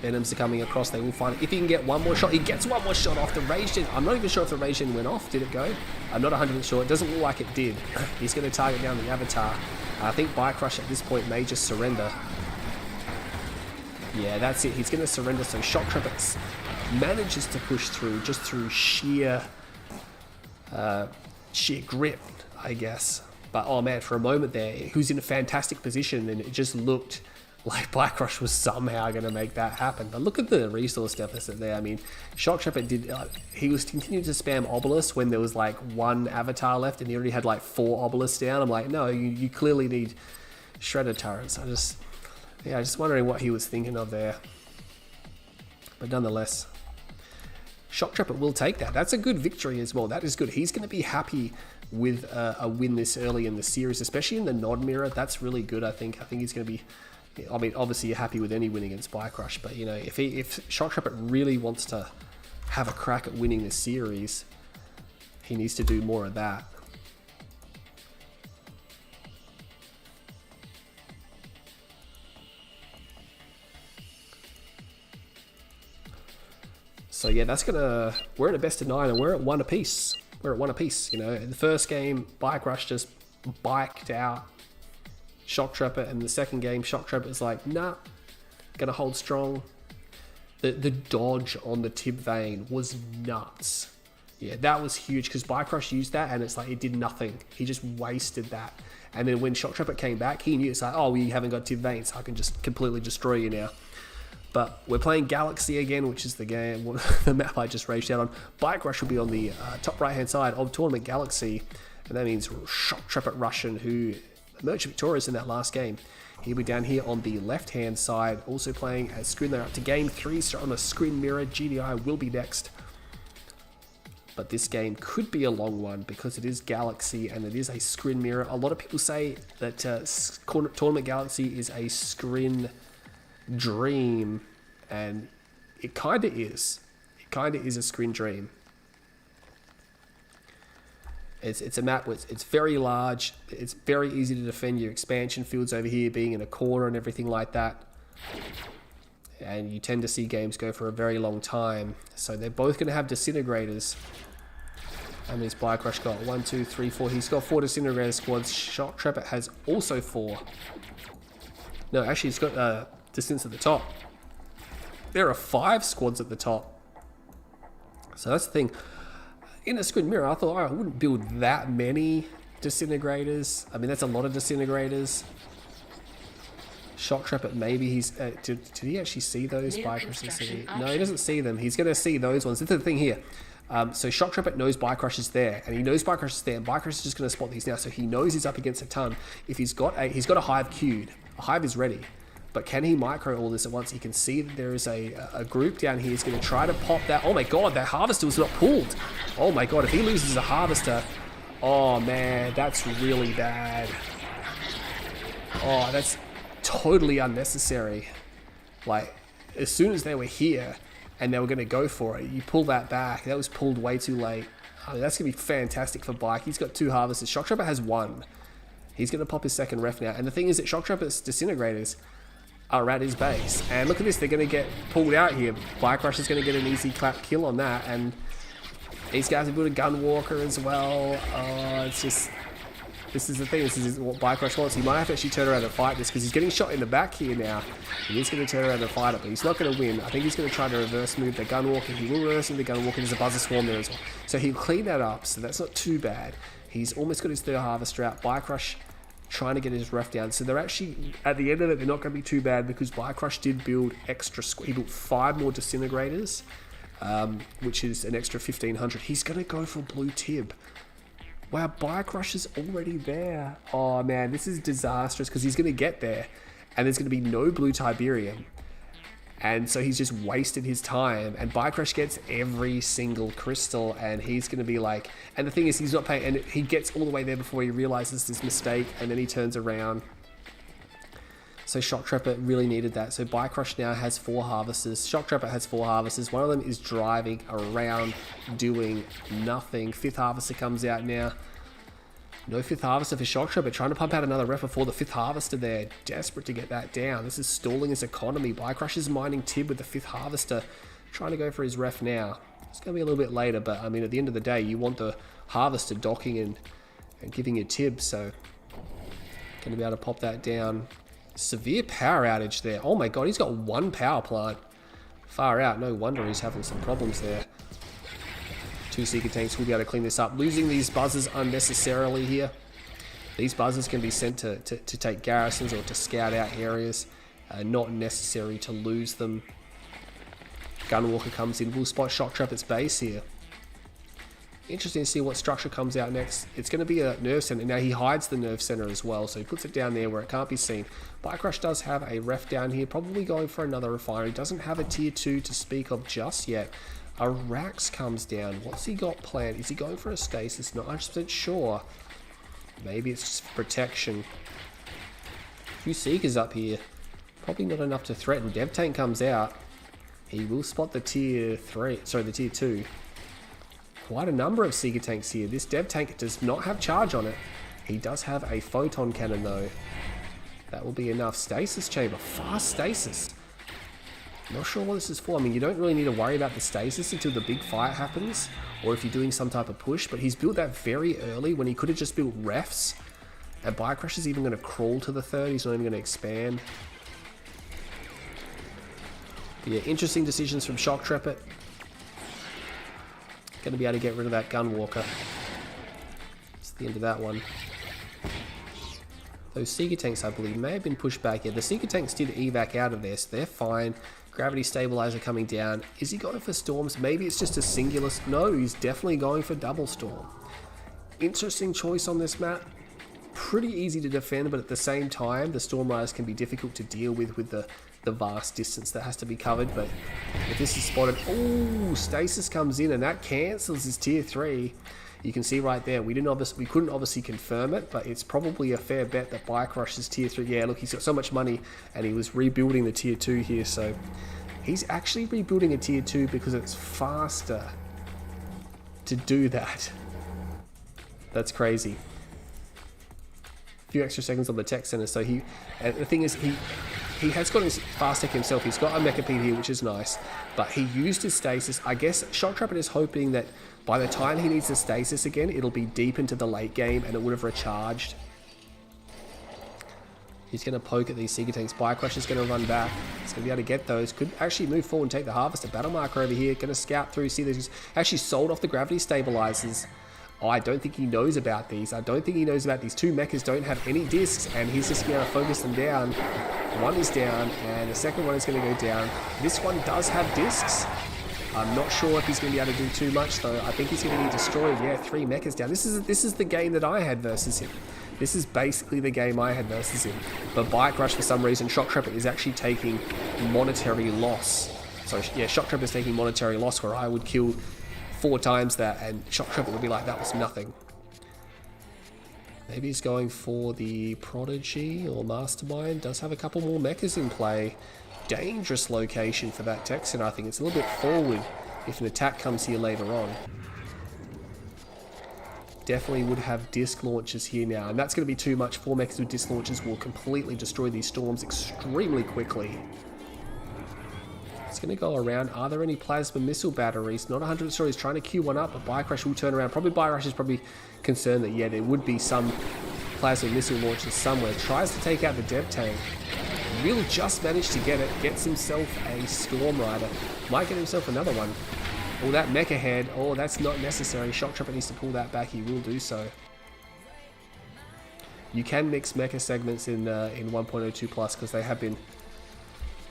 Venoms are coming across. They will find it. If he can get one more shot, he gets one more shot off the Rage Gen. I'm not even sure if the Rage Gen went off. Did it go? I'm not 100% sure. It doesn't look like it did. He's going to target down the Avatar. I think Bike Rush at this point may just surrender. Yeah, that's it. He's going to surrender. So Shock Trapper manages to push through just through sheer grip, I guess. But, oh man, for a moment there, he was in a fantastic position and it just looked like Bike Rush was somehow going to make that happen. But look at the resource deficit there. I mean, Shock Trapper did... he was continuing to spam Obelisk when there was like 1 Avatar left and he already had like 4 Obelisks down. I'm like, no, you clearly need Shredder turrets. Just wondering what he was thinking of there. But nonetheless, Shock Trapper will take that. That's a good victory as well. That is good. He's going to be happy with a win this early in the series, especially in the nod mirror. That's really good, I think. I think he's going to be... I mean, obviously you're happy with any win against Bike Rush, but, you know, if Shock Trapper really wants to have a crack at winning this series, he needs to do more of that. So yeah, that's gonna, we're in a best of 9 and we're at 1 apiece. We're at 1 apiece, you know. In the first game, Bike Rush just biked out Shock Trooper, and the second game, Shock Trooper is like, nah, gonna hold strong. The dodge on the tib vein was nuts. Yeah, that was huge because Bike Rush used that and it's like it did nothing. He just wasted that. And then when Shock Trooper came back, he knew it's like, oh, we haven't got tib veins, so I can just completely destroy you now. But we're playing Galaxy again, which is the game, the map I just raged out on. Bike Rush will be on the top right-hand side of Tournament Galaxy, and that means Shock Trooper Russian, who emerged victorious in that last game. He'll be down here on the left-hand side, also playing as Screen. They're up to Game 3, so on the Screen Mirror. GDI will be next. But this game could be a long one because it is Galaxy and it is a Screen Mirror. A lot of people say that Tournament Galaxy is a Screen dream, and it kind of is. It kind of is a Screen dream. It's a map with, it's very large. It's very easy to defend your expansion fields over here, being in a corner and everything like that. And you tend to see games go for a very long time. So they're both going to have disintegrators. And this Bike Rush got 1, 2, 3, 4. He's got 4 disintegrator squads. Shock Trooper has also 4. No, actually, he's got distance at the top. There are 5 squads at the top. So that's the thing. In a Screen Mirror, I thought, I wouldn't build that many disintegrators. I mean, that's a lot of disintegrators. Shock Trooper, maybe he's... did he actually see those Bike Rushes? No, he doesn't see them. He's going to see those ones. This is the thing here. So Shock Trooper knows Bike Rush is there, and he knows Bike Rush is there, and Bike Rush is just going to spot these now, so he knows he's up against a ton. If he's got a hive queued, a hive is ready, but can he micro all this at once? He can see that there is a group down here. He's going to try to pop that. Oh my god, that harvester was not pulled. Oh my god, if he loses a harvester, oh man, that's really bad. Oh, that's totally unnecessary. Like, as soon as they were here and they were going to go for it, you pull that back. That was pulled way too late. I mean, that's going to be fantastic for Bike. He's got 2 harvesters. Shock Trooper has 1. He's going to pop his second ref now. And the thing is that Shock Trooper's disintegrators are at his base. And look at this, they're going to get pulled out here. Bike Rush is going to get an easy clap kill on that. And these guys have built a gun walker as well. Oh, it's just... This is the thing, this is what Bike Rush wants. He might have to actually turn around and fight this because he's getting shot in the back here now. He is going to turn around and fight it, but he's not going to win. I think he's going to try to reverse move the gun walker. He will reverse move the gun walker. There's a buzzer swarm there as well. So he'll clean that up, so that's not too bad. He's almost got his 3rd harvester out. Bike Rush trying to get his ref down. So they're actually, at the end of it, they're not going to be too bad because Bike Rush did build extra, he built 5 more disintegrators, which is an extra 1,500. He's going to go for blue tib. Wow, Bike Rush is already there. Oh man, this is disastrous because he's going to get there and there's going to be no blue Tiberium. And so he's just wasted his time, and Bike Rush gets every single crystal, and he's going to be like, and the thing is he's not paying, and he gets all the way there before he realizes this mistake, and then he turns around. So Shock Trooper really needed that. So Bike Rush now has 4 harvesters. Shock Trooper has 4 harvesters. One of them is driving around doing nothing. 5th harvester comes out now. No 5th harvester for Shock Trooper. Trying to pump out another ref before the 5th harvester there. Desperate to get that down. This is stalling his economy. Bike Rush is mining tib with the 5th harvester. Trying to go for his ref now. It's going to be a little bit later, but I mean, at the end of the day, you want the harvester docking and giving you tib, so going to be able to pop that down. Severe power outage there. Oh my god, he's got 1 power plant. Far out. No wonder he's having some problems there. 2 Seeker tanks will be able to clean this up. Losing these buzzers unnecessarily here. These buzzers can be sent to take garrisons or to scout out areas. Not necessary to lose them. Gunwalker comes in. We'll spot Shock Trooper's base here. Interesting to see what structure comes out next. It's going to be a nerve center. Now he hides the nerve center as well, so he puts it down there where it can't be seen. Bike Rush does have a ref down here, probably going for another refinery. Doesn't have a tier 2 to speak of just yet. A Rax comes down. What's he got planned? Is he going for a stasis? Not 100% sure. Maybe it's just for protection. A few Seekers up here. Probably not enough to threaten. Dev Tank comes out. He will spot the tier 3. Sorry, the tier 2. Quite a number of Seeker tanks here. This Dev Tank does not have charge on it. He does have a photon cannon though. That will be enough. Stasis chamber. Fast stasis. Not sure what this is for. I mean, you don't really need to worry about the stasis until the big fight happens, or if you're doing some type of push, but he's built that very early when he could have just built refs. And Bike Rush is even going to crawl to the third, he's not even going to expand. But yeah, interesting decisions from Shock Trepet. Going to be able to get rid of that Gunwalker. It's the end of that one. Those Seeker tanks, I believe, may have been pushed back. Yeah, the Seeker tanks did evac out of there, so they're fine. Gravity Stabilizer coming down. Is he going for Storms? Maybe it's just a singular... No, he's definitely going for Double Storm. Interesting choice on this map. Pretty easy to defend, but at the same time, the Storm Riders can be difficult to deal with the vast distance that has to be covered. But if this is spotted... Oh, Stasis comes in, and that cancels his tier 3. You can see right there, we couldn't obviously confirm it, but it's probably a fair bet that Bike Rush is tier 3. Yeah, look, he's got so much money, and he was rebuilding the tier 2 here, so he's actually rebuilding a tier 2 because it's faster to do that. That's crazy. A few extra seconds on the tech center, so and the thing is, he has got his fast tech himself. He's got a Mechapede here, which is nice, but he used his stasis. I guess Shock Trepet is hoping that by the time he needs the stasis again, it'll be deep into the late game and it would have recharged. He's going to poke at these Seeker tanks. Bike Rush is going to run back. He's going to be able to get those. Could actually move forward and take the Harvester. Battle Marker over here. Going to scout through. See, he's actually sold off the Gravity Stabilizers. Oh, I don't think he knows about these. I don't think he knows about these. Two mechas don't have any discs, and he's just going to focus them down. One is down, and the second one is going to go down. This one does have discs. I'm not sure if he's going to be able to do too much, though. I think he's going to be destroyed. Yeah, 3 mechas down. This is the game that I had versus him. This is basically the game I had versus him. But Bike Rush, for some reason, Shock Trepet is actually taking monetary loss. So, yeah, Shock Trepet is taking monetary loss, where I would kill 4 times that, and Shock Trepet would be like, that was nothing. Maybe he's going for the Prodigy or Mastermind. Does have a couple more mechas in play. Dangerous location for that tech center. I think it's a little bit forward if an attack comes here later on. Definitely would have disc launches here now, and that's going to be too much. 4 mechas with disc launches will completely destroy these storms extremely quickly. It's going to go around. Are there any plasma missile batteries? Not 100% sure. He's trying to queue one up, but Bike Rush will turn around. Probably Bike Rush is probably concerned that, yeah, there would be some plasma missile launches somewhere. Tries to take out the dev tank. Will just manage to get it. Gets himself a Storm Rider. Might get himself another one. Oh, that Mecha Head. Oh, that's not necessary. Shock Trepet needs to pull that back. He will do so. You can mix mecha segments in 1.02 plus because they have been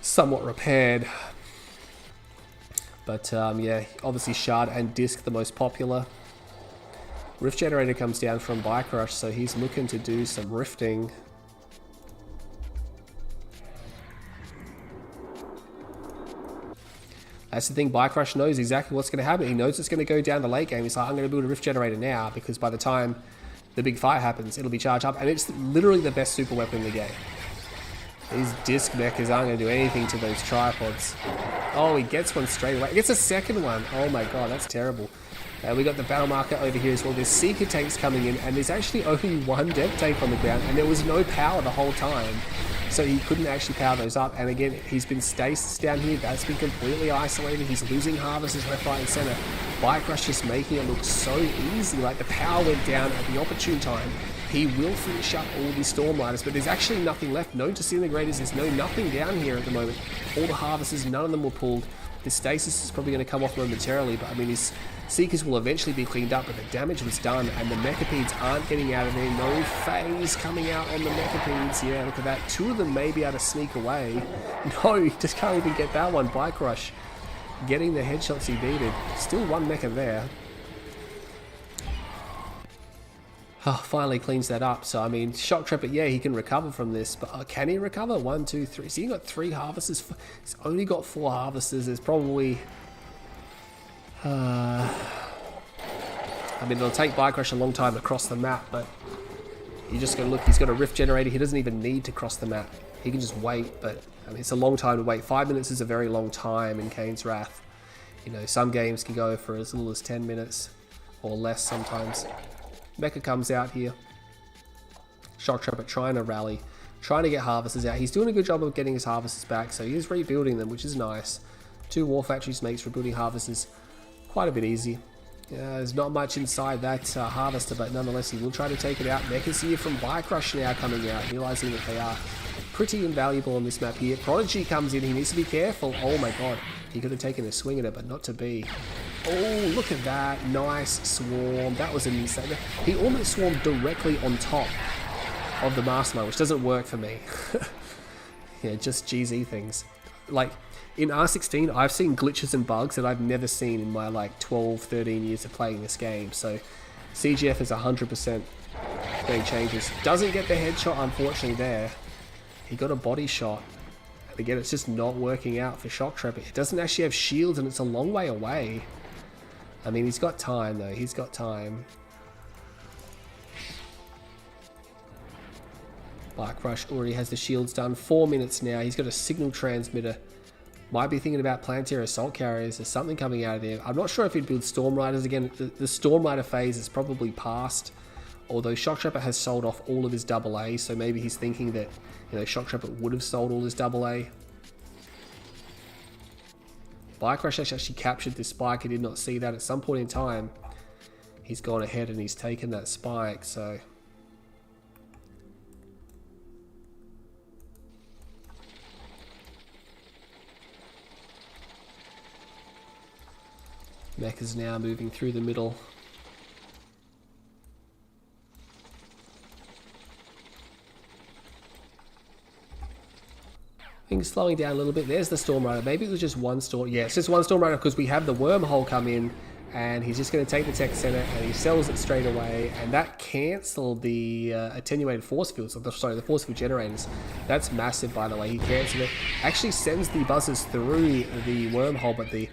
somewhat repaired. But yeah, obviously Shard and Disc the most popular. Rift Generator comes down from Bike Rush, so he's looking to do some rifting. That's the thing, Bike Rush knows exactly what's going to happen. He knows it's going to go down the late game. He's like, I'm going to build a Rift Generator now, because by the time the big fight happens, it'll be charged up, and it's literally the best super weapon in the game. These disc mechas aren't going to do anything to those tripods. Oh, he gets one straight away. He gets a second one. Oh my god, that's terrible. And we got the battle marker over here as well. There's Seeker tanks coming in, and there's actually only one dev tank on the ground, and there was no power the whole time. So he couldn't actually power those up. And again, he's been stasis down here. That's been completely isolated. He's losing harvesters left, right, and center. Bike Rush just making it look so easy. Like the power went down at the opportune time. He will finish up all these Storm Riders, but there's actually nothing left. No Disintegrators. There's nothing down here at the moment. All the harvesters, none of them were pulled. The stasis is probably going to come off momentarily, but I mean, his Seekers will eventually be cleaned up, but the damage was done, and the Mechapedes aren't getting out of there. No phase coming out on the Mechapedes. Yeah, look at that. 2 of them may be able to sneak away. No, he just can't even get that one. Bike Rush getting the headshots he needed. Still one mecha there. Oh, finally cleans that up. So, I mean, Shock Trepet, yeah, he can recover from this, but can he recover? 1, 2, 3. So, he got 3 harvesters. He's only got 4 harvesters. There's probably... I mean, it'll take Bike Rush a long time to cross the map, but you just gotta look. He's got a Rift Generator. He doesn't even need to cross the map. He can just wait, but I mean, it's a long time to wait. 5 minutes is a very long time in Kane's Wrath. You know, some games can go for as little as 10 minutes or less sometimes. Mecha comes out here. Shock Trepet trying to rally. trying to get harvesters out. He's doing a good job of getting his harvesters back, so he is rebuilding them, which is nice. 2 war factories makes rebuilding harvesters quite a bit easy. There's not much inside that harvester, but nonetheless he will try to take it out. Mechas here from Bike Rush now coming out, realizing that they are pretty invaluable on this map here. Prodigy comes in, he needs to be careful. Oh my god, he could have taken a swing at it, but not to be. Oh, look at that, nice swarm. That was an insane. He almost swarmed directly on top of the mastermind, which doesn't work for me. Yeah, just GZ things. Like, in R16, I've seen glitches and bugs that I've never seen in my like 12, 13 years of playing this game. So CGF is 100% getting changes. Doesn't get the headshot, unfortunately, there. He got a body shot. And again, it's just not working out for Shock Trooper. It doesn't actually have shields and it's a long way away. I mean, he's got time though. He's got time. Bike Rush already has the shields done. 4 minutes now. He's got a signal transmitter. Might be thinking about Planetary Assault Carriers. There's something coming out of there. I'm not sure if he'd build Storm Riders again. The Storm Rider phase is probably past. Although Shock Trooper has sold off all of his AA, so maybe he's thinking that, you know, Shock Trooper would have sold all his AA. Bike Rush actually captured this spike. He did not see that at some point in time. He's gone ahead and he's taken that spike, so... Mech is now moving through the middle. Things slowing down a little bit. There's the Storm Rider. Maybe it was just one Storm. Yeah, it's just one Storm Rider because we have the wormhole come in and he's just going to take the tech center and he sells it straight away, and that cancelled the attenuated force fields. Sorry, the force field generators. That's massive, by the way. He cancelled it. Actually sends the buzzers through the wormhole, but the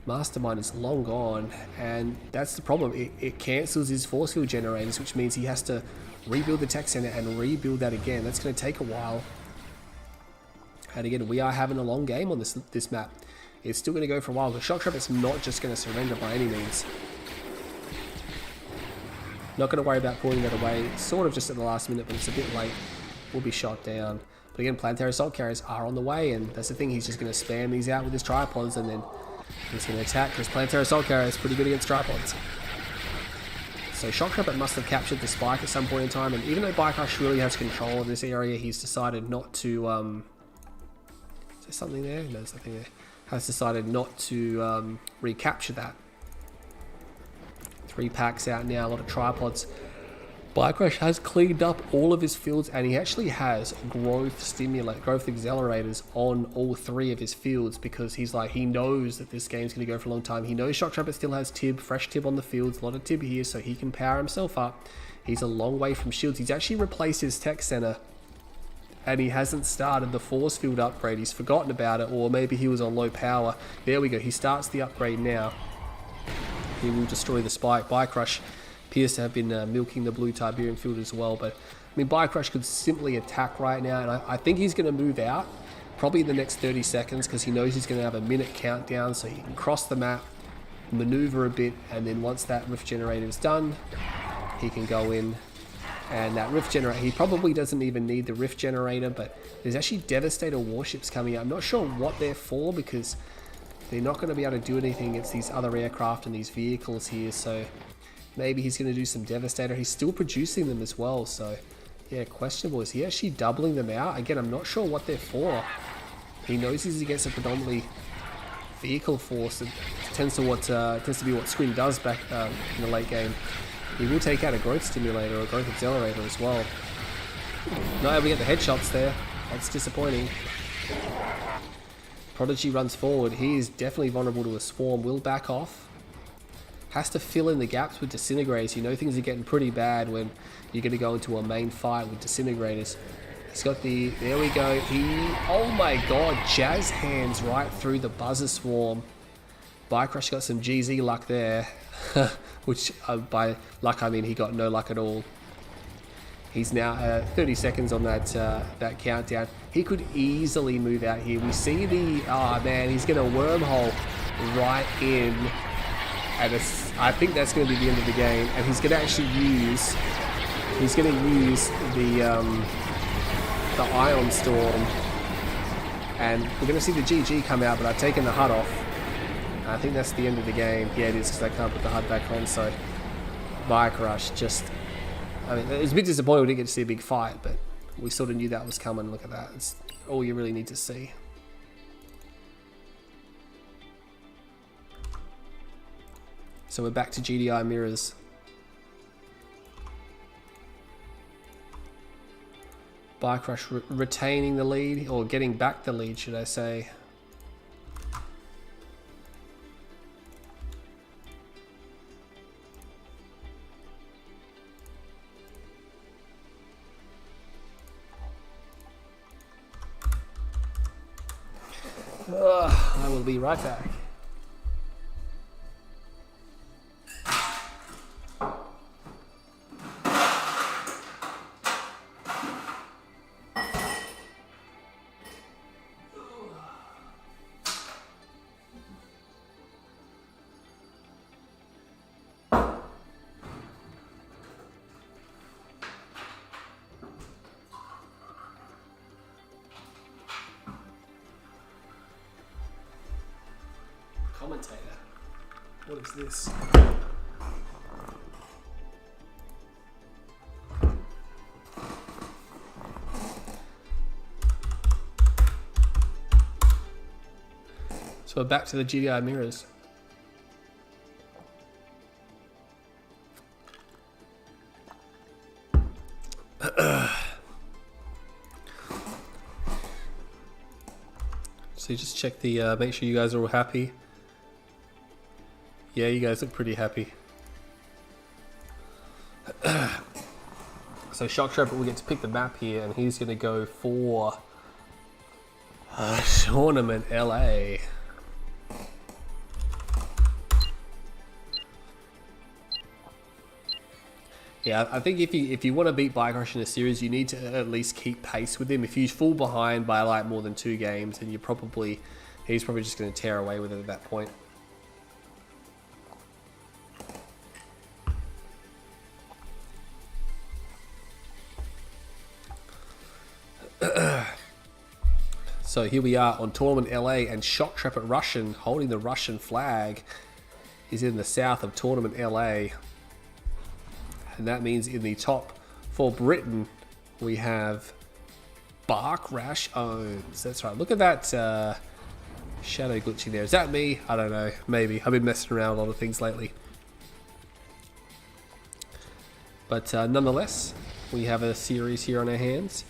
Mastermind is long gone, and that's the problem. It cancels his force field generators, which means he has to rebuild the tech center and rebuild that again. That's going to take a while. And again, we are having a long game on this map. It's still going to go for a while. The Shock Trooper's not just going to surrender by any means. Not going to worry about pulling that away. It's sort of just at the last minute, but it's a bit late. We'll be shot down. But again, Planetary Assault Carriers are on the way, and that's the thing. He's just going to spam these out with his tripods, and then he's going to attack, because Planetary Assault Carrier is pretty good against tripods. So Shock Trooper must have captured the spike at some point in time, and even though Bike Rush really has control of this area, he's decided not to... is there something there? No, there's nothing there. Has decided not to recapture that. 3 packs out now, a lot of tripods. Bike Rush has cleaned up all of his fields, and he actually has growth accelerators on all 3 of his fields, because he's like, he knows that this game's going to go for a long time. He knows Shock Trooper still has Tib, fresh Tib on the fields, a lot of Tib here, so he can power himself up. He's a long way from shields. He's actually replaced his tech center, and he hasn't started the force field upgrade. He's forgotten about it, or maybe he was on low power. There we go. He starts the upgrade now. He will destroy the spike. Bike Rush appears to have been milking the blue Tiberium field as well, but I mean, Bike Rush could simply attack right now, and I think he's going to move out probably in the next 30 seconds, because he knows he's going to have a minute countdown, so he can cross the map, maneuver a bit, and then once that rift generator is done, he can go in. And that rift generator, he probably doesn't even need the rift generator, but there's actually Devastator warships coming out. I'm not sure what they're for, because they're not going to be able to do anything against these other aircraft and these vehicles here, so maybe he's going to do some Devastator. He's still producing them as well, so yeah, questionable. Is he actually doubling them out? Again, I'm not sure what they're for. He knows he's against a predominantly vehicle force. It tends to be what Screen does back in the late game. He will take out a growth stimulator or a growth accelerator as well. Not able to get the headshots there. That's disappointing. Prodigy runs forward. He is definitely vulnerable to a swarm. Will back off. Has to fill in the gaps with disintegrators. You know things are getting pretty bad when you're going to go into a main fight with disintegrators. He's got the... There we go. Oh my god. Jazz hands right through the buzzer swarm. Bike Rush got some GZ luck there. Which by luck I mean he got no luck at all. He's now 30 seconds on that countdown. He could easily move out here. We see the... Oh man, he's going to wormhole right in. And I think that's going to be the end of the game. And he's going to actually use... He's going to use the the Ion Storm. And we're going to see the GG come out, but I've taken the HUD off. I think that's the end of the game. Yeah, it is, because I can't put the HUD back on, so... Bike Rush just... I mean, it was a bit disappointing we didn't get to see a big fight, but we sort of knew that was coming. Look at that. It's all you really need to see. So we're back to GDI mirrors. Bike Rush retaining the lead, or getting back the lead, should I say. I will be right back. Commentator. What is this? So we're back to the GDI mirrors. So just check the, make sure you guys are all happy. Yeah, you guys look pretty happy. So Shock Trooper will get to pick the map here, and he's going to go for Tournament LA. Yeah, I think if you want to beat Bike Rush in a series, you need to at least keep pace with him. If you fall behind by like more than 2 games, then he's probably just going to tear away with it at that point. So here we are on Tournament LA, and Shock Trooper Russian, holding the Russian flag, is in the south of Tournament LA. And that means in the top for Britain, we have Bark Rash Owns. That's right. Look at that shadow glitching there. Is that me? I don't know. Maybe. I've been messing around a lot of things lately. But nonetheless, we have a series here on our hands.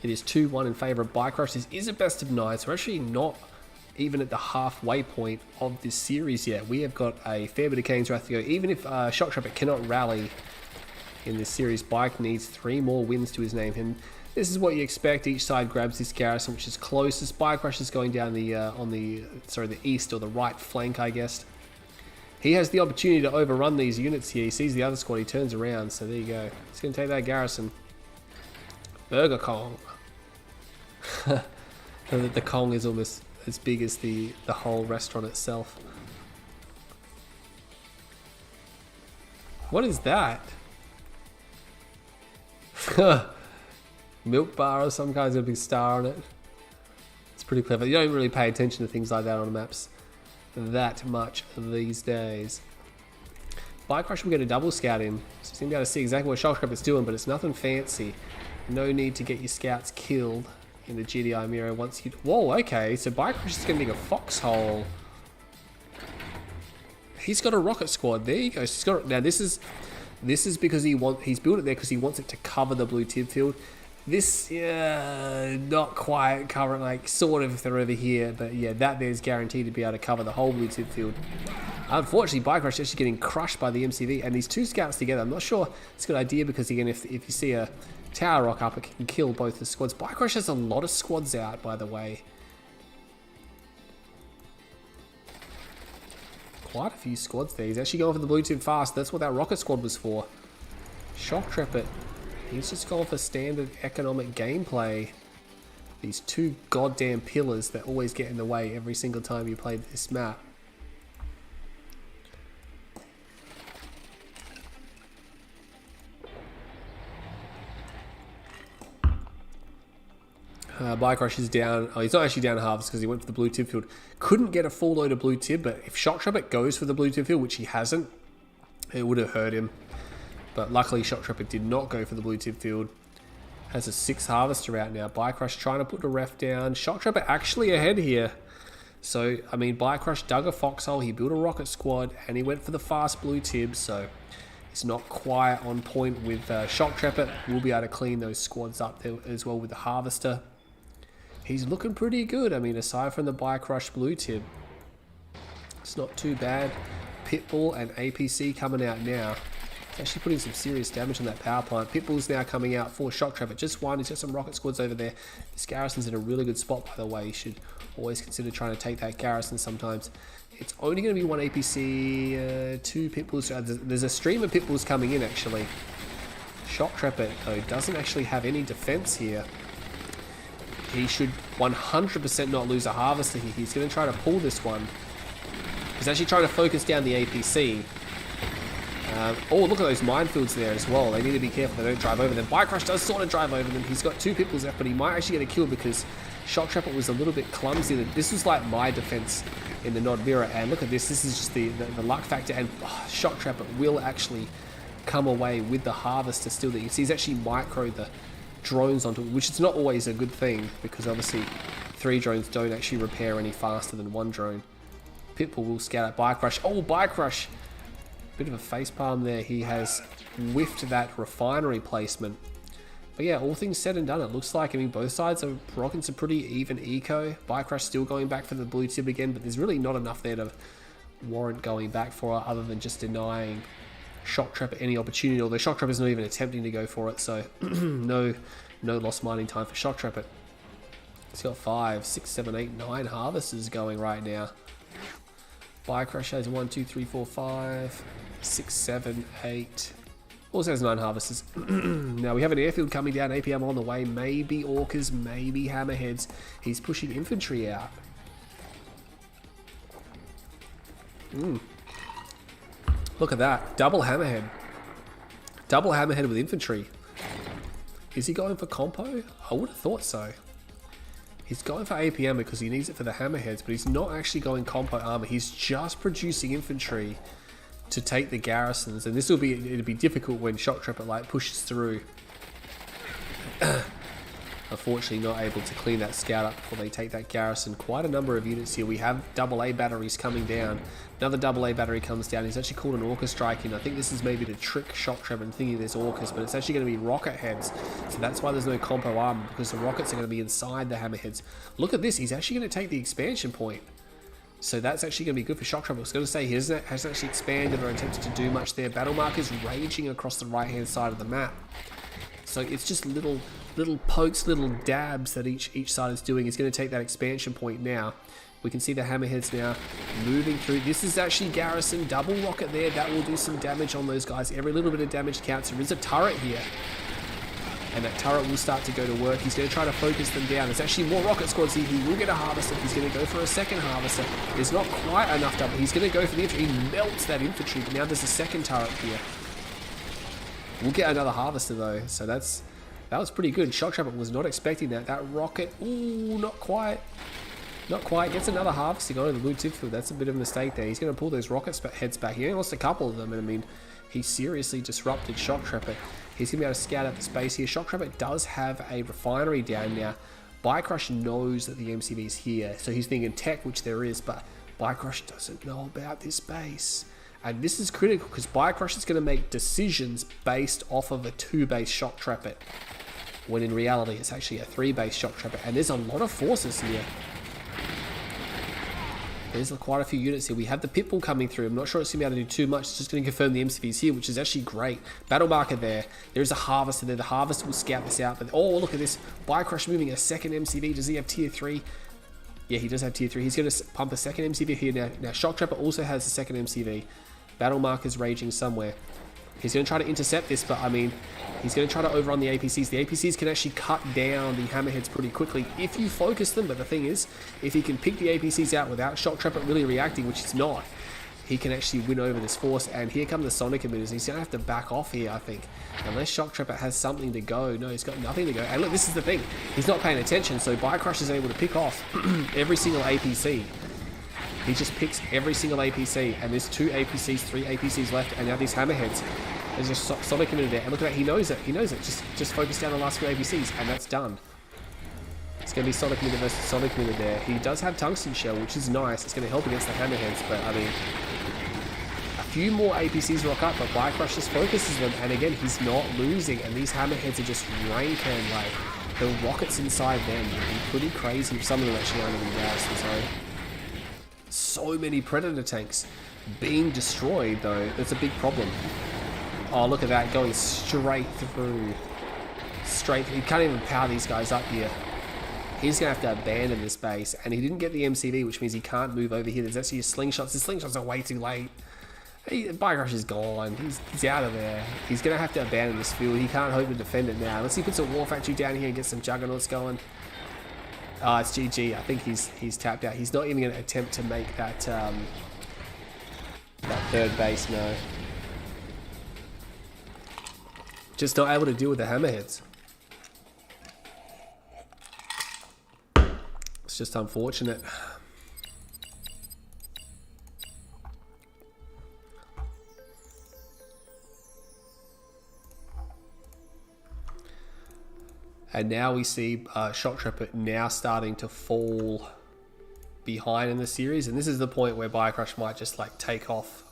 It is 2-1 in favour of Bike Rush. This is a best of 9, so we're actually not even at the halfway point of this series yet. We have got a fair bit of King's Wrath to go. Even if Shock Trooper cannot rally in this series, Bike needs 3 more wins to his name. And this is what you expect. Each side grabs this garrison, which is closest. Bike Rush is going down the the east or the right flank, I guess. He has the opportunity to overrun these units here. He sees the other squad. He turns around. So there you go. He's going to take that garrison. Burger Kong. The Kong is almost as big as the whole restaurant itself. What is that? Milk bar or some kind of a big star on it. It's pretty clever. You don't really pay attention to things like that on maps that much these days. Bike Rush will get a double scout in, so he's going to be able to see exactly what Shock Trooper is doing, but it's nothing fancy. No need to get your scouts killed in the GDI mirror once you... Whoa, okay, so Bike Rush is going to dig a foxhole. He's got a rocket squad. There you go. So he's got... Now this is because he's built it there because he wants it to cover the blue tip field. This, not quite cover it, like sort of if they're over here, but yeah, that there's guaranteed to be able to cover the whole blue tip field. Unfortunately, Bike Rush is actually getting crushed by the MCV, and these 2 scouts together, I'm not sure it's a good idea because again, if you see a tower rock up, it can kill both the squads. Bike Rush has a lot of squads out, by the way. Quite a few squads there. He's actually going for the blue tip fast. That's what that rocket squad was for. Shock Trooper, he's just going for standard economic gameplay. These 2 goddamn pillars that always get in the way every single time you play this map. Bike Rush is down. Oh, he's not actually down harvest because he went for the blue tib field. Couldn't get a full load of blue tib, but if Shock Trapper goes for the blue tib field, which he hasn't, it would have hurt him. But luckily, Shock Trapper did not go for the blue tib field. Has a 6 harvester out now. Bike Rush trying to put the ref down. Shock Trapper actually ahead here. So, I mean, Bike Rush dug a foxhole. He built a rocket squad, and he went for the fast blue tib. So, it's not quite on point with Shock Trapper. We'll be able to clean those squads up there as well with the harvester. He's looking pretty good. I mean, aside from the Bike Rush blue tib, it's not too bad. Pitbull and APC coming out now. It's actually putting some serious damage on that power plant. Pitbull's now coming out for Shock Trapper. Just one. He's got some rocket squads over there. This garrison's in a really good spot, by the way. You should always consider trying to take that garrison sometimes. It's only going to be 1 APC, 2 Pitbulls. There's a stream of Pitbulls coming in, actually. Shock Trapper, though, doesn't actually have any defense here. He should 100% not lose a harvester here. He's going to try to pull this one. He's actually trying to focus down the APC. Oh, look at those minefields there as well. They need to be careful they don't drive over them. Bike Rush does sort of drive over them. He's got 2 Pitbulls left, but he might actually get a kill because Shock Trapper was a little bit clumsy. This was like my defense in the Nod Mirror, and look at this. This is just the luck factor, and Shock Trapper will actually come away with the harvester still. That you see, he's actually microed the drones onto it, which is not always a good thing because obviously 3 drones don't actually repair any faster than 1 drone. Pitbull will scout at Bike Rush. Oh, Bike Rush! Bit of a facepalm there. He has whiffed that refinery placement. But yeah, all things said and done, it looks like, I mean, both sides are rocking some pretty even eco. Bike Rush still going back for the blue tib again, but there's really not enough there to warrant going back for it other than just denying Shock Trapper any opportunity, although Shock Trapper's not even attempting to go for it, so no lost mining time for Shock Trapper. He's got 5, 6, 7, 8, 9 harvesters going right now. Bike Rush has 1, 2, 3, 4, 5, 6, 7, 8. Also has 9 harvesters. Now we have an airfield coming down, APM on the way. Maybe Orcas, maybe Hammerheads. He's pushing infantry out. Look at that. Double Hammerhead. Double Hammerhead with infantry. Is he going for compo? I would have thought so. He's going for APM because he needs it for the Hammerheads, but he's not actually going compo armor. He's just producing infantry to take the garrisons, and it'll be difficult when Shock Trapper like pushes through. Unfortunately, not able to clean that scout up before they take that garrison. Quite a number of units here. We have AA batteries coming down. Another AA battery comes down. He's actually called an Orca strike in. I think this is maybe to trick Shock Trapper and thinking there's Orcas, but it's actually going to be rocket heads. So that's why there's no compo armor, because the rockets are going to be inside the hammerheads. Look at this. He's actually going to take the expansion point. So that's actually going to be good for Shock Trapper. I was going to say he hasn't actually expanded or attempted to do much there. Battle markers raging across the right-hand side of the map. So it's just little pokes, little dabs that each side is doing. He's going to take that expansion point now. We can see the hammerheads now moving through. This is actually garrison. Double rocket there. That will do some damage on those guys. Every little bit of damage counts. There is a turret here. And that turret will start to go to work. He's going to try to focus them down. There's actually more rocket squads here. He will get a harvester. He's going to go for a second harvester. There's not quite enough double. He's going to go for the infantry. He melts that infantry. But now there's a second turret here. We'll get another harvester though. So that was pretty good. Shock Trapper was not expecting that. That rocket, ooh, not quite. Not quite. Gets another harvester going to the blue tip field. That's a bit of a mistake there. He's going to pull those rocket heads back. He only lost a couple of them, and I mean, he seriously disrupted Shock Trapper. He's going to be able to scout out the space here. Shock Trapper does have a refinery down now. Bike Rush knows that the MCV is here, so he's thinking tech, which there is, but Bike Rush doesn't know about this base. And this is critical because Bike Rush is going to make decisions based off of a 2-base Shock Trapper, when in reality it's actually a 3-base Shock Trapper. And there's a lot of forces here. There's quite a few units here. We have the Pitbull coming through. I'm not sure it's going to be able to do too much. It's just going to confirm the MCVs here, which is actually great. Battle marker there. There is a harvester there. The harvester will scout this out. But oh, look at this. Bike Rush moving a second MCV. Does he have tier 3? Yeah, he does have tier 3. He's going to pump a second MCV here now. Now, Shock Trapper also has a second MCV. Battle marker's raging somewhere. He's going to try to intercept this, but I mean, he's going to try to overrun the APCs. The APCs can actually cut down the hammerheads pretty quickly if you focus them, but the thing is, if he can pick the APCs out without Shock Trapper really reacting, which it's not, he can actually win over this force. And here come the sonic emitters. He's going to have to back off here, I think. Unless Shock Trooper has something to go. No, he's got nothing to go. And look, this is the thing. He's not paying attention, so Biocrush is able to pick off every single APC. He just picks every single APC. And there's 2 APCs, 3 APCs left. And now these hammerheads. There's just sonic emitter there. And look at that. He knows it. He knows it. Just focus down the last few APCs. And that's done. It's going to be Sonic Emitter versus Sonic Emitter there. He does have Tungsten Shell, which is nice. It's going to help against the Hammerheads, but I mean, a few more APCs rock up, but Biocrush just focuses them, and again, he's not losing, and these Hammerheads are just ranking, like, the rockets inside them would be pretty crazy if some of them actually aren't even gassed, so many Predator tanks being destroyed, though. That's a big problem. Oh, look at that, going straight through. He can't even power these guys up here. He's going to have to abandon this base, and he didn't get the MCV, which means he can't move over here. There's actually slingshots. The slingshots are way too late. Biocrush is gone. He's out of there. He's going to have to abandon this field. He can't hope to defend it now. Unless he puts a War Factory down here and gets some Juggernauts going. It's GG. I think he's tapped out. He's not even going to attempt to make that, that third base, no. Just not able to deal with the Hammerheads. It's just unfortunate. And now we see Shock Trooper now starting to fall behind in the series, and this is the point where Biocrush might just like take off.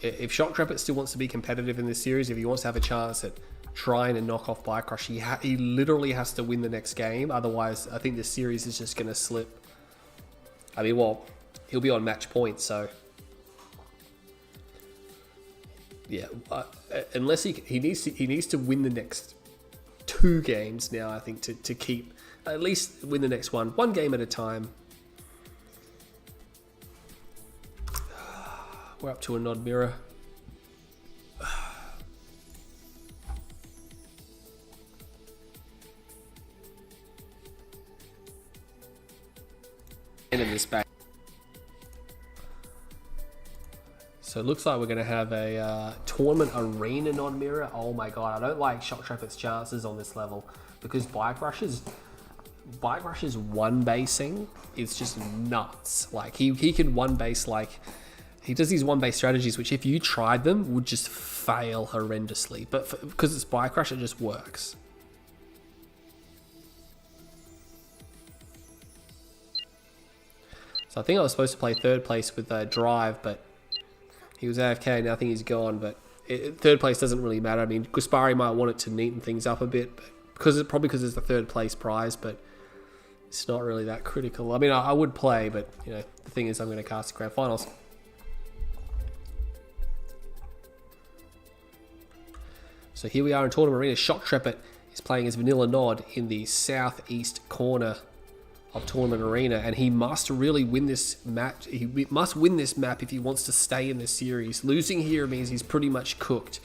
If Shock Trooper still wants to be competitive in this series, if he wants to have a chance at trying to knock off Biocrush, he literally has to win the next game. Otherwise, I think this series is just going to slip. I mean, well, he'll be on match point, so yeah. Unless he needs to win the next 2 games now. I think to keep at least win the next one game at a time. We're up to a nod mirror. In this back. So it looks like we're going to have a tournament arena nod mirror. Oh my god, I don't like Shock Trooper's chances on this level because Biocrush's one basing is just nuts. Like he can one base, like he does these one base strategies which if you tried them would just fail horrendously, but because it's Biocrush it just works. So I think I was supposed to play third place with Drive, but he was AFK. Now I think he's gone, but third place doesn't really matter. I mean, GwaspaRi might want it to neaten things up a bit, but probably because it's the third place prize, but it's not really that critical. I mean, I would play, but you know, the thing is, I'm going to cast the grand finals. So here we are in Tournament Arena. Shock Trooper is playing as Vanilla Nod in the southeast corner of Tournament Arena, and he must really win this match. He must win this map if he wants to stay in this series. Losing here means he's pretty much cooked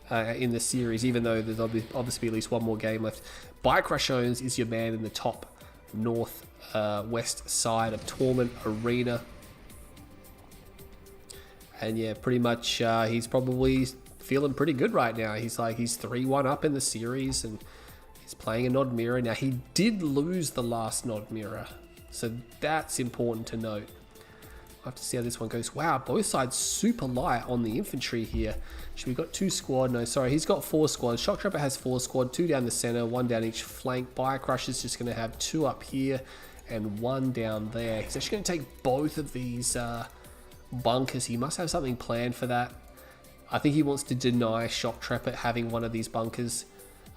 in the series, even though there's obviously at least one more game left. Biocrush Jones is your man in the top north west side of Tournament Arena, and yeah, pretty much he's probably feeling pretty good right now. He's 3-1 up in the series, and he's playing a nod mirror. Now, he did lose the last nod mirror, so that's important to note. We'll have to see how this one goes. Wow, both sides super light on the infantry here. We got 2 squad. No, sorry, he's got 4 squads. Shock Trooper has 4 squad, 2 down the center, 1 down each flank. Biocrush is just going to have 2 up here and 1 down there. He's actually going to take both of these bunkers. He must have something planned for that. I think he wants to deny Shock Trooper having one of these bunkers.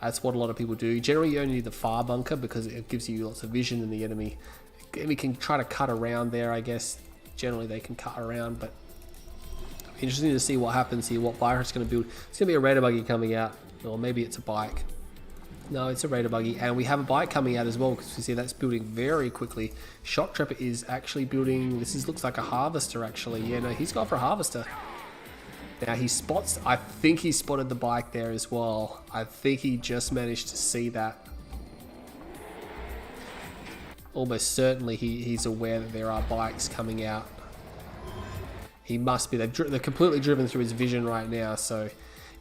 That's what a lot of people do. Generally, you only need the far bunker because it gives you lots of vision in the enemy. We can try to cut around there, I guess. Generally, they can cut around, but interesting to see what happens here, what Biocrush is going to build. It's going to be a Raider buggy coming out, or maybe it's a bike. No, it's a Raider buggy, and we have a bike coming out as well because we see that's building very quickly. Shock Trooper is actually building, looks like a harvester actually. Yeah, no, he's gone for a harvester. Now he spots, I think he spotted the bike there as well. I think he just managed to see that. Almost certainly he's aware that there are bikes coming out. He must be. They're completely driven through his vision right now, so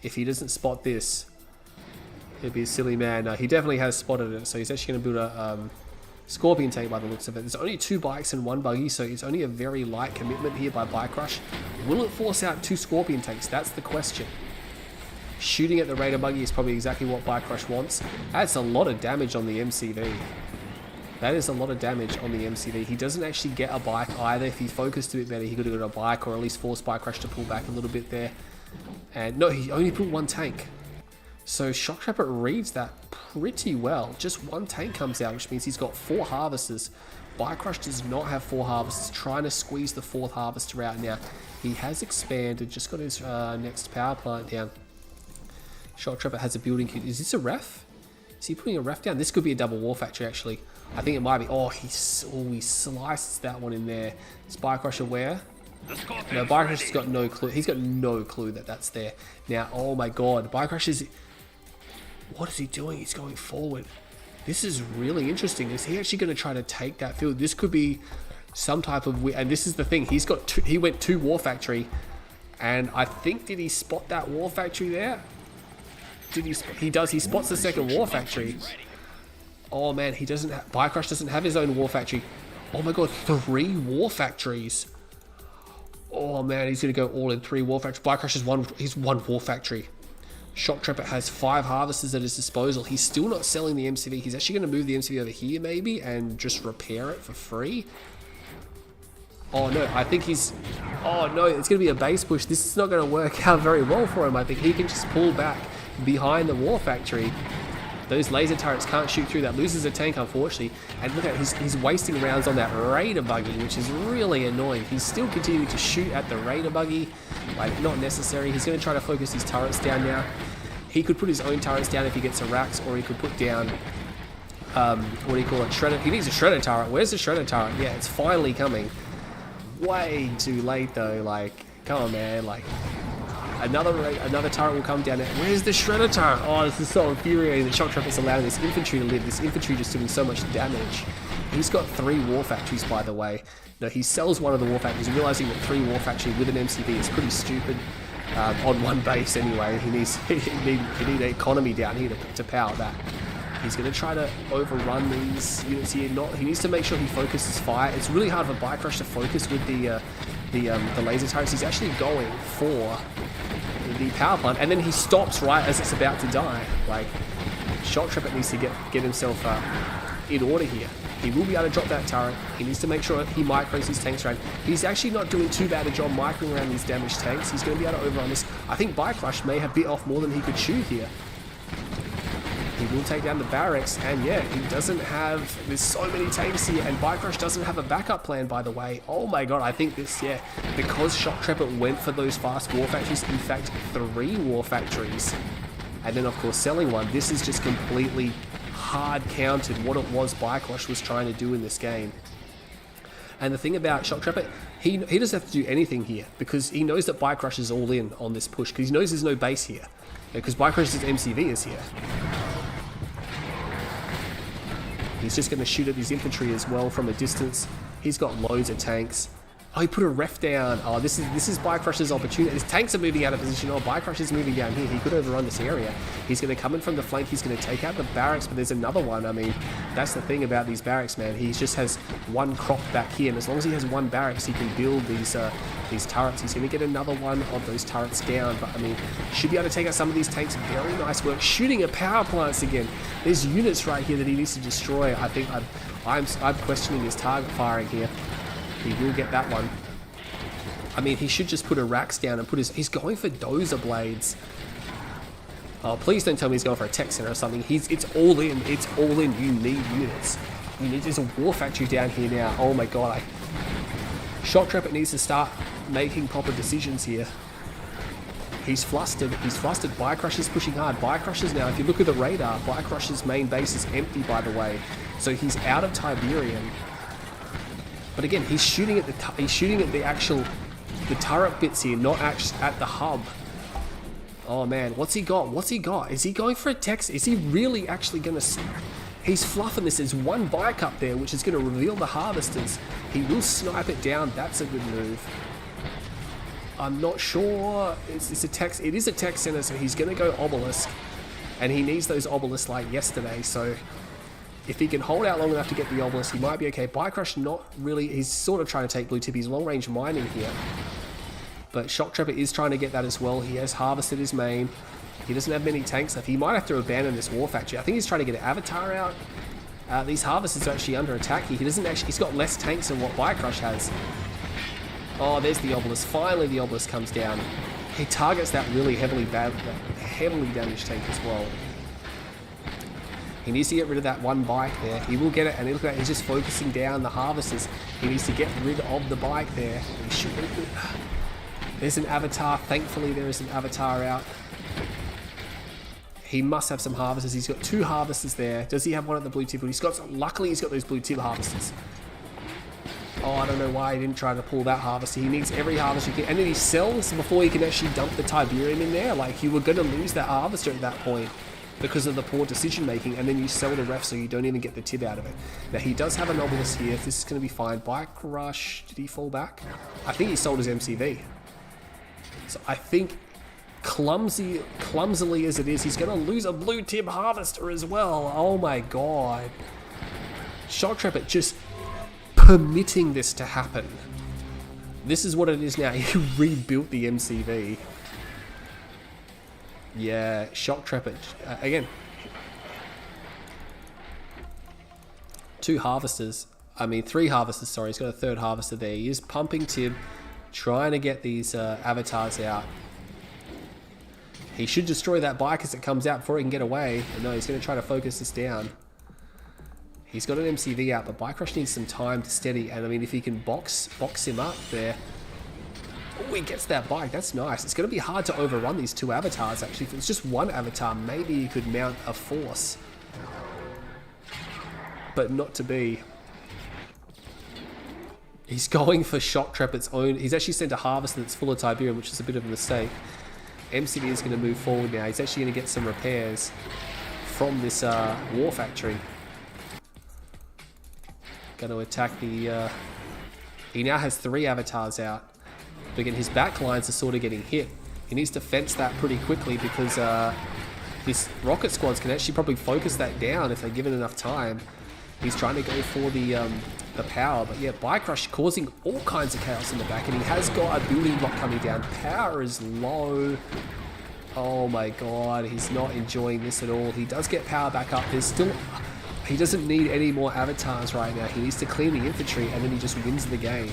if he doesn't spot this, he'd be a silly man. No, he definitely has spotted it, so he's actually going to build a Scorpion tank by the looks of it. There's only 2 bikes and 1 buggy, so it's only a very light commitment here by Bike Rush. Will it force out 2 Scorpion tanks? That's the question. Shooting at the Raider buggy is probably exactly what Bike Rush wants. That's a lot of damage on the MCV. That is a lot of damage on the MCV. He doesn't actually get a bike either. If he focused a bit better, he could have got a bike, or at least forced Bike Rush to pull back a little bit there. And no, he only put 1 tank. So Shock Trapper reads that pretty well. Just 1 tank comes out, which means he's got 4 harvesters. Bike Rush does not have 4 harvesters, trying to squeeze the 4th harvester out now. He has expanded, just got his next power plant down. Shock Trapper has a building kit. Is this a ref? Is he putting a ref down? This could be a double war factory, actually. I think it might be. Oh, he slices that one in there. Is Bike Rush aware? No, Bike Rush has got no clue. He's got no clue that that's there. Now, oh my god. Bike Rush is... What is he doing? He's going forward. This is really interesting. Is he actually going to try to take that field? This could be some type of... And this is the thing. He's got two, he went 2 war factory. And I think, did he spot that war factory there? Did he? He does. He spots the 2nd war factory. Oh man, he doesn't. Bike Rush doesn't have his own war factory. Oh my god, 3 war factories. Oh man, he's gonna go all in 3 war factories. Bike Rush is he's 1 war factory. Shock Trapper has 5 harvesters at his disposal. He's still not selling the MCV. He's actually gonna move the MCV over here maybe and just repair it for free. Oh no, I think he's... Oh no, it's gonna be a base push. This is not gonna work out very well for him. I think he can just pull back behind the war factory. Those laser turrets can't shoot through that. Loses a tank, unfortunately. And look at he's wasting rounds on that Raider buggy, which is really annoying. He's still continuing to shoot at the Raider buggy. Like, not necessary. He's going to try to focus his turrets down now. He could put his own turrets down if he gets a Rax, or he could put down, what do you call it, Shredder. He needs a Shredder turret. Where's the Shredder turret? Yeah, it's finally coming. Way too late, though. Like, come on, man. Like... Another turret will come down there. Where's the Shredder turret? Oh, this is so infuriating that Shock Trapper's allowing this infantry to live. This infantry just doing so much damage. He's got 3 war factories, by the way. No, he sells one of the war factories, realizing that 3 war factory with an MCV is pretty stupid on 1 base anyway. He needs an economy down here to power that. He's going to try to overrun these units here. He needs to make sure he focuses fire. It's really hard for Bike Rush to focus with the laser turrets. He's actually going for the power plant, and then he stops right as it's about to die. Like, Shock Trapper needs to get himself in order here. He will be able to drop that turret. He needs to make sure he micros his tanks around. He's actually not doing too bad a job microing around these damaged tanks. He's going to be able to overrun this. I think Bike Rush may have bit off more than he could chew here. He will take down the barracks, and yeah, he doesn't have... There's so many tanks here, and Bike Rush doesn't have a backup plan, by the way. Oh my god, I think this, yeah, because Shock Trapper went for those fast war factories, in fact, 3 war factories, and then of course selling 1, this is just completely hard countered what it was Bike Rush was trying to do in this game. And the thing about Shock Trapper, he doesn't have to do anything here, because he knows that Bike Rush is all in on this push, because he knows there's no base here, because Bike Rush's MCV is here. He's just going to shoot at his infantry as well from a distance. He's got loads of tanks. Oh, he put a ref down. Oh, this is Bike Rush's opportunity. His tanks are moving out of position. Oh, Bike Rush is moving down here. He could overrun this area. He's going to come in from the flank. He's going to take out the barracks, but there's another one. I mean, that's the thing about these barracks, man. He just has 1 crop back here, and as long as he has 1 barracks, he can build these turrets. He's going to get another one of those turrets down, but I mean, should be able to take out some of these tanks. Very nice work. Shooting at power plants again. There's units right here that he needs to destroy. I think I'm questioning his target firing here. He will get that one. I mean, he should just put a Rax down and put he's going for dozer blades. Oh, please don't tell me he's going for a tech center or something. It's all in. It's all in. You need units. There's a war factory down here now. Oh my god. Shock Trapper needs to start making proper decisions here. He's flustered. He's flustered. Bike Rush is pushing hard. Bike Rush is now, if you look at the radar, Bike Rush's main base is empty, by the way. So he's out of Tiberium. But again, he's shooting at the actual turret bits here, not actually at the hub. Oh man, what's he got? What's he got? Is he going for a text? Is he really actually going to... He's fluffing this. There's 1 bike up there, which is going to reveal the harvesters. He will snipe it down. That's a good move. I'm not sure. It's a tech. It is a tech center, so he's going to go obelisk, and he needs those obelisks like yesterday. So if he can hold out long enough to get the obelisk, he might be okay. Bike Rush, not really. He's sort of trying to take blue tip. He's long range mining here, but Shock Trooper is trying to get that as well. He has harvested his main. He doesn't have many tanks left. He might have to abandon this war factory. I think he's trying to get an avatar out. These harvesters are actually under attack here. He doesn't actually. He's got less tanks than what Bike Rush has. Oh, there's the obelisk. Finally, the obelisk comes down. He targets that really heavily damaged tank as well. He needs to get rid of that one bike there. He will get it, and look at that. He's just focusing down the harvesters. He needs to get rid of the bike there. He should. There's an avatar. Thankfully, there is an avatar out. He must have some harvesters. He's got 2 harvesters there. Does he have one at the blue tip? Luckily, he's got those blue tip harvesters. Oh, I don't know why he didn't try to pull that harvester. He needs every harvester he can. And then he sells before he can actually dump the Tiberium in there. Like, you were going to lose that harvester at that point because of the poor decision making. And then you sell the ref so you don't even get the tib out of it. Now, he does have an obelisk here. This is going to be fine. Bike Rush, did he fall back? I think he sold his MCV. So I think clumsily as it is, he's going to lose a blue tip harvester as well. Oh my god. Shock Trooper just permitting this to happen. This is what it is now. He rebuilt the MCV. Yeah, Shock Trooper again. 2 harvesters. I mean 3 harvesters, sorry. He's got a 3rd harvester there. He is pumping tib, trying to get these avatars out. He should destroy that bike as it comes out before he can get away. But no, he's going to try to focus this down. He's got an MCV out, but Bike Rush needs some time to steady. And I mean, if he can box him up there. Oh, he gets that bike. That's nice. It's going to be hard to overrun these 2 avatars, actually. If it's just 1 avatar, maybe he could mount a force. But not to be. He's going for Shock Trap its own. He's actually sent a harvester that's full of Tiberium, which is a bit of a mistake. MCV is going to move forward now. He's actually going to get some repairs from this war factory. Going to attack the... he now has 3 avatars out. But again, his back lines are sort of getting hit. He needs to fence that pretty quickly because his rocket squads can actually probably focus that down if they're given enough time. He's trying to go for the power. But yeah, Bike Rush causing all kinds of chaos in the back. And he has got a building block coming down. Power is low. Oh my god, he's not enjoying this at all. He does get power back up. There's still... He doesn't need any more avatars right now. He needs to clean the infantry and then he just wins the game.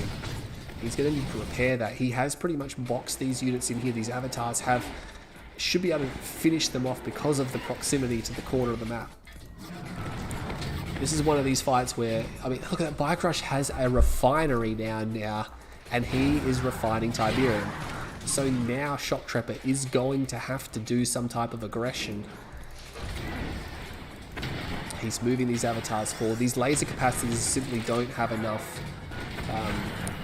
He's going to need to repair that. He has pretty much boxed these units in here. These avatars should be able to finish them off because of the proximity to the corner of the map. This is one of these fights where, I mean, look at that. Bike Rush has a refinery now, and he is refining Tiberium. So now Shock Trapper is going to have to do some type of aggression. He's moving these avatars forward. These laser capacities simply don't have enough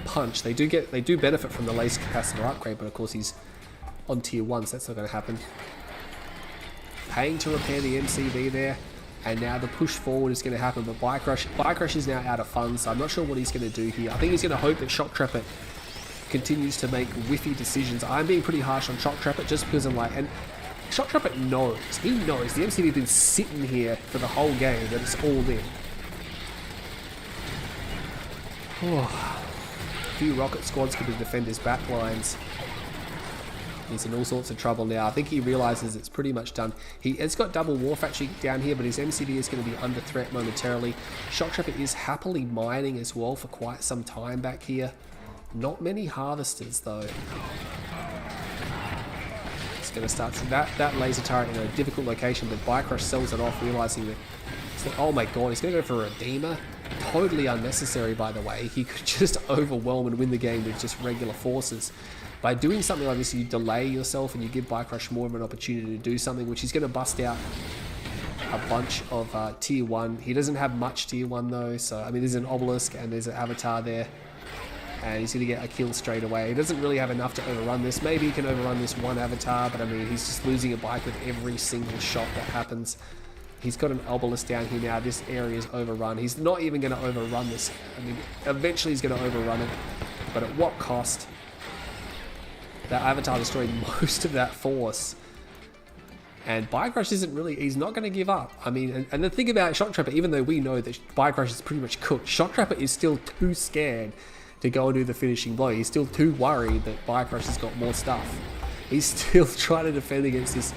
punch. They do benefit from the laser capacitor upgrade, but of course he's on tier 1, so that's not going to happen. Paying to repair the MCV there, and now the push forward is going to happen. But Bike Rush is now out of funds, so I'm not sure what he's going to do here. I think he's going to hope that Shock Trapper continues to make whiffy decisions. I'm being pretty harsh on Shock Trapper just because I'm like, and Shock Trapper knows. He knows. The MCV has been sitting here for the whole game that it's all in. Oh. A few rocket squads could defend his back lines. He's in all sorts of trouble now. I think he realizes it's pretty much done. He has got double war factory down here, but his MCV is going to be under threat momentarily. Shock Trapper is happily mining as well for quite some time back here. Not many harvesters though. It's going to start to that laser turret in a difficult location, but Bike Rush sells it off, realizing that. Oh my god, he's going to go for a Redeemer. Totally unnecessary, by the way. He could just overwhelm and win the game with just regular forces. By doing something like this, you delay yourself and you give Bike Rush more of an opportunity to do something, which he's going to bust out a bunch of tier 1. He doesn't have much tier 1 though, so I mean there's an obelisk and there's an avatar there. And he's going to get a kill straight away. He doesn't really have enough to overrun this. Maybe he can overrun this one avatar, but I mean he's just losing a bike with every single shot that happens. He's got an obelisk down here now. This area is overrun. He's not even going to overrun this. I mean, eventually he's going to overrun it, but at what cost? That Avatar destroyed most of that force. And Biocrush isn't really, he's not going to give up. I mean, and the thing about Shock Trapper, even though we know that Biocrush is pretty much cooked, Shock Trapper is still too scared to go and do the finishing blow. He's still too worried that Biocrush has got more stuff. He's still trying to defend against this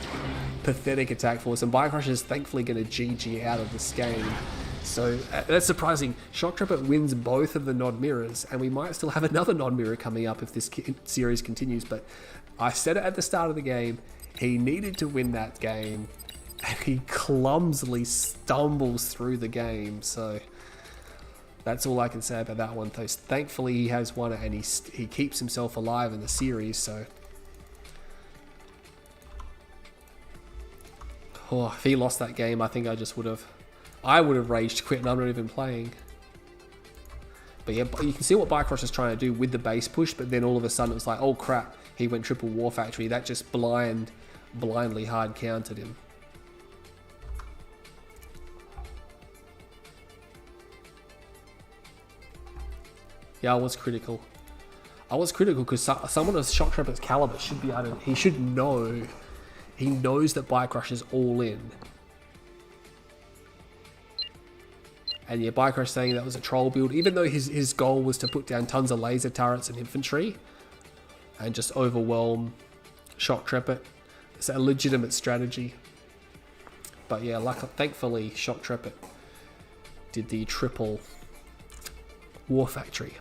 pathetic attack force, and Biocrush is thankfully going to GG out of this game. So that's surprising. Shock Trapper wins both of the Nod Mirrors, and we might still have another Nod Mirror coming up if this series continues, but I said it at the start of the game, he needed to win that game, and he clumsily stumbles through the game, so that's all I can say about that one. Though thankfully he has won it, and he keeps himself alive in the series, so... Oh, if he lost that game, I think I would have raged quit, and I'm not even playing. But yeah, you can see what Biocrush is trying to do with the base push, but then all of a sudden it was like, oh crap, he went triple War Factory. That just blindly hard countered him. Yeah, I was critical. Because someone of Shock Trapper's caliber should be able to, he should know. He knows that Biocrush is all in. And yeah, Biocrush saying that was a troll build, even though his goal was to put down tons of laser turrets and infantry and just overwhelm Shock Trapper. It's a legitimate strategy. But yeah, thankfully Shock Trapper did the triple War Factory.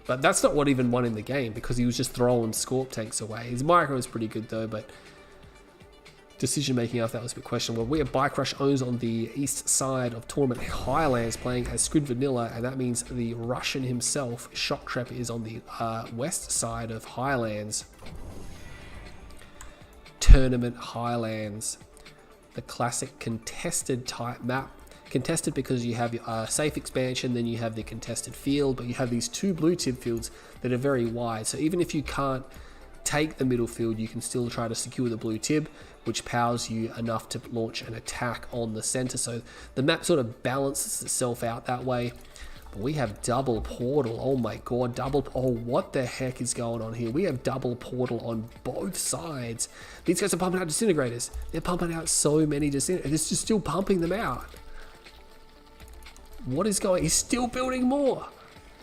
But that's not what even won in the game, because he was just throwing Scorp tanks away. His micro was pretty good though, but decision making after that was a bit questionable. We have Biocrush owns on the east side of Tournament Highlands playing as Squid Vanilla, and that means the Russian himself, Shock Trapper, is on the west side of Highlands. Tournament Highlands, the classic contested type map. Contested because you have your safe expansion, then you have the contested field, but you have these two blue tip fields that are very wide. So even if you can't take the middle field, you can still try to secure the blue tib, which powers you enough to launch an attack on the center. So the map sort of balances itself out that way. But we have double portal. Oh my god, oh, what the heck is going on here? We have double portal on both sides. These guys are pumping out disintegrators. They're pumping out so many disintegrators. It's just still pumping them out. What is going? He's still building more.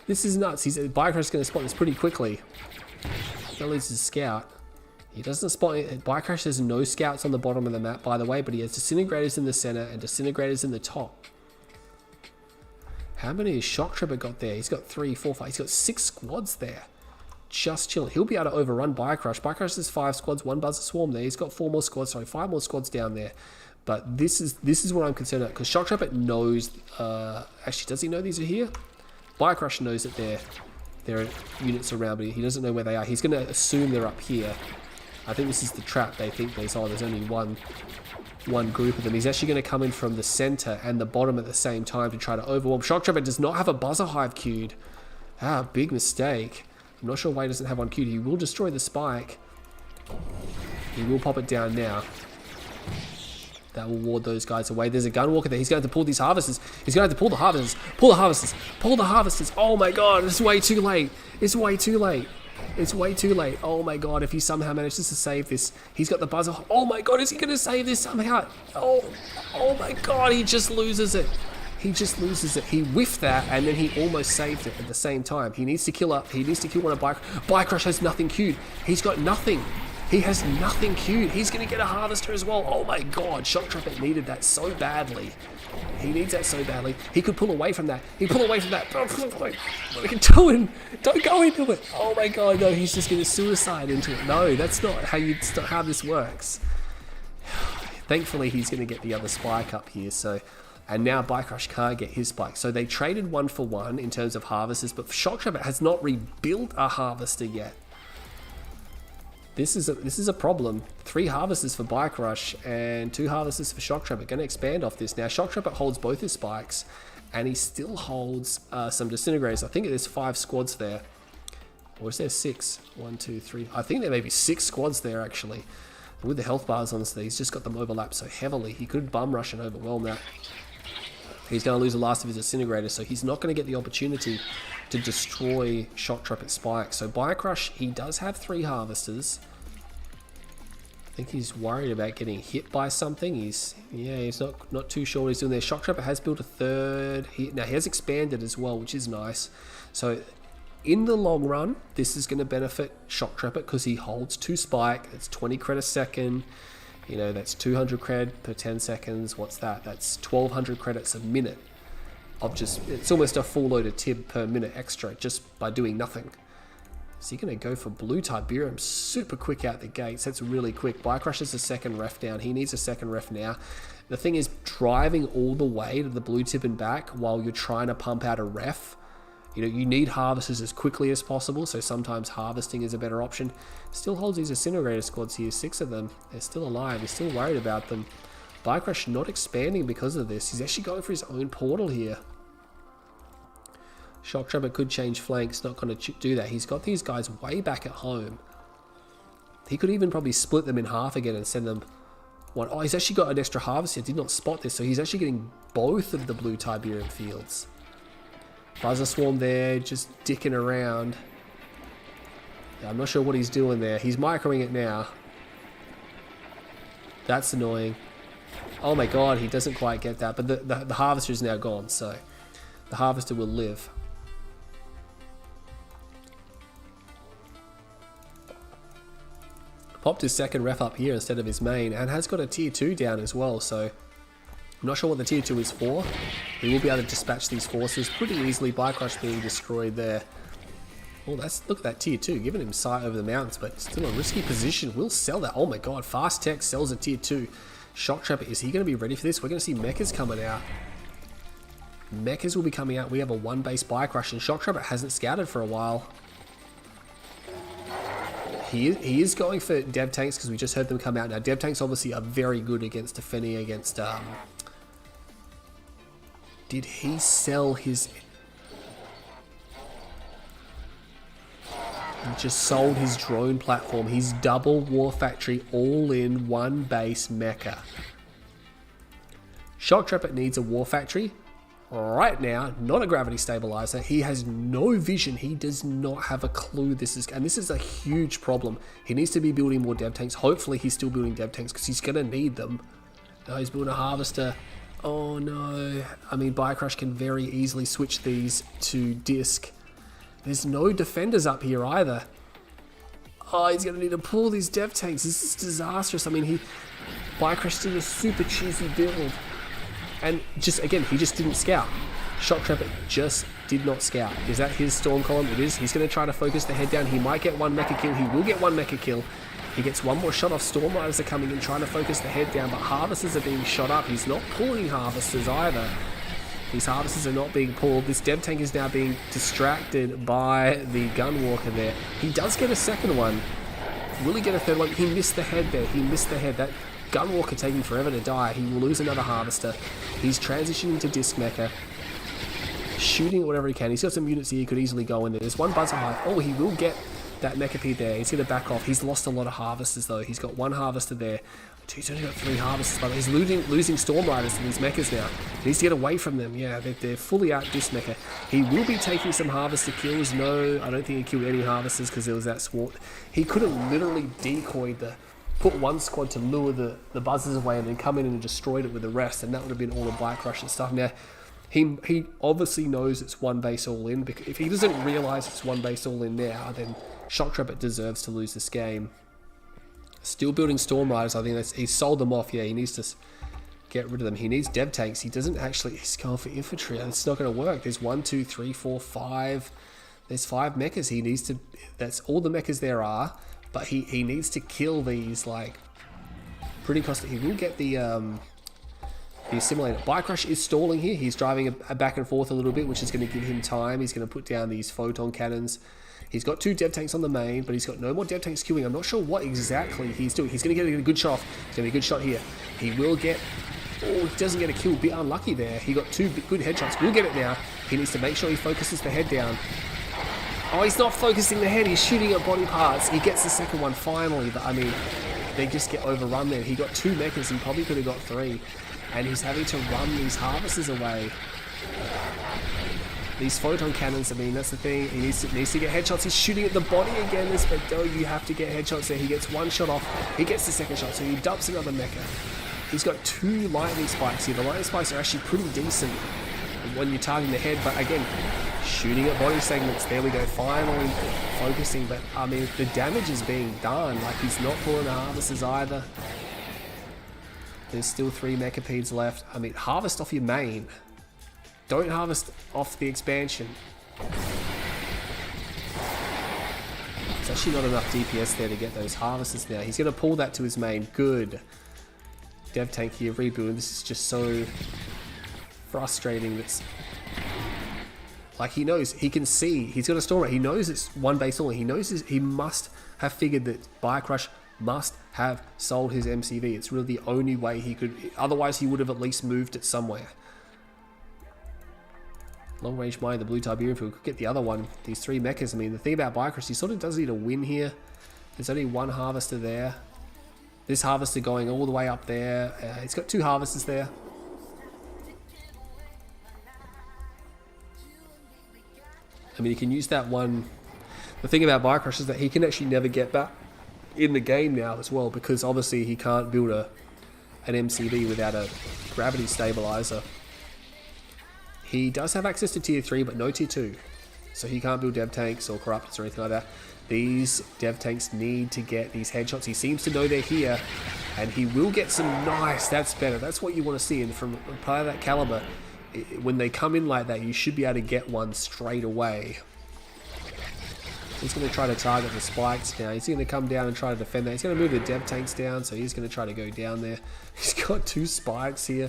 This is nuts. Biocrush is going to spot this pretty quickly. That loses his scout. He doesn't spot it. Biocrush has no scouts on the bottom of the map, by the way, but he has disintegrators in the center and disintegrators in the top. How many has Shock Trapper got there? He's got 3, 4, 5. He's got 6 squads there. Just chilling. He'll be able to overrun Biocrush. Biocrush has 5 squads, 1 Buzzer Swarm there. He's got 5 more squads down there. But this is what I'm concerned about, because Shock Trapper knows. Actually, does he know these are here? Biocrush knows that there are units around, but he doesn't know where they are. He's going to assume they're up here. I think this is the trap. They think there's only one group of them. He's actually going to come in from the center and the bottom at the same time to try to overwhelm. Shock Trapper does not have a buzzer hive queued. Big mistake. I'm not sure why he doesn't have one queued. He will destroy the spike. He will pop it down now. That will ward those guys away. There's a gunwalker there. He's going to pull these harvesters. He's going to have to pull the harvesters. Pull the harvesters. Pull the harvesters. Oh my god, it's way too late. It's way too late. It's way too late. Oh my god, if he somehow manages to save this. He's got the buzzer. Oh my god, is he going to save this somehow? Oh my god, he just loses it. He just loses it. He whiffed that, and then he almost saved it at the same time. He needs to kill one of Biocrush has nothing queued. He's got nothing. He has nothing queued. He's going to get a harvester as well. Oh my god, Shock Trapper needed that so badly. He needs that so badly. He could pull away from that. He pulled away from that. What are you doing? Don't go into it. Oh my god, no, he's just going to suicide into it. No, that's not how this works. Thankfully, he's going to get the other spike up here, so... And now Biocrush can't get his spike. So they traded 1 for 1 in terms of harvesters, but Shock Trapper has not rebuilt a harvester yet. This is a problem. 3 harvesters for Biocrush and 2 harvesters for Shock Trapper. Going to expand off this. Now Shock Trapper holds both his spikes, and he still holds some disintegrators. I think there's 5 squads there. Or is there 6? 1, 2, 3. I think there may be 6 squads there actually. But with the health bars on this, he's just got them overlapped so heavily. He could bum rush and overwhelm that. He's going to lose the last of his disintegrators, so he's not going to get the opportunity to destroy Shock Trap at Spike. So Crush, he does have 3 harvesters. I think he's worried about getting hit by something. He's not too sure what he's doing there. Shock Trapper has built a 3rd. Now he has expanded as well, which is nice. So in the long run, this is going to benefit Shock Trapper because he holds 2 Spike. It's 20 cred a second. You know, that's 200 cred per 10 seconds. What's that? That's 1200 credits a minute of just, it's almost a full load of Tib per minute extra just by doing nothing. So you're going to go for blue Tiberium super quick out the gates. That's really quick. Crush is a 2nd ref down. He needs a 2nd ref now. The thing is, driving all the way to the blue tip and back while you're trying to pump out a ref, you know, you need harvesters as quickly as possible, so sometimes harvesting is a better option. Still holds these Incinerator squads here, 6 of them. They're still alive. He's still worried about them. Crush not expanding because of this. He's actually going for his own portal here. Shock Trapper could change flanks, not going to do that. He's got these guys way back at home. He could even probably split them in half again and send them one. Oh, he's actually got an extra harvester. I did not spot this, so he's actually getting both of the blue Tiberium fields. Buzzer Swarm there, just dicking around. I'm not sure what he's doing there. He's microing it now. That's annoying. Oh my god, he doesn't quite get that, but the harvester is now gone, so the harvester will live. Popped his 2nd ref up here instead of his main, and has got a tier 2 down as well, so I'm not sure what the tier 2 is for. He will be able to dispatch these forces pretty easily. Crush being destroyed there. Oh, look at that tier 2, giving him sight over the mountains, but still a risky position. We'll sell that. Oh my god, Fast Tech sells a tier 2. Shock Trapper, is he going to be ready for this? We're going to see mechas coming out. Mechas will be coming out. We have a 1 base Crush, and Shock Trapper hasn't scouted for a while. He is going for dev tanks because we just heard them come out. Now, dev tanks obviously are very good against defending against... Did he sell his... He just sold his drone platform. He's double War Factory all in 1 base mecha. Shock Trapper needs a War Factory right now, not a gravity stabilizer. He has no vision. He does not have a clue this is a huge problem. He needs to be building more dev tanks. Hopefully he's still building dev tanks because he's going to need them. No, he's building a harvester. Oh no. I mean, Crush can very easily switch these to disc. There's no defenders up here either. Oh, he's going to need to pull these dev tanks. This is disastrous. I mean, Crush did a super cheesy build. And just, again, he just didn't scout. Shock Trapper just did not scout. Is that his Storm Column? It is. He's going to try to focus the head down. He might get 1 mecha kill. He will get 1 mecha kill. He gets 1 more shot off. Storm Riders are coming in trying to focus the head down, but harvesters are being shot up. He's not pulling harvesters either. These harvesters are not being pulled. This dev tank is now being distracted by the Gunwalker there. He does get a 2nd one. Will he get a 3rd one? He missed the head there. He missed the head. That Gunwalker taking forever to die. He will lose another harvester. He's transitioning to disc mecha. Shooting at whatever he can. He's got some units here he could easily go in there. There's 1 buzzer hive. Oh, he will get that mecha P there. He's going to back off. He's lost a lot of harvesters though. He's got 1 harvester there. He's only got 3 harvesters, but he's losing Storm Riders to these mechas now. He needs to get away from them. Yeah, they're fully out disc mecha. He will be taking some harvester kills. No, I don't think he killed any harvesters because there was that swart. He could have literally decoyed put 1 squad to lure the buzzers away and then come in and destroyed it with the rest, and that would have been all the Crush and stuff. Now, he obviously knows it's 1 base all in, because if he doesn't realise it's 1 base all in now, then Shock Trapper deserves to lose this game. Still building Storm Riders. I think he's sold them off. Yeah, he needs to get rid of them. He needs dev tanks. He doesn't actually... He's going for infantry. It's not going to work. There's 1, 2, 3, 4, 5. There's 5 mechas. He needs to... That's all the mechas there are. But he needs to kill these, like, pretty costly. He will get the assimilator. Crush is stalling here. He's driving a back and forth a little bit, which is going to give him time. He's going to put down these photon cannons. He's got 2 dev tanks on the main, but he's got no more dev tanks queuing. I'm not sure what exactly he's doing. He's going to get a good shot off. He's going to be a good shot here. He will get... Oh, he doesn't get a kill. Bit unlucky there. He got 2 good headshots. We'll get it now. He needs to make sure he focuses the head down. Oh, he's not focusing the head. He's shooting at body parts. He gets the 2nd one finally, but I mean, they just get overrun there. He got 2 mechas. He probably could have got 3. And he's having to run these harvesters away. these photon cannons, I mean, that's the thing. He needs to get headshots. He's shooting at the body again. But oh, you have to get headshots there. He gets one shot off. He gets the second shot, so he dumps another mecha. He's got 2 lightning spikes here. The lightning spikes are actually pretty decent when you're targeting the head, but again, shooting at body segments. There we go, finally focusing, but I mean, the damage is being done. Like, he's not pulling the harvesters either. There's still 3 mechapeds left. I mean, harvest off your main. Don't harvest off the expansion. There's actually not enough DPS there to get those harvesters now. He's going to pull that to his main. Good. Dev tank here, rebuilding. This is just so frustrating. That's like, he knows, he can see, he's got a storm. He knows it's one base only. He knows he must have figured that Biocrush must have sold his MCV. It's really the only way he could, otherwise he would have at least moved it somewhere. Long range mine, the blue Tiberium field, could get the other one. These 3 mechas, I mean, the thing about Biocrush, he sort of does need a win here. There's only 1 harvester there. This harvester going all the way up there. He's got 2 harvesters there. I mean, he can use that one. The thing about Biocrush is that he can actually never get back in the game now as well, because obviously he can't build an MCV without a gravity stabilizer. He does have access to tier 3, but no tier 2. So he can't build dev tanks or corruptors or anything like that. These dev tanks need to get these headshots. He seems to know they're here, and he will get some nice, that's better. That's what you want to see. And from a player of that caliber, when they come in like that, you should be able to get one straight away. He's going to try to target the spikes now. He's going to come down and try to defend that. He's going to move the dev tanks down, so he's going to try to go down there. He's got 2 spikes here.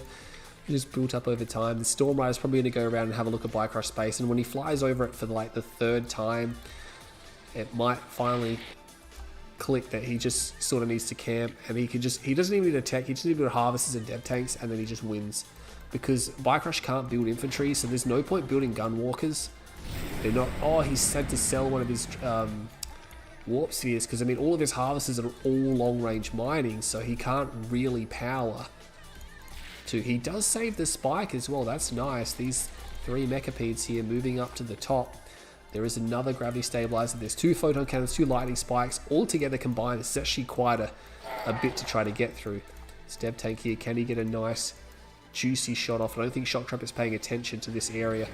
Just built up over time. The Storm Rider is probably going to go around and have a look at Biocrush space, and when he flies over it for like the 3rd time, it might finally click that he just sort of needs to camp, and he doesn't even need to attack, he just needs to build harvesters and dev tanks, and then he just wins. Because Biocrush can't build infantry, so there's no point building gun walkers. They're not, oh, he's had to sell one of his warp spheres, because I mean, all of his harvesters are all long range mining, so he can't really power. He does save the spike as well, that's nice. These 3 mechapeds here moving up to the top. There is another gravity stabilizer. There's 2 photon cannons, 2 lightning spikes, all together combined. It's actually quite a bit to try to get through. This dev tank here, can he get a nice juicy shot off? I don't think Shock Trap is paying attention to this area.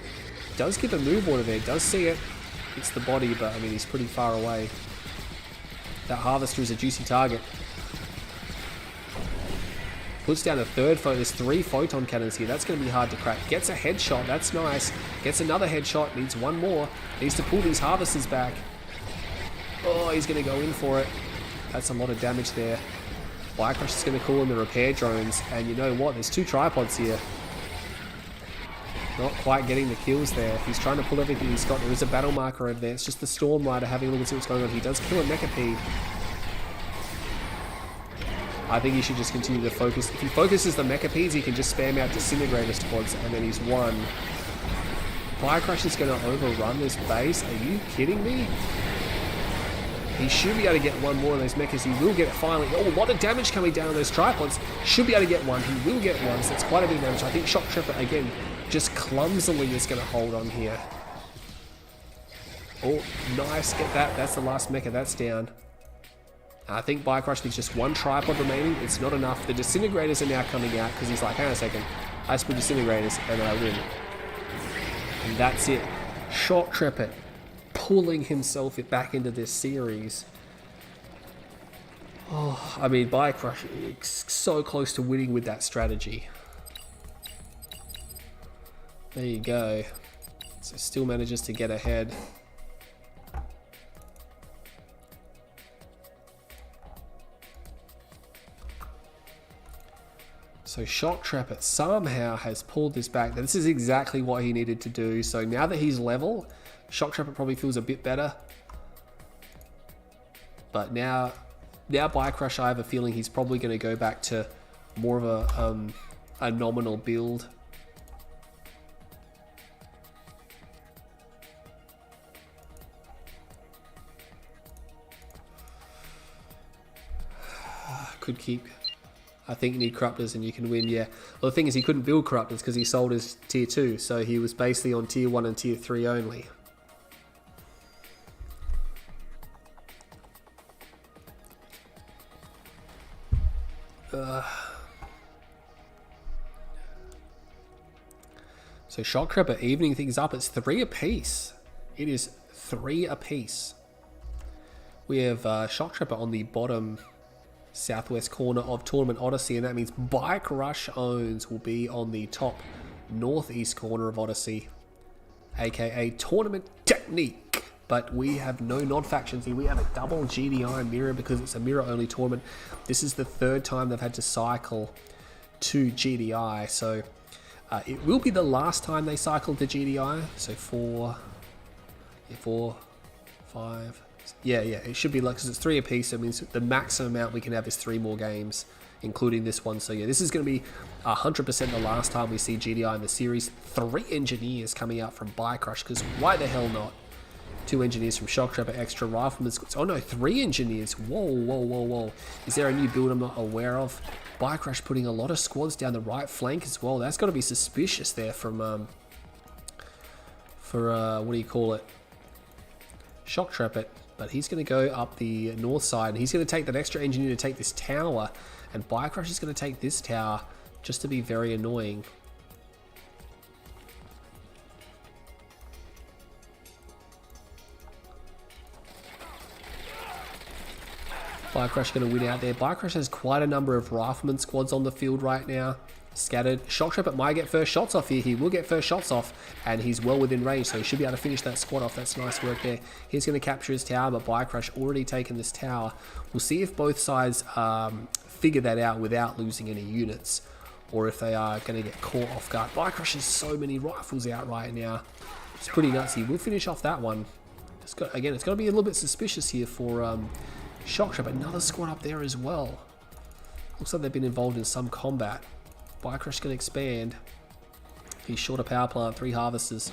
Does get the move order there, does see it. It's the body, but I mean, he's pretty far away. That harvester is a juicy target. Puts down a 3rd photon. There's 3 photon cannons here. That's going to be hard to crack. Gets a headshot. That's nice. Gets another headshot. Needs 1 more. Needs to pull these harvesters back. Oh, he's going to go in for it. That's a lot of damage there. Biocrush is going to call in the repair drones. And you know what? There's 2 tripods here. Not quite getting the kills there. He's trying to pull everything he's got. There is a battle marker over there. It's just the Storm Rider having a look and see what's going on. He does kill a mechapede. I think he should just continue to focus. If he focuses the mechapedes, he can just spam out disintegrator squads, and then he's won. Biocrush is going to overrun this base. Are you kidding me? He should be able to get 1 more of those mechas. He will get it finally. Oh, a lot of damage coming down on those tripods. Should be able to get 1. He will get 1, so that's quite a bit of damage. I think Shock Trapper, again, just clumsily is going to hold on here. Oh, nice. Get that. That's the last mecha. That's down. I think Biocrush needs just 1 tripod remaining. It's not enough. The disintegrators are now coming out because he's like, hang on a second. I just put disintegrators and I win. And that's it. Shock Trapper pulling himself back into this series. Oh, I mean, Biocrush is so close to winning with that strategy. There you go. So still manages to get ahead. So Shock Trapper somehow has pulled this back. This is exactly what he needed to do. So now that he's level, Shock Trapper probably feels a bit better. But now Biocrush, I have a feeling he's probably going to go back to more of a nominal build. Could keep I think you need corruptors and you can win, yeah. Well, the thing is he couldn't build corruptors because he sold his tier 2, so he was basically on tier 1 and tier 3 only. So Shotcrepper evening things up. It's 3 apiece. It is 3 apiece. We have Shotcrepper on the bottom southwest corner of Tournament Odyssey, and that means Bike Rush Owns will be on the top northeast corner of Odyssey, aka Tournament Technique. But we have no non-factions here. We have a double GDI mirror because it's a mirror-only tournament. This is the 3rd time they've had to cycle to GDI, so it will be the last time they cycle to GDI. So 4, 5. Yeah, it should be like, because it's 3 apiece, so it means the maximum amount we can have is 3 more games, including this one. So yeah, this is going to be 100% the last time we see GDI in the series. 3 engineers coming out from Bike Rush, because why the hell not? 2 engineers from Shotcrepper, extra riflemen. Oh no, 3 engineers. Whoa. Is there a new build I'm not aware of? Bike Rush putting a lot of squads down the right flank as well. That's got to be suspicious there from, what do you call it? Shotcrepper. But he's going to go up the north side, and he's going to take that extra engineer to take this tower, and Bike Rush is going to take this tower just to be very annoying. Bike Rush going to win out there. Bike Rush has quite a number of rifleman squads on the field right now. Scattered. Shotcrepper might get first shots off here. He will get first shots off, and he's well within range, so he should be able to finish that squad off. That's nice work there. He's going to capture his tower, but Bike Rush already taken this tower. We'll see if both sides figure that out without losing any units, or if they are going to get caught off guard. Bike Rush has so many rifles out right now. It's pretty nuts. He will finish off that one. Again, it's got to be a little bit suspicious here for Shotcrepper. Another squad up there as well. Looks like they've been involved in some combat. Bike Rush going to expand. He's short a power plant, 3 harvesters.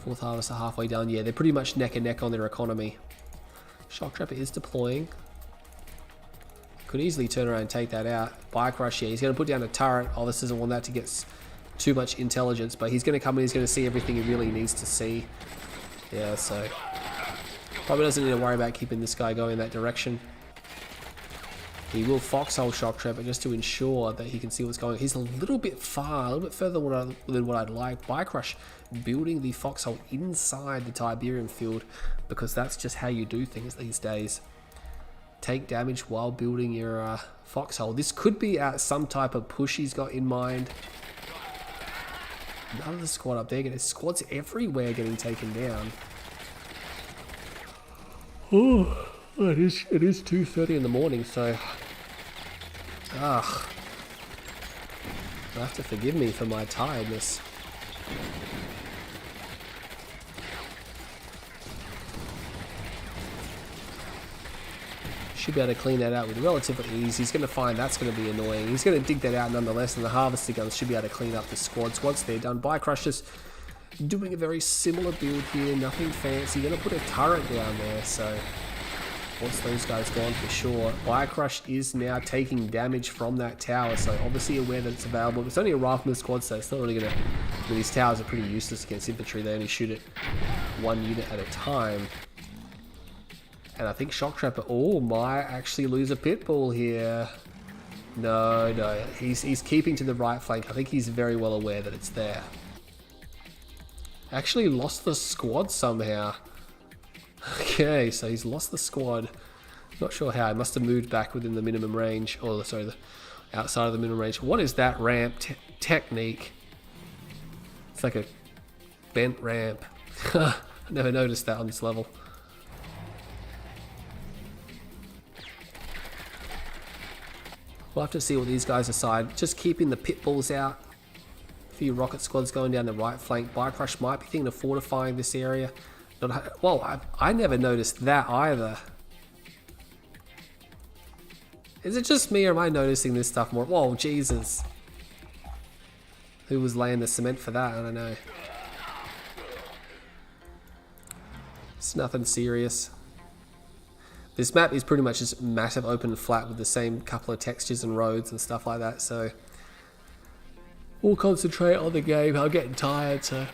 4th harvester halfway done. Yeah, they're pretty much neck and neck on their economy. Shotcrepper is deploying. Could easily turn around and take that out. Bike Rush, yeah, he's going to put down a turret. Oh, this doesn't want that to get too much intelligence, but he's going to come in, he's going to see everything he really needs to see. Yeah, so probably doesn't need to worry about keeping this guy going in that direction. He will foxhole Shotcrepper just to ensure that he can see what's going on. He's a little bit far, a little bit further than what I'd like. Bike Rush building the foxhole inside the Tiberium field, because that's just how you do things these days. Take damage while building your foxhole. This could be some type of push he's got in mind. Another squad up there. There's squads everywhere getting taken down. Oh. It is 2:30 in the morning, so you'll have to forgive me for my tiredness. Should be able to clean that out with relatively ease. He's going to find that's going to be annoying. He's going to dig that out nonetheless, and the harvester guns should be able to clean up the squads once they're done. Bike Rushers doing a very similar build here, nothing fancy. Going to put a turret down there, so once those guys gone for sure. Bike Rush is now taking damage from that tower, so obviously aware that it's available. It's only a rifleman squad, so it's not really going to... I mean, these towers are pretty useless against infantry. They only shoot it 1 unit at a time. And I think Shotcrepper, might actually lose a pitbull here. No, he's keeping to the right flank. I think he's very well aware that it's there. Actually lost the squad somehow. Okay, so he's lost the squad. Not sure how. He must have moved back within the minimum range. Or, sorry, the outside of the minimum range. What is that ramp technique? It's like a bent ramp. I never noticed that on this level. We'll have to see what these guys decide. Just keeping the pit bulls out. A few rocket squads going down the right flank. Bike Rush might be thinking of fortifying this area. Well, I never noticed that either. Is it just me, or am I noticing this stuff more? Whoa, Jesus. Who was laying the cement for that? I don't know. It's nothing serious. This map is pretty much just massive open flat with the same couple of textures and roads and stuff like that, so we'll concentrate on the game. I'm getting tired, so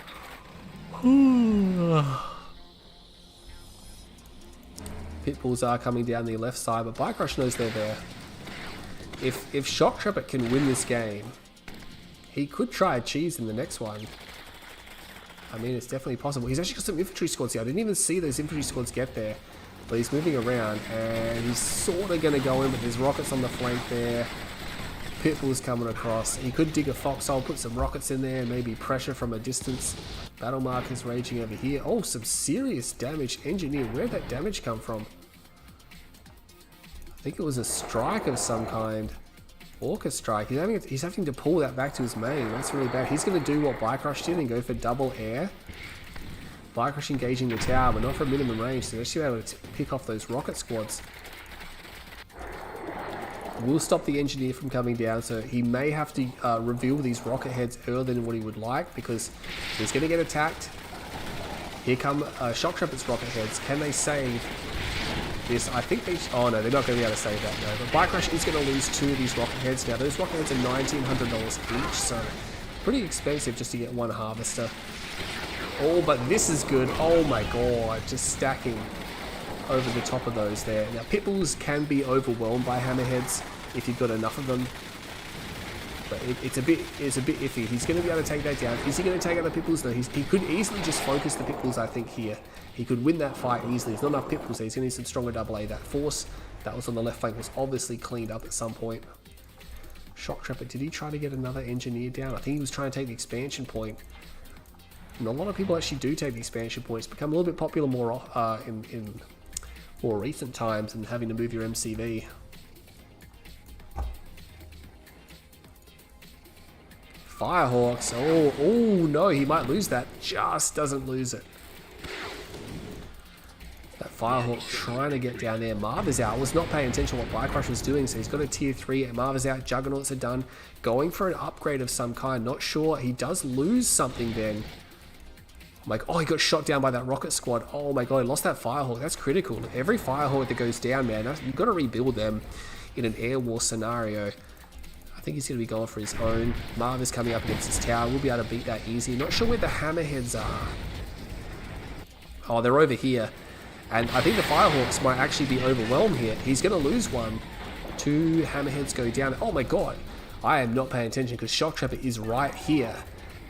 Pitbulls are coming down the left side, but Bike Rush knows they're there. If Shock Trooper can win this game, he could try a cheese in the next one. I mean, it's definitely possible. He's actually got some infantry squads here. I didn't even see those infantry squads get there. But he's moving around, and he's sort of going to go in, but there's rockets on the flank there. Pitbull's coming across. He could dig a foxhole, put some rockets in there, and maybe pressure from a distance. Battle markers raging over here. Oh, some serious damage. Engineer, where'd that damage come from? I think it was a strike of some kind. Orca strike. He's having to pull that back to his main. That's really bad. He's going to do what Bike Rush did and go for double air. Bike Rush engaging the tower, but not for minimum range, so they're actually able to pick off those rocket squads. We'll stop the engineer from coming down, so he may have to reveal these rocket heads earlier than what he would like, because he's going to get attacked. Here come Shock Trooper's rocket heads. Can they save this? I think they... Oh no, they're not going to be able to save that, no. But Bike Rush is going to lose 2 of these rocket heads. Now, those rocket heads are $1,900 each, so pretty expensive just to get one harvester. Oh, but this is good. Oh my god, just stacking over the top of those there. Now, Pitbulls can be overwhelmed by hammerheads if you've got enough of them. But it's a bit iffy. He's going to be able to take that down. Is he going to take out the Pitbulls? No, he could easily just focus the Pitbulls, I think, here. He could win that fight easily. There's not enough Pitbulls there. He's going to need some stronger AA. That force that was on the left flank was obviously cleaned up at some point. Shock Trooper, did he try to get another engineer down? I think he was trying to take the expansion point. And a lot of people actually do take the expansion points. Become a little bit popular more in more recent times than having to move your MCV. Firehawks. Oh no, he might lose that. Just doesn't lose it. That Firehawk trying to get down there. Marv is out. Was not paying attention to what Bike Rush was doing, so he's got a tier 3. Marv is out. Juggernauts are done. Going for an upgrade of some kind. Not sure. He does lose something then. Like, oh, he got shot down by that rocket squad. Oh my god, he lost that Firehawk. That's critical. Every Firehawk that goes down, man, you've got to rebuild them in an air war scenario. I think he's going to be going for his own. Marv is coming up against his tower. We'll be able to beat that easy. Not sure where the hammerheads are. Oh, they're over here. And I think the Firehawks might actually be overwhelmed here. He's going to lose one. 2 hammerheads go down. Oh my god. I am not paying attention because Shock Trooper is right here.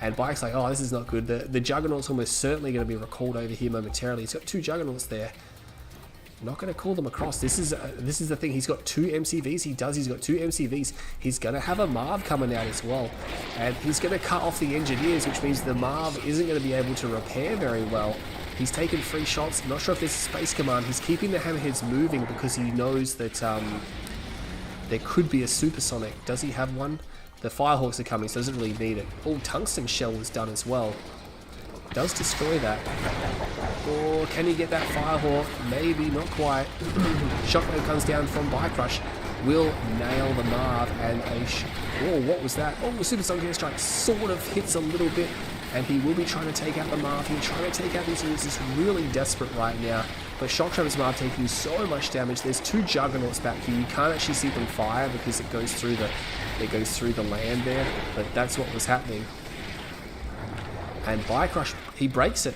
And Bike's like, oh, this is not good. The Juggernaut's almost certainly going to be recalled over here momentarily. He's got 2 Juggernauts there. Not going to call them across. This is the thing. He's got 2 MCVs. He's got 2 MCVs. He's going to have a Marv coming out as well. And he's going to cut off the engineers, which means the Marv isn't going to be able to repair very well. He's taken 3 shots. Not sure if there's a space command. He's keeping the hammerheads moving because he knows that there could be a supersonic. Does he have one? The Firehawks are coming, so doesn't really need it. Oh, tungsten shell was done as well. Does destroy that. Or can he get that Firehawk? Maybe, not quite. Shockwave comes down from Bike Rush. Will nail the Marv and a... Oh, what was that? Oh, supersonic airstrike sort of hits a little bit. And he will be trying to take out the Marv. He's trying to take out these units. He's really desperate right now. But Shock Trooper's Marv taking so much damage. There's 2 Juggernauts back here. You can't actually see them fire because it goes through the land there. But that's what was happening. And Bike Rush, he breaks it.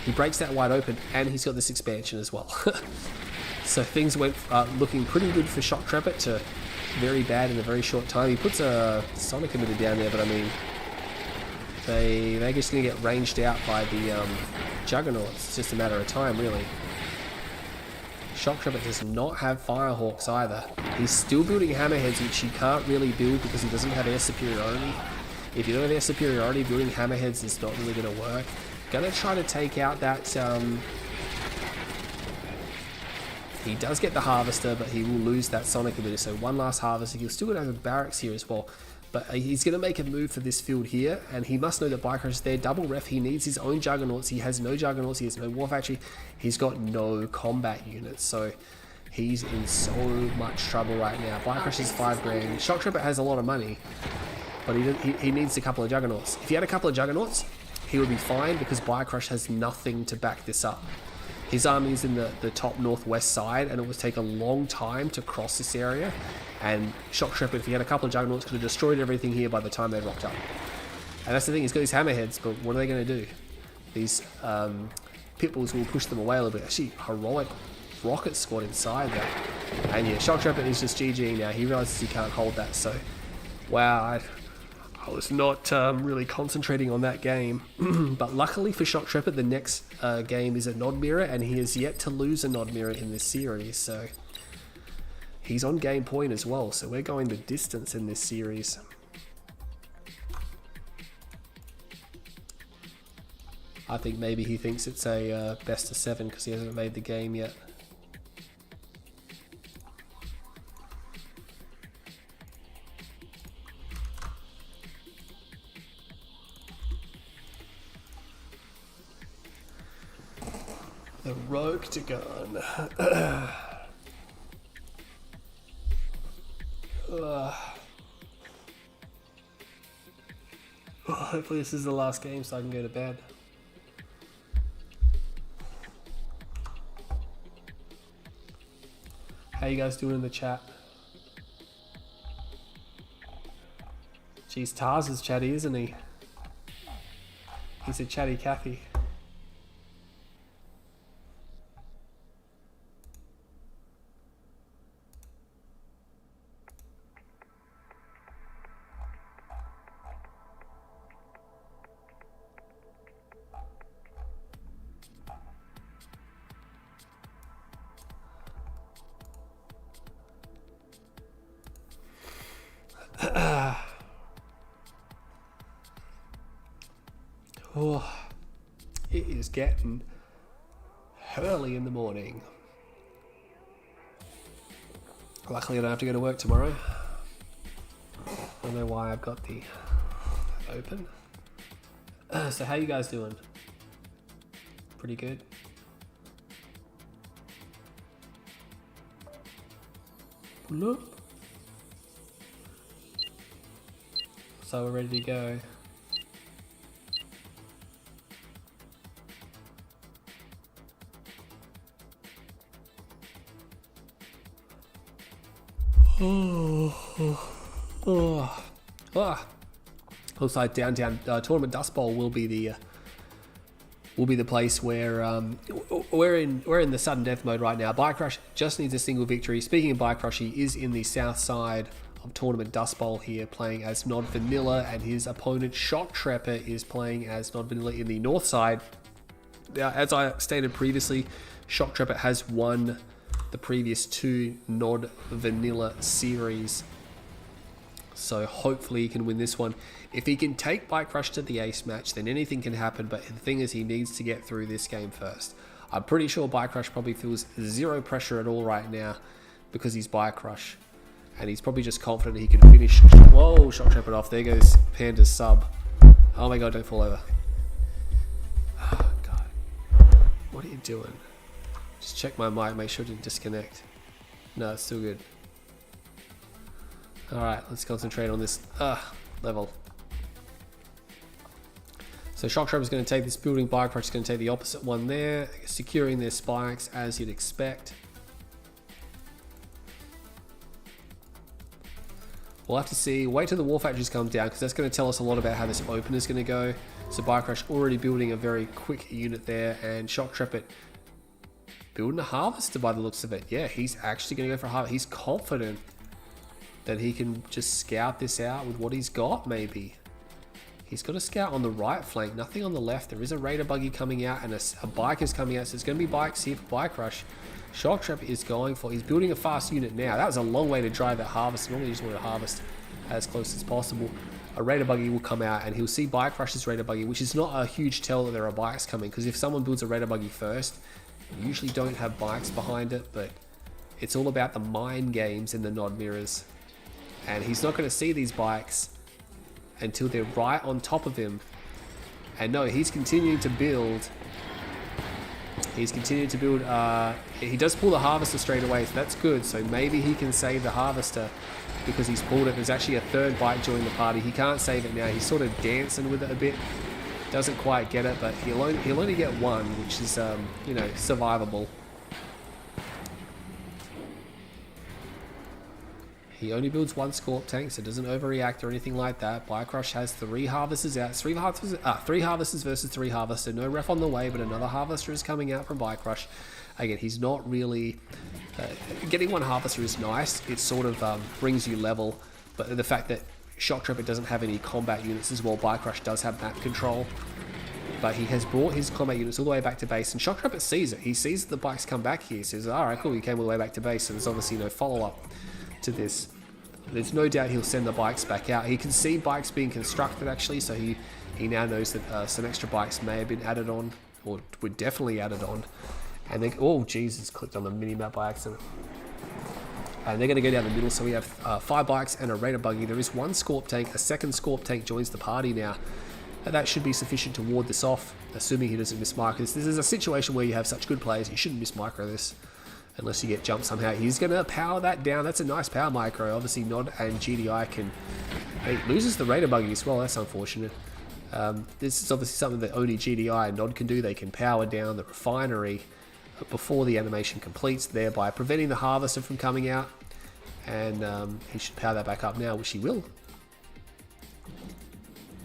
He breaks that wide open, and he's got this expansion as well. So things went looking pretty good for Shock Trooper to very bad in a very short time. He puts a Sonic emitter down there, but I mean, they're just going to get ranged out by the Juggernauts. It's just a matter of time, really. Shock Trooper does not have Firehawks either. He's still building Hammerheads, which he can't really build because he doesn't have air superiority. If you don't have air superiority, building Hammerheads is not really going to work. Gonna try to take out that... He does get the Harvester, but he will lose that Sonic emitter. So one last Harvester. He'll still going to have the barracks here as well. But he's going to make a move for this field here, and he must know that Bike Rush is there. Double ref, he needs his own Juggernauts. He has no Juggernauts, he has no War Factory. He's got no combat units, so he's in so much trouble right now. Bike Rush is 5 grand. Shock Trooper has a lot of money, but he needs a couple of Juggernauts. If he had a couple of Juggernauts, he would be fine because Bike Rush has nothing to back this up. his army is in the top northwest side, and it would take a long time to cross this area. And Shock Trooper, if he had a couple of Juggernauts, could have destroyed everything here by the time they rocked up. And that's the thing, he's got these hammerheads, but what are they going to do? These Pitbulls will push them away a little bit. Actually, heroic rocket squad inside that. And yeah, Shock Trooper is just GG now. He realizes he can't hold that, so wow, I was not really concentrating on that game. But luckily for Shock Trooper, the next game is a Nod Mirror, and he has yet to lose a Nod Mirror in this series, so he's on game point as well, so we're going the distance in this series. I think maybe he thinks it's a best of 7 because he hasn't made the game yet. The Rogue to gun. Hopefully this is the last game so I can go to bed. How you guys doing in the chat? Jeez, Tars is chatty, isn't he? He's a chatty Cathy. Oh, it is getting early in the morning. Luckily I don't have to go to work tomorrow. I don't know why I've got the open. So how you guys doing? Pretty good? Nope. So we're ready to go. Looks like downtown Tournament Dust Bowl will be the place where we're in the sudden death mode right now. Bike Rush just needs a single victory. Speaking of Bike Rush, he is in the south side of Tournament Dust Bowl here, playing as Nod Vanilla, and his opponent Shock Trooper is playing as Nod Vanilla in the north side. Now, as I stated previously, Shock Trooper has won the previous 2 Nod Vanilla series, so hopefully he can win this one. If he can take Bike Rush to the ace match, then anything can happen, but the thing is he needs to get through this game first. I'm pretty sure Bike Rush probably feels zero pressure at all right now because he's Bike Rush, and he's probably just confident he can finish. Whoa, Shock Trooper off. There goes Panda's sub. Oh my god, don't fall over. Oh god, what are you doing? Just check my mic, make sure it didn't disconnect. No, it's still good. Alright, let's concentrate on this level. So Shock Trooper is going to take this building, Bike Rush is going to take the opposite one there, securing their spikes as you'd expect. We'll have to see, wait till the War Factories come down because that's going to tell us a lot about how this open is going to go. So Bike Rush already building a very quick unit there, and Shock Trooper building a harvester by the looks of it. Yeah, he's actually going to go for a harvester. He's confident that he can just scout this out with what he's got, maybe. He's got a scout on the right flank, nothing on the left. There is a Raider buggy coming out and a bike is coming out, so it's going to be bikes here for Bike Rush. Shock Trooper is going for, he's building a fast unit now. That was a long way to drive that harvest. Normally you just want to harvest as close as possible. A Raider buggy will come out and he'll see Bike Rush's Raider buggy, which is not a huge tell that there are bikes coming, because if someone builds a Raider buggy first, you usually don't have bikes behind it, but it's all about the mind games in the Nod Mirrors. And he's not going to see these bikes until they're right on top of him. And no, he's continuing to build. He's continuing to build. He does pull the harvester straight away, so that's good. So maybe he can save the harvester because he's pulled it. There's actually a third bike joining the party. He can't save it now. He's sort of dancing with it a bit. Doesn't quite get it, but he'll only get one, which is, you know, survivable. He only builds one Scorp tank, so it doesn't overreact or anything like that. Bicrush has 3 harvesters out. 3 harvesters versus 3 harvesters. No ref on the way, but another harvester is coming out from Bicrush. Again, he's not really... getting one harvester is nice. It sort of brings you level, but the fact that Shock Trooper doesn't have any combat units as well. Bicrush does have map control, but he has brought his combat units all the way back to base, and Shock Trooper sees it. He sees that the bikes come back here. He says, alright, cool, you came all the way back to base, so there's obviously no follow-up to this. There's no doubt he'll send the bikes back out. He can see bikes being constructed, actually, so he now knows that some extra bikes may have been added on, or were definitely added on. And then, oh, Jesus, clicked on the mini-map by accident. And they're going to go down the middle, so we have 5 bikes and a Raider buggy. There is 1 Scorp tank. A second Scorp tank joins the party now. And that should be sufficient to ward this off, assuming he doesn't miss micro this. This is a situation where you have such good players, you shouldn't miss micro this, unless you get jumped somehow. He's going to power that down. That's a nice power micro. Obviously, Nod and GDI can... He loses the Raider buggy as well. That's unfortunate. This is obviously something that only GDI and Nod can do. They can power down the refinery before the animation completes, thereby preventing the harvester from coming out, and he should power that back up now, which he will.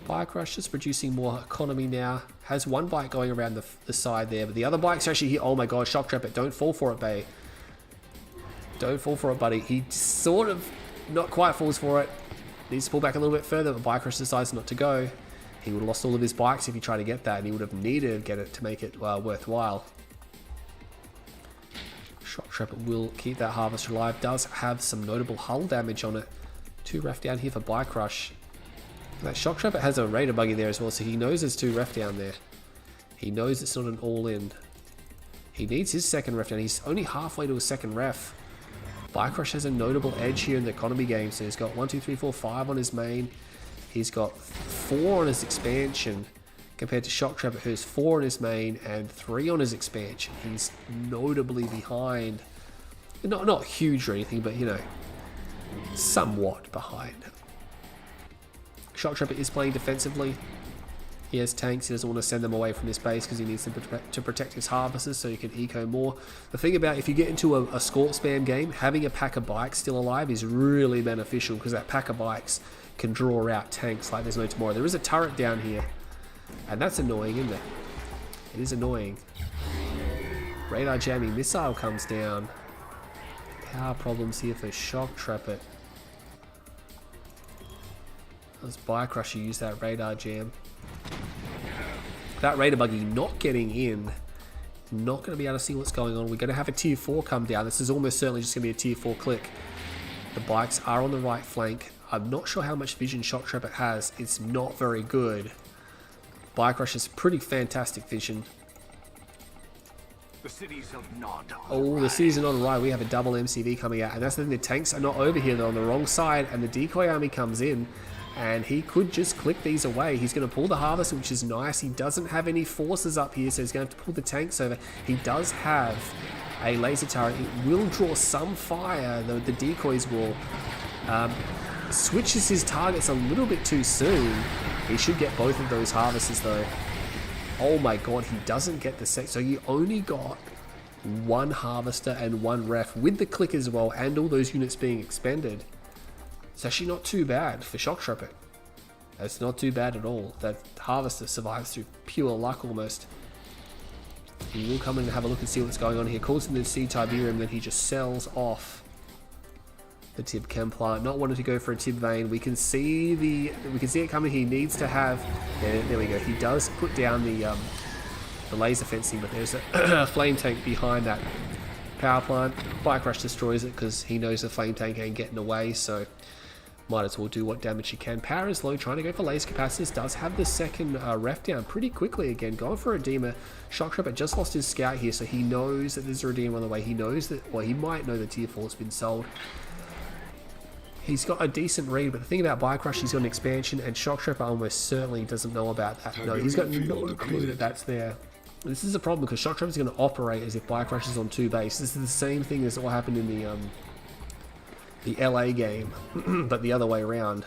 Bicrush just producing more economy now. Has 1 bike going around the side there, but the other bike's actually here. Oh my god, Shock Trap it. Don't fall for it, Bay. Don't fall for it, buddy. He sort of not quite falls for it. Needs to pull back a little bit further, but Bicrush decides not to go. He would have lost all of his bikes if he tried to get that, and he would have needed to get it to make it worthwhile. Shock Trapper will keep that harvester alive. Does have some notable hull damage on it. 2 ref down here for Bicrush. That Shock Trapper has a Raider buggy there as well, so he knows there's 2 ref down there. He knows it's not an all-in. He needs his second ref down. He's only halfway to a second ref. Bicrush has a notable edge here in the economy game, so he's got 1, 2, 3, 4, 5 on his main. He's got 4 on his expansion, compared to Shock Trapper, who has 4 on his main and 3 on his expansion. He's notably behind. Not huge or anything, but, you know, somewhat behind. Shock Trapper is playing defensively. He has tanks. He doesn't want to send them away from his base because he needs them to protect his harvesters so he can eco more. The thing about if you get into a Scorp spam game, having a pack of bikes still alive is really beneficial, because that pack of bikes can draw out tanks like there's no tomorrow. There is a turret down here, and that's annoying, isn't it? It is annoying. Radar jamming missile comes down. Power problems here for Shock Trapper. Does Bicrush use that radar jam? That Raider buggy not getting in. Not going to be able to see what's going on. We're going to have a tier 4 come down. This is almost certainly just going to be a tier 4 click. The bikes are on the right flank. I'm not sure how much vision Shock Trapper has. It's not very good. Bicrush has pretty fantastic vision. The cities of Nod. Oh, the cities are not right. We have a double MCV coming out, and that's the thing. The tanks are not over here. They're on the wrong side, and the decoy army comes in, and he could just click these away. He's going to pull the harvester, which is nice. He doesn't have any forces up here, so he's going to have to pull the tanks over. He does have a laser turret. It will draw some fire. The decoys will. Switches his targets a little bit too soon. He should get both of those harvesters though. Oh my god, he doesn't get the set. So you only got 1 harvester and 1 ref with the click as well, and all those units being expended. It's actually not too bad for Shock Trapper. It's not too bad at all. That harvester survives through pure luck almost. He will come in and have a look and see what's going on here. Calls in the Sea Tiberium, then he just sells off the Tib Chem plant, not wanting to go for a Tib vein. We can see it coming. He needs to have. Yeah, there we go. He does put down the laser fencing, but there's a flame tank behind that power plant. Bicrush destroys it because he knows the flame tank ain't getting away, so might as well do what damage he can. Power is low, trying to go for laser capacitors. Does have the second ref down pretty quickly again. Going for a Redeemer. Shock Trapper just lost his scout here, so he knows that there's a Redeemer on the way. He knows that, well, he might know the tier 4 has been sold. He's got a decent read, but the thing about Bicrush, he's got an expansion, and Shock Trapper almost certainly doesn't know about that. No, he's got no clue that that's there. This is a problem because Shock Trapper is going to operate as if Bicrush is on 2 base. This is the same thing as what happened in the LA game, but the other way around.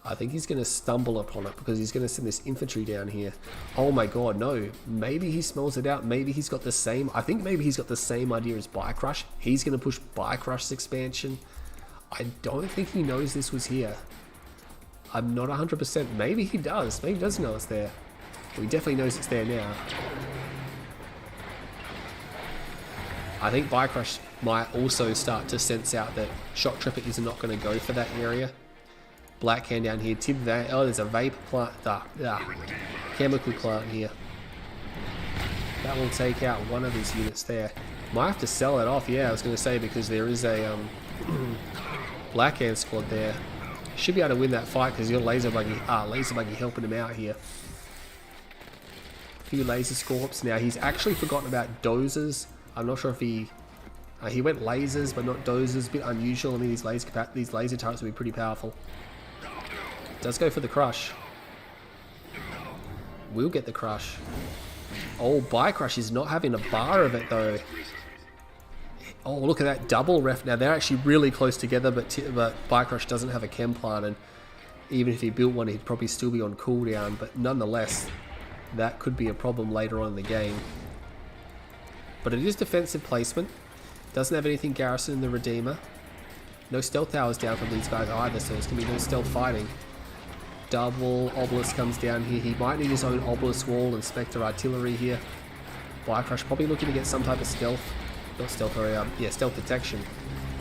I think he's going to stumble upon it because he's going to send this infantry down here. Oh my god, no. Maybe he smells it out. Maybe he's got the same... I think maybe he's got the same idea as Bicrush. He's going to push Bicrush's expansion. I don't think he knows this was here. I'm not 100%. Maybe he does. Maybe he does know it's there. Well, he definitely knows it's there now. I think Bicrush might also start to sense out that Shock Trooper is not going to go for that area. Black Hand down here. Tib that. Oh, there's a vapor plant. Chemical plant here. That will take out one of his units there. Might have to sell it off. Yeah, I was going to say because there is a Black Hand squad there. Should be able to win that fight because your laser buggy helping him out here. A few laser scorps. Now he's actually forgotten about dozers. I'm not sure if he went lasers but not dozers. A bit unusual. I mean these laser turrets will be pretty powerful. Does go for the crush. We'll get the crush. Oh, Bicrush is not having a bar of it though. Oh, look at that double ref. Now they're actually really close together, but Bicrush doesn't have a chem plant, and even if he built one, he'd probably still be on cooldown. But nonetheless, that could be a problem later on in the game. But it is defensive placement. Doesn't have anything garrison in the Redeemer. No stealth towers down from these guys either, so there's gonna be no stealth fighting. Double obelisk comes down here. He might need his own obelisk wall and Spectre artillery here. Bicrush probably looking to get some type of stealth. Not stealth, or yeah, stealth detection.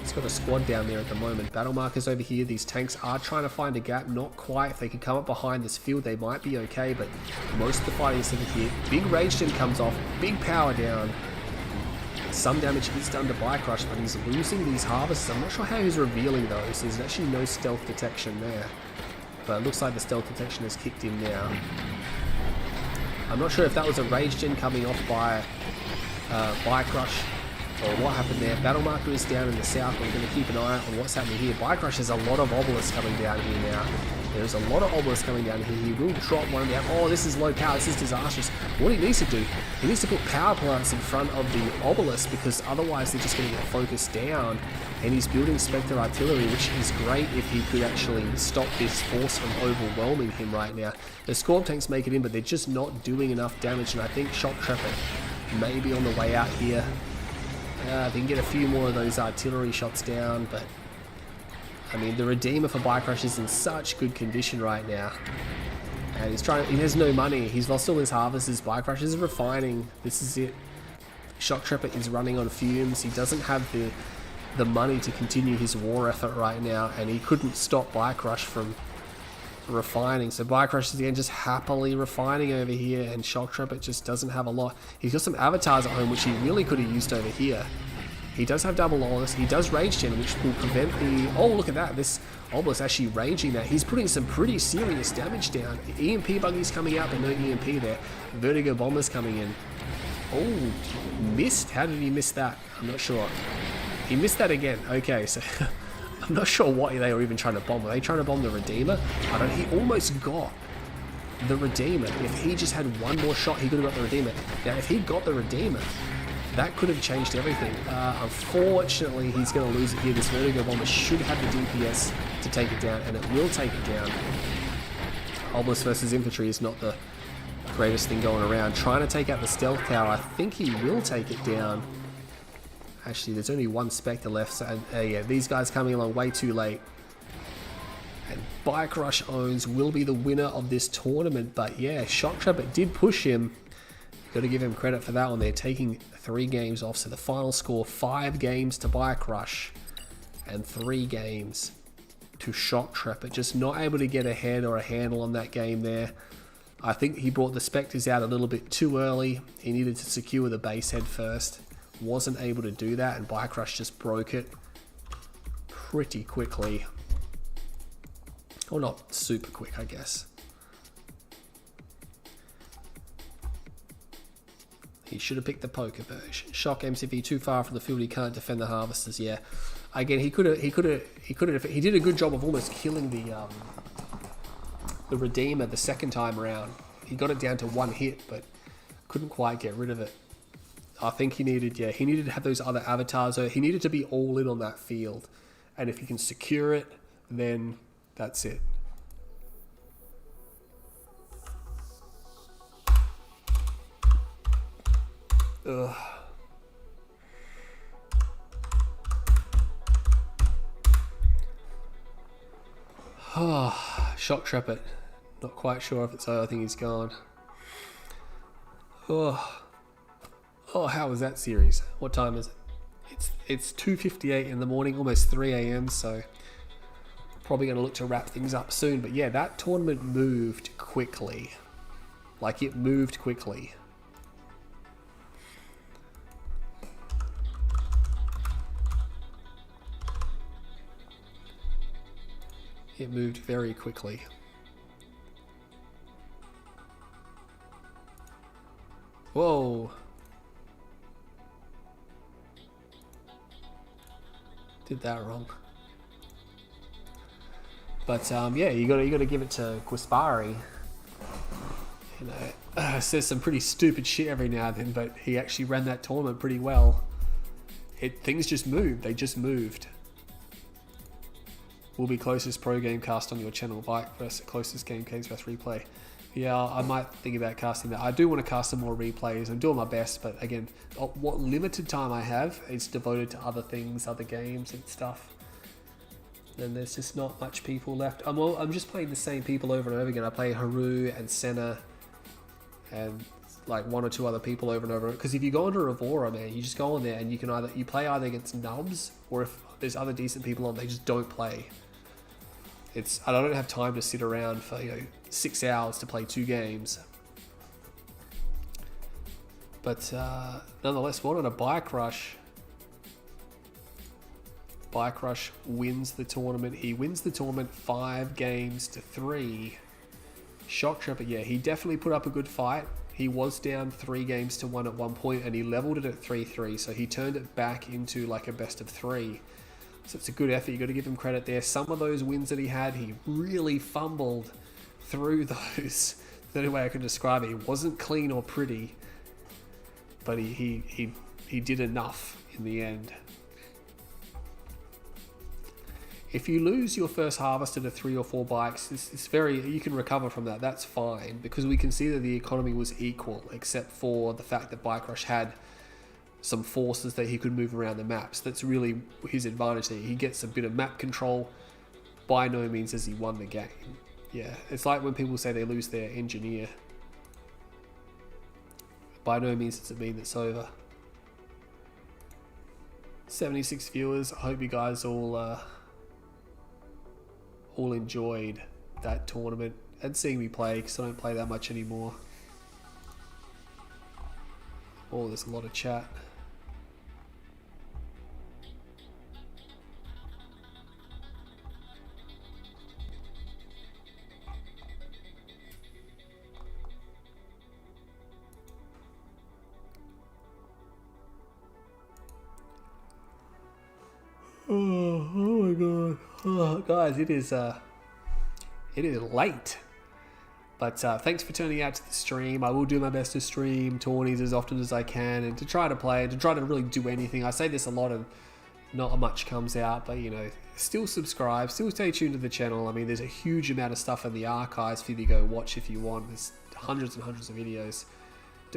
He's got a squad down there at the moment. Battle markers over here. These tanks are trying to find a gap. Not quite. If they could come up behind this field, they might be okay, but most of the fighting is over here. Big rage gen comes off. Big power down. Some damage is done to Bicrush, but he's losing these harvests. I'm not sure how he's revealing those. So there's actually no stealth detection there. But it looks like the stealth detection has kicked in now. I'm not sure if that was a rage gen coming off by Bicrush or what happened there. Battle marker is down in the south. We're going to keep an eye on what's happening here. Bicrush has a lot of obelisks coming down here now. There's a lot of obelisks coming down here. He will drop one down. Oh, this is low power. This is disastrous. What he needs to do, he needs to put power plants in front of the obelisk because otherwise they're just going to get focused down. And he's building Spectre artillery, which is great if he could actually stop this force from overwhelming him right now. The Scorp tanks make it in, but they're just not doing enough damage. And I think Shock Trooper may be on the way out here. They can get a few more of those artillery shots down, but I mean, the Redeemer for Bicrush is in such good condition right now. And he has no money. He's lost all his harvests. Bicrush is refining. This is it. Shock Trooper is running on fumes. He doesn't have the money to continue his war effort right now, and he couldn't stop Bicrush from refining. So Bicrush is again just happily refining over here, and Shock Trooper just doesn't have a lot. He's got some avatars at home, which he really could have used over here. He does have double obelisk. He does rage gen, which will prevent the... Oh, look at that. This obelisk actually raging that. He's putting some pretty serious damage down. EMP buggies coming out, but no EMP there. Vertigo bombers coming in. Oh, missed? How did he miss that? I'm not sure. He missed that again. Okay, so... I'm not sure what they were even trying to bomb. Were they trying to bomb the Redeemer? I don't... He almost got the Redeemer. If he just had one more shot, he could have got the Redeemer. Now, if he got the Redeemer... That could have changed everything. Unfortunately, he's going to lose it here. This Vertigo Bomber should have the DPS to take it down, and it will take it down. Obelisk versus Infantry is not the greatest thing going around. Trying to take out the Stealth Tower. I think he will take it down. Actually, there's only one Spectre left, so yeah, these guys coming along way too late. And Bicrush owns will be the winner of this tournament, but yeah, Shock Trooper did push him. Got to give him credit for that one. They're taking 3 games off. So the final score, 5 games to Bicrush and 3 games to Shock Trooper. Just not able to get ahead or a handle on that game there. I think he brought the Spectres out a little bit too early. He needed to secure the base head first. Wasn't able to do that, and Bicrush just broke it pretty quickly. Or not super quick, I guess. He should have picked the poker version. Shock MCV too far from the field. He can't defend the harvesters. Yeah, again, he did a good job of almost killing the Redeemer the second time around. He got it down to 1 hit, but couldn't quite get rid of it. I think he needed to have those other avatars. He needed to be all in on that field, and if he can secure it, then that's it. Ugh. Oh, Shock Trepid. Not quite sure if it's over. I think he's gone. Oh, how was that series? What time is it? It's 2:58 in the morning, almost 3 a.m. So probably going to look to wrap things up soon. But yeah, that tournament moved quickly. Like, it moved quickly. It moved very quickly. Whoa. Did that wrong. But yeah, you gotta give it to GwaspaRi. You know, says some pretty stupid shit every now and then, but he actually ran that tournament pretty well. Things just moved. They just moved. Will be closest pro game cast on your channel. Bike versus closest game case versus replay. Yeah, I might think about casting that. I do want to cast some more replays. I'm doing my best, but again, what limited time I have is devoted to other things, other games and stuff. And there's just not much people left. I'm just playing the same people over and over again. I play Haru and Senna and like one or two other people over and over. Because if you go into Revora, man, you just go on there and you can play either against nubs, or if there's other decent people on, they just don't play. I don't have time to sit around for 6 hours to play 2 games. But nonetheless, what on a Bike Rush. Bike Rush wins the tournament. He wins the tournament 5 games to 3. Shock Trepid, yeah, he definitely put up a good fight. He was down 3 games to 1 at one point, and he leveled it at 3-3. So he turned it back into like a best of 3. So it's a good effort. You got to give him credit there. Some of those wins that he had, he really fumbled through those. The only way I can describe it. It wasn't clean or pretty, but he did enough in the end. If you lose your first harvester to 3 or 4 bikes, you can recover from that. That's fine, because we can see that the economy was equal, except for the fact that Bike Rush had some forces that he could move around the maps. That's really his advantage there. He gets a bit of map control. By no means has he won the game. Yeah, it's like when people say they lose their engineer. By no means does it mean it's over. 76 viewers. I hope you guys all enjoyed that tournament and seeing me play, because I don't play that much anymore. Oh, there's a lot of chat. Oh my god. Oh, guys, it is late. But thanks for turning out to the stream. I will do my best to stream tourneys as often as I can, and to try to play, to try to really do anything. I say this a lot and not much comes out, but still subscribe, still stay tuned to the channel. I mean, there's a huge amount of stuff in the archives for you to go watch if you want. There's hundreds and hundreds of videos.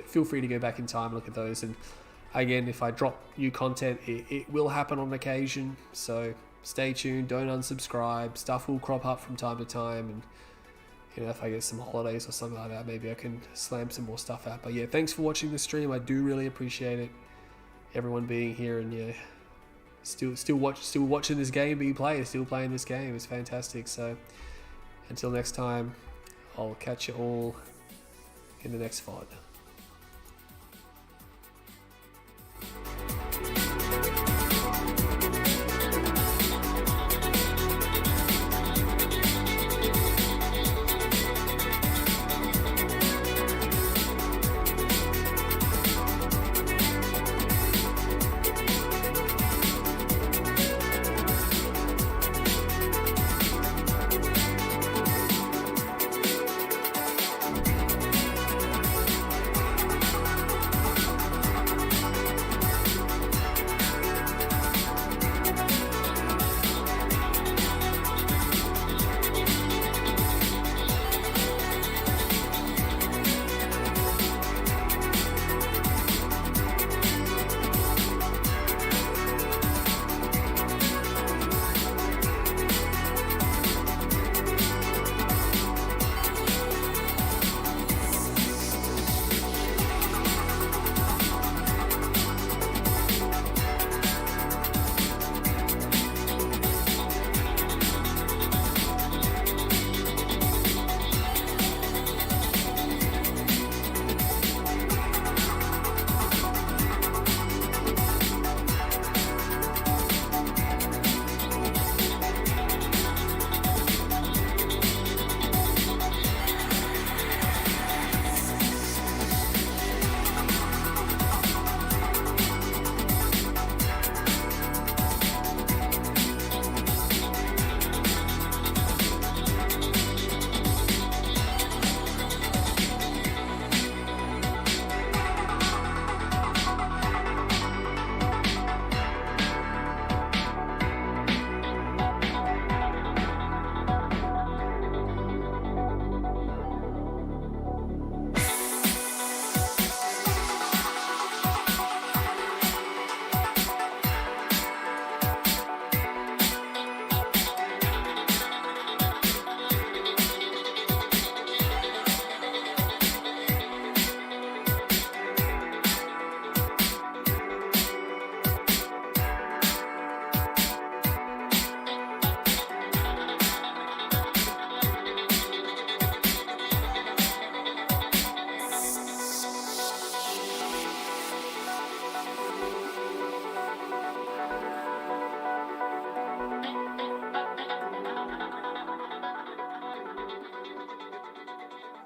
Feel free to go back in time and look at those. And again, if I drop new content, it will happen on occasion. So stay tuned, don't unsubscribe. Stuff will crop up from time to time, and if I get some holidays or something like that, maybe I can slam some more stuff out. But yeah, thanks for watching the stream. I do really appreciate it. Everyone being here and still watching this game being played, still playing this game. It's fantastic. So until next time, I'll catch you all in the next VOD.